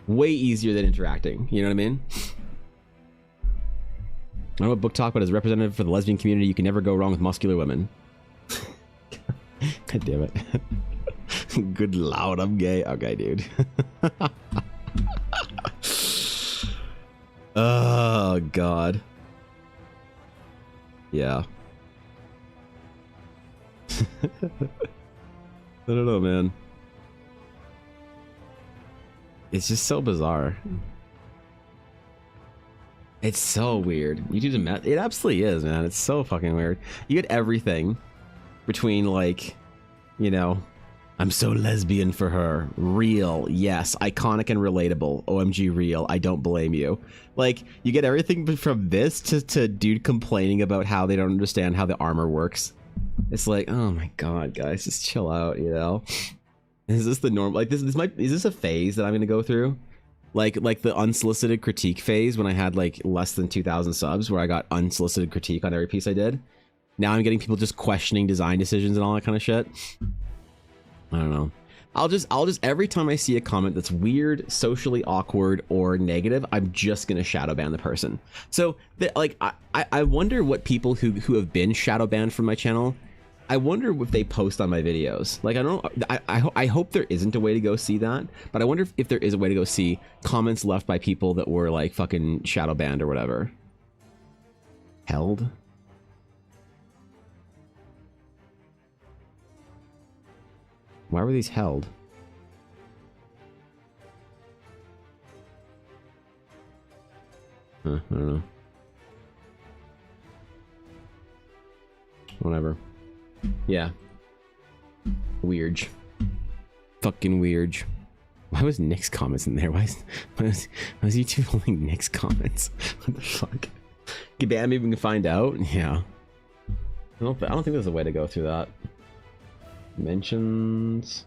Way easier than interacting. You know what I mean? I know what book talk, but as a representative for the lesbian community, you can never go wrong with muscular women. God damn it. Good loud, I'm gay. Okay, dude. Oh, God. Yeah. I don't know, man. It's just so bizarre. It's so weird. YouTube's a mess. It absolutely is, man. It's so fucking weird. You get everything between, like, you know, I'm so lesbian for her. Real, yes. Iconic and relatable. OMG real. I don't blame you. Like, you get everything from this to dude complaining about how they don't understand how the armor works. It's like, oh my God, guys, just chill out, you know? Is this the norm? Like, is this a phase that I'm gonna go through? Like the unsolicited critique phase when I had like less than 2,000 subs, where I got unsolicited critique on every piece I did. Now I'm getting people just questioning design decisions and all that kind of shit. I don't know. I'll just every time I see a comment that's weird, socially awkward, or negative, I'm just gonna shadow ban the person. So like I wonder what people who have been shadow banned from my channel, I wonder if they post on my videos. Like, I hope there isn't a way to go see that, but I wonder if there is a way to go see comments left by people that were like fucking shadow banned or whatever. Held? Why were these held? I don't know. Whatever. Yeah. Weird. Fucking weird. Why was Nick's comments in there? Why was YouTube holding Nick's comments? What the fuck? Maybe we can find out. Yeah. I don't think there's a way to go through that. Mentions.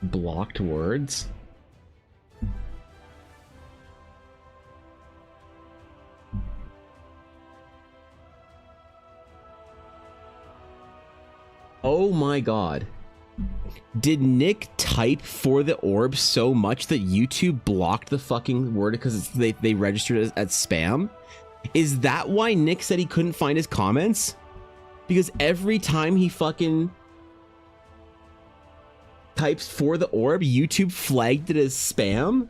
Blocked words. Oh my God. Did Nick type for the orb so much that YouTube blocked the fucking word because they registered it as spam? Is that why Nick said he couldn't find his comments? Because every time he fucking types for the orb, YouTube flagged it as spam?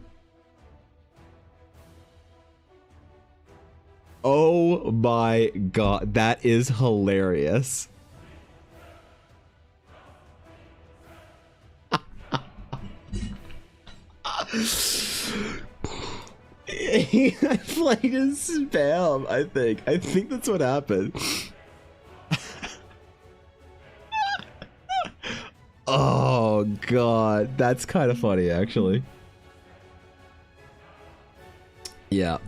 Oh my God, that is hilarious. He flagged as spam, I think. I think that's what happened. Oh God, that's kind of funny actually. Yeah.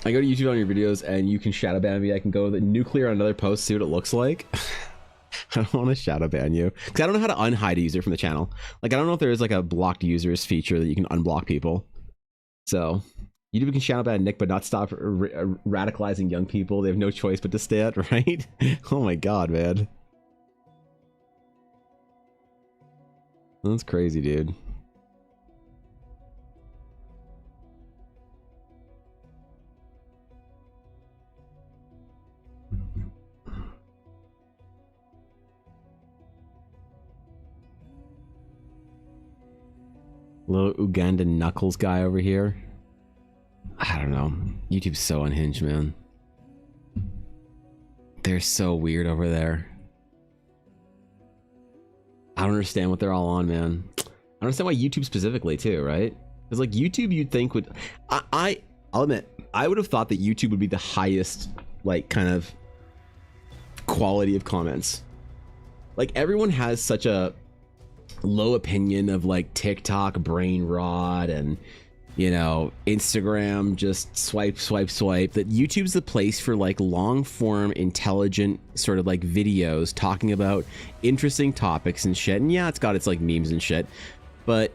I go to YouTube on your videos and you can shadow ban me. I can go to the nuclear on another post, see what it looks like. I don't want to shadow ban you because I don't know how to unhide a user from the channel. Like, I don't know if there is like a blocked users feature that you can unblock people. So YouTube can shadow ban Nick, but not stop radicalizing young people. They have no choice but to stay at, right? Oh my god, man. That's crazy, dude. Little Ugandan Knuckles guy over here. I don't know. YouTube's so unhinged, man. They're so weird over there. I don't understand what they're all on, man. I don't understand why YouTube specifically, too, right? Because, like, YouTube you'd think would... I'll admit, I would have thought that YouTube would be the highest, like, kind of quality of comments. Like, everyone has such a low opinion of like TikTok brain rot and, you know, Instagram just swipe that YouTube's the place for like long form intelligent sort of like videos talking about interesting topics and shit. And yeah, it's got its like memes and shit, but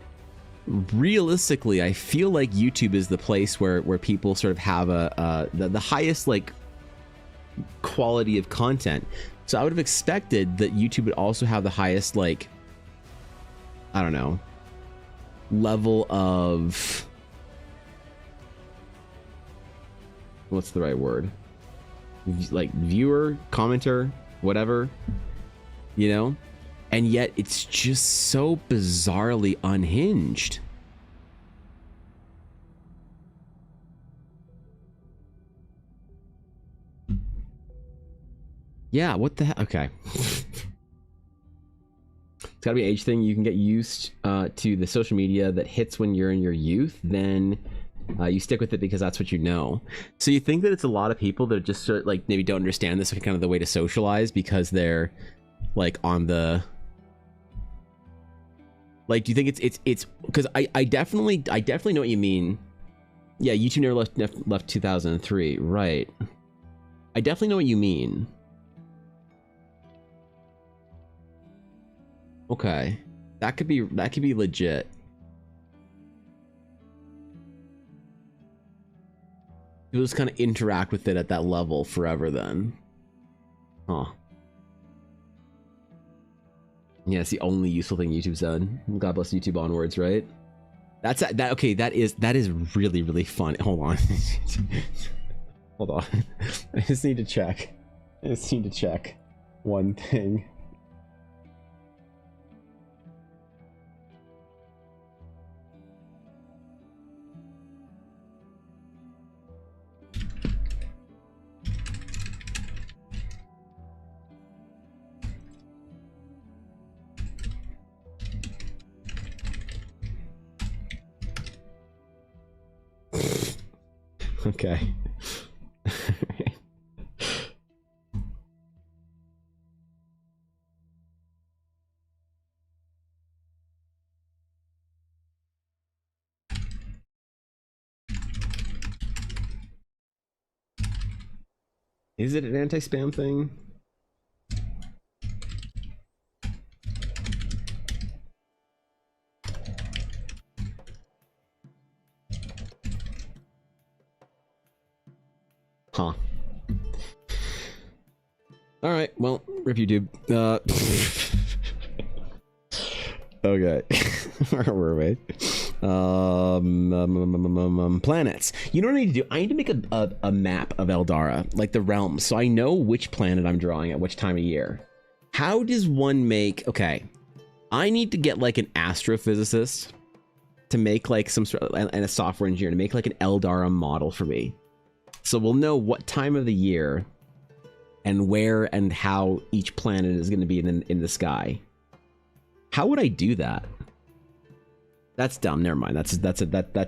realistically I feel like YouTube is the place where people sort of have the highest like quality of content. So I would have expected that YouTube would also have the highest like, I don't know, level of, what's the right word? Like viewer, commenter, whatever, you know? And yet it's just so bizarrely unhinged. Yeah, what the heck? Okay. It's gotta be an age thing. You can get used to the social media that hits when you're in your youth, then you stick with it because that's what you know. So you think that it's a lot of people that just sort of, like, maybe don't understand this kind of the way to socialize because they're like on the, like, do you think it's because I definitely know what you mean. Yeah, YouTube never left 2003, right? I definitely know what you mean. Okay, that could be legit. You'll just kind of interact with it at that level forever then. Huh. Yeah, it's the only useful thing YouTube's done. God bless YouTube onwards, right? That's that. Okay, that is really funny. Hold on. Hold on. I just need to check. One thing. Okay. Is it an anti-spam thing? Huh. All right. Well, rip YouTube. Okay. Where were we? Planets. You know what I need to do? I need to make a map of Eldara, like the realms, so I know which planet I'm drawing at which time of year. How does one make... Okay. I need to get like an astrophysicist to make like some sort of, and a software engineer to make like an Eldara model for me. So we'll know what time of the year and where and how each planet is going to be in the sky. How would I do that? That's dumb. Never mind. That's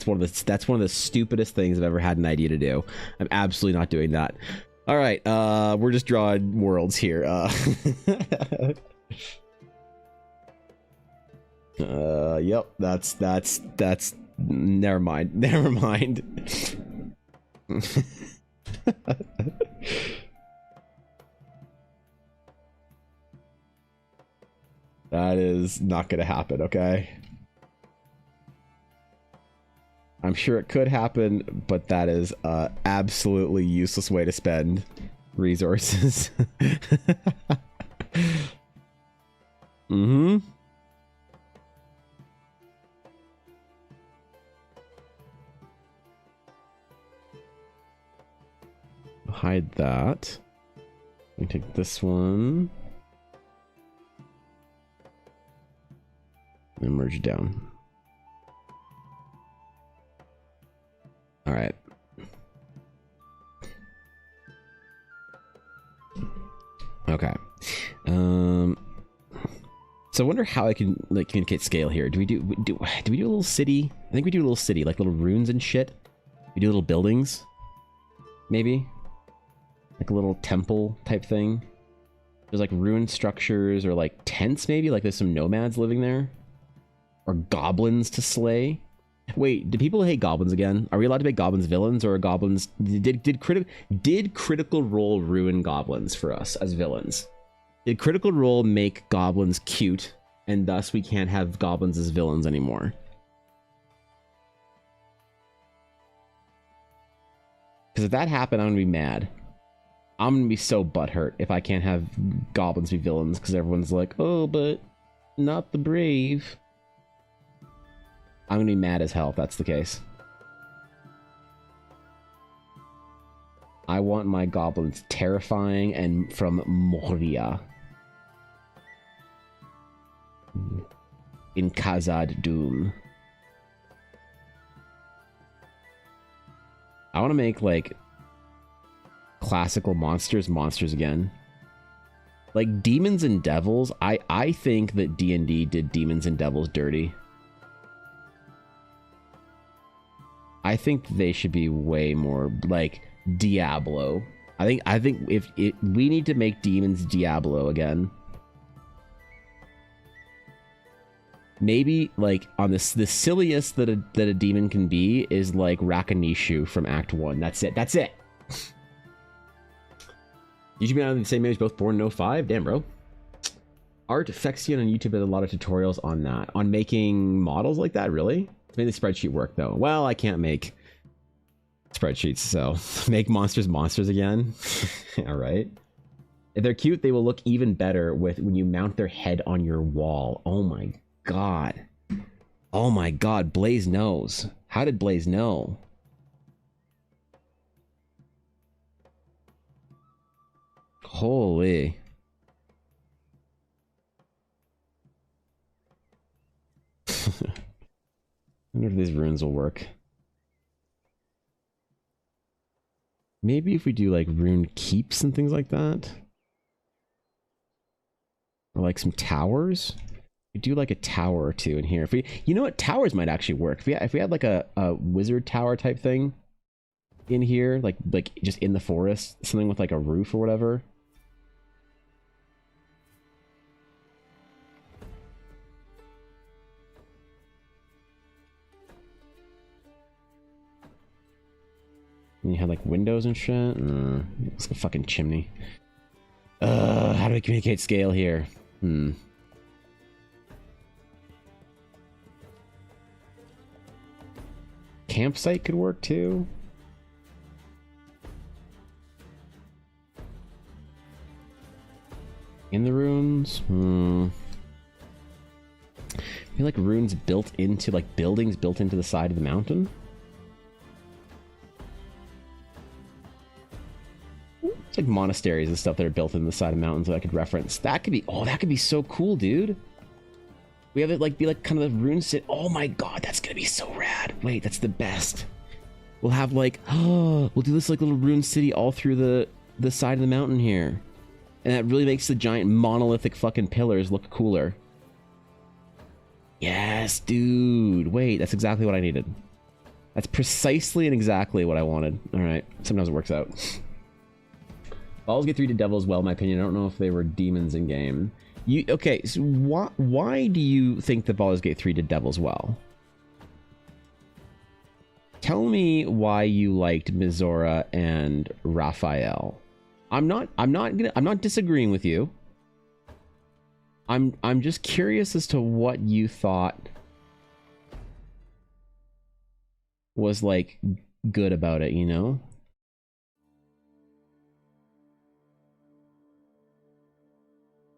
one of the stupidest things I've ever had an idea to do. I'm absolutely not doing that. All right, we're just drawing worlds here. Yep. That's. Never mind. That is not going to happen, okay? I'm sure it could happen, but that is an absolutely useless way to spend resources. Mm-hmm. Hide that. We take this one. And merge it down. All right. Okay. So I wonder how I can like communicate scale here. Do we do a little city? I think we do a little city, like little runes and shit. We do little buildings, maybe, like a little temple type thing. There's like ruined structures or like tents, maybe. Like there's some nomads living there, or goblins to slay. Wait, do people hate goblins again? Are we allowed to make goblins villains, or are goblins did Critical Role ruin goblins for us as villains? Did Critical Role make goblins cute, and thus we can't have goblins as villains anymore? Because if that happened, I'm gonna be mad. I'm gonna be so butthurt if I can't have goblins be villains, because everyone's like, oh, but not the brave. I'm gonna be mad as hell if that's the case. I want my goblins terrifying and from Moria. In Khazad Doom. I want to make, like, classical monsters again. Like, demons and devils. I think that D&D did demons and devils dirty. I think they should be way more like Diablo. I think if we need to make demons Diablo again. Maybe like on the silliest that a demon can be is like Rakanishu from Act 1. That's it. That's it. You should be on the same age as both born in 05. Damn, bro. Art Fexion on YouTube has a lot of tutorials on that. On making models like that, really? It's mainly spreadsheet work, though. Well, I can't make spreadsheets, so make monsters again. All right. If they're cute, they will look even better when you mount their head on your wall. Oh my god. Oh my god, Blaze knows. How did Blaze know? Holy. I wonder if these runes will work. Maybe if we do like rune keeps and things like that. Or like some towers. We do like a tower or two in here. If we, you know what, towers might actually work. If we had like a wizard tower type thing in here, like just in the forest, something with like a roof or whatever. And you had like windows and shit. It's a fucking chimney. How do we communicate scale here? Campsite could work too. In the runes? I feel like runes built into, like buildings built into the side of the mountain. It's like monasteries and stuff that are built in the side of mountains that I could reference. That could be, oh, that could be so cool, dude. We have it like be like kind of the rune sit. Oh my god, that's gonna be so rad. Wait, that's the best. We'll have like, oh, we'll do this like little rune city all through the side of the mountain here. And that really makes the giant monolithic fucking pillars look cooler. Yes, dude. Wait, that's exactly what I needed. That's precisely and exactly what I wanted. All right, sometimes it works out. Balls get 3 to devil as well, in my opinion. I don't know if they were demons in game. Okay, so why do you think the Baldur's Gate 3 did devils well? tell me why you liked Mizora and Raphael. I'm not disagreeing with you. I'm just curious as to what you thought was like good about it, you know?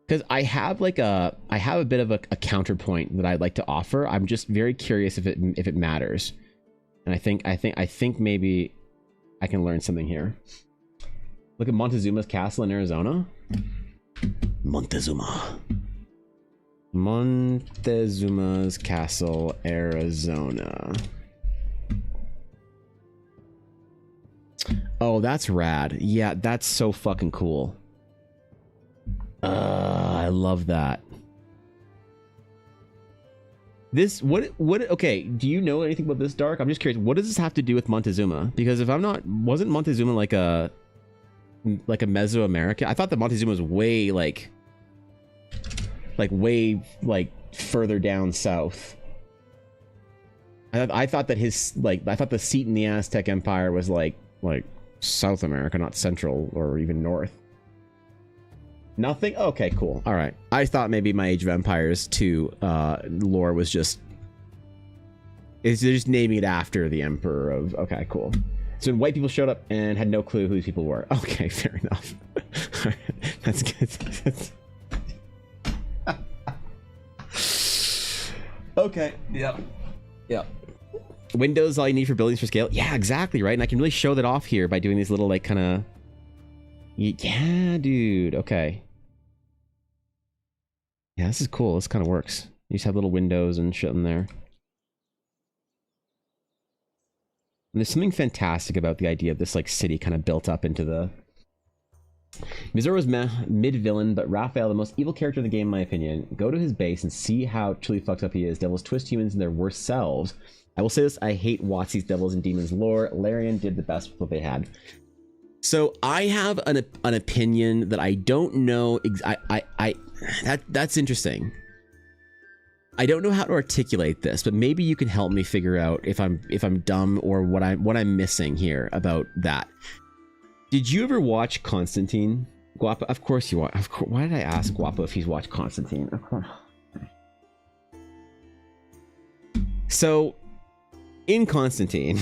Because I have a bit of a counterpoint that I'd like to offer. I'm just very curious if it matters, and I think maybe I can learn something here. Look at Montezuma's castle in Arizona. Montezuma's castle, Arizona. Oh, that's rad. Yeah, that's so fucking cool. I love that. This okay, do you know anything about this, Dark? I'm just curious, what does this have to do with Montezuma? Because if I'm not, wasn't Montezuma like a Mesoamerican? I thought that Montezuma was way way further down south. I thought that I thought the seat in the Aztec Empire was like South America, not Central or even North. Nothing? Okay, cool. All right. I thought maybe my Age of Empires 2 lore was just... they're just naming it after the Emperor of... Okay, cool. So white people showed up and had no clue who these people were. Okay, fair enough. That's good. Okay. Yep. Yep. Windows, all you need for buildings for scale. Yeah, exactly, right? And I can really show that off here by doing these little, like, kind of... Yeah, dude. Okay. Yeah, this is cool. This kind of works. You just have little windows and shit in there. And there's something fantastic about the idea of this, like, city kind of built up into the... Mizora's mid-villain, but Raphael, the most evil character in the game, in my opinion. Go to his base and see how truly fucked up he is. Devils twist humans in their worst selves. I will say this, I hate WotC's Devils and Demons lore. Larian did the best with what they had. So I have an opinion that I don't know. That's interesting. I don't know how to articulate this, but maybe you can help me figure out if I'm dumb or what I'm missing here about that. Did you ever watch Constantine? Guapo, of course you watch. Why did I ask Guapo if he's watched Constantine? Of course. So, in Constantine.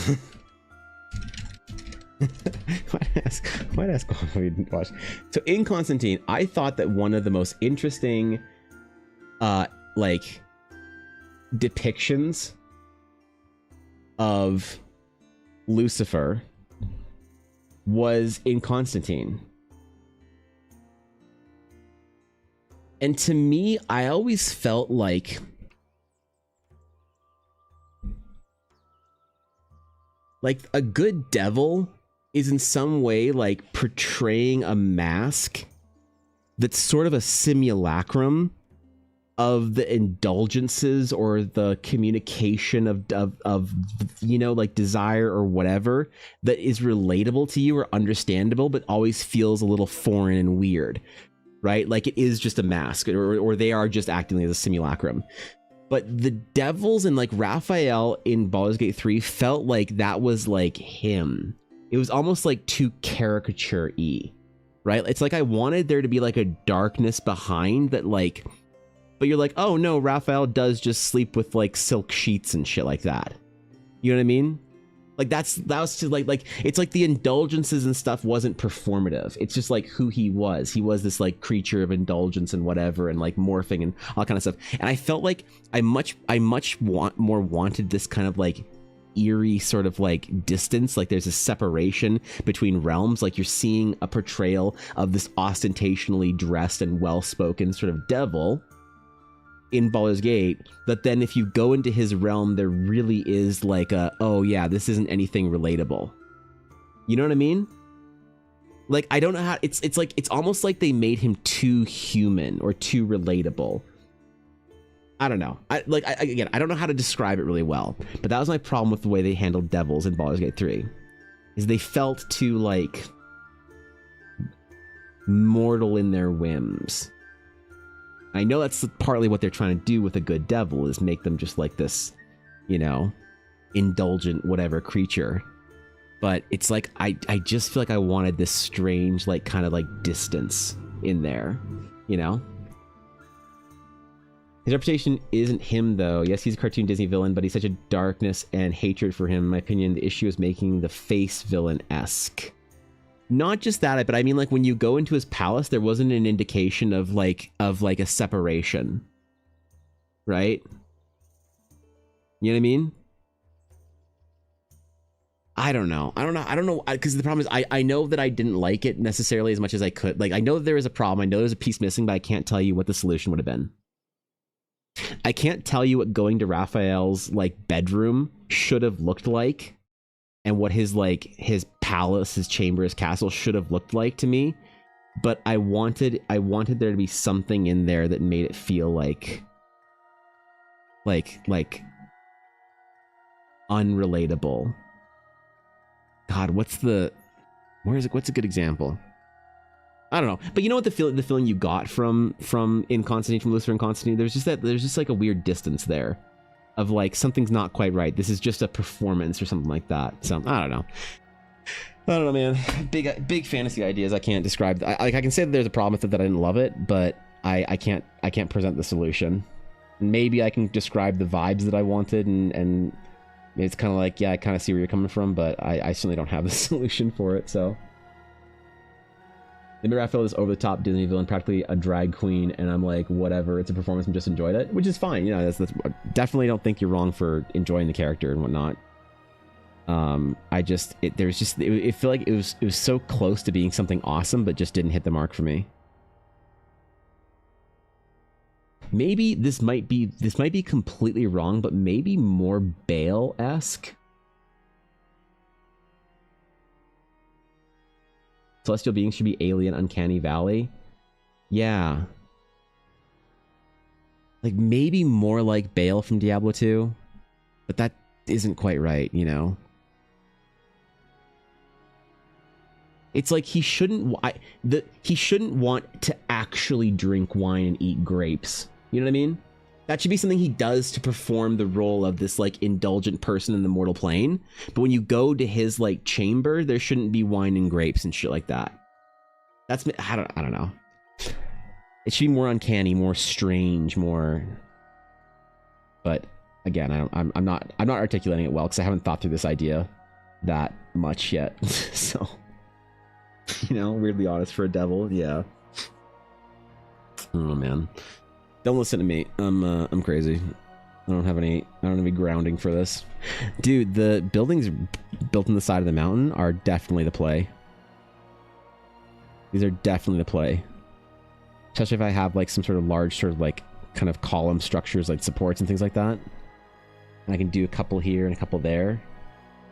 Might ask Guapo you didn't watch. So in Constantine, I thought that one of the most interesting like depictions of Lucifer was in Constantine. And to me, I always felt like a good devil is in some way like portraying a mask that's sort of a simulacrum of the indulgences or the communication of you know, like desire or whatever that is relatable to you or understandable, but always feels a little foreign and weird, right? Like it is just a mask, or they are just acting as a simulacrum. But the devils and like Raphael in Baldur's Gate 3 felt like that was like him. It was almost like too caricature-y, right? It's like I wanted there to be like a darkness behind that, like, but you're like, oh no, Raphael does just sleep with like silk sheets and shit like that. You know what I mean? Like that was just like it's like the indulgences and stuff wasn't performative. It's just like who he was. He was this like creature of indulgence and whatever, and like morphing and all kind of stuff. And I felt like I much more wanted this kind of like eerie sort of like distance. Like there's a separation between realms. Like you're seeing a portrayal of this ostentationally dressed and well-spoken sort of devil in Baldur's Gate, that then if you go into his realm, there really is like a, oh yeah, this isn't anything relatable. You know what I mean? Like, I don't know how, it's like, it's almost like they made him too human or too relatable. I don't know. Again, I don't know how to describe it really well, but that was my problem with the way they handled devils in Baldur's Gate 3, is they felt too like mortal in their whims. I know that's partly what they're trying to do with a good devil, is make them just like this, you know, indulgent whatever creature. But it's like I just feel like I wanted this strange like kind of like distance in there, you know? His reputation isn't him though. Yes, he's a cartoon Disney villain, but he's such a darkness and hatred for him. In my opinion, the issue is making the face villain-esque. Not just that, but I mean like when you go into his palace, there wasn't an indication of like a separation. Right? You know what I mean? I don't know, because the problem is I know that I didn't like it necessarily as much as I could. Like, I know that there is a problem, I know there's a piece missing, but I can't tell you what the solution would have been. I can't tell you what going to Raphael's, like, bedroom should have looked like, and what his palace, his chamber, his castle should have looked like to me, but I wanted there to be something in there that made it feel like unrelatable. God, what's a good example? I don't know, but you know what the feeling you got from in Constantine, from Lucifer and Constantine, there's just like a weird distance there, of like something's not quite right. This is just a performance or something like that. So I don't know, man. Big fantasy ideas. I can't describe. I can say that there's a problem with it, that I didn't love it, but I can't present the solution. Maybe I can describe the vibes that I wanted, and it's kind of like, yeah, I kind of see where you're coming from, but I certainly don't have the solution for it, so. Maybe Raphael is over-the-top Disney villain, practically a drag queen, and I'm like, whatever, it's a performance and just enjoyed it, which is fine, you know, that's definitely don't think you're wrong for enjoying the character and whatnot. It felt like it was so close to being something awesome, but just didn't hit the mark for me. Maybe this might be completely wrong, but maybe more Bale-esque. Celestial beings should be alien, uncanny valley. Yeah. Like maybe more like Bale from Diablo 2, but that isn't quite right, you know. It's like he shouldn't want to actually drink wine and eat grapes. You know what I mean? That should be something he does to perform the role of this like indulgent person in the mortal plane. But when you go to his like chamber, there shouldn't be wine and grapes and shit like that. That's I don't know. It should be more uncanny, more strange, more. But again, I'm not articulating it well because I haven't thought through this idea that much yet. So, you know, weirdly honest for a devil, yeah. Oh man. Don't listen to me. I'm crazy. I don't have any grounding for this. Dude, the buildings built on the side of the mountain are definitely the play. These are definitely the play. Especially if I have like some sort of large sort of like kind of column structures like supports and things like that. And I can do a couple here and a couple there.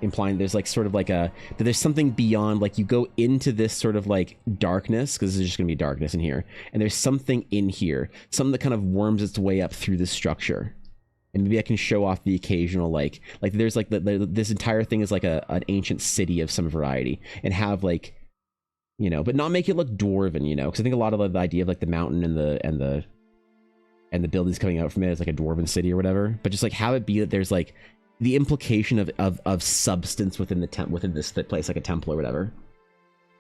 Implying there's like sort of like that there's something beyond, like you go into this sort of like darkness, because there's just gonna be darkness in here, and there's something in here, something that kind of worms its way up through this structure, and maybe I can show off the occasional like there's like this entire thing is like an ancient city of some variety, and have like, you know, but not make it look dwarven, you know, because I think a lot of the idea of like the mountain and the buildings coming out from it is like a dwarven city or whatever, but just like have it be that there's like the implication of substance within within this place, like a temple or whatever.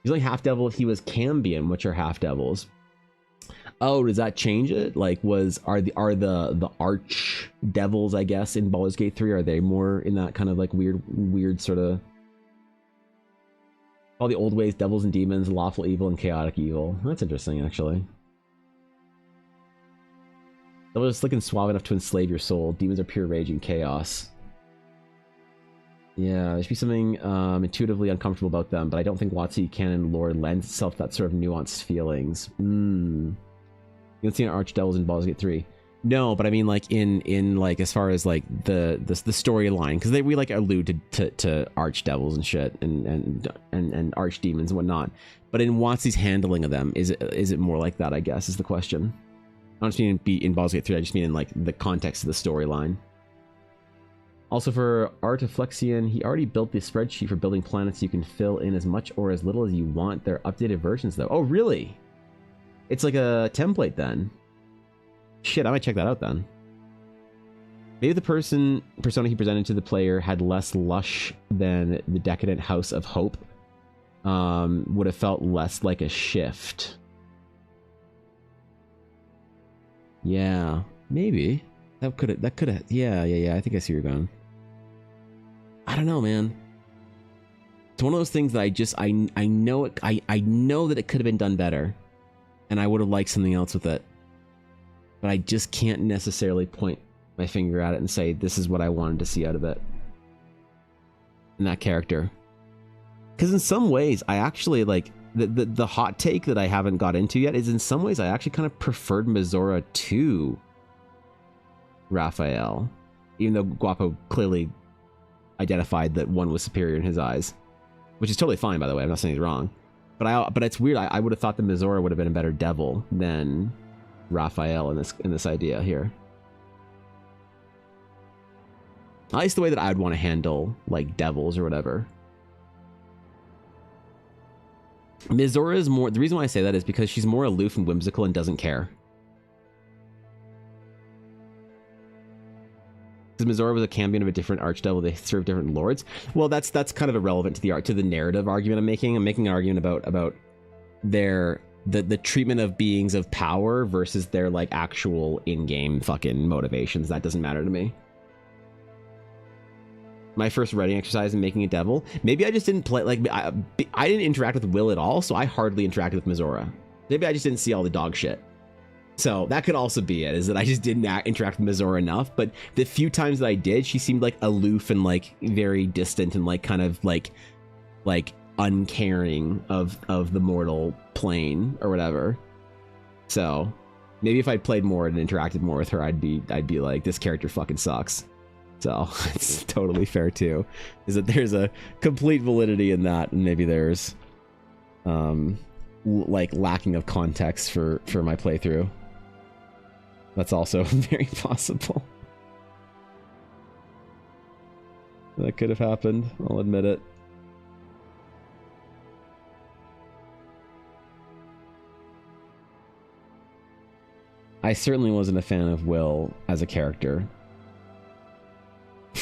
He's like half devil. He was Cambion, which are half devils. Oh, does that change it? Like, are the arch devils, I guess, in Baldur's Gate 3, are they more in that kind of like weird sort of all the old ways, devils and demons, lawful evil and chaotic evil? That's interesting, actually. Devil is slick and suave enough to enslave your soul. Demons are pure rage and chaos. Yeah, there should be something intuitively uncomfortable about them, but I don't think WotC canon lore lends itself to that sort of nuanced feelings. You don't see an archdevils in Baldur's Gate 3. No, but I mean like in like as far as like the storyline, because we like allude to archdevils and shit and archdemons and whatnot. But in WotC's handling of them, is it more like that, I guess, is the question. I don't just mean in Baldur's Gate 3, I just mean in like the context of the storyline. Also for Artiflexion, he already built the spreadsheet for building planets you can fill in as much or as little as you want. They're updated versions though. Oh, really? It's like a template then. Shit, I might check that out then. Maybe the persona he presented to the player had less lush than the decadent House of Hope. Would have felt less like a shift. Yeah, maybe. That could have, yeah. I think I see where you're going. I don't know, man. It's one of those things that I know that it could have been done better. And I would have liked something else with it. But I just can't necessarily point my finger at it and say, this is what I wanted to see out of it. In that character. Because in some ways, I actually, like, the hot take that I haven't got into yet is in some ways I actually kind of preferred Mizora to Raphael. Even though Guapo clearly identified that one was superior in his eyes. Which is totally fine, by the way. I'm not saying he's wrong. But it's weird. I would have thought that Mizora would have been a better devil than Raphael in this idea here. At least the way that I would want to handle, like, devils or whatever. Mizora is more... The reason why I say that is because she's more aloof and whimsical and doesn't care. Because Mizora was a campion of a different archdevil. They serve different lords. Well, that's kind of irrelevant to the narrative argument I'm making. I'm making an argument about the treatment of beings of power versus their, like, actual in-game fucking motivations. That doesn't matter to me. My first writing exercise in making a devil, maybe I just didn't play, like, I didn't interact with Will at all, so I hardly interacted with Mizora. Maybe I just didn't see all the dog shit. So that could also be it, is that I just didn't interact with Mizora enough. But the few times that I did, she seemed like aloof and, like, very distant and, like, kind of like uncaring of the mortal plane or whatever. So maybe if I'd played more and interacted more with her, I'd be like, this character fucking sucks. So it's totally fair too, is that there's a complete validity in that, and maybe there's like lacking of context for my playthrough. That's also very possible. That could have happened, I'll admit it. I certainly wasn't a fan of Will as a character.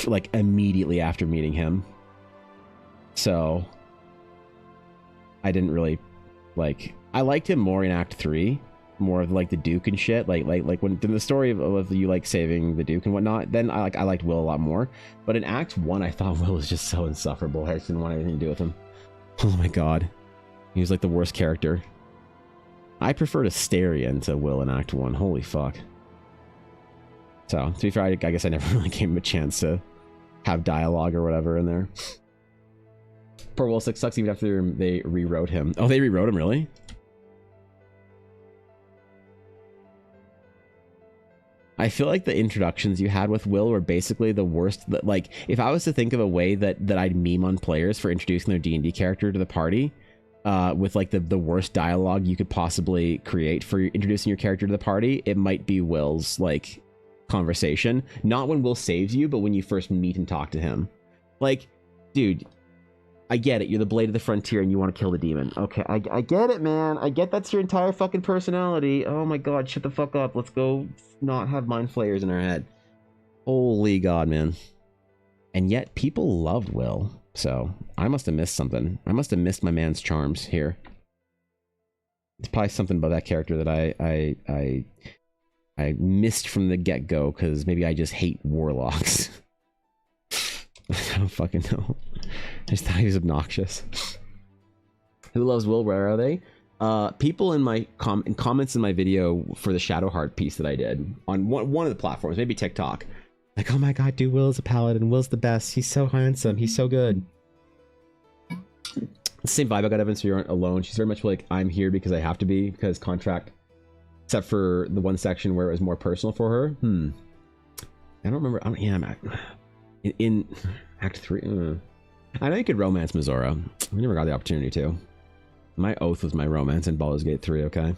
Like, immediately after meeting him. So I didn't really, like, I liked him more in Act 3. More of, like, the Duke and shit. Like when in the story of you, like, saving the Duke and whatnot, then I liked Will a lot more. But in Act 1, I thought Will was just so insufferable. I just didn't want anything to do with him. Oh my god. He was, like, the worst character. I preferred Asterion to Will in Act 1. Holy fuck. So, to be fair, I guess I never really gave him a chance to have dialogue or whatever in there. Poor Will sucks even after they rewrote him. Oh, they rewrote him, really? I feel like the introductions you had with Will were basically the worst. Like, if I was to think of a way that I'd meme on players for introducing their D&D character to the party, with, like, the worst dialogue you could possibly create for introducing your character to the party, it might be Will's, like, conversation. Not when Will saves you, but when you first meet and talk to him. Like, dude, I get it. You're the Blade of the Frontier and you want to kill the demon. Okay, I get it, man. I get that's your entire fucking personality. Oh my god, shut the fuck up. Let's go not have mind flayers in our head. Holy god, man. And yet, people loved Will. So, I must have missed something. I must have missed my man's charms here. It's probably something about that character that I missed from the get-go, because maybe I just hate warlocks. I don't fucking know. I just thought he was obnoxious. Who loves Will? Where are they? People in my comments in my video for the Shadowheart piece that I did on one of the platforms, maybe TikTok. Like, oh my god, dude, Will is a paladin. Will's the best. He's so handsome. He's so good. The same vibe I got Evan, so you aren't alone. She's very much like, I'm here because I have to be, because contract. Except for the one section where it was more personal for her. I don't remember. In Act 3. I know you could romance Mizora. I never got the opportunity to. My oath was my romance in Baldur's Gate 3, okay?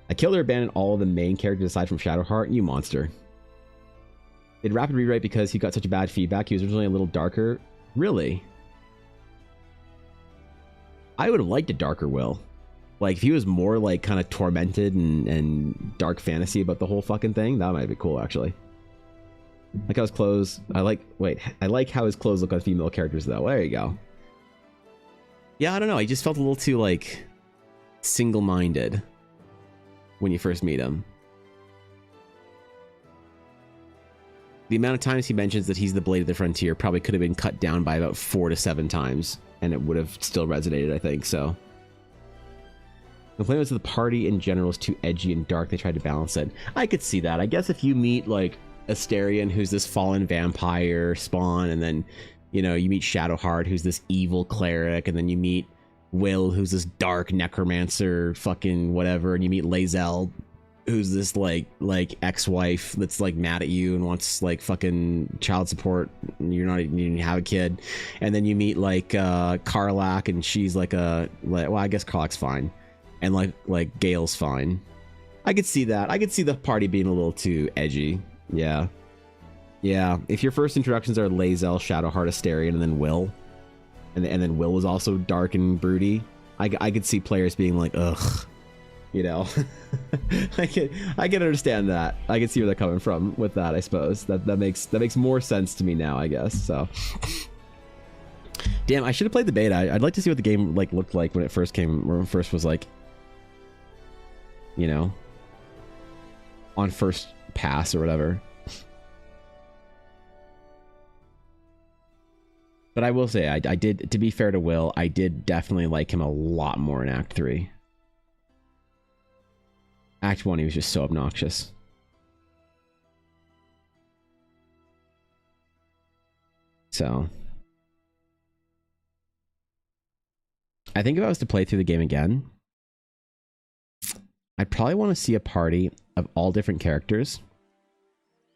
I killed or abandoned all of the main characters aside from Shadowheart. You monster. Did rapid rewrite because he got such bad feedback. He was originally a little darker. Really? I would have liked a darker Will. Like, if he was more, like, kind of tormented and dark fantasy about the whole fucking thing, that might be cool, actually. Like how his clothes. I like how his clothes look on female characters though. There you go. Yeah, I don't know. He just felt a little too like single-minded when you first meet him. The amount of times he mentions that he's the Blade of the Frontier probably could have been cut down by about 4 to 7 times, and it would have still resonated, I think, so. The complaint was that the party in general is too edgy and dark. They tried to balance it. I could see that. I guess if you meet, like, Astarion, who's this fallen vampire spawn, and then, you know, you meet Shadowheart, who's this evil cleric, and then you meet Will, who's this dark necromancer, fucking whatever, and you meet Lae'zel, who's this like ex-wife that's like mad at you and wants like fucking child support. You're not even have a kid, and then you meet like Karlach, and she's like well, I guess Karlach's fine, and like Gale's fine. I could see that. I could see the party being a little too edgy. Yeah. If your first introductions are Lae'zel, Shadowheart, Astarion, and then Will, and then Will was also dark and broody, I could see players being like, ugh. You know, I can understand that. I can see where they're coming from with that. I suppose that makes more sense to me now, I guess. So, damn, I should have played the beta. I'd like to see what the game like looked like when it first came, when it first was like, you know, on first pass or whatever. But I will say, I did. To be fair to Will, I did definitely like him a lot more in Act 3. Act 1, he was just so obnoxious. So, I think if I was to play through the game again, I'd probably want to see a party of all different characters.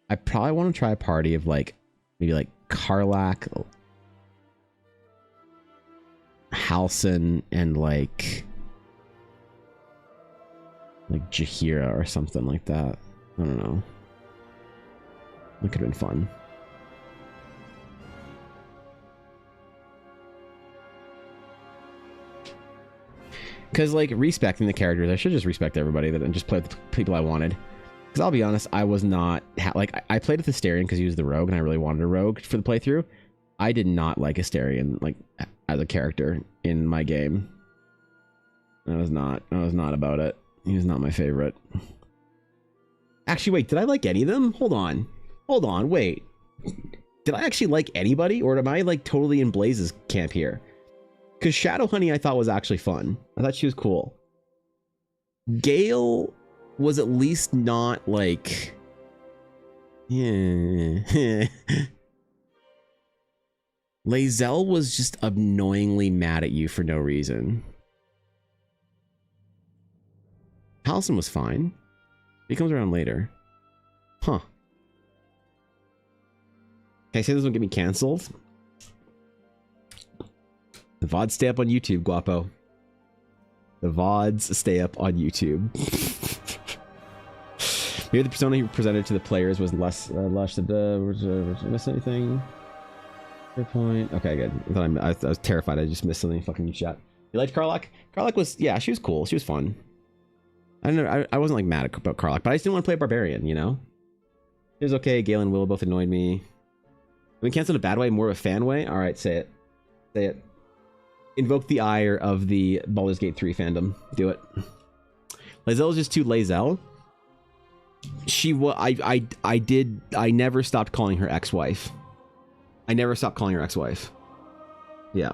I probably want to try a party of like, maybe like Karlach, Halsin, and like Jaheira or something like that. I don't know. That could have been fun. Because, like, respecting the characters, I should just respect everybody and just play with the people I wanted. Because I'll be honest, I was not... I played with Astarion because he was the rogue, and I really wanted a rogue for the playthrough. I did not like Astarion, like, as a character in my game. I was not about it. He was not my favorite. Actually, wait, did I like any of them? Hold on, wait. Did I actually like anybody, or am I like totally in Blaze's camp here? Because Shadowhoney I thought was actually fun. I thought she was cool. Gale was at least not like... Yeah. Lae'zel was just annoyingly mad at you for no reason. Halsin was fine. He comes around later. Huh. Can I say this won't get me cancelled? The VODs stay up on YouTube, Guapo. The VODs stay up on YouTube. Maybe the persona he presented to the players was less lush. Did I miss anything? Good point. Okay, good. I was terrified I just missed something fucking in chat. You liked Karlach? Karlach was, yeah, she was cool. She was fun. I don't know. I wasn't like mad about Karlach, but I just didn't want to play a barbarian, you know? It was okay. Gale and Will both annoyed me. We canceled in a bad way, more of a fan way? Alright, say it. Say it. Invoke the ire of the Baldur's Gate 3 fandom. Do it. Lae'zel is just too Lae'zel. I never stopped calling her ex-wife. Yeah.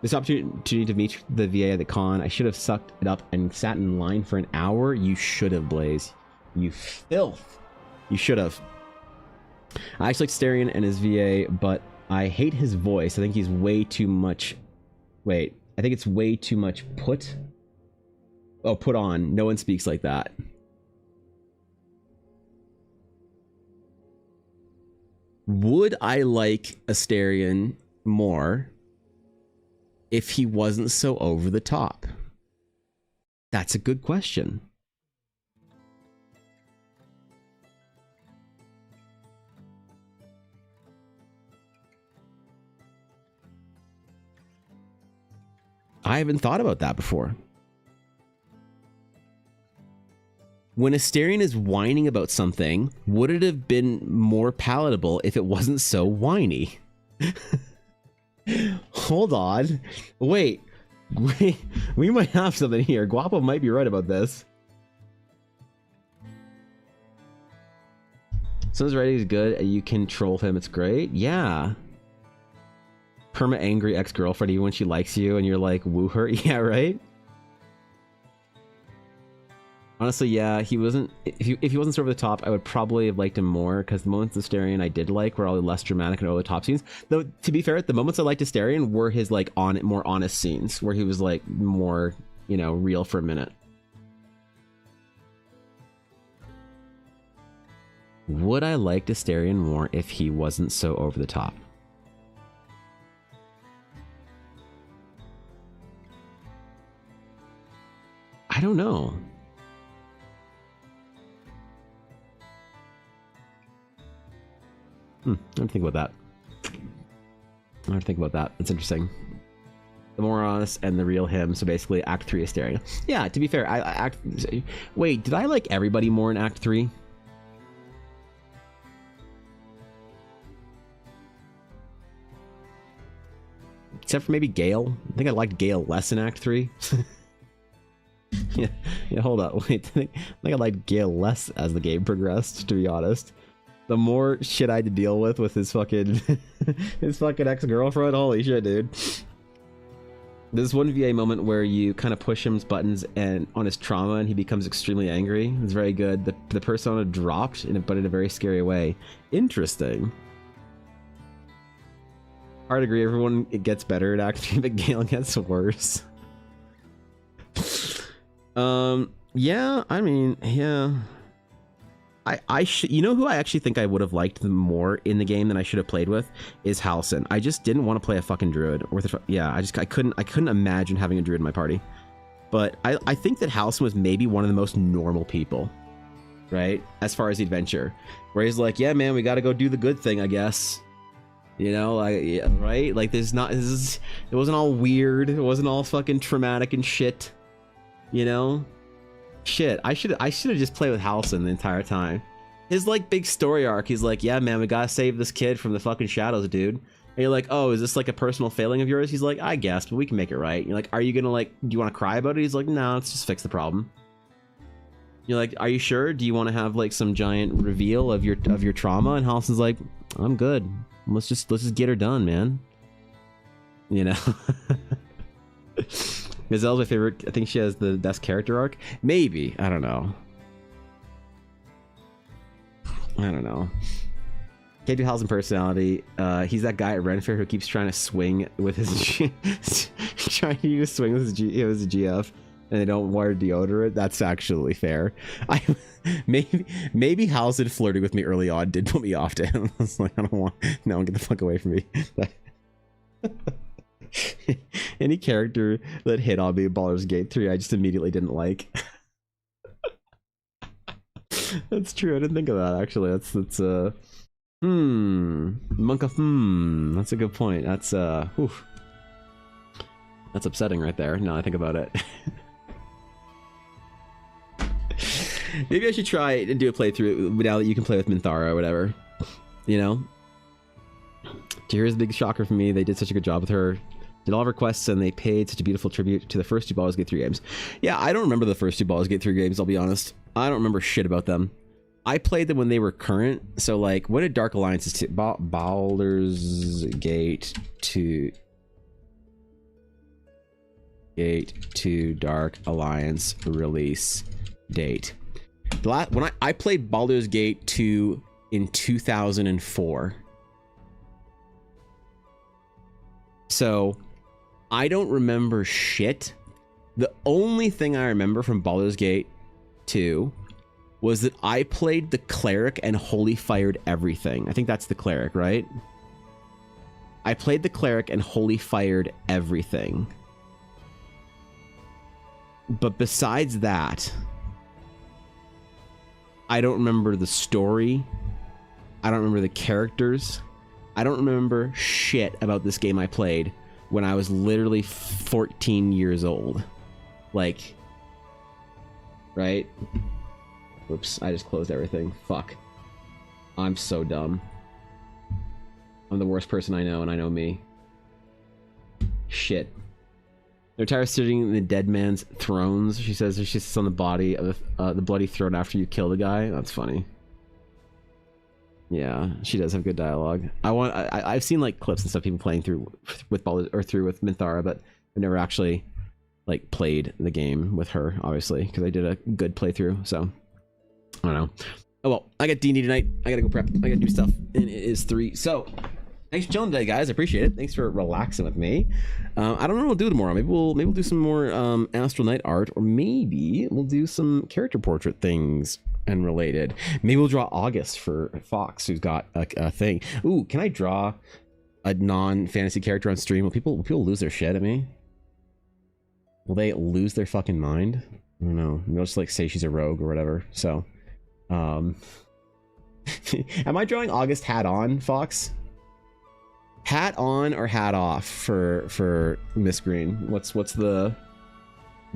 This opportunity to meet the VA at the con, I should have sucked it up and sat in line for an hour. You should have, Blaze. You filth. You should have. I actually like Astarion and his VA, but I hate his voice. I think he's way too much... Wait. I think it's way too much put on. No one speaks like that. Would I like Astarion more if he wasn't so over the top? That's a good question. I haven't thought about that before. when Asterion is whining about something, would it have been more palatable if it wasn't so whiny? Hold on. Wait. We might have something here. Guapo might be right about this. Someone's writing is good and you can troll him. It's great. Yeah. Perma angry ex-girlfriend even when she likes you and you're like, woo her. Yeah, right? Honestly, yeah, he wasn't. If he wasn't so over the top, I would probably have liked him more because the moments of Asterion I did like were all less dramatic and over the top scenes. Though, to be fair, the moments I liked Asterion were his like more honest scenes where he was like more, you know, real for a minute. Would I like Asterion more if he wasn't so over the top? I don't know. I don't think about that. I don't think about that. That's interesting. The more honest and the real him. So basically, Act 3 Asterion. Yeah, to be fair, wait, did I like everybody more in Act 3? Except for maybe Gale. I think I liked Gale less in Act 3. yeah, hold up. Wait, I think I liked Gale less as the game progressed, to be honest. The more shit I had to deal with his fucking ex-girlfriend. Holy shit, dude. There's one VA moment where you kind of push him's buttons and on his trauma and he becomes extremely angry. It's very good. The persona dropped, but in a very scary way. Interesting. Hard agree, everyone it gets better at Act 3, but Gale gets worse. Yeah, I mean, yeah. You know who I actually think I would have liked more in the game than I should have played with is Halcyon. I just didn't want to play a fucking druid. I couldn't imagine having a druid in my party. But I think that Halcyon was maybe one of the most normal people, right? As far as the adventure, where he's like, yeah, man, we got to go do the good thing, I guess. You know, like, yeah, right? Like, it wasn't all weird. It wasn't all fucking traumatic and shit. You know? Shit, I should have just played with Halcyon the entire time. His like big story arc, he's like, yeah, man, we gotta save this kid from the fucking shadows, dude. And you're like, oh, is this like a personal failing of yours? He's like, I guess, but we can make it right. You're like, are you gonna like, do you want to cry about it? He's like, no, let's just fix the problem. You're like, are you sure? Do you want to have like some giant reveal of your trauma? And Halcyon's like, I'm good. Let's just get her done, man. You know. Gazelle's my favorite. I think she has the best character arc. Maybe. I don't know. Can't do Hal's personality. He's that guy at Ren Fair who keeps trying to swing with his trying to use swing with his GF, and they don't wear deodorant. That's actually fair. Maybe Hal's flirting with me early on did put me off to him. I was like, I don't want. No, get the fuck away from me. Any character that hit on me in Baldur's Gate 3, I just immediately didn't like. That's true. I didn't think of that actually. That's Monka. That's a good point. That's that's upsetting right there. Now I think about it. Maybe I should try and do a playthrough now that you can play with Minthara or whatever. You know. Here's a big shocker for me. They did such a good job with her. Did all of her quests, and they paid such a beautiful tribute to the first two Baldur's Gate 3 games. Yeah, I don't remember the first two Baldur's Gate 3 games, I'll be honest. I don't remember shit about them. I played them when they were current, so like, what did Dark Alliance's Baldur's Gate 2... Gate 2 Dark Alliance release date. When I played Baldur's Gate 2 in 2004. So... I don't remember shit. The only thing I remember from Baldur's Gate 2 was that I played the cleric and holy fired everything. I think that's the cleric, right? I played the cleric and holy fired everything. But besides that, I don't remember the story. I don't remember the characters. I don't remember shit about this game I played when I was literally 14 years old. Like, right? Oops, I just closed everything. Fuck. I'm so dumb. I'm the worst person I know, and I know me. Shit. The retire sitting in the dead man's thrones. She says she sits on the body of the bloody throne after you kill the guy. That's funny. Yeah, she does have good dialogue. I've seen like clips and stuff, people playing through with Minthara, but I've never actually like played the game with her, obviously, because I did a good playthrough. So I don't know. Oh well, I got D&D tonight. I gotta go prep. I gotta do stuff, and it is 3. So thanks for chilling today, guys. I appreciate it. Thanks for relaxing with me. I don't know what we'll do tomorrow. Maybe we'll do some more Astral Night art, or maybe we'll do some character portrait things and related. Maybe we'll draw August for Fox, who's got a thing. Ooh, can I draw a non-fantasy character on stream? Will people lose their shit at me? Will they lose their fucking mind? I don't know. Maybe I'll just like say she's a rogue or whatever. So, am I drawing August hat on, Fox? Hat on or hat off for Miss Green? What's the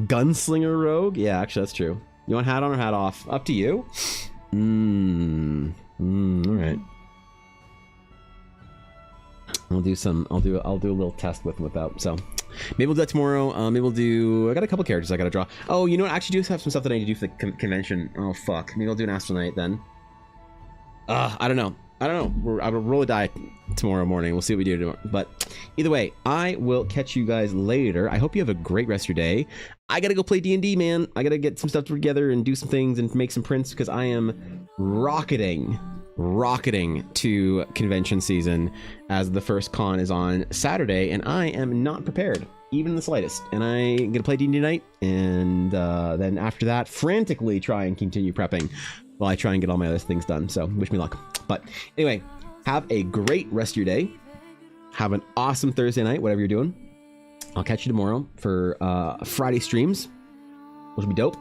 gunslinger rogue? Yeah, actually that's true. You want hat on or hat off? Up to you. All right. I'll do a little test without. So maybe we'll do that tomorrow. Maybe we'll do. I got a couple characters I gotta draw. Oh, you know what? I actually do have some stuff that I need to do for the convention. Oh fuck. Maybe I'll do an Astral Night then. I don't know. I will roll a die tomorrow morning. We'll see what we do tomorrow. But either way, I will catch you guys later. I hope you have a great rest of your day. I gotta go play D&D, man. I gotta get some stuff together and do some things and make some prints because I am rocketing to convention season as the first con is on Saturday, and I am not prepared, even in the slightest. And I'm gonna play D&D tonight, and then after that, frantically try and continue prepping while I try and get all my other things done. So wish me luck. But anyway, have a great rest of your day. Have an awesome Thursday night, whatever you're doing. I'll catch you tomorrow for Friday streams, which will be dope.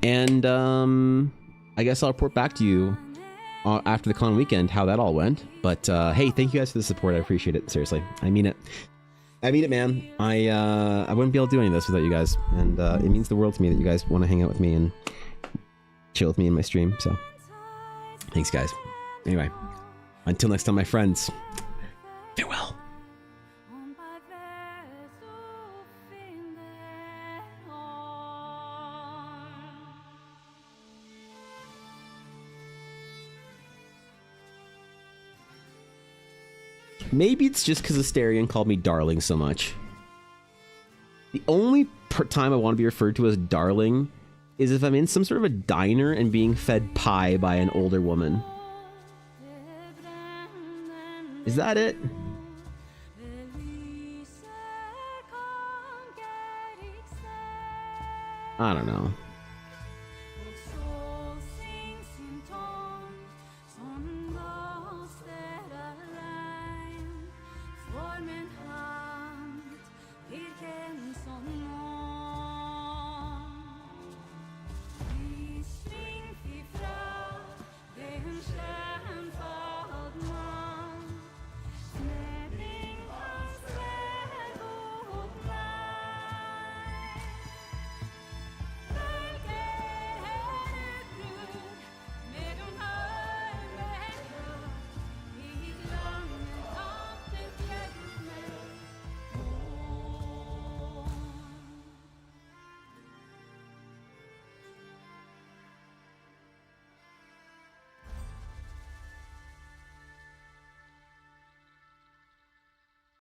And I guess I'll report back to you after the con weekend how that all went. But hey, thank you guys for the support. I appreciate it. Seriously, I mean it. I mean it, man. I wouldn't be able to do any of this without you guys, and it means the world to me that you guys want to hang out with me and chill with me in my stream. So thanks, guys. Anyway, until next time, my friends, farewell. Maybe it's just because Asterion called me darling so much. The only time I want to be referred to as darling is if I'm in some sort of a diner and being fed pie by an older woman. Is that it? I don't know.